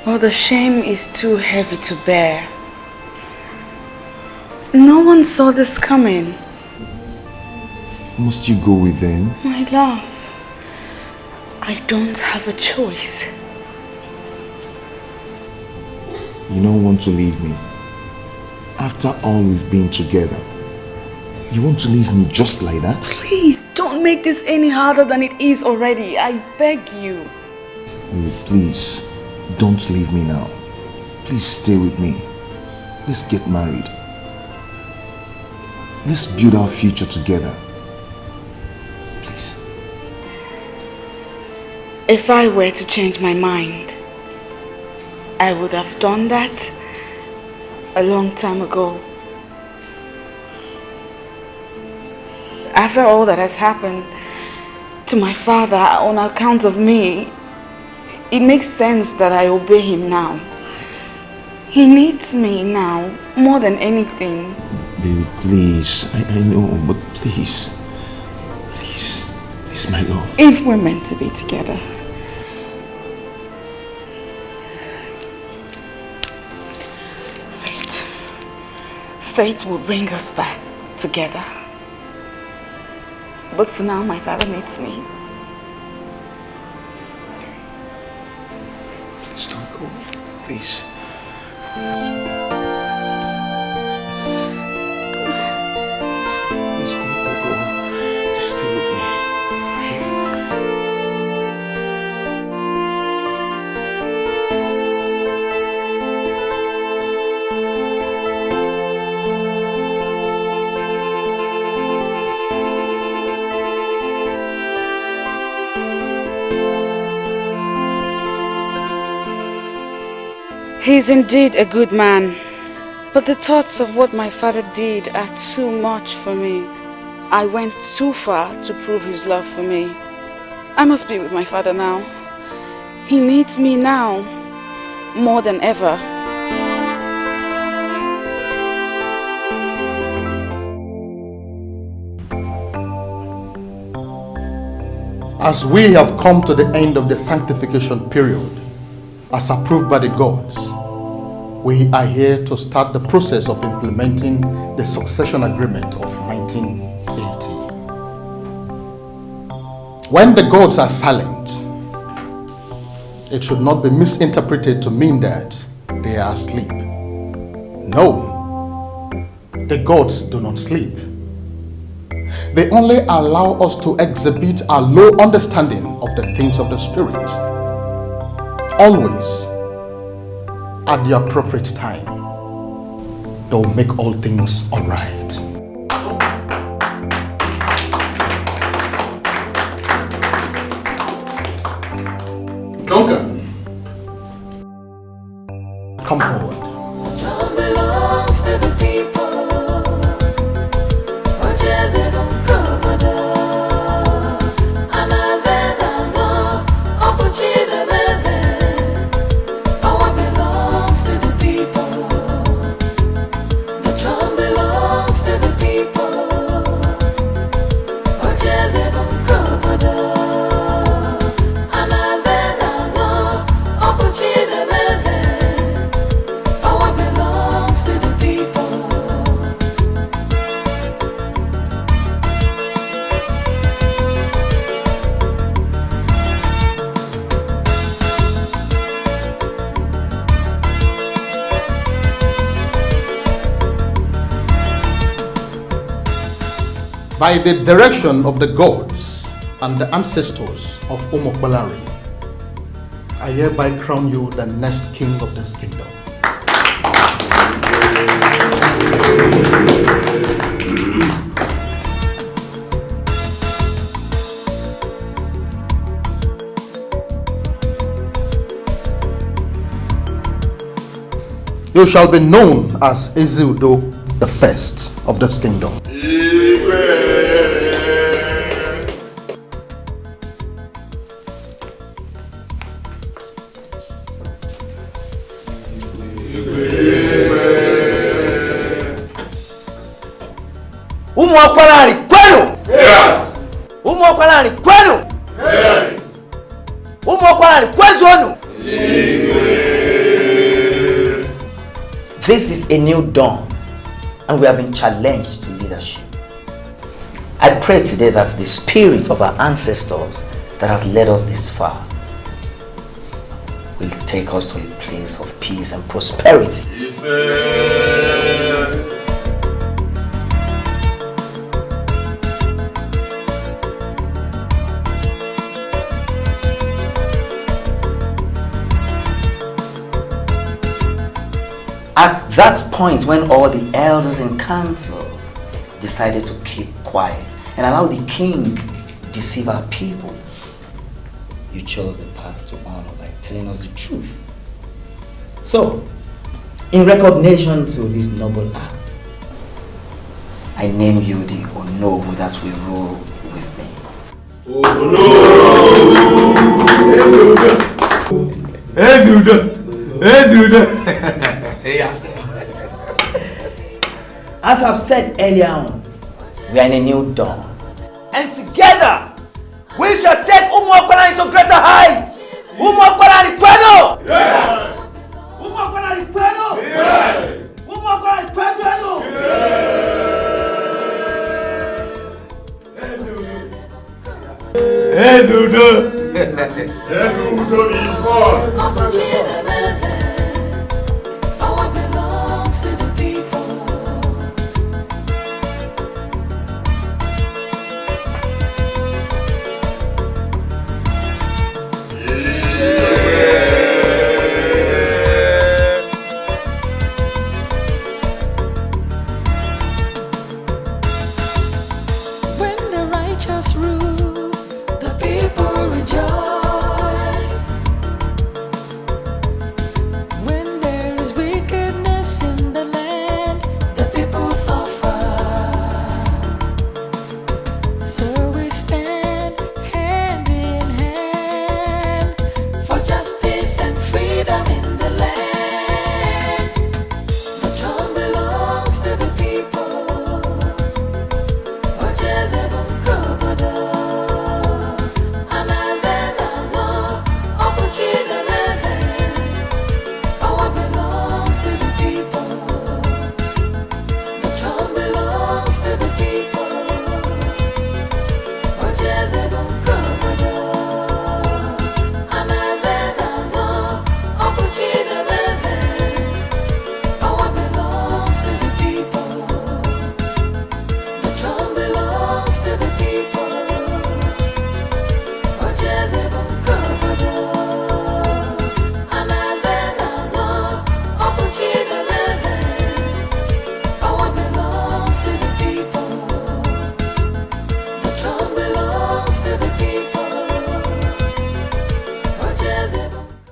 Well, the shame is too heavy to bear. No one saw this coming. Must you go with them? My love, I don't have a choice. You don't want to leave me. After all we've been together, you want to leave me just like that? Please, don't make this any harder than it is already. I beg you. Please, don't leave me now. Please stay with me. Let's get married. Let's build our future together. Please. If I were to change my mind, I would have done that a long time ago. After all that has happened to my father on account of me, it makes sense that I obey him now. He needs me now more than anything. Baby, please. I know, but please. Please. Please, my love. If we're meant to be together, fate will bring us back together. But for now, my father needs me. Please don't go. Please. He is indeed a good man, but the thoughts of what my father did are too much for me. I went too far to prove his love for me. I must be with my father now. He needs me now, more than ever. As we have come to the end of the sanctification period, as approved by the gods, we are here to start the process of implementing the succession agreement of 1980. When the gods are silent, it should not be misinterpreted to mean that they are asleep. No, the gods do not sleep. They only allow us to exhibit our low understanding of the things of the spirit. Always, at the appropriate time, they'll make all things all right. Duncan, come forward. Throne belongs to the people. Power belongs to the people. The throne belongs to the people. Power belongs to the people. By the direction of the gods and the ancestors of Omokbalari, I hereby crown you the next king of this kingdom. You shall be known as Ini Edo, the first of this kingdom. Umwakwalani kwenu! Umwakwalani kwenu! Umwakwalani kwezonu! This is a new dawn, and we have been challenged to leadership. I pray today that the spirit of our ancestors that has led us this far will take us to a place of peace and prosperity. At that point, when all the elders in council decided to keep quiet and allow the king deceive our people, you chose the path to honor by telling us the truth. So, in recognition to this noble act, I name you the Onobu that will rule with me. As I've said earlier on, we are in a new dawn. And together, we shall take Umuakwala into greater heights! Umuakwala Rikweno! Yeah! Umuakwala Rikweno! Yeah! Umuakwala Rikweno! Yeah! Ezudo! Ezudo is born! Power belongs to the people. When the righteous rule, the people rejoice. When there is wickedness in the land, the people suffer. So